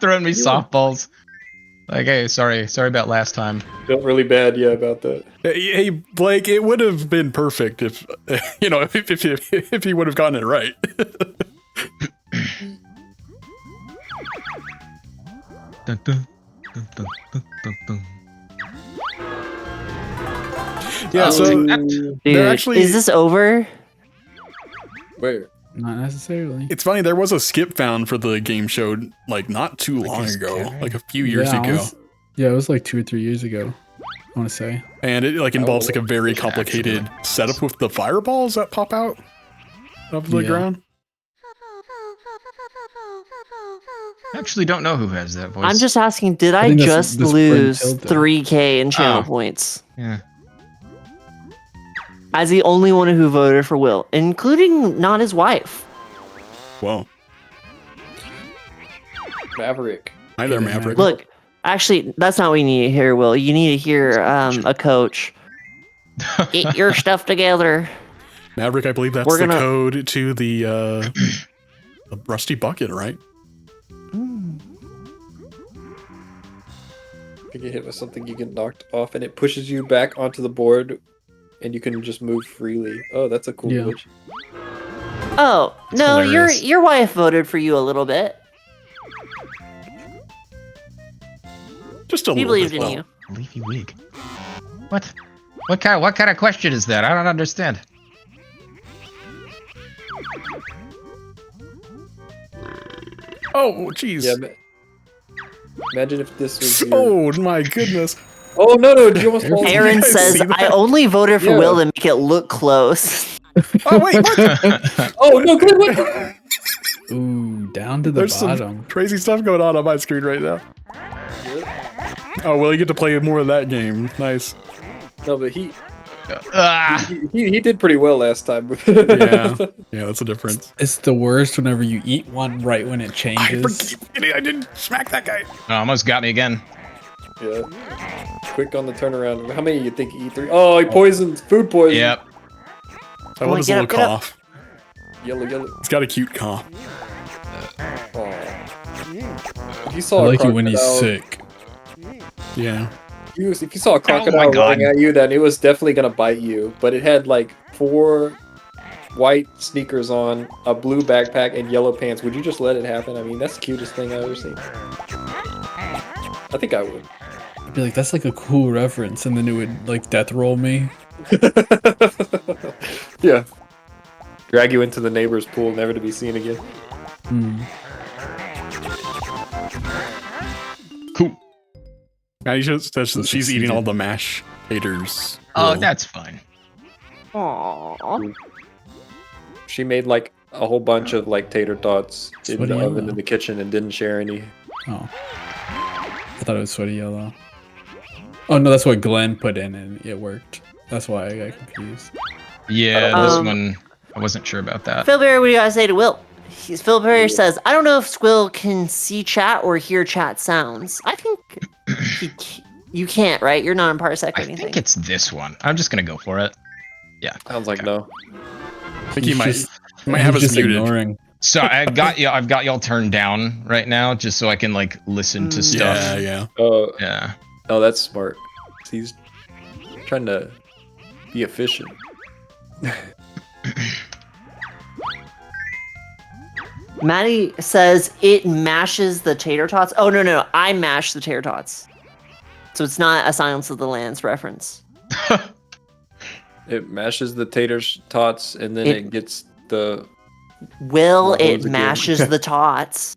Throwing me softballs. Like, hey, sorry about last time. Felt really bad, yeah, about that. Hey, Blake, it would have been perfect if if he would have gotten it right. Dun, dun, dun, dun, dun, dun, dun. Yeah, so Dude, they're actually. is this over? Where? Not necessarily. It's funny, there was a skip found for the game show like not too long ago, like a few years ago. It was like 2 or 3 years ago, I want to say. And it like involves like a very complicated setup with the fireballs that pop out of the ground. I actually don't know who has that voice. I'm just asking, did I just lose 3K in channel points? Yeah. As the only one who voted for Will, including not his wife. Whoa. Maverick. Hi there, Maverick. Look, actually, that's not what you need to hear, Will. You need to hear a coach. Get your stuff together. Maverick, I believe that's the code to the rusty bucket, right? If you get hit with something, you get knocked off, and it pushes you back onto the board, and you can just move freely. Oh, that's a cool glitch. Oh, It's no, hilarious. your wife voted for you a little bit. Just a He little believed bit. in you. Leafy wig. What? What kind of question is that? I don't understand. Oh, jeez. Yeah, imagine if this was your... Oh my goodness. Oh, no, you almost fall. Aaron guys says, see that? I only voted for Will to make it look close. Oh wait, what? Oh, no, good, what? Ooh, down to the There's bottom. some crazy stuff going on my screen right now. Oh, well, you get to play more of that game. Nice. No, but he did pretty well last time. Yeah, that's the difference. It's the worst whenever you eat one right when it changes. I didn't smack that guy. Oh, almost got me again. Yeah. Quick on the turnaround. How many you think E3? Oh, he poisoned. Food poison. Yep. I love his little cough. Yellow. It's got a cute cough. Oh. If you saw I like a it when he's crocodile- sick. Yeah. If you saw a crocodile God. running at you, then it was definitely gonna bite you. But it had like 4 white sneakers on, a blue backpack, and yellow pants, would you just let it happen? I mean, that's the cutest thing I've ever seen. I think I would. I'd be like, that's like a cool reference, and then it would like death roll me. Yeah. Drag you into the neighbor's pool, never to be seen again. Cool. Now she's eating all the mashed taters. Oh, that's fine. Aww. She made like a whole bunch of like tater tots in Sweaty the oven yellow. in the kitchen and didn't share any. Oh. I thought it was sweaty yellow. Oh no, that's what Glenn put in and it worked. That's why I got confused. Yeah, this one, I wasn't sure about that. Phil Berry, what do you guys say to Will? Phil Berry says, I don't know if Squill can see chat or hear chat sounds. I think you can't, right? You're not in Parsec or I anything. think it's this one. I'm just gonna go for it. Yeah. Sounds like no. I think he might have us just muted. ignoring. So I've got y'all turned down right now, just so I can like listen to stuff. Yeah. Yeah. Oh, that's smart. He's trying to be efficient. Maddie says it mashes the tater tots. Oh, no. I mash the tater tots. So it's not a Silence of the Lambs reference. It mashes the tater tots and then it gets the... Will Marbles it again. mashes the tots?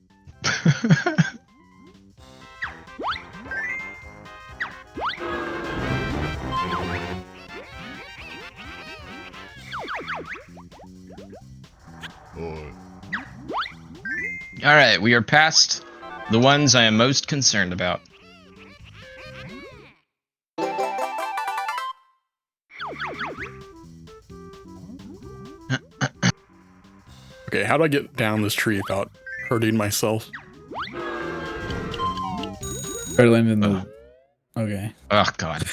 All right, we are past the ones I am most concerned about. Okay, how do I get down this tree without hurting myself? Try to land in the... Okay. Oh god.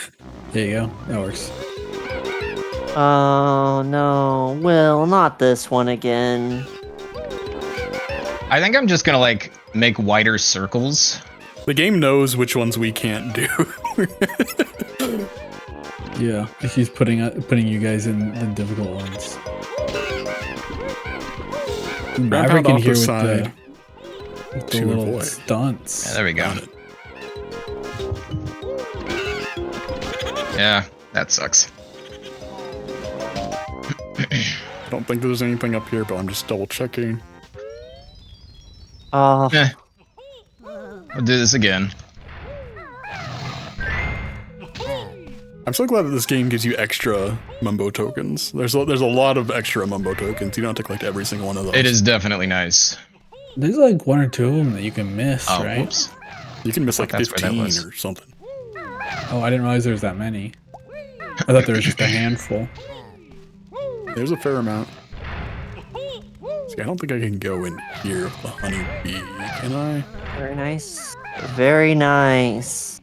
There you go. That works. Oh, no. Will, not this one again. I think I'm just gonna like make wider circles. The game knows which ones we can't do. Yeah, he's putting you guys in the difficult ones. Maverick in off here the with side the to little avoid. stunts. Yeah, there we go. Yeah, that sucks. I don't think there's anything up here, but I'm just double checking. Oh, I'll do this again. I'm so glad that this game gives you extra Mumbo tokens. There's a lot of extra Mumbo tokens. You don't have to collect every single one of those. It is definitely nice. There's like one or two of them that you can miss, Oh, right? whoops. You can miss like That's where that 15 was. or something. Oh, I didn't realize there was that many. I thought there was just a handful. There's a fair amount. See, I don't think I can go in here with the honeybee, can I? very nice. Very nice.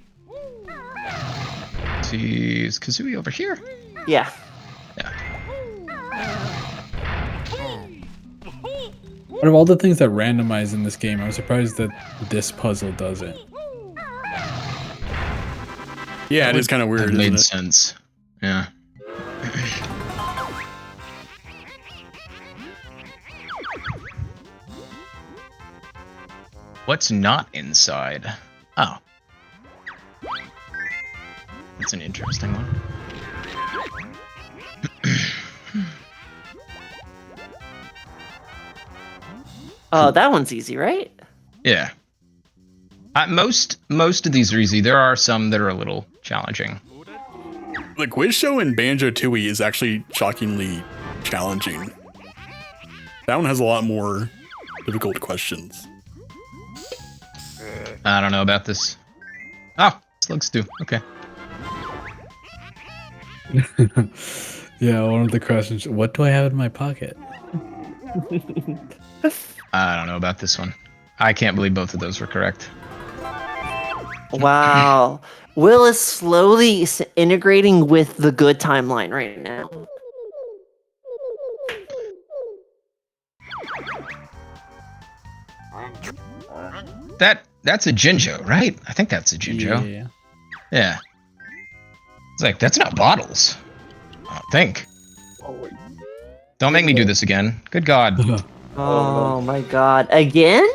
See, is Kazooie over here? Yeah. Yeah. Out of all the things that randomize in this game, I'm surprised that this puzzle doesn't. Yeah, it is kind of weird, It made isn't it? sense. Yeah. What's not inside? Oh. That's an interesting one. Oh, that one's easy, right? Yeah. Most of these are easy. There are some that are a little challenging. The quiz show in Banjo-Tooie is actually shockingly challenging. That one has a lot more difficult questions. I don't know about this. Oh, slugs do. Okay. Yeah, one of the questions, what do I have in my pocket? I don't know about this one. I can't believe both of those were correct. Wow. Will is slowly integrating with the good timeline right now. That's a Jinjo, right? I think that's a Jinjo. Yeah. Yeah. It's like, that's not bottles. I don't think. Don't make me do this again. Good God. Oh my god. Again?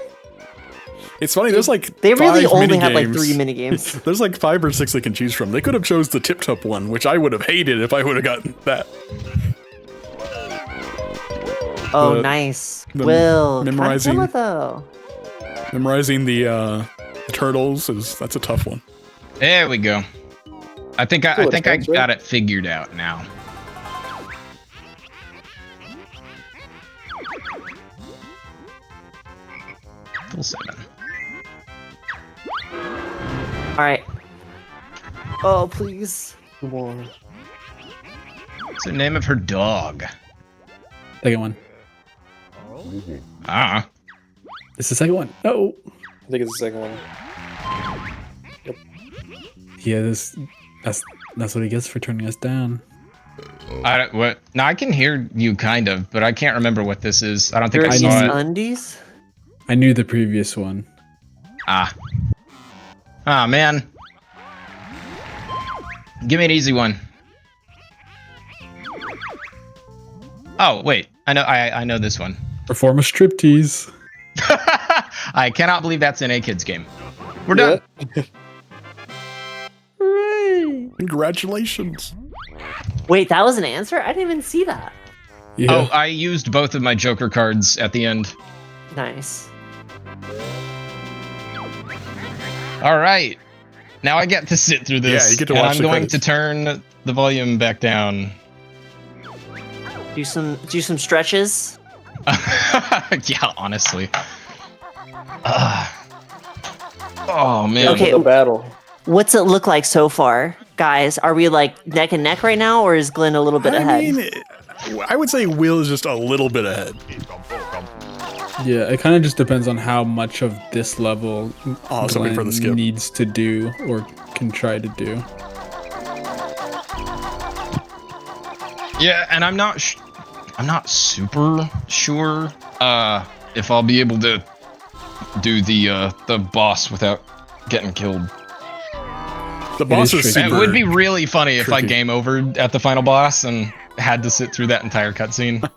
It's funny, there's like They really 5 only had like minigames. 3 minigames. There's like 5 or 6 they can choose from. They could have chose the tip-top one, which I would have hated if I would have gotten that. Oh, nice. the Will, memorizing- though. Memorizing the turtles that's a tough one. There we go. I think I Right? got it figured out now. Full 7. All right. Oh, please. Come on. What's the name of her dog? Second one. Ah. It's the second one. No. I think it's the second one. Yeah, that's what he gets for turning us down. What? Now I can hear you kind of, but I can't remember what this is. I don't think I Dirty saw it. undies? I knew the previous one. Ah, man. Give me an easy one. Oh, wait. I know this one. Perform a striptease. I cannot believe that's in a kid's game. We're done. Hooray! Congratulations. Wait, that was an answer? I didn't even see that. Yeah. Oh, I used both of my Joker cards at the end. Nice. All right. Now I get to sit through this. Yeah, you get to and watch I'm the going credits. to turn the volume back down. Do some stretches. Yeah, honestly. Oh man. Okay. The battle. What's it look like so far, guys? Are we like neck and neck right now, or is Glenn a little bit ahead? I mean, I would say Will is just a little bit ahead. Yeah, it kind of just depends on how much of this level Something for the Glenn skip. needs to do or can try to do. Yeah, and I'm not super sure if I'll be able to do the boss without getting killed. The boss is is tricky. It super. would be really funny if I tricky. game overed at the final boss and had to sit through that entire cutscene.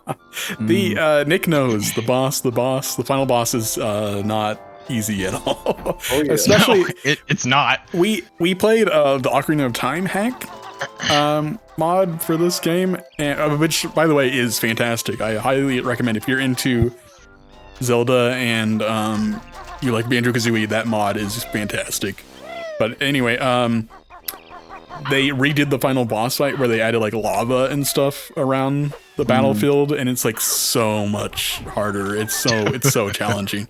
The Nick knows the final boss is not easy at all. Oh, yeah. Especially No, it's not. we played the Ocarina of Time hack mod for this game, and, which by the way is fantastic. I highly recommend if you're into Zelda and you like Banjo-Kazooie, that mod is fantastic. But anyway, they redid the final boss fight where they added like lava and stuff around the battlefield, and it's like so much harder. It's so challenging.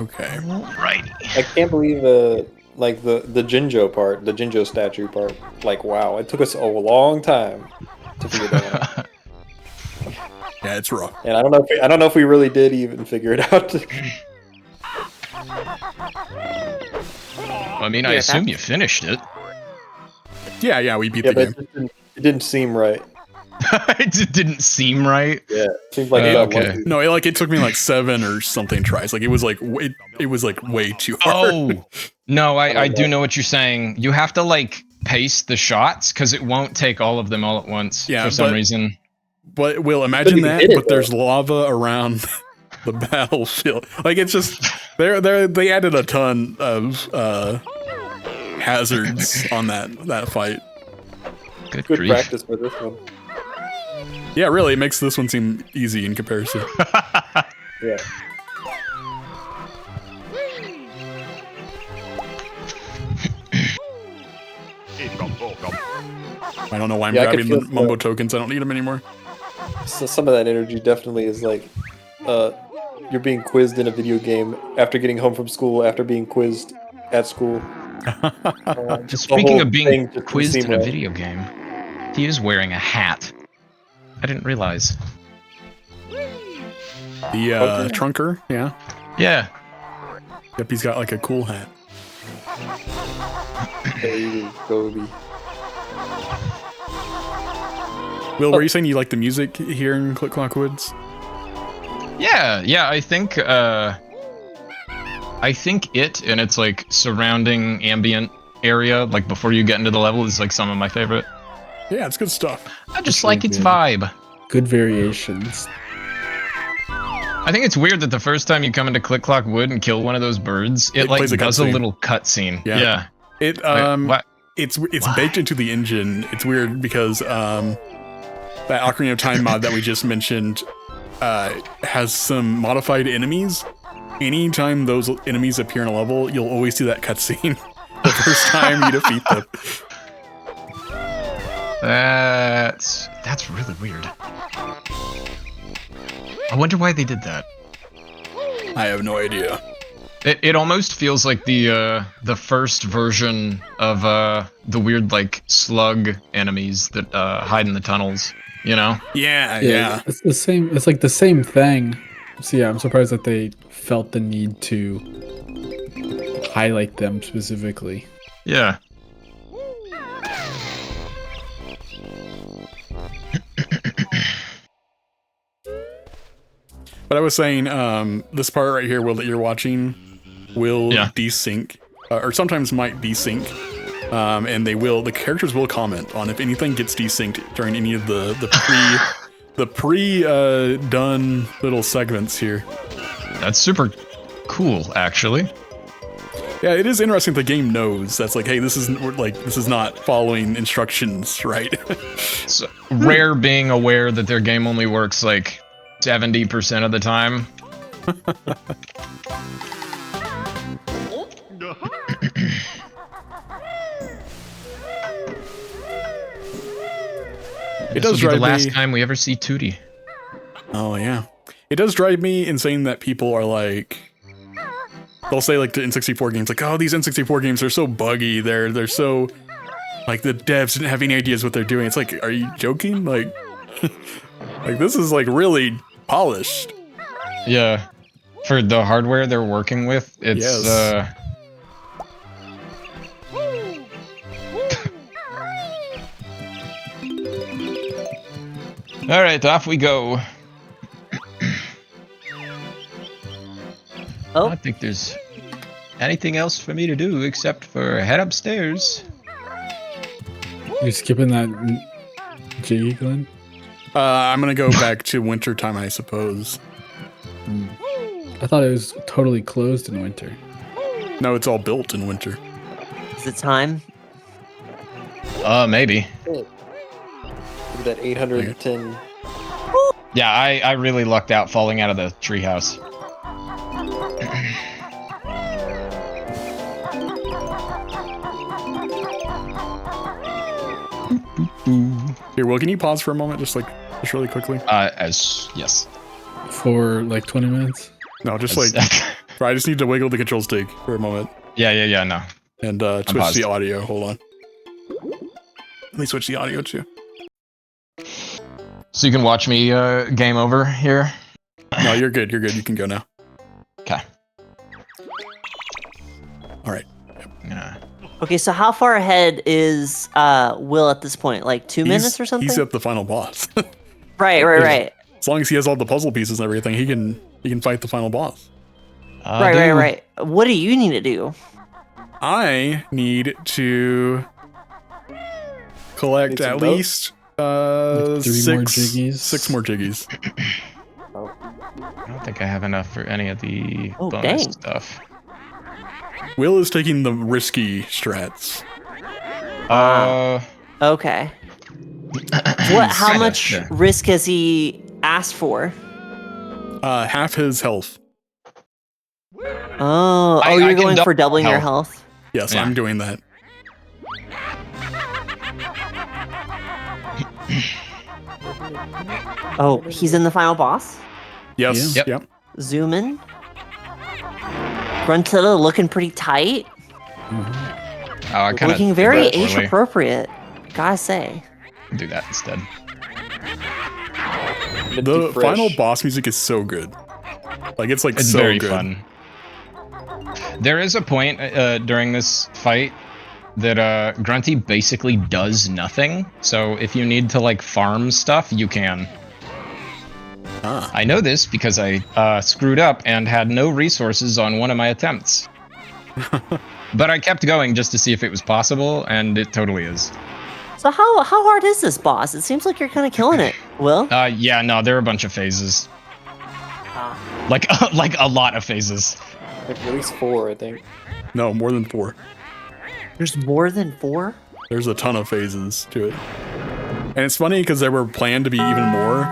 Okay. Right. I can't believe the Jinjo part, the Jinjo statue part. Like, wow, it took us a long time to figure that out. Yeah, it's rough. And I don't know if we really did even figure it out. I mean, I assume you finished it. Yeah, we beat Yeah, the but game. it didn't seem right. It just didn't seem right. Yeah, it seems like Okay. No, it took me like 7 or something tries. Like it was like way too hard. Oh no, I do know what you're saying. You have to like pace the shots because it won't take all of them all at once Yeah, for some but- reason. But Will, imagine you that, did it, but there's lava around the battlefield. Like it's just they added a ton of hazards on that fight. Good Good grief. practice for this one. Yeah, really, it makes this one seem easy in comparison. Yeah. I don't know why I'm Yeah, I grabbing could the feel Mumbo that. tokens. I don't need them anymore. So some of that energy definitely is like, you're being quizzed in a video game after getting home from school, after being quizzed at school. Speaking whole of being thing just quizzed didn't in a seem right. video game, he is wearing a hat. I didn't realize. The trunker, yeah. Yeah. Yep, he's got like a cool hat. Hey, Gobi. Will, were you saying you like the music here in Click Clock Woods? Yeah, I think it and its like surrounding ambient area, like before you get into the level, is like some of my favorite. Yeah, it's good stuff. I just like its vibe. Good variations. I think it's weird that the first time you come into Click Clock Wood and kill one of those birds, it like does a little cutscene. Yeah. It it's baked into the engine. It's weird because that Ocarina of Time mod that we just mentioned has some modified enemies. Anytime those enemies appear in a level, you'll always see that cutscene the first time you defeat them. That's really weird. I wonder why they did that. I have no idea. It almost feels like the first version of the weird like slug enemies that hide in the tunnels. You know? Yeah. It's the same. It's like the same thing. So yeah, I'm surprised that they felt the need to highlight them specifically. Yeah. But I was saying, this part right here that you're watching will desync, or sometimes might desync, and the characters will comment on if anything gets desynced during any of the pre-done little segments here. That's super cool, actually. Yeah, it is interesting the game knows that's like, hey, this is not following instructions, right? So, Rare being aware that their game only works like 70% of the time. It does drive the last me. time we ever see Tootie. Oh yeah, it does drive me insane that people are like, they'll say like the N64 games, like, oh, these N64 games are so buggy. They're so like the devs didn't have any ideas what they're doing. It's like, are you joking? Like, like this is like really polished. Yeah, for the hardware they're working with, it's All right, off we go. Oh. I don't think there's anything else for me to do except for head upstairs. You're skipping that Jiggy, Glenn? I'm gonna go back to winter time, I suppose. I thought it was totally closed in winter. No, it's all built in winter. Is it time? Maybe. That 810. Yeah, I really lucked out falling out of the treehouse. Here, Will, can you pause for a moment, just really quickly? Yes. For like 20 minutes? No, just like, I just need to wiggle the control stick for a moment. Yeah, no. And switch the audio, hold on. Let me switch the audio too. So you can watch me game over here? No, you're good, you can go now. Okay. Alright. Yeah. Okay, so how far ahead is Will at this point? Like 2 minutes or something? He's at the final boss. Right. As long as he has all the puzzle pieces and everything, he can fight the final boss. Right. What do you need to do? I need to collect at least like 6 more jiggies. 6 more jiggies. I don't think I have enough for any of the bonus stuff. Will is taking the risky strats. Okay. How much risk has he asked for? Half his health. You're going for doubling your health? Yes, yeah. I'm doing that. Oh, he's in the final boss? Yes. Yep. Zoom in. Gruntilda looking pretty tight. Looking very age appropriate, gotta say. Do that instead. The final boss music is so good. Like it's so very good. Fun. There is a point during this fight that Grunty basically does nothing. So if you need to like farm stuff, you can. I know this because I screwed up and had no resources on one of my attempts. But I kept going just to see if it was possible, and it totally is. So how hard is this boss? It seems like you're kind of killing it, Will. Yeah, no, there are a bunch of phases. Like a lot of phases. Like at least 4, I think. No, more than 4. There's more than 4? There's a ton of phases to it. And it's funny because they were planned to be even more.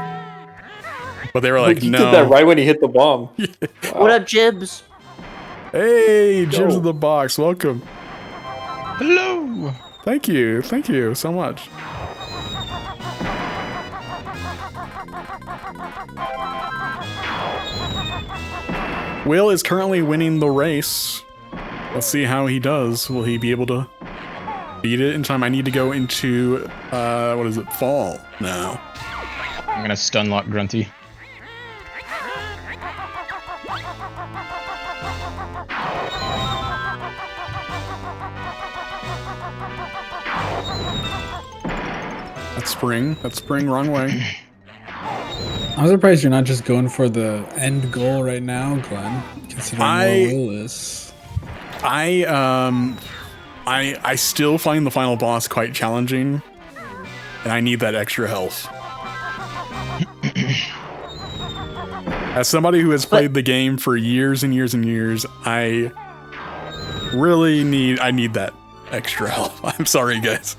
But they were like, he no. did that right when he hit the bomb. Yeah. Wow. What up, Jibs? Hey, Jim's in the box. Welcome. Hello. Thank you so much. Will is currently winning the race. Let's see how he does. Will he be able to beat it in time? I need to go into, what is it, fall now. I'm gonna stun lock Grunty. That's spring, wrong way. I'm surprised you're not just going for the end goal right now, Glenn, considering where Will is. I still find the final boss quite challenging, and I need that extra health. As somebody who has played the game for years and years and years, I need that extra health. I'm sorry, guys.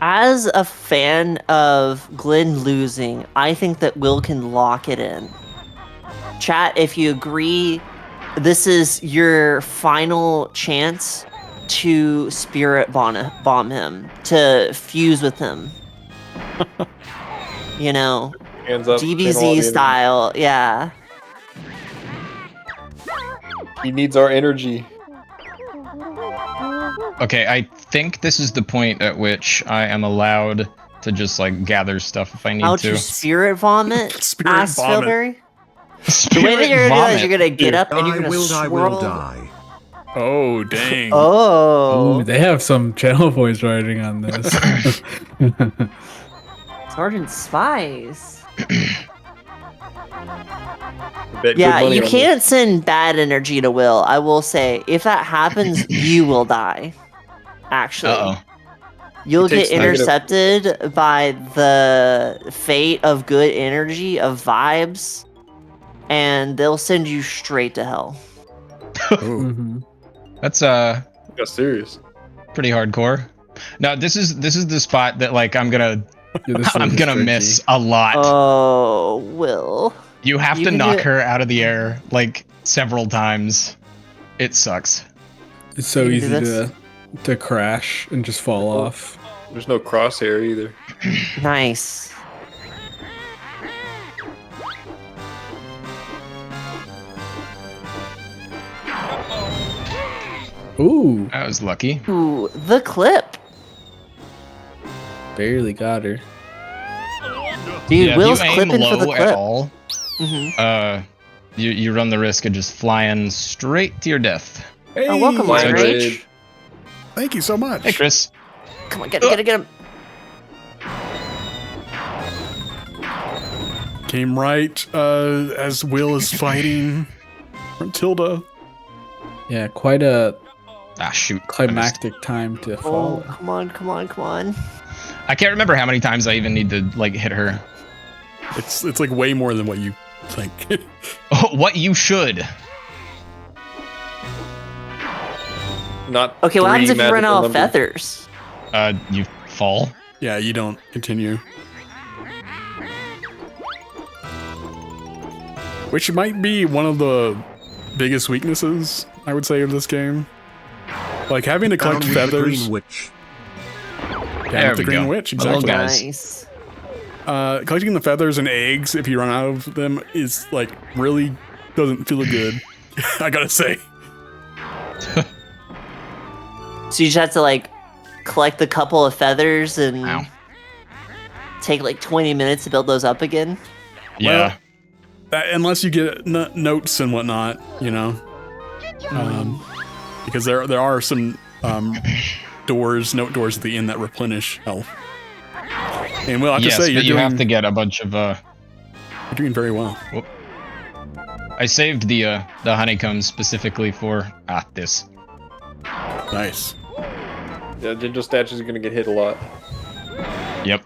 As a fan of Glenn losing, I think that Will can lock it in. Chat, if you agree, this is your final chance to spirit bomb him, to fuse with him. You know, Hands up, DBZ style, yeah. He needs our energy. Okay, I think this is the point at which I am allowed to just like gather stuff if I need How to. to spirit vomit? Spirit Ask vomit. Philberry? The way that you're gonna do is you're gonna get up and you're gonna I will swirl. die. Oh, dang. Oh, Ooh, they have some channel voice writing on this. Sergeant Spice. Bet Yeah, good money you on can't send bad energy to Will. I will say, if that happens, you will die. Actually, Uh-oh. you'll It get takes negative- intercepted by the fate of good energy, of vibes, and they'll send you straight to hell. Mhm. That's this. That's serious. pretty hardcore. No, this is the spot that like I'm gonna Yeah, this I'm is gonna tricky. miss a lot. Oh, Will. You have You to can knock do it. her out of the air like several times. It sucks. It's so You can do easy this. to crash and just fall off. There's no crosshair either. Nice. Ooh, I was lucky. Ooh, the clip. barely got her. Dude, Yeah, Will's if you aim clipping for the low clip. at all, Mhm. you run the risk of just flying straight to your death. Hey, Oh, welcome, Flying Long grade. Range. thank you so much. Hey, Chris. Come on, get him. Came right as Will is fighting Tilda. Yeah, quite a Ah, shoot. climactic time to Oh, fall. come on. I can't remember how many times I even need to like hit her. It's like way more than what you think. Oh, what you should. Not Okay, what happens three if you run magical out of numbers. feathers? You fall. Yeah, you don't continue. Which might be one of the biggest weaknesses, I would say, of this game. Like having to collect Down with the feathers. Green Witch. Yeah, There with the we Green go. Witch, The little exactly. guys. Nice. Collecting the feathers and eggs, if you run out of them, is like really doesn't feel good. I gotta say. So you just have to like collect a couple of feathers and Ow. take like 20 minutes to build those up again. Yeah. Unless you get notes and whatnot, you know. Because there are some note doors at the end that replenish health. And well, I have Yes, to say, but you you're have to get a bunch of you're doing very well. I saved the honeycombs specifically for this. Nice. Yeah, Ginger statues are gonna get hit a lot. Yep.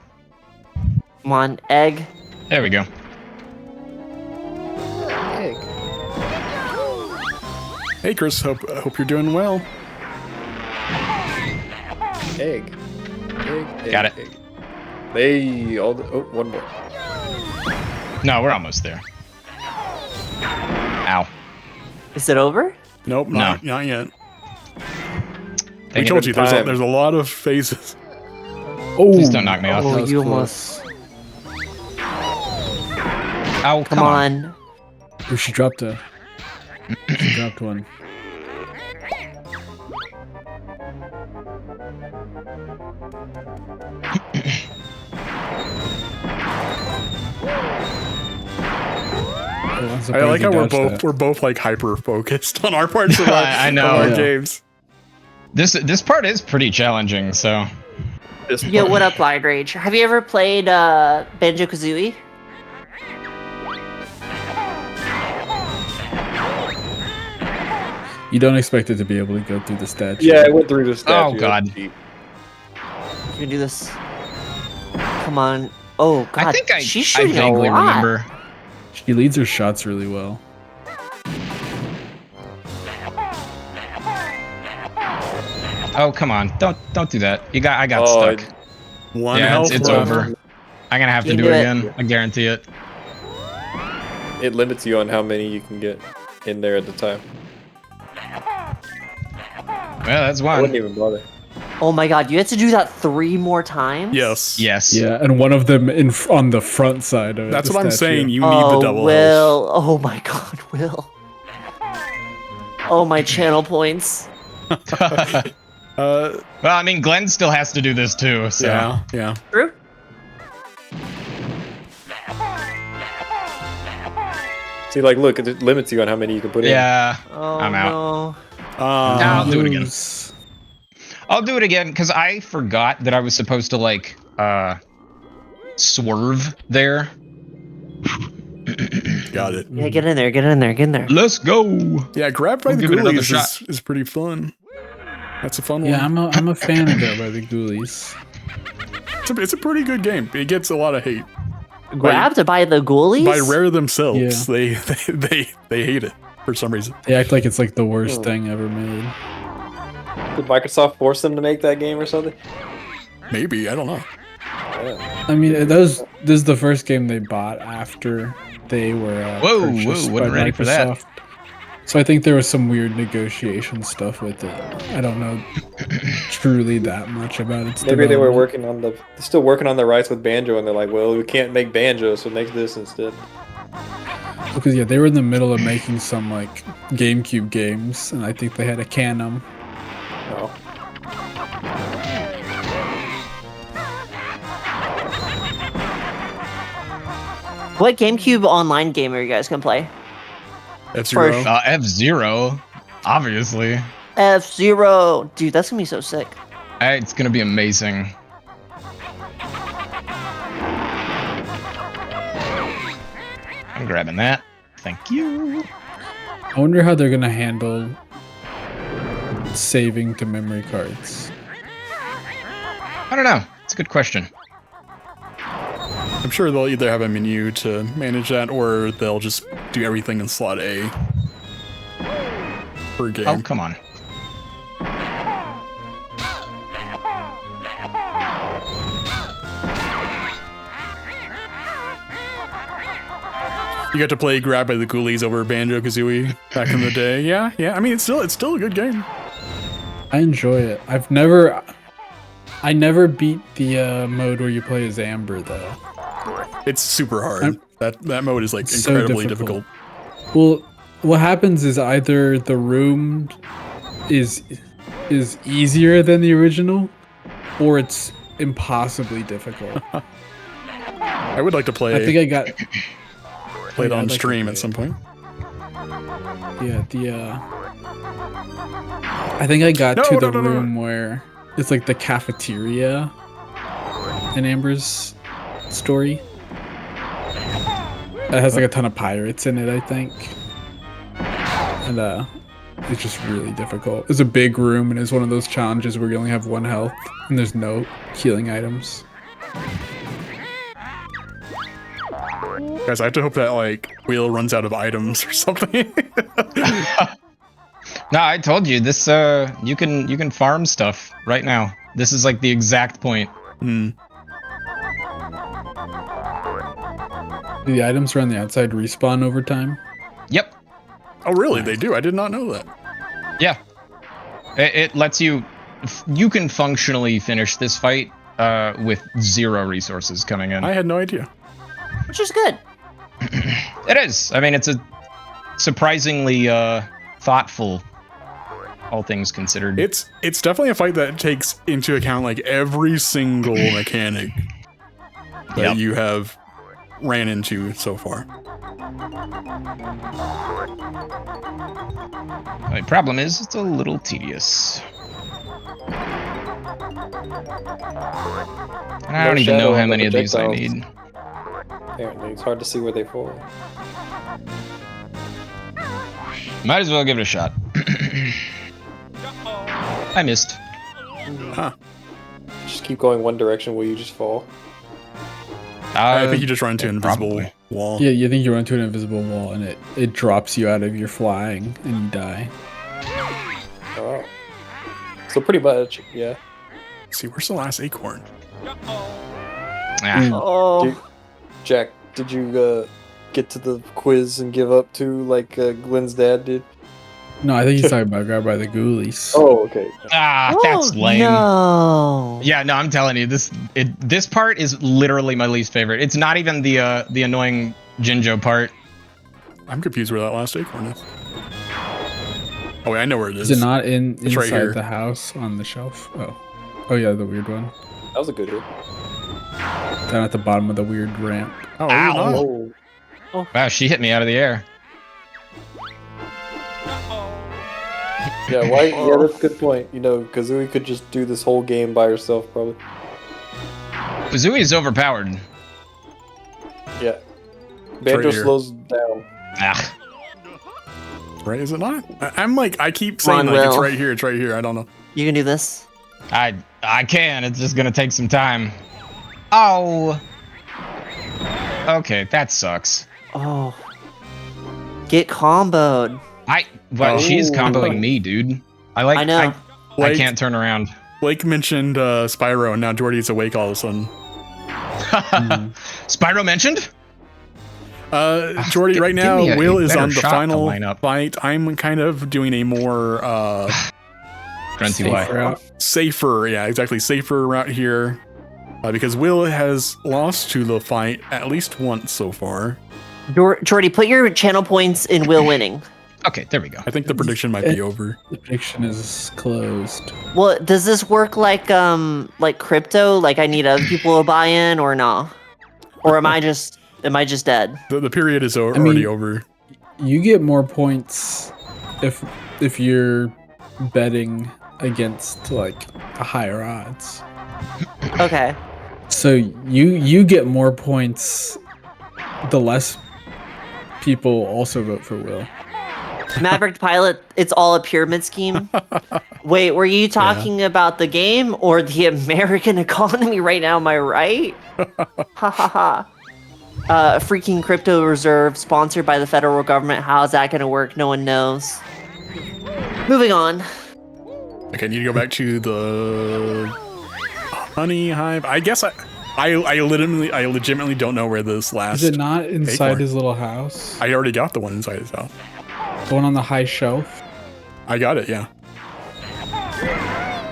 Come on, egg. There we go. Egg. Hey, Chris. Hope you're doing well. Egg. Got it. Egg. They all. Oh, one more. No, we're almost there. Ow. Is it over? Nope, not yet. We Dang it. told you there's a lot of phases. Oh, Please don't knock me off. Oh, you close. almost. Oh, Come on. Oh, she dropped a. She dropped one. I like how we're both like hyper focused on our parts of I know. our games. This part is pretty challenging, so. Yo, what up, Blind Rage? Have you ever played Banjo-Kazooie? You don't expect it to be able to go through the statue. Yeah, I went through the statue. Oh god. You can do this. Come on. Oh god. I think she's I shooting vaguely a lot. remember. She leads her shots really well. Oh come on! Don't do that. I got stuck. One Yeah, health it's left. over. I'm gonna have to You do do it it. again. I guarantee it. It limits you on how many you can get in there at the time. Well, that's I wouldn't one. even bother. Oh my god, you had to do that 3 more times? Yes. Yes. Yeah, and one of them on the front side of it. That's the what I'm statue. saying. You need the double health. Will. Oh my god, Will. Oh, my channel points. Well, I mean, Glenn still has to do this too. So. Yeah. True. See, like, look, it limits you on how many you can put in. Yeah. Oh, I'm out. no. I'll do it again. Lose. I'll do it again because I forgot that I was supposed to like swerve there. Got it. Yeah, get in there, get in there, get in there. Let's go. Yeah, Grab by We'll the give it another Ghoulies is pretty fun. That's a fun Yeah, one. I'm a fan of Grab by the Ghoulies. It's a pretty good game. It gets a lot of hate Grab to buy the ghoulies? by Rare themselves. Yeah. They hate it for some reason. They act like it's like the worst thing ever made. Did Microsoft force them to make that game or something? Maybe, I don't know. Yeah. I mean, this is the first game they bought after they were purchased wasn't by ready for that. Microsoft. So I think there was some weird negotiation stuff with it. I don't know truly that much about it. Maybe they were working on they're still working on the rights with Banjo, and they're like, well, we can't make Banjo, so make this instead. Because yeah, they were in the middle of making some like GameCube games, and I think they had to can them. No. What GameCube online game are you guys gonna play? F-Zero. F-Zero, obviously. F-Zero. Dude, that's gonna be so sick. It's gonna be amazing. I'm grabbing that. Thank you. I wonder how they're gonna handle saving to memory cards. I don't know. It's a good question. I'm sure they'll either have a menu to manage that, or they'll just do everything in slot A per game. Oh, come on. You got to play Grab by the Ghoulies over Banjo-Kazooie back in the day. Yeah. I mean, it's still a good game. I enjoy it. I never beat the mode where you play as Amber though. It's super hard. That mode is like So incredibly difficult. Well, what happens is either the room is easier than the original, or it's impossibly difficult. I would like to play. I think I got play it I'd on like to stream play at some point. Yeah, I think I got to the room where it's like the cafeteria in Amber's story. It has like a ton of pirates in it, I think. And It's just really difficult. It's a big room, and it's one of those challenges where you only have 1 health, and there's no healing items. Guys, I have to hope that like Wheel runs out of items or something. No, I told you this. You can farm stuff right now. This is like the exact point. Do the items around the outside respawn over time? Yep. Oh, really? They do? I did not know that. Yeah. It lets you. You can functionally finish this fight with 0 resources coming in. I had no idea. Which is good. It is. I mean, it's a surprisingly thoughtful, all things considered. It's definitely a fight that takes into account like every single mechanic that you have ran into so far. My problem is it's a little tedious. I don't even know how many of these I need. Apparently, it's hard to see where they fall. Might as well give it a shot. I missed. Huh. Just keep going one direction where you just fall. I think you just run into an invisible probably. wall. Yeah, you think you run into an invisible wall, and it drops you out of your flying, and you die. Oh. So pretty much, yeah. See, where's the last acorn? Ah. Oh. Jack, did you get to the quiz and give up too, like Glenn's dad did? No, I think he's talking about Grabbed by the Ghoulies. Oh, okay. That's lame. No. Yeah, no, I'm telling you, this part is literally my least favorite. It's not even the annoying Jinjo part. I'm confused where that last acorn is. Oh wait, I know where it is. Is it not inside right here. the house on the shelf? Oh yeah, the weird one. That was a good hit. Down at the bottom of the weird ramp. Oh, Ow. Oh. Wow, she hit me out of the air. Yeah, why? Yeah, that's a good point. You know, Kazooie could just do this whole game by herself, probably. Kazooie is overpowered. Yeah. Banjo here. slows down. Ah. Right, is it not? I'm like, I keep saying like, it's right here, it's right here. I don't know. You can do this. I can. It's just gonna take some time. Oh. Okay, that sucks. Oh. Get comboed. Well, she's comboing me, dude. I know. I can't turn around. Blake mentioned Spyro, and now Jordy's awake all of a sudden. Spyro mentioned? Jordy, right now, Will is on the final lineup. fight. I'm kind of doing a more safer, yeah, exactly, safer route here, because Will has lost to the fight at least once so far. Jordy, put your channel points in Will winning. Okay, there we go. I think the prediction might be over. The prediction is closed. Well, does this work like crypto? Like I need other people to buy in or nah? Or am I just dead? The period is already over. You get more points if you're betting against like a higher odds. Okay. So you get more points the less people also vote for Will. Maverick Pilot, it's all a pyramid scheme. Wait, were you talking about the game or the American economy right now? Am I right? Ha ha ha. Freaking crypto reserve sponsored by the federal government. How's that going to work? No one knows. Moving on. Okay, I need to go back to the honey hive. I guess I legitimately don't know where this last. Is it not inside acorn. his little house? I already got the one inside his house. The one on the high shelf? I got it, yeah.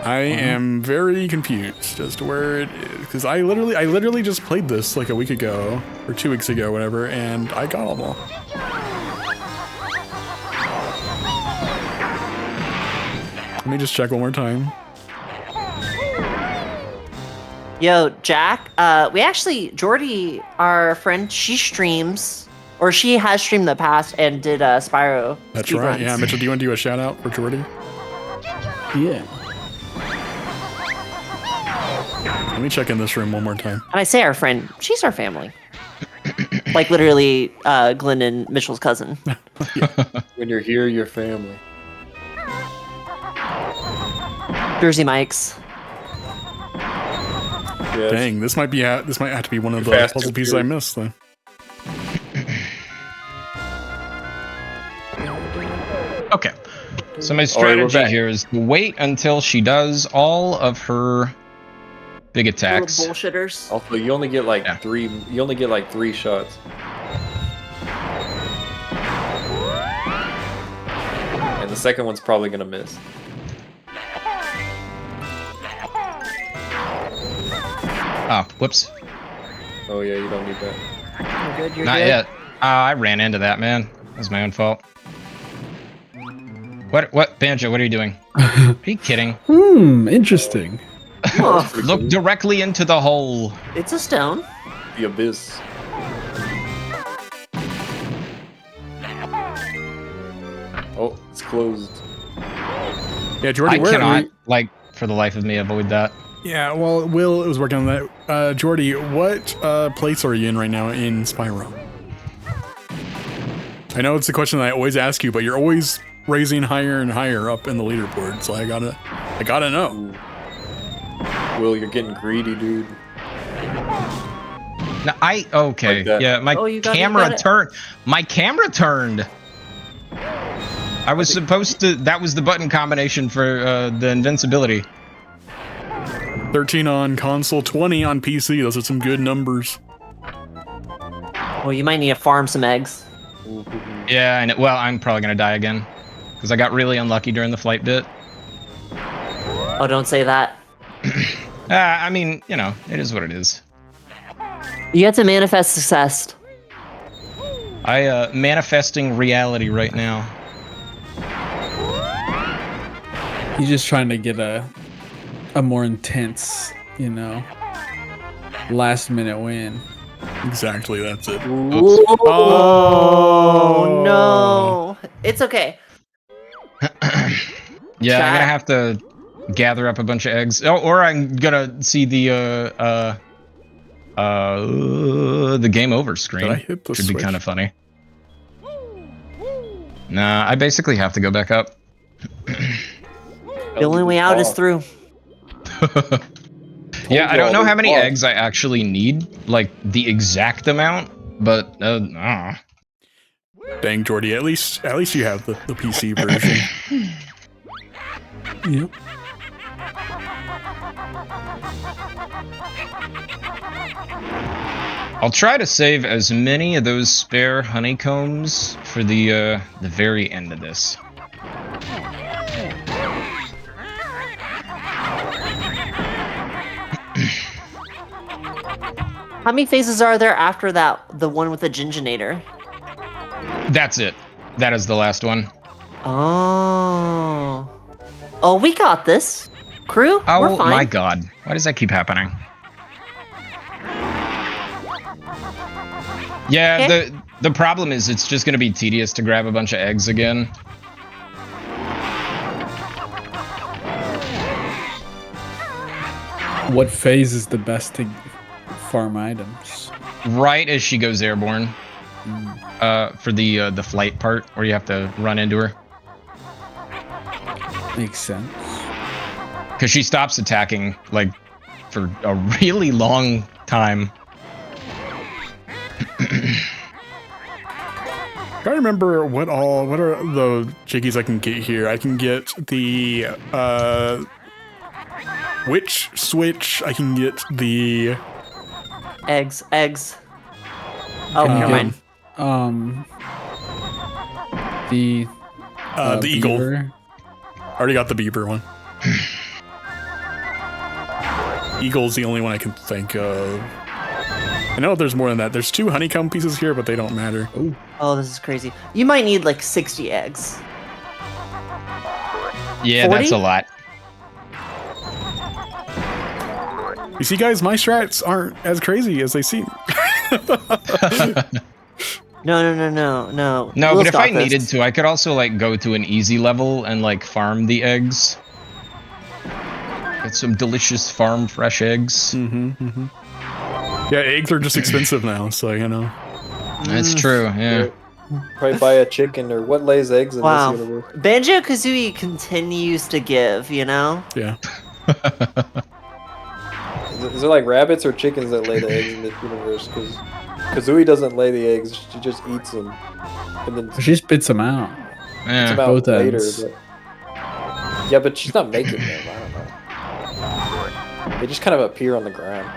I am very confused as to where it is, because I literally just played this like a week ago or 2 weeks ago, whatever, and I got them all. Let me just check one more time. Yo, Jack, we actually, Jordy, our friend, she streams, or she has streamed in the past and did Spyro. That's right, yeah. Mitchell, do you want to do a shout out for Jordy? Yeah. Let me check in this room one more time. And I say our friend, she's our family. Like literally Glenn and Mitchell's cousin. When you're here, you're family. Jersey Mike's. Yes. Dang, this might have to be one of the Fast puzzle and pieces I Furious. missed then. Okay. So my All right, we're strategy back. here is to wait until she does all of her big attacks. Little bullshitters. Also, you only get like Yeah. 3. You only get like 3 shots. And the second one's probably gonna miss. Oh, whoops. Oh yeah, you don't need that. You're good. You're Not good. yet. I ran into that, man. That was my own fault. What, Banjo, what are you doing? Are you kidding? Interesting. Oh, Look directly into the hole. it's a stone. The abyss. Oh, it's closed. Yeah, Jordy, I where cannot, like, for the life of me, avoid that. Yeah, well, Will was working on that. Jordy, what place are you in right now in Spyro? I know it's a question that I always ask you, but you're always raising higher and higher up in the leaderboard, so I gotta know. Ooh. Will, you're getting greedy, dude. No, okay, Like that. yeah, my Oh, you got camera it. turned. My camera turned. I was supposed to. That was the button combination for the invincibility. 13 on console, 20 on PC. Those are some good numbers. Well, you might need to farm some eggs. Yeah, I know. Well, I'm probably gonna die again because I got really unlucky during the flight bit. Oh, don't say that. I mean, you know, it is what it is. You have to manifest success. Manifesting reality right now. He's just trying to get a more intense, you know, last minute win. Exactly, that's it. Oops. Oh no! It's okay. Yeah, I'm Chat. gonna have to gather up a bunch of eggs. Oh, or I'm gonna see the game over screen. Did I hit the Should be switch? kind of funny. Nah, I basically have to go back up. The only way out is through. Yeah, I don't know how many Told you all eggs I actually need, like the exact amount, but Dang, Jordy, at least you have the PC version. Yep. I'll try to save as many of those spare honeycombs for the very end of this. How many phases are there after that? The one with the Ginginator. That's it. That is the last one. Oh. Oh, we got this. Crew, we're Oh fine. my god. Why does that keep happening? Yeah, Okay. the problem is it's just gonna be tedious to grab a bunch of eggs again. What phase is the best to farm items? Right as she goes airborne. For the flight part where you have to run into her. Makes sense. Because she stops attacking, like, for a really long time. I remember what are the jiggies I can get here. I can get the witch switch. I can get the Eggs. Oh, never mind. the eagle. beaver. I already got the beaver one. Eagle's the only one I can think of. I know there's more than that. There's 2 honeycomb pieces here, but they don't matter. Oh, this is crazy. You might need like 60 eggs. Yeah, 40? that's a lot. You see, guys, my strats aren't as crazy as they seem. No. No, Will's but if got I this. needed to, I could also, like, go to an easy level and, like, farm the eggs. Get some delicious farm fresh eggs. Yeah, eggs are just expensive now, so you know. That's true, yeah. Probably buy a chicken or what lays eggs in Wow. this universe. Banjo-Kazooie continues to give, you know? Yeah. Is there like rabbits or chickens that lay the eggs in this universe? Because Kazooie doesn't lay the eggs; she just eats them, and then She spits them out. spits them out Both later. ends. But... Yeah, but she's not making them. I don't know. They just kind of appear on the ground.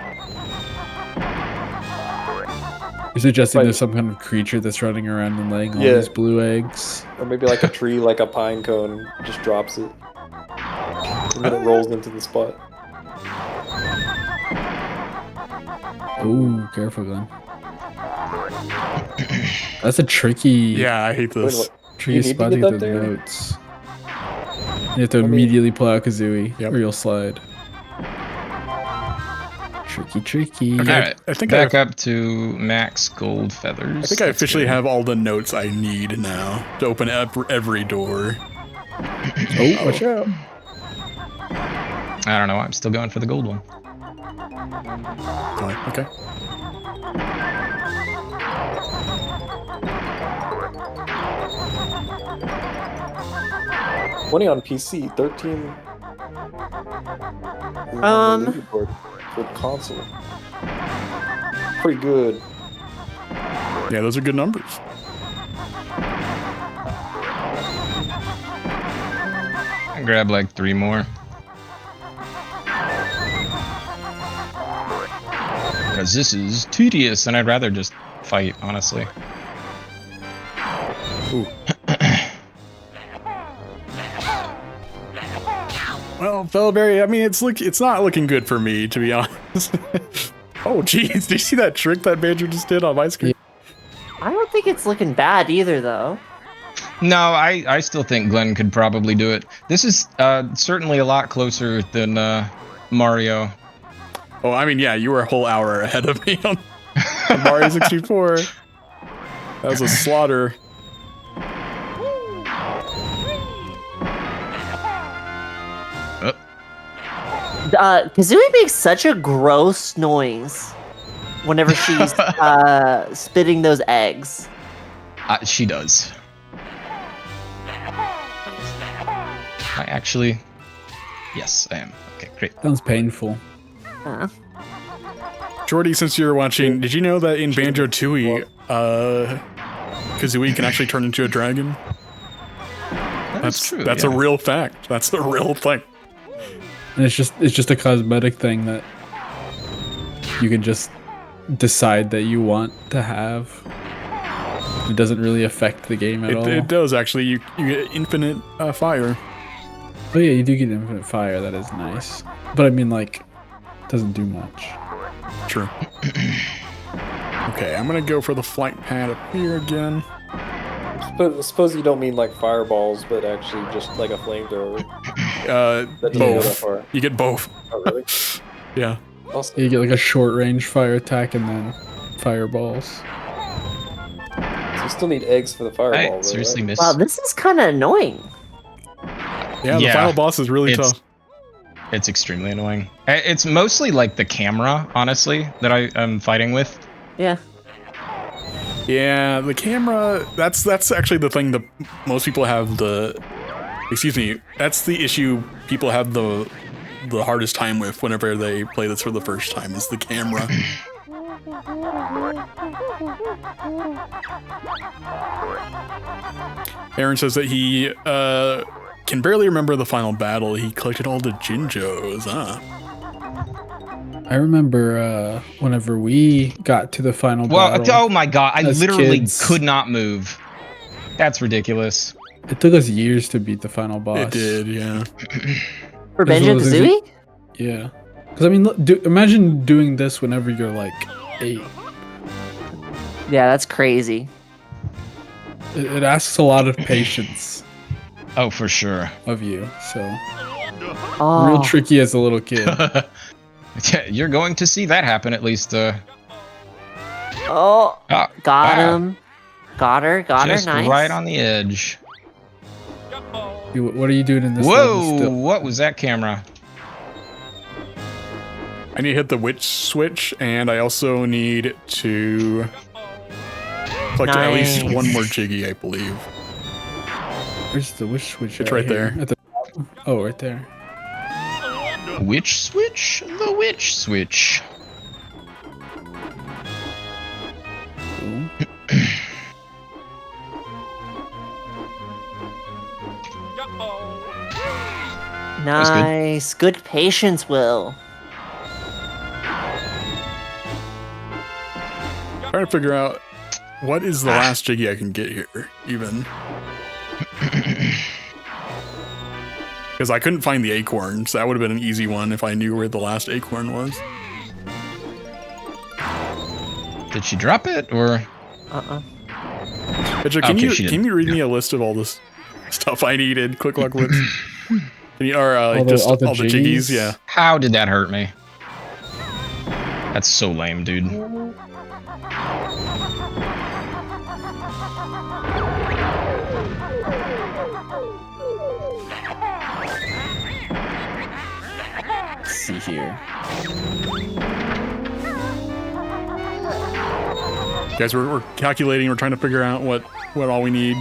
You're suggesting there's some kind of creature that's running around and laying all these blue eggs? Or maybe like a tree, like a pine cone, just drops it. And then it rolls into the spot. Ooh, careful, Glenn. That's a tricky... Yeah, I hate this. Tricky spot to get the notes. You have to immediately pull out Kazooie, or you'll slide. Tricky. Okay, right. I think back up to max gold feathers. I think I officially have all the notes I need now to open every door. Oh, watch out. I don't know. I'm still going for the gold one. Oh, okay. $20 on PC, 13 for console. Pretty good. Yeah, those are good numbers. I grab like 3 more. Because this is tedious, and I'd rather just fight, honestly. Ooh. Well, Fellaberry, I mean, it's not looking good for me, to be honest. Oh, jeez, did you see that trick that Banjo just did on my screen? I don't think it's looking bad either, though. No, I still think Glenn could probably do it. This is certainly a lot closer than Mario. Oh, I mean, yeah, you were a whole hour ahead of me on Mario 64. That was a slaughter. Kazooie makes such a gross noise whenever she's spitting those eggs. She does. I actually... Yes, I am. Okay, great. Sounds painful. Jordy, since you're watching, did you know that in Banjo-Tooie, Kazooie can actually turn into a dragon? That's true. That's a real fact. That's a real thing. And it's just a cosmetic thing that you can just decide that you want to have. It doesn't really affect the game at all. It does actually. You get infinite fire. Oh yeah, you do get infinite fire. That is nice. But I mean, like, it doesn't do much. True. Okay, I'm gonna go for the flight pad up here again. Suppose you don't mean like fireballs, but actually just like a flamethrower. Both. You get both. Oh, really? Yeah. Awesome. You get like a short range fire attack and then fireballs. So you still need eggs for the fireball. I seriously miss. Wow, this is kind of annoying. Yeah, the final boss is really tough. It's extremely annoying. It's mostly like the camera, honestly, that I'm fighting with. Yeah. Yeah, the camera, that's actually the thing that most people have that's the issue people have the hardest time with whenever they play this for the first time, is the camera. Aaron says that he can barely remember the final battle. He collected all the Jinjos, huh? I remember whenever we got to the final battle. Oh my god, I literally kids, could not move. That's ridiculous. It took us years to beat the final boss. It did, yeah. For Banjo-Kazooie? Yeah. Because, I mean, imagine doing this whenever you're, like, 8. Yeah, that's crazy. It asks a lot of patience. Oh, for sure. Of you, so... Real tricky as a little kid. Yeah, you're going to see that happen at least. Got him. Got her, nice. Right on the edge. What are you doing in this level still? Whoa, what was that camera? I need to hit the witch switch, and I also need to collect at least one more Jiggy, I believe. Where's the which switch? It's right there. At the top? Oh, right there. Which switch? The witch switch. Ooh. Nice. Good patience, Will. Trying to figure out what is the last Jiggy I can get here, even. Because I couldn't find the acorn, so that would have been an easy one if I knew where the last acorn was. Did she drop it, or? Pitcher, can you read me a list of all this stuff I needed? Quick luck lists. Can you, or all the Jiggies? Yeah. How did that hurt me? That's so lame, dude. Let's see here. Guys, we're calculating. We're trying to figure out what all we need.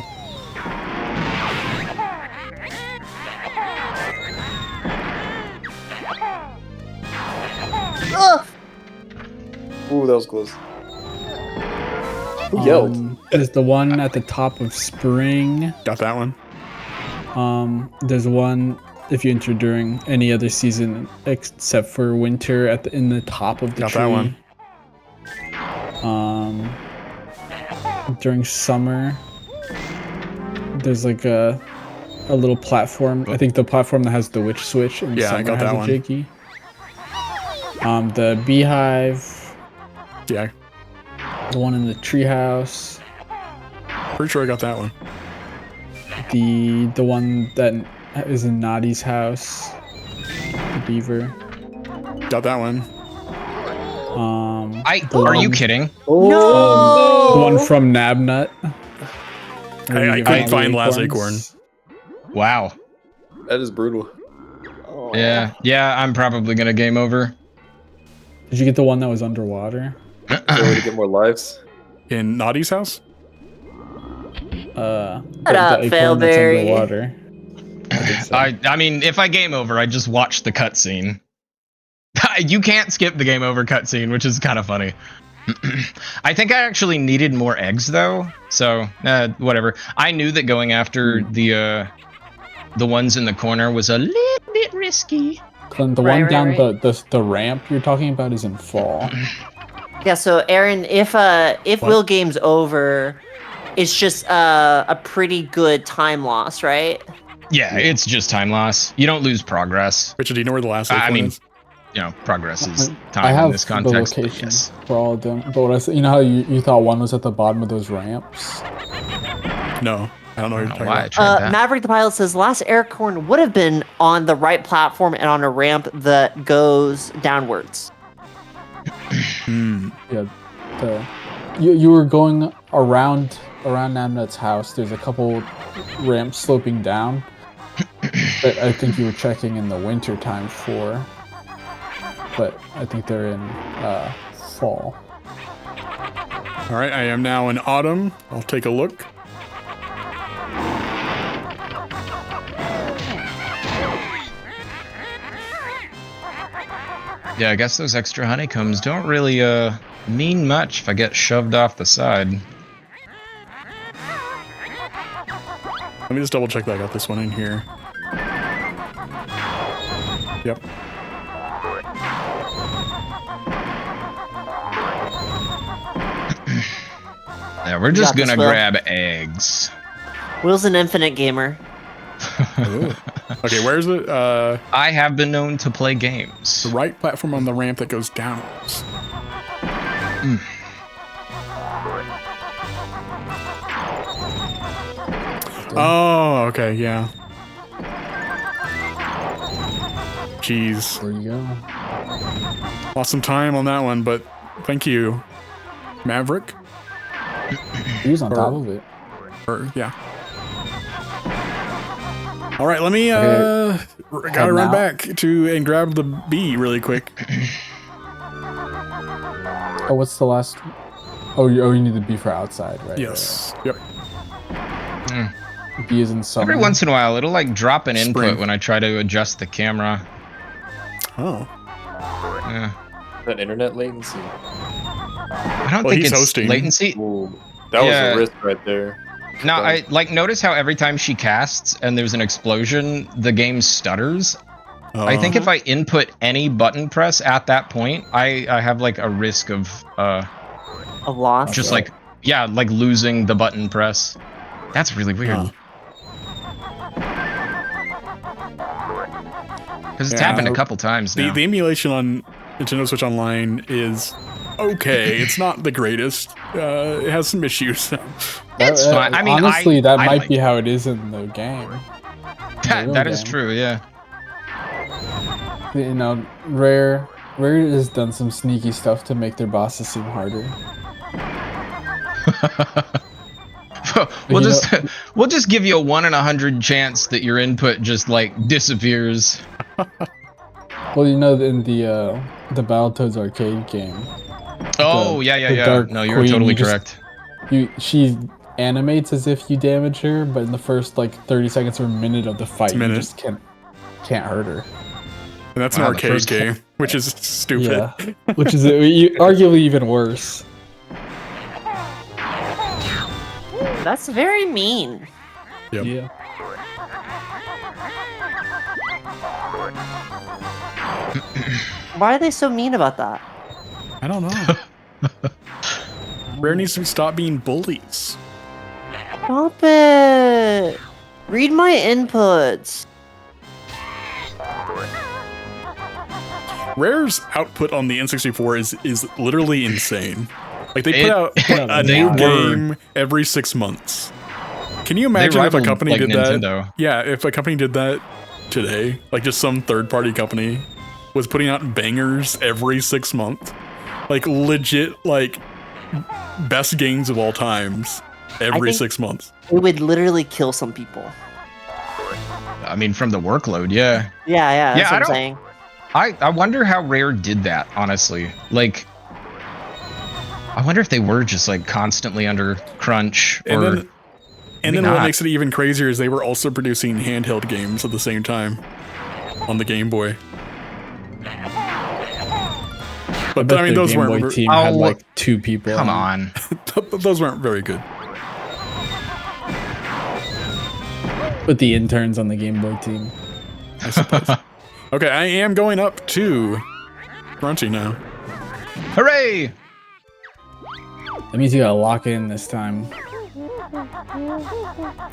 Ooh, that was close. Who yelled? There's the one at the top of spring. Got that one. There's one if you enter during any other season except for winter in the top of the Got tree. that one. During summer, there's like a little platform. I think the platform that has the witch switch and yeah, summer I got has that a one. Jakey. The beehive. Yeah. The one in the treehouse. Pretty sure I got that one. The one that is in Noddy's house. The beaver. Got that one. Are you kidding? No! The one from Nabnut. I couldn't find the last acorn. Wow. That is brutal. Yeah, I'm probably gonna game over. Did you get the one that was underwater? Is there a way to get more lives? In Naughty's house? The up, acorn that's Failberry. underwater. I think so. I mean, if I game over, I just watch the cutscene. You can't skip the game over cutscene, which is kind of funny. I think I actually needed more eggs though, so whatever. I knew that going after the ones in the corner was a little bit risky. Clint, the one down the ramp you're talking about is in fall. Yeah, so Aaron, if Will game's over, it's just a pretty good time loss, right? Yeah, it's just time loss. You don't lose progress. Richard, do you know where the last acorn is? You know, progress is I time have in this context. the location for all of them. But what I said, you know how you thought one was at the bottom of those ramps? No, I don't know what you're talking Why I about. tried that. Maverick the Pilot says last acorn would have been on the right platform and on a ramp that goes downwards. Yeah, you were going around Namnut's house. There's a couple ramps sloping down that I think you were checking in the winter time for. But I think they're in fall. All right, I am now in autumn. I'll take a look. Yeah, I guess those extra honeycombs don't really mean much if I get shoved off the side. Let me just double check that I got this one in here. Yep. Yeah, we're just got this, gonna Will. grab eggs. Will's an infinite gamer. Okay, where's it? I have been known to play games. The right platform on the ramp that goes downwards. Oh, okay, yeah. Jeez. There you go. Lost some time on that one, but thank you, Maverick. He was on top of it. Yeah. All right, let me gotta run back and grab the bee really quick. Oh, what's the last? Oh, you need the B for outside, right? Yes. Yep. B is in summer. Every once in a while, it'll like drop an input Spring. when I try to adjust the camera. Oh. Yeah. That internet latency. I don't Well, think he's it's hosting. latency. Ooh, that was Yeah. a risk right there. Now, I like notice how every time she casts and there's an explosion, the game stutters. I think if I input any button press at that point, I have like a risk of A loss. just like like losing the button press. That's really weird. Because it's happened a couple times now. The emulation on Nintendo Switch Online is okay. It's not the greatest. It has some issues. It's fine. I mean, honestly, that I might like be how it is in the game. that is true, yeah. You know, Rare has done some sneaky stuff to make their bosses seem harder. We'll just give you a 1 in 100 chance that your input just like disappears. Well, you know, in the Battletoads arcade game. Oh, yeah. Dark No, you're Queen, totally correct. She animates as if you damage her, but in the first like 30 seconds or a minute of the fight, you just can't hurt her. And that's an arcade game, which is stupid. Yeah, which is arguably even worse. That's very mean. Yep. Yeah. Why are they so mean about that? I don't know. Rare needs to stop being bullies. Stop it. Read my inputs. Rare's output on the N64 is literally insane. Like they put out a they new were- game every 6 months. Can you imagine if a rivaled, company like, did Nintendo. that? Yeah, if a company did that today, like just some third-party company was putting out bangers every 6 months, like legit, like best games of all times every think 6 months. It would literally kill some people. I mean, from the workload, yeah. Yeah, that's Yeah, what I'm saying. I wonder how Rare did that, honestly. Like, I wonder if they were just like constantly under crunch, or And then what makes it even crazier is they were also producing handheld games at the same time on the Game Boy. But I mean, those Game weren't. Boy team had like 2 people. Come on. Those weren't very good. With the interns on the Game Boy team. I suppose. Okay, I am going up to Crunchy now. Hooray! That means you gotta lock it in this time.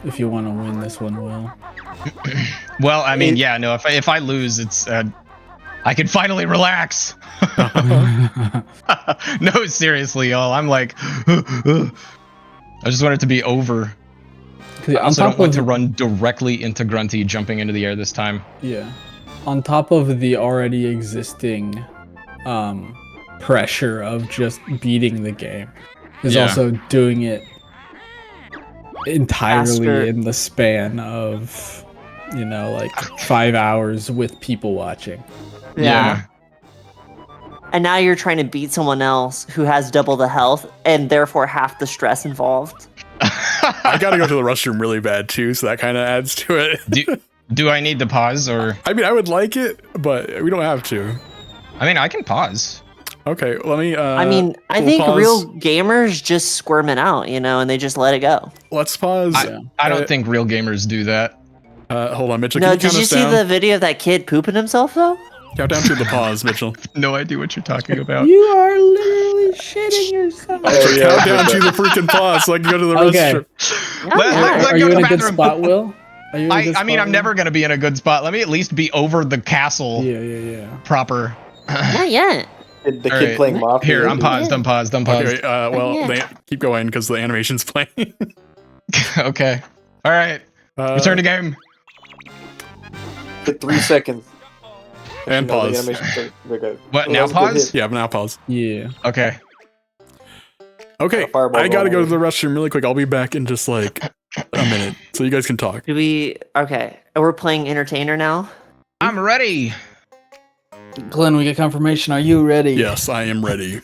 If you want to win this one, Will. Well, I mean, yeah, no. If I lose, it's I can finally relax. No, seriously, y'all. I'm like, I just want it to be over. I also don't want to run directly into Grunty jumping into the air this time. Yeah. On top of the already existing pressure of just beating the game, is also doing it entirely in the span of, you know, like 5 hours with people watching. Yeah. And now you're trying to beat someone else who has double the health and therefore half the stress involved. I gotta go to the restroom really bad too, so that kind of adds to it. Do I need to pause, or? I mean, I would like it, but we don't have to. I mean, I can pause. Okay, let me. I mean, I think pause. real gamers just squirm it out, you know, and they just let it go. Let's pause. I don't think real gamers do that. Hold on, Mitchell. No, can you did count you us see down? the video of that kid pooping himself though? Count down to the pause, Mitchell. No idea what you're talking about. You are literally shitting yourself. Count down to the freaking pause so I can go to the restroom. Are you in a good spot, Will? I mean, I'm never gonna be in a good spot. Let me at least be over the castle. Yeah. Proper. Not yet. The kid playing Mafia. Here, I'm paused. Okay, well, keep going because the animation's playing. Okay. All right. Return to game. Hit 3 seconds. And pause. What, now pause? Yeah, now pause. Yeah. Okay. Okay, I gotta go to the restroom really quick. I'll be back in just like a minute, so you guys can talk. Okay, we're playing Entertainer now? I'm ready. Glenn, we get confirmation. Are you ready? Yes, I am ready.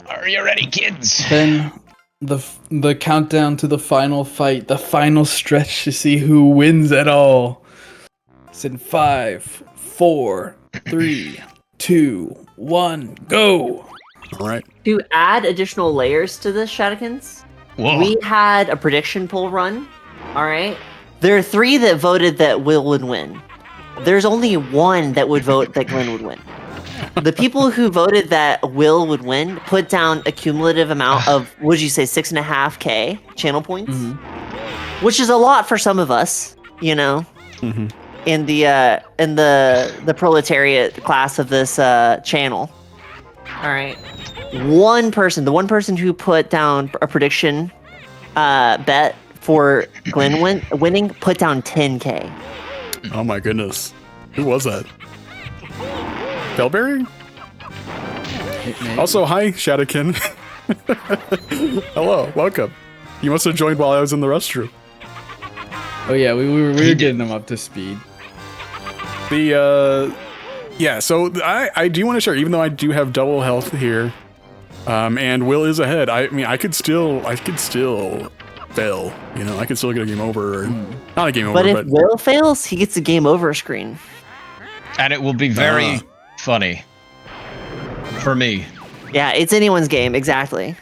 All Are you ready, kids? Then the countdown to the final fight, the final stretch to see who wins it all. It's in 5, 4, 3, 2, 1, go! All right. To add additional layers to this, Shadowkins, we had a prediction poll run. All right. There are 3 that voted that Will would win. There's only 1 that would vote that Glenn would win. The people who voted that Will would win put down a cumulative amount of, what did you say, 6.5K channel points, which is a lot for some of us, you know, in the proletariat class of this channel. All right, the one person who put down a prediction bet for Glenn winning put down 10K. Oh my goodness, who was that? Bellberry? Also, hi, Shadowkin. Hello, welcome. You must have joined while I was in the restroom. Oh yeah, we were getting them up to speed. Yeah, so I do want to share, even though I do have double health here, and Will is ahead. I mean, I could still fail. You know, I could still get a game over, or not a game over. But if Will fails, he gets a game over screen, and it will be very funny for me. Yeah, it's anyone's game, exactly.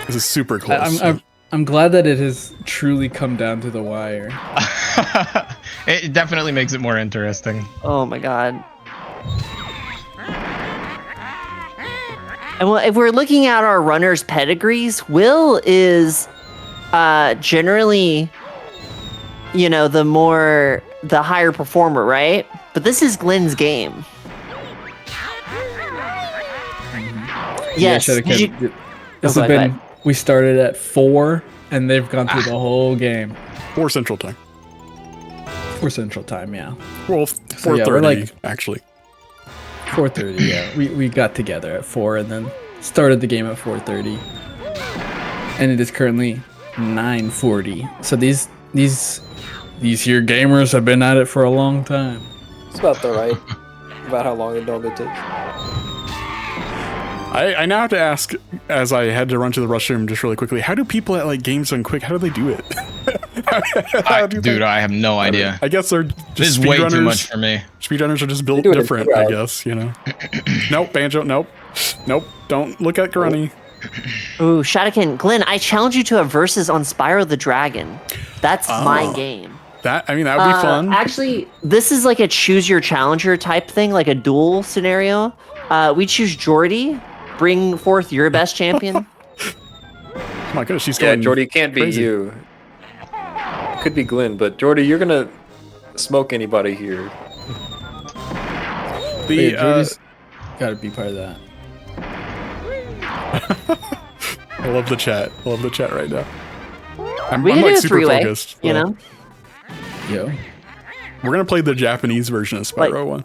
This is super close. I'm glad that it has truly come down to the wire. It definitely makes it more interesting. Oh my god. And well, if we're looking at our runners' pedigrees, Will is generally, you know, the higher performer, right? But this is Glenn's game. Yes. We started at 4, and they've gone through the whole game. 4 Central Time. 4 Central Time, yeah. Well, 4:30 actually. 4:30, yeah. We got together at 4 and then started the game at 4:30, and it is currently 9:40. So these here gamers have been at it for a long time. It's about about how long it normally takes. I now have to ask, as I had to run to the restroom just really quickly, how do people at like Games Done Quick, how do they do it? Dude, I have no idea. I guess they're just this is way too much for me. Speedrunners are just built different, I guess, you know. Nope, Banjo, nope. Don't look at Grunny. Ooh, Shadowkin, Glenn, I challenge you to a versus on Spyro the Dragon. That's my game. That would be fun. Actually, this is like a choose your challenger type thing, like a duel scenario. We choose Jordy. Bring forth your best champion. Oh my goodness, she's going Jordy can't be you. It could be Glenn, but Jordy, you're gonna smoke anybody here. Jordy's gotta be part of that. I love the chat. I love the chat right now. I'm can like do a super three-way, focused. you know? Yo. We're gonna play the Japanese version of Spyro one.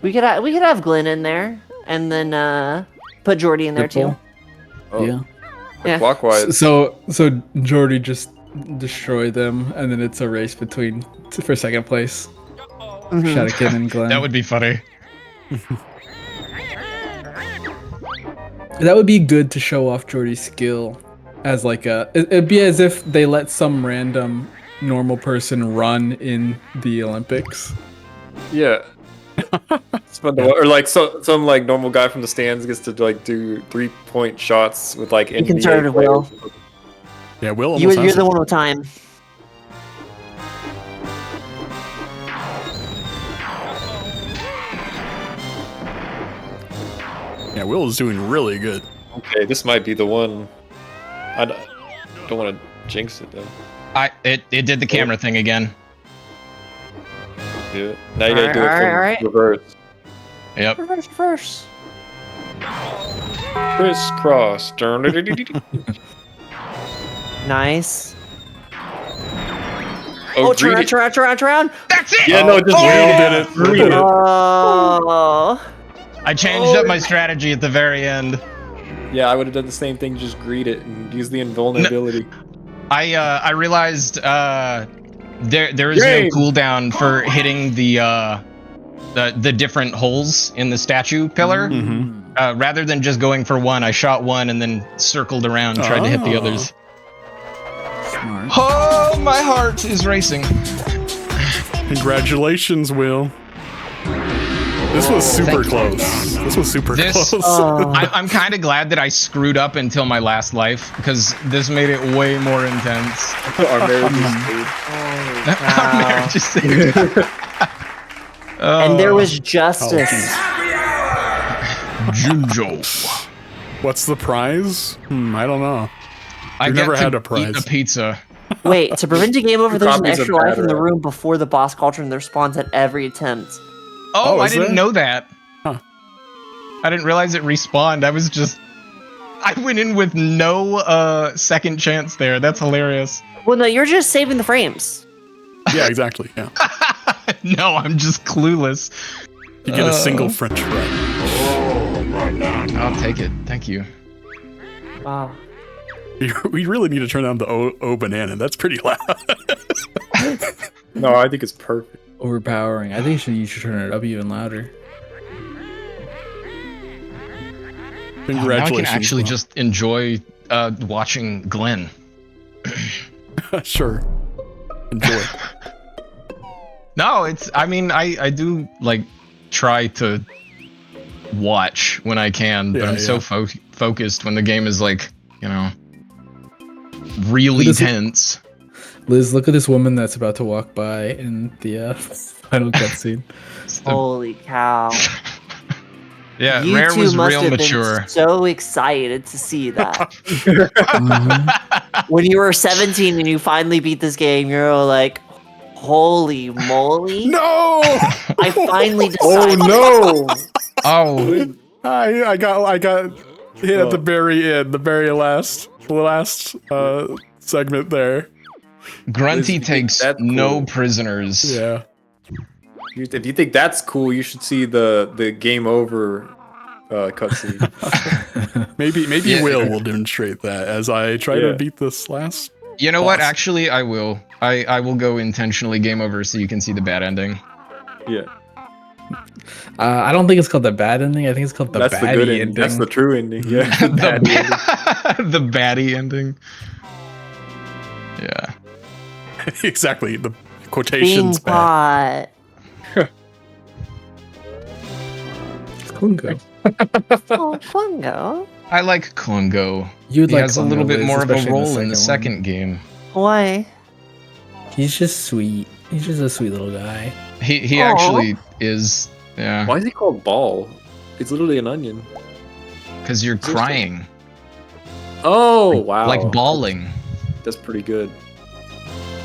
We could have Glenn in there, and then put Jordy in there too. Oh. Yeah. Clockwise. So Jordy just destroy them, and then it's a race for second place. Shadowkin and Glenn. That would be funny. That would be good to show off Jordy's skill as like it'd be as if they let some random normal person run in the Olympics. Yeah. It's fun to watch. Or like some like normal guy from the stands gets to like do 3-point shots with like NBA conservative Will. Yeah, Will. You're the one with time. Yeah, Will is doing really good. Okay, this might be the one. I don't want to jinx it though. It did the camera thing again. Yeah. Now you gotta do it from reverse. Yep. Reverse. Crisscross. Nice. Oh, turn. That's it! Yeah, no, just Will did it. Oh. I changed up my strategy at the very end. Yeah, I would have done the same thing, just greet it and use the invulnerability. I realized there is no cooldown for hitting the the different holes in the statue pillar. Rather than just going for one, I shot one and then circled around, tried to hit the others. Smart. Oh, my heart is racing. Congratulations, Will. This was super close. This was super close. I'm kind of glad that I screwed up until my last life, because this made it way more intense. Our marriage is saved. Our marriage is saved. And there was justice. Junjo. What's the prize? I don't know. I never get had to a prize. eat a pizza. Wait, to prevent a game over, there's an Copies of extra life in the batter. room before the boss cauldron that spawns at every attempt. Oh, I is didn't there? know that. Huh. I didn't realize it respawned. I went in with no second chance there. That's hilarious. Well, no, you're just saving the frames. Yeah, exactly. Yeah. No, I'm just clueless. You get a single French fry. I'll take it. Thank you. Wow. We really need to turn down the O banana. That's pretty loud. No, I think it's perfect. Overpowering. I think you should turn it up even louder. Congratulations. Now I can actually Will. just enjoy watching Glenn. Sure. Enjoy. No, I do like try to watch when I can, but I'm so focused when the game is like, really tense. Liz, look at this woman that's about to walk by in the final cutscene. Holy cow. Yeah, You Rare two was must real have mature. been so excited to see that. When you were 17 and you finally beat this game, you're like, holy moly. No! I finally Oh decided. no! Oh, I got hit at the very end, the last segment there. Grunty Liz, takes that's no cool. prisoners. Yeah. If you think that's cool, you should see the game over cutscene. Maybe Yeah. Will demonstrate that as I try to Yeah. beat this last. You know what? Boss. Actually, I will. I will go intentionally game over so you can see the bad ending. Yeah, I don't think it's called the bad ending. I think it's called the that's the good baddie ending. That's the true ending. Yeah, The baddie ending. Yeah. Exactly. The quotations Bean back. pot. Kungo. Oh, Fungo. I like Klungo. You'd He like has a little Kungo, bit Liz, more of a especially role in the one. second game. Why? He's just sweet. He's just a sweet little guy. He Aw. actually is. Yeah. Why is he called Ball? It's literally an onion. Because you're crying. Oh wow! Like bawling. That's pretty good.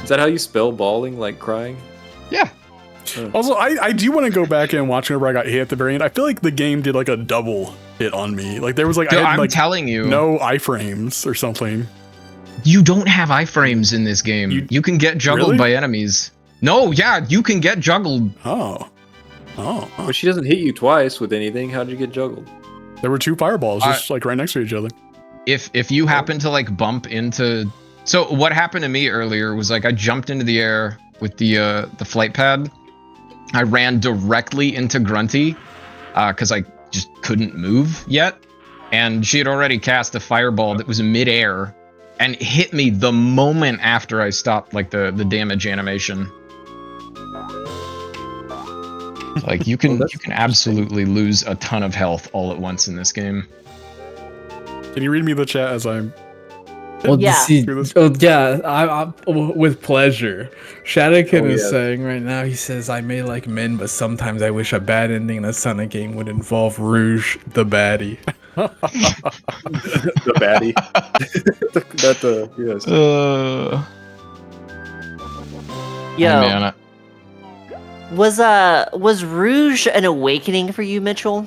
Is that how you spell bawling? Like crying? Yeah. Also, I do want to go back and watch whenever I got hit at the very end. I feel like the game did like a double hit on me. Like there was like Dude, I had I'm like telling you. no iframes or something. You don't have iframes in this game. You can get juggled Really? by enemies. No, yeah, you can get juggled. Oh. But she doesn't hit you twice with anything. How'd you get juggled? There were two fireballs just like right next to each other. If you happen to like bump into, so what happened to me earlier was like I jumped into the air with the flight pad. I ran directly into Grunty because I just couldn't move yet, and she had already cast a fireball that was midair and hit me the moment after I stopped like the damage animation. Like you can absolutely lose a ton of health all at once in this game. Can you read me the chat as I'm? Well, Yeah. I with pleasure. Shadowkin Oh, is yeah. saying right now, he says, I may like men, but sometimes I wish a bad ending in a Sonic game would involve Rouge, the baddie. The baddie. Yes. Yo, Hey, man, was Rouge an awakening for you, Mitchell?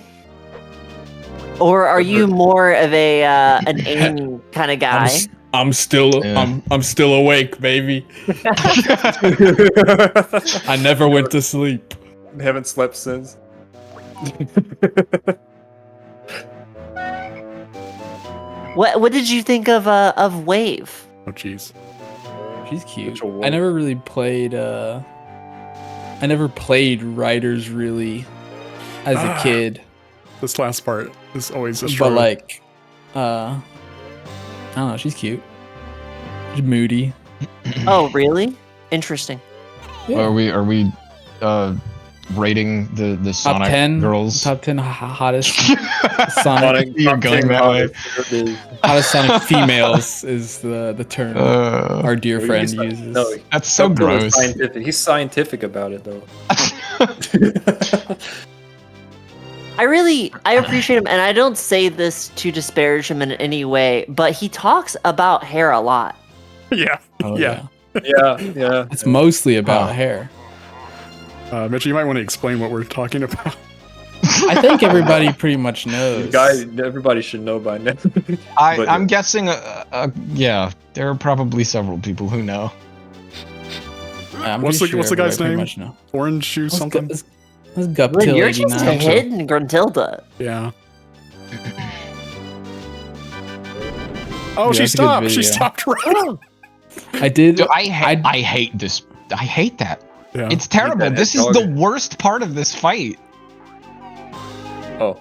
Or are you more of a an aim kind of guy? I'm still Yeah. I'm still awake, baby. I never went to sleep. Haven't slept since. What did you think of Wave? Oh jeez. She's cute. Mitchell Wolf. I never really played I never played Riders really as a kid. This last part is always a But struggle. like, I don't know. She's cute. She's moody. Oh, really? Interesting. Yeah. Are we rating the Top Sonic 10 girls? Top 10 hottest Sonic. You're going that way. Hottest Sonic females is the term our dear friend uses. No, That's so gross. Scientific. He's scientific about it though. I appreciate him, and I don't say this to disparage him in any way, but he talks about hair a lot. Yeah. Oh, yeah. Yeah. It's mostly about hair. Mitch, you might want to explain what we're talking about. I think everybody pretty much knows. Everybody should know by now. I'm guessing, yeah, there are probably several people who know. What's the guy's name? Orange Shoe something? That's Guptil You're just 89. hidden Gruntilda. Yeah. Oh, she stopped. She stopped running. I did. Dude, I hate this. I hate that. Yeah. It's terrible. This is the worst part of this fight. Oh.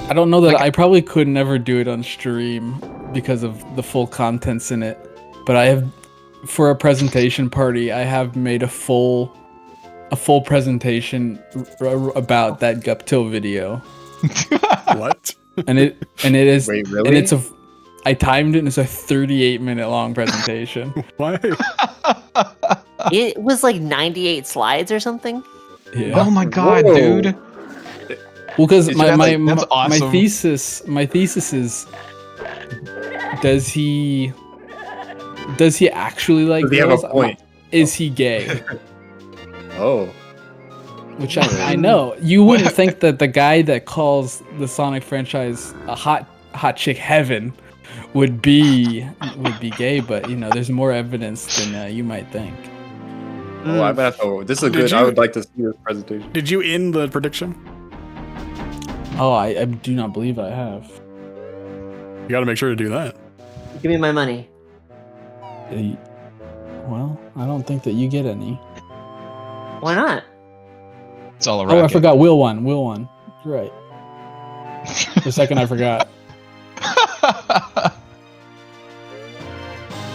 I don't know that I probably could never do it on stream because of the full contents in it. But I have, for a presentation party, I have made a full presentation about that Guptil video. What? And it is. Wait, really? And it's I timed it, and it's a 38-minute long presentation. Why? It was like 98 slides or something. Yeah. Oh my god, Whoa. dude. Well, because That's awesome. my thesis is, does he actually like Does he have girls? a point? Is he gay? Oh. Which I know you wouldn't think that the guy that calls the Sonic franchise a hot chick heaven would be gay, but you know, there's more evidence than you might think. Oh, I bet. Oh, this is a good. I would like to see this presentation. Did you end the prediction? Oh, I do not believe I have. You got to make sure to do that. Give me my money. Well, I don't think that you get any. Why not? It's all a Oh, racket. I forgot. Will won. You're right. For a second, I forgot.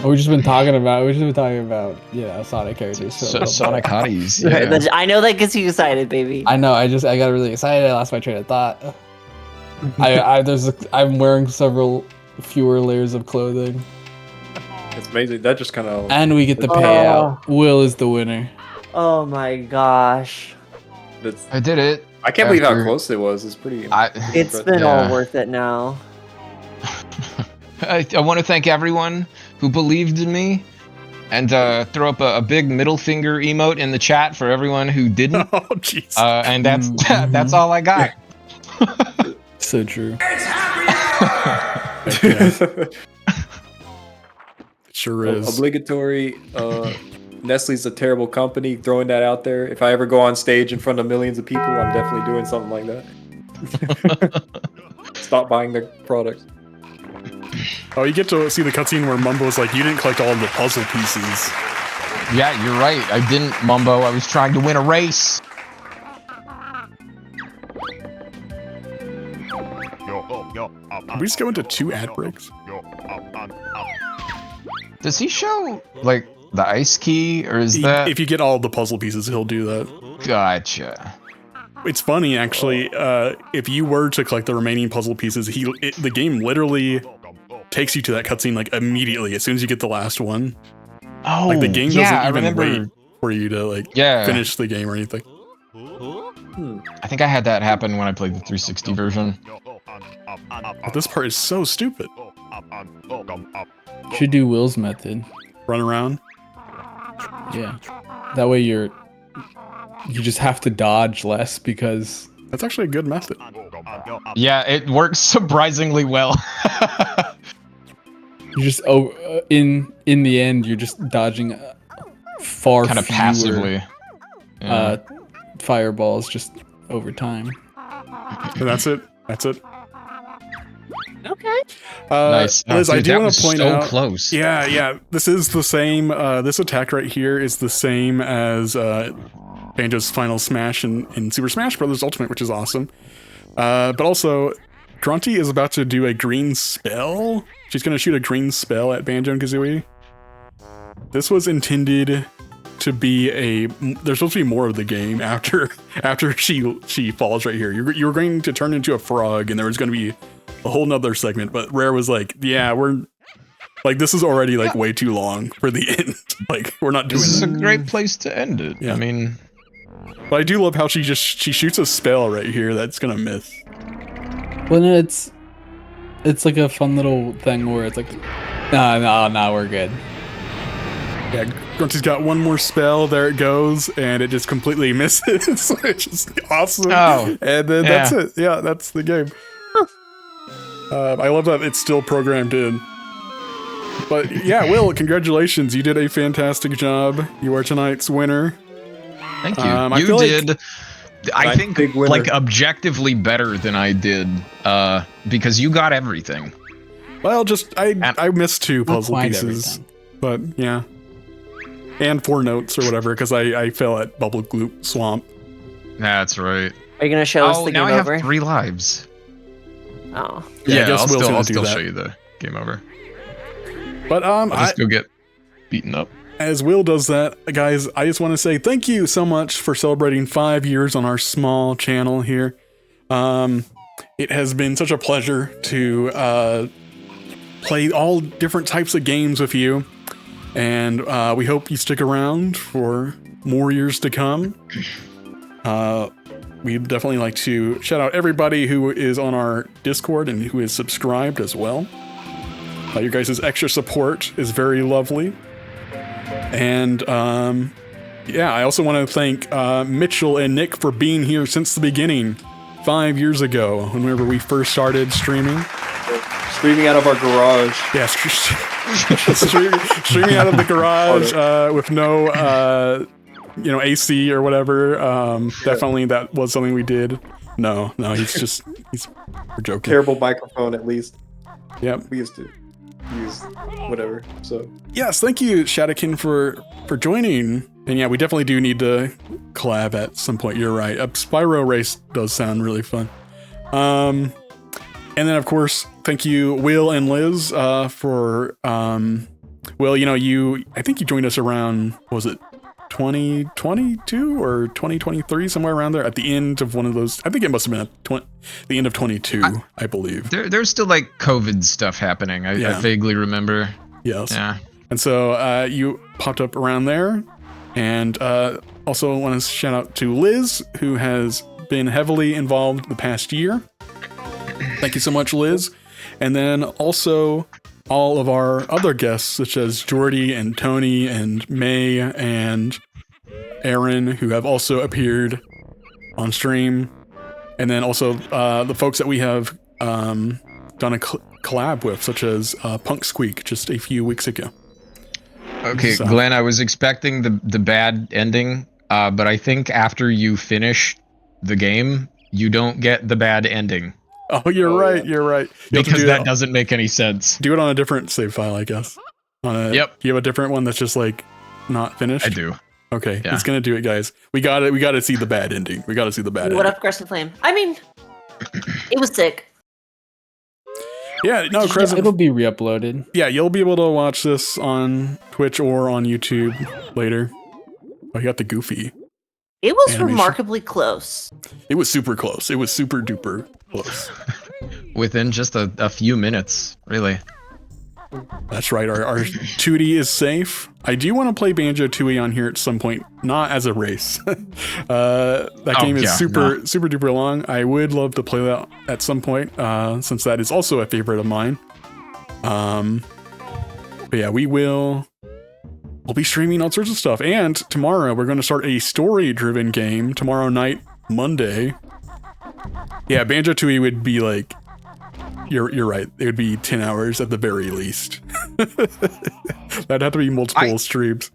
We've just been talking about Sonic characters. Sonic hotties. Yeah. I know that gets you excited, baby. I know. I got really excited. I lost my train of thought. I'm wearing fewer layers of clothing. It's amazing. That just kind of. And we get the payout. Will is the winner. Oh my gosh. I did it. I can't believe how close it was. It's pretty. It's been all worth it now. I want to thank everyone who believed in me, and throw up a big middle finger emote in the chat for everyone who didn't. Oh, jeez. And that's all I got. So true. It sure is. Obligatory. Nestle's a terrible company. Throwing that out there. If I ever go on stage in front of millions of people, I'm definitely doing something like that. Stop buying their products. Oh, you get to see the cutscene where Mumbo's like, you didn't collect all of the puzzle pieces. Yeah, you're right. I didn't, Mumbo. I was trying to win a race. Can we just go into 2 ad breaks? Does he show, like, the ice key, or is that... If you get all the puzzle pieces, he'll do that. Gotcha. It's funny, actually. If you were to collect the remaining puzzle pieces, the game literally takes you to that cutscene like immediately as soon as you get the last one. Oh, like the game doesn't even wait for you to finish the game or anything. I think I had that happen when I played the 360 version. But this part is so stupid. Should do Will's method. Run around. Yeah. That way you just have to dodge less because that's actually a good method. Yeah, it works surprisingly well. You just in the end you're just dodging far kind of passively. Yeah. Fireballs just over time. And that's it. That's it. Okay. Nice. Liz, dude, I do want to point out. Close. Yeah. This is the same. This attack right here is the same as Banjo's final smash in Super Smash Bros. Ultimate, which is awesome. But also, Grunty is about to do a green spell. She's going to shoot a green spell at Banjo and Kazooie. This was intended to be there's supposed to be more of the game after she falls right here. You were going to turn into a frog, and there was going to be a whole nother segment, but Rare was like, yeah, we're like, this is already like way too long for the end. Like, we're not doing this is that. a great place to end it. Yeah. I mean, but I do love how she shoots a spell right here that's gonna miss. Well, no, it's like a fun little thing where it's like, no, we're good. Yeah, Grunty's got one more spell. There it goes, and it just completely misses, which is awesome. Oh, and then that's it. Yeah, that's the game. I love that it's still programmed in. But yeah, Will, congratulations. You did a fantastic job. You are tonight's winner. Thank you. You did, I think, like, objectively better than I did, because you got everything. Well, I missed 2 puzzle pieces. But yeah. And 4 notes or whatever, because I fell at Bubble Gloop Swamp. That's right. Are you going to show us the game over? Now I have 3 lives. Oh. Yeah, I guess I'll still show you the game over. But I'll just go get beaten up. As Will does that, guys, I just want to say thank you so much for celebrating 5 years on our small channel here. It has been such a pleasure to play all different types of games with you, and we hope you stick around for more years to come. We'd definitely like to shout out everybody who is on our Discord and who is subscribed as well. Your guys' extra support is very lovely. And yeah, I also want to thank Mitchell and Nick for being here since the beginning, 5 years ago, whenever we first started streaming. Streaming out of our garage. Yeah, streaming out of the garage with no, AC or whatever. Definitely that was something we did. No, we're joking. Terrible microphone, at least. Yep. We used to use whatever, so. Yes, thank you, Shadakin, for joining. And yeah, we definitely do need to collab at some point. You're right. A Spyro race does sound really fun. And then, of course, thank you, Will and Liz, for, Will, I think you joined us around, was it 2022 or 2023, somewhere around there, at the end of one of those. I think it must have been at the end of 22, I believe. There's still like COVID stuff happening. I vaguely remember. Yes. Yeah. And so you popped up around there. And also want to shout out to Liz, who has been heavily involved the past year. Thank you so much, Liz. And then also all of our other guests, such as Jordy and Tony and May and Aaron, who have also appeared on stream. And then also the folks that we have done a collab with, such as Punk Squeak just a few weeks ago. Okay, so. Glenn, I was expecting the bad ending, but I think after you finish the game, you don't get the bad ending. Oh, you're right. You're right. Because that doesn't make any sense. Do it on a different save file, I guess. Yep. You have a different one that's just like not finished? I do. Okay, He's gonna do it, guys. We got to see the bad ending. We got to see the bad ending. What up, Crescent Flame? I mean, it was sick. Yeah, no, Crescent. It'll be re-uploaded. Yeah, you'll be able to watch this on Twitch or on YouTube later. Oh, you got the Goofy. It was animation. Remarkably close. It was super close. It was super duper close. Within just a few minutes, really. That's right. Our 2D is safe. I do want to play Banjo-Tooie on here at some point, not as a race. That game is super duper long. I would love to play that at some point, since that is also a favorite of mine. But yeah, we'll be streaming all sorts of stuff. And tomorrow we're going to start a story-driven game tomorrow night, Monday. Yeah, Banjo-Tooie would be like, you're right. It would be 10 hours at the very least. That'd have to be multiple streams.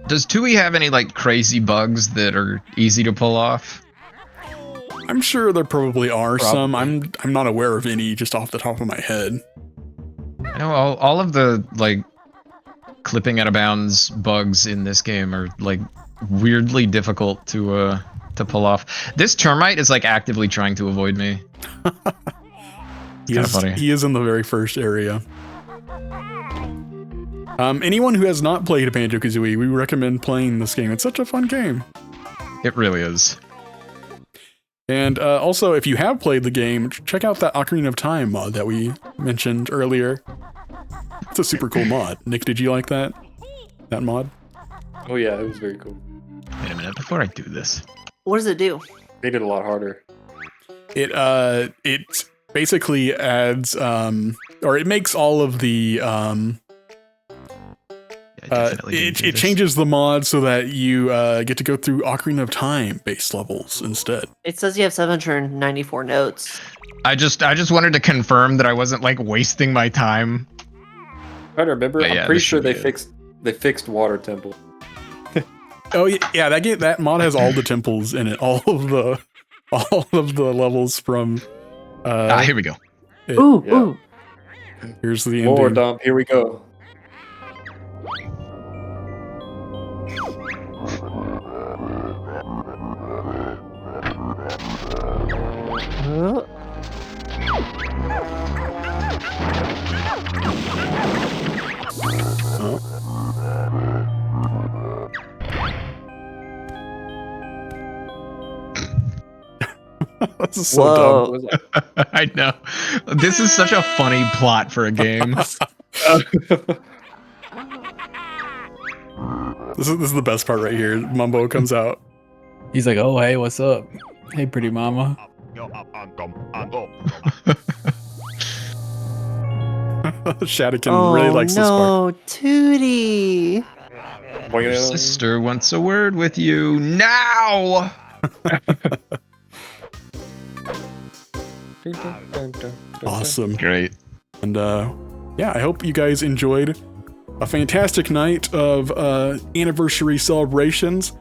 Does Tooie have any like crazy bugs that are easy to pull off? I'm sure there probably are some. I'm not aware of any just off the top of my head. I know all of the like clipping out of bounds bugs in this game are like weirdly difficult to pull off. This termite is like actively trying to avoid me. He is in the very first area. Anyone who has not played Banjo-Kazooie, we recommend playing this game. It's such a fun game. It really is. And also, if you have played the game, check out that Ocarina of Time mod that we mentioned earlier. It's a super cool mod. Nick, did you like that mod? Oh yeah, it was very cool. Wait a minute, before I do this. What does it do? Made it a lot harder. It basically adds or it makes all of the it changes the mod so that you get to go through Ocarina of Time based levels instead. It says you have 794 notes. I just wanted to confirm that I wasn't like wasting my time. I'm trying to remember. I'm pretty sure they fixed Water Temple. Oh yeah, that mod has all the temples in it, all of the levels from. Here we go. Ooh. Here's the More ending. dump. Here we go. This is so dumb. I know. This is such a funny plot for a game. This is the best part right here. Mumbo comes out. He's like, "Oh, hey, what's up? Hey, pretty mama." Shadikin really likes this part. Oh, Tootie. Your sister wants a word with you now. Awesome. Great. And yeah, I hope you guys enjoyed a fantastic night of anniversary celebrations.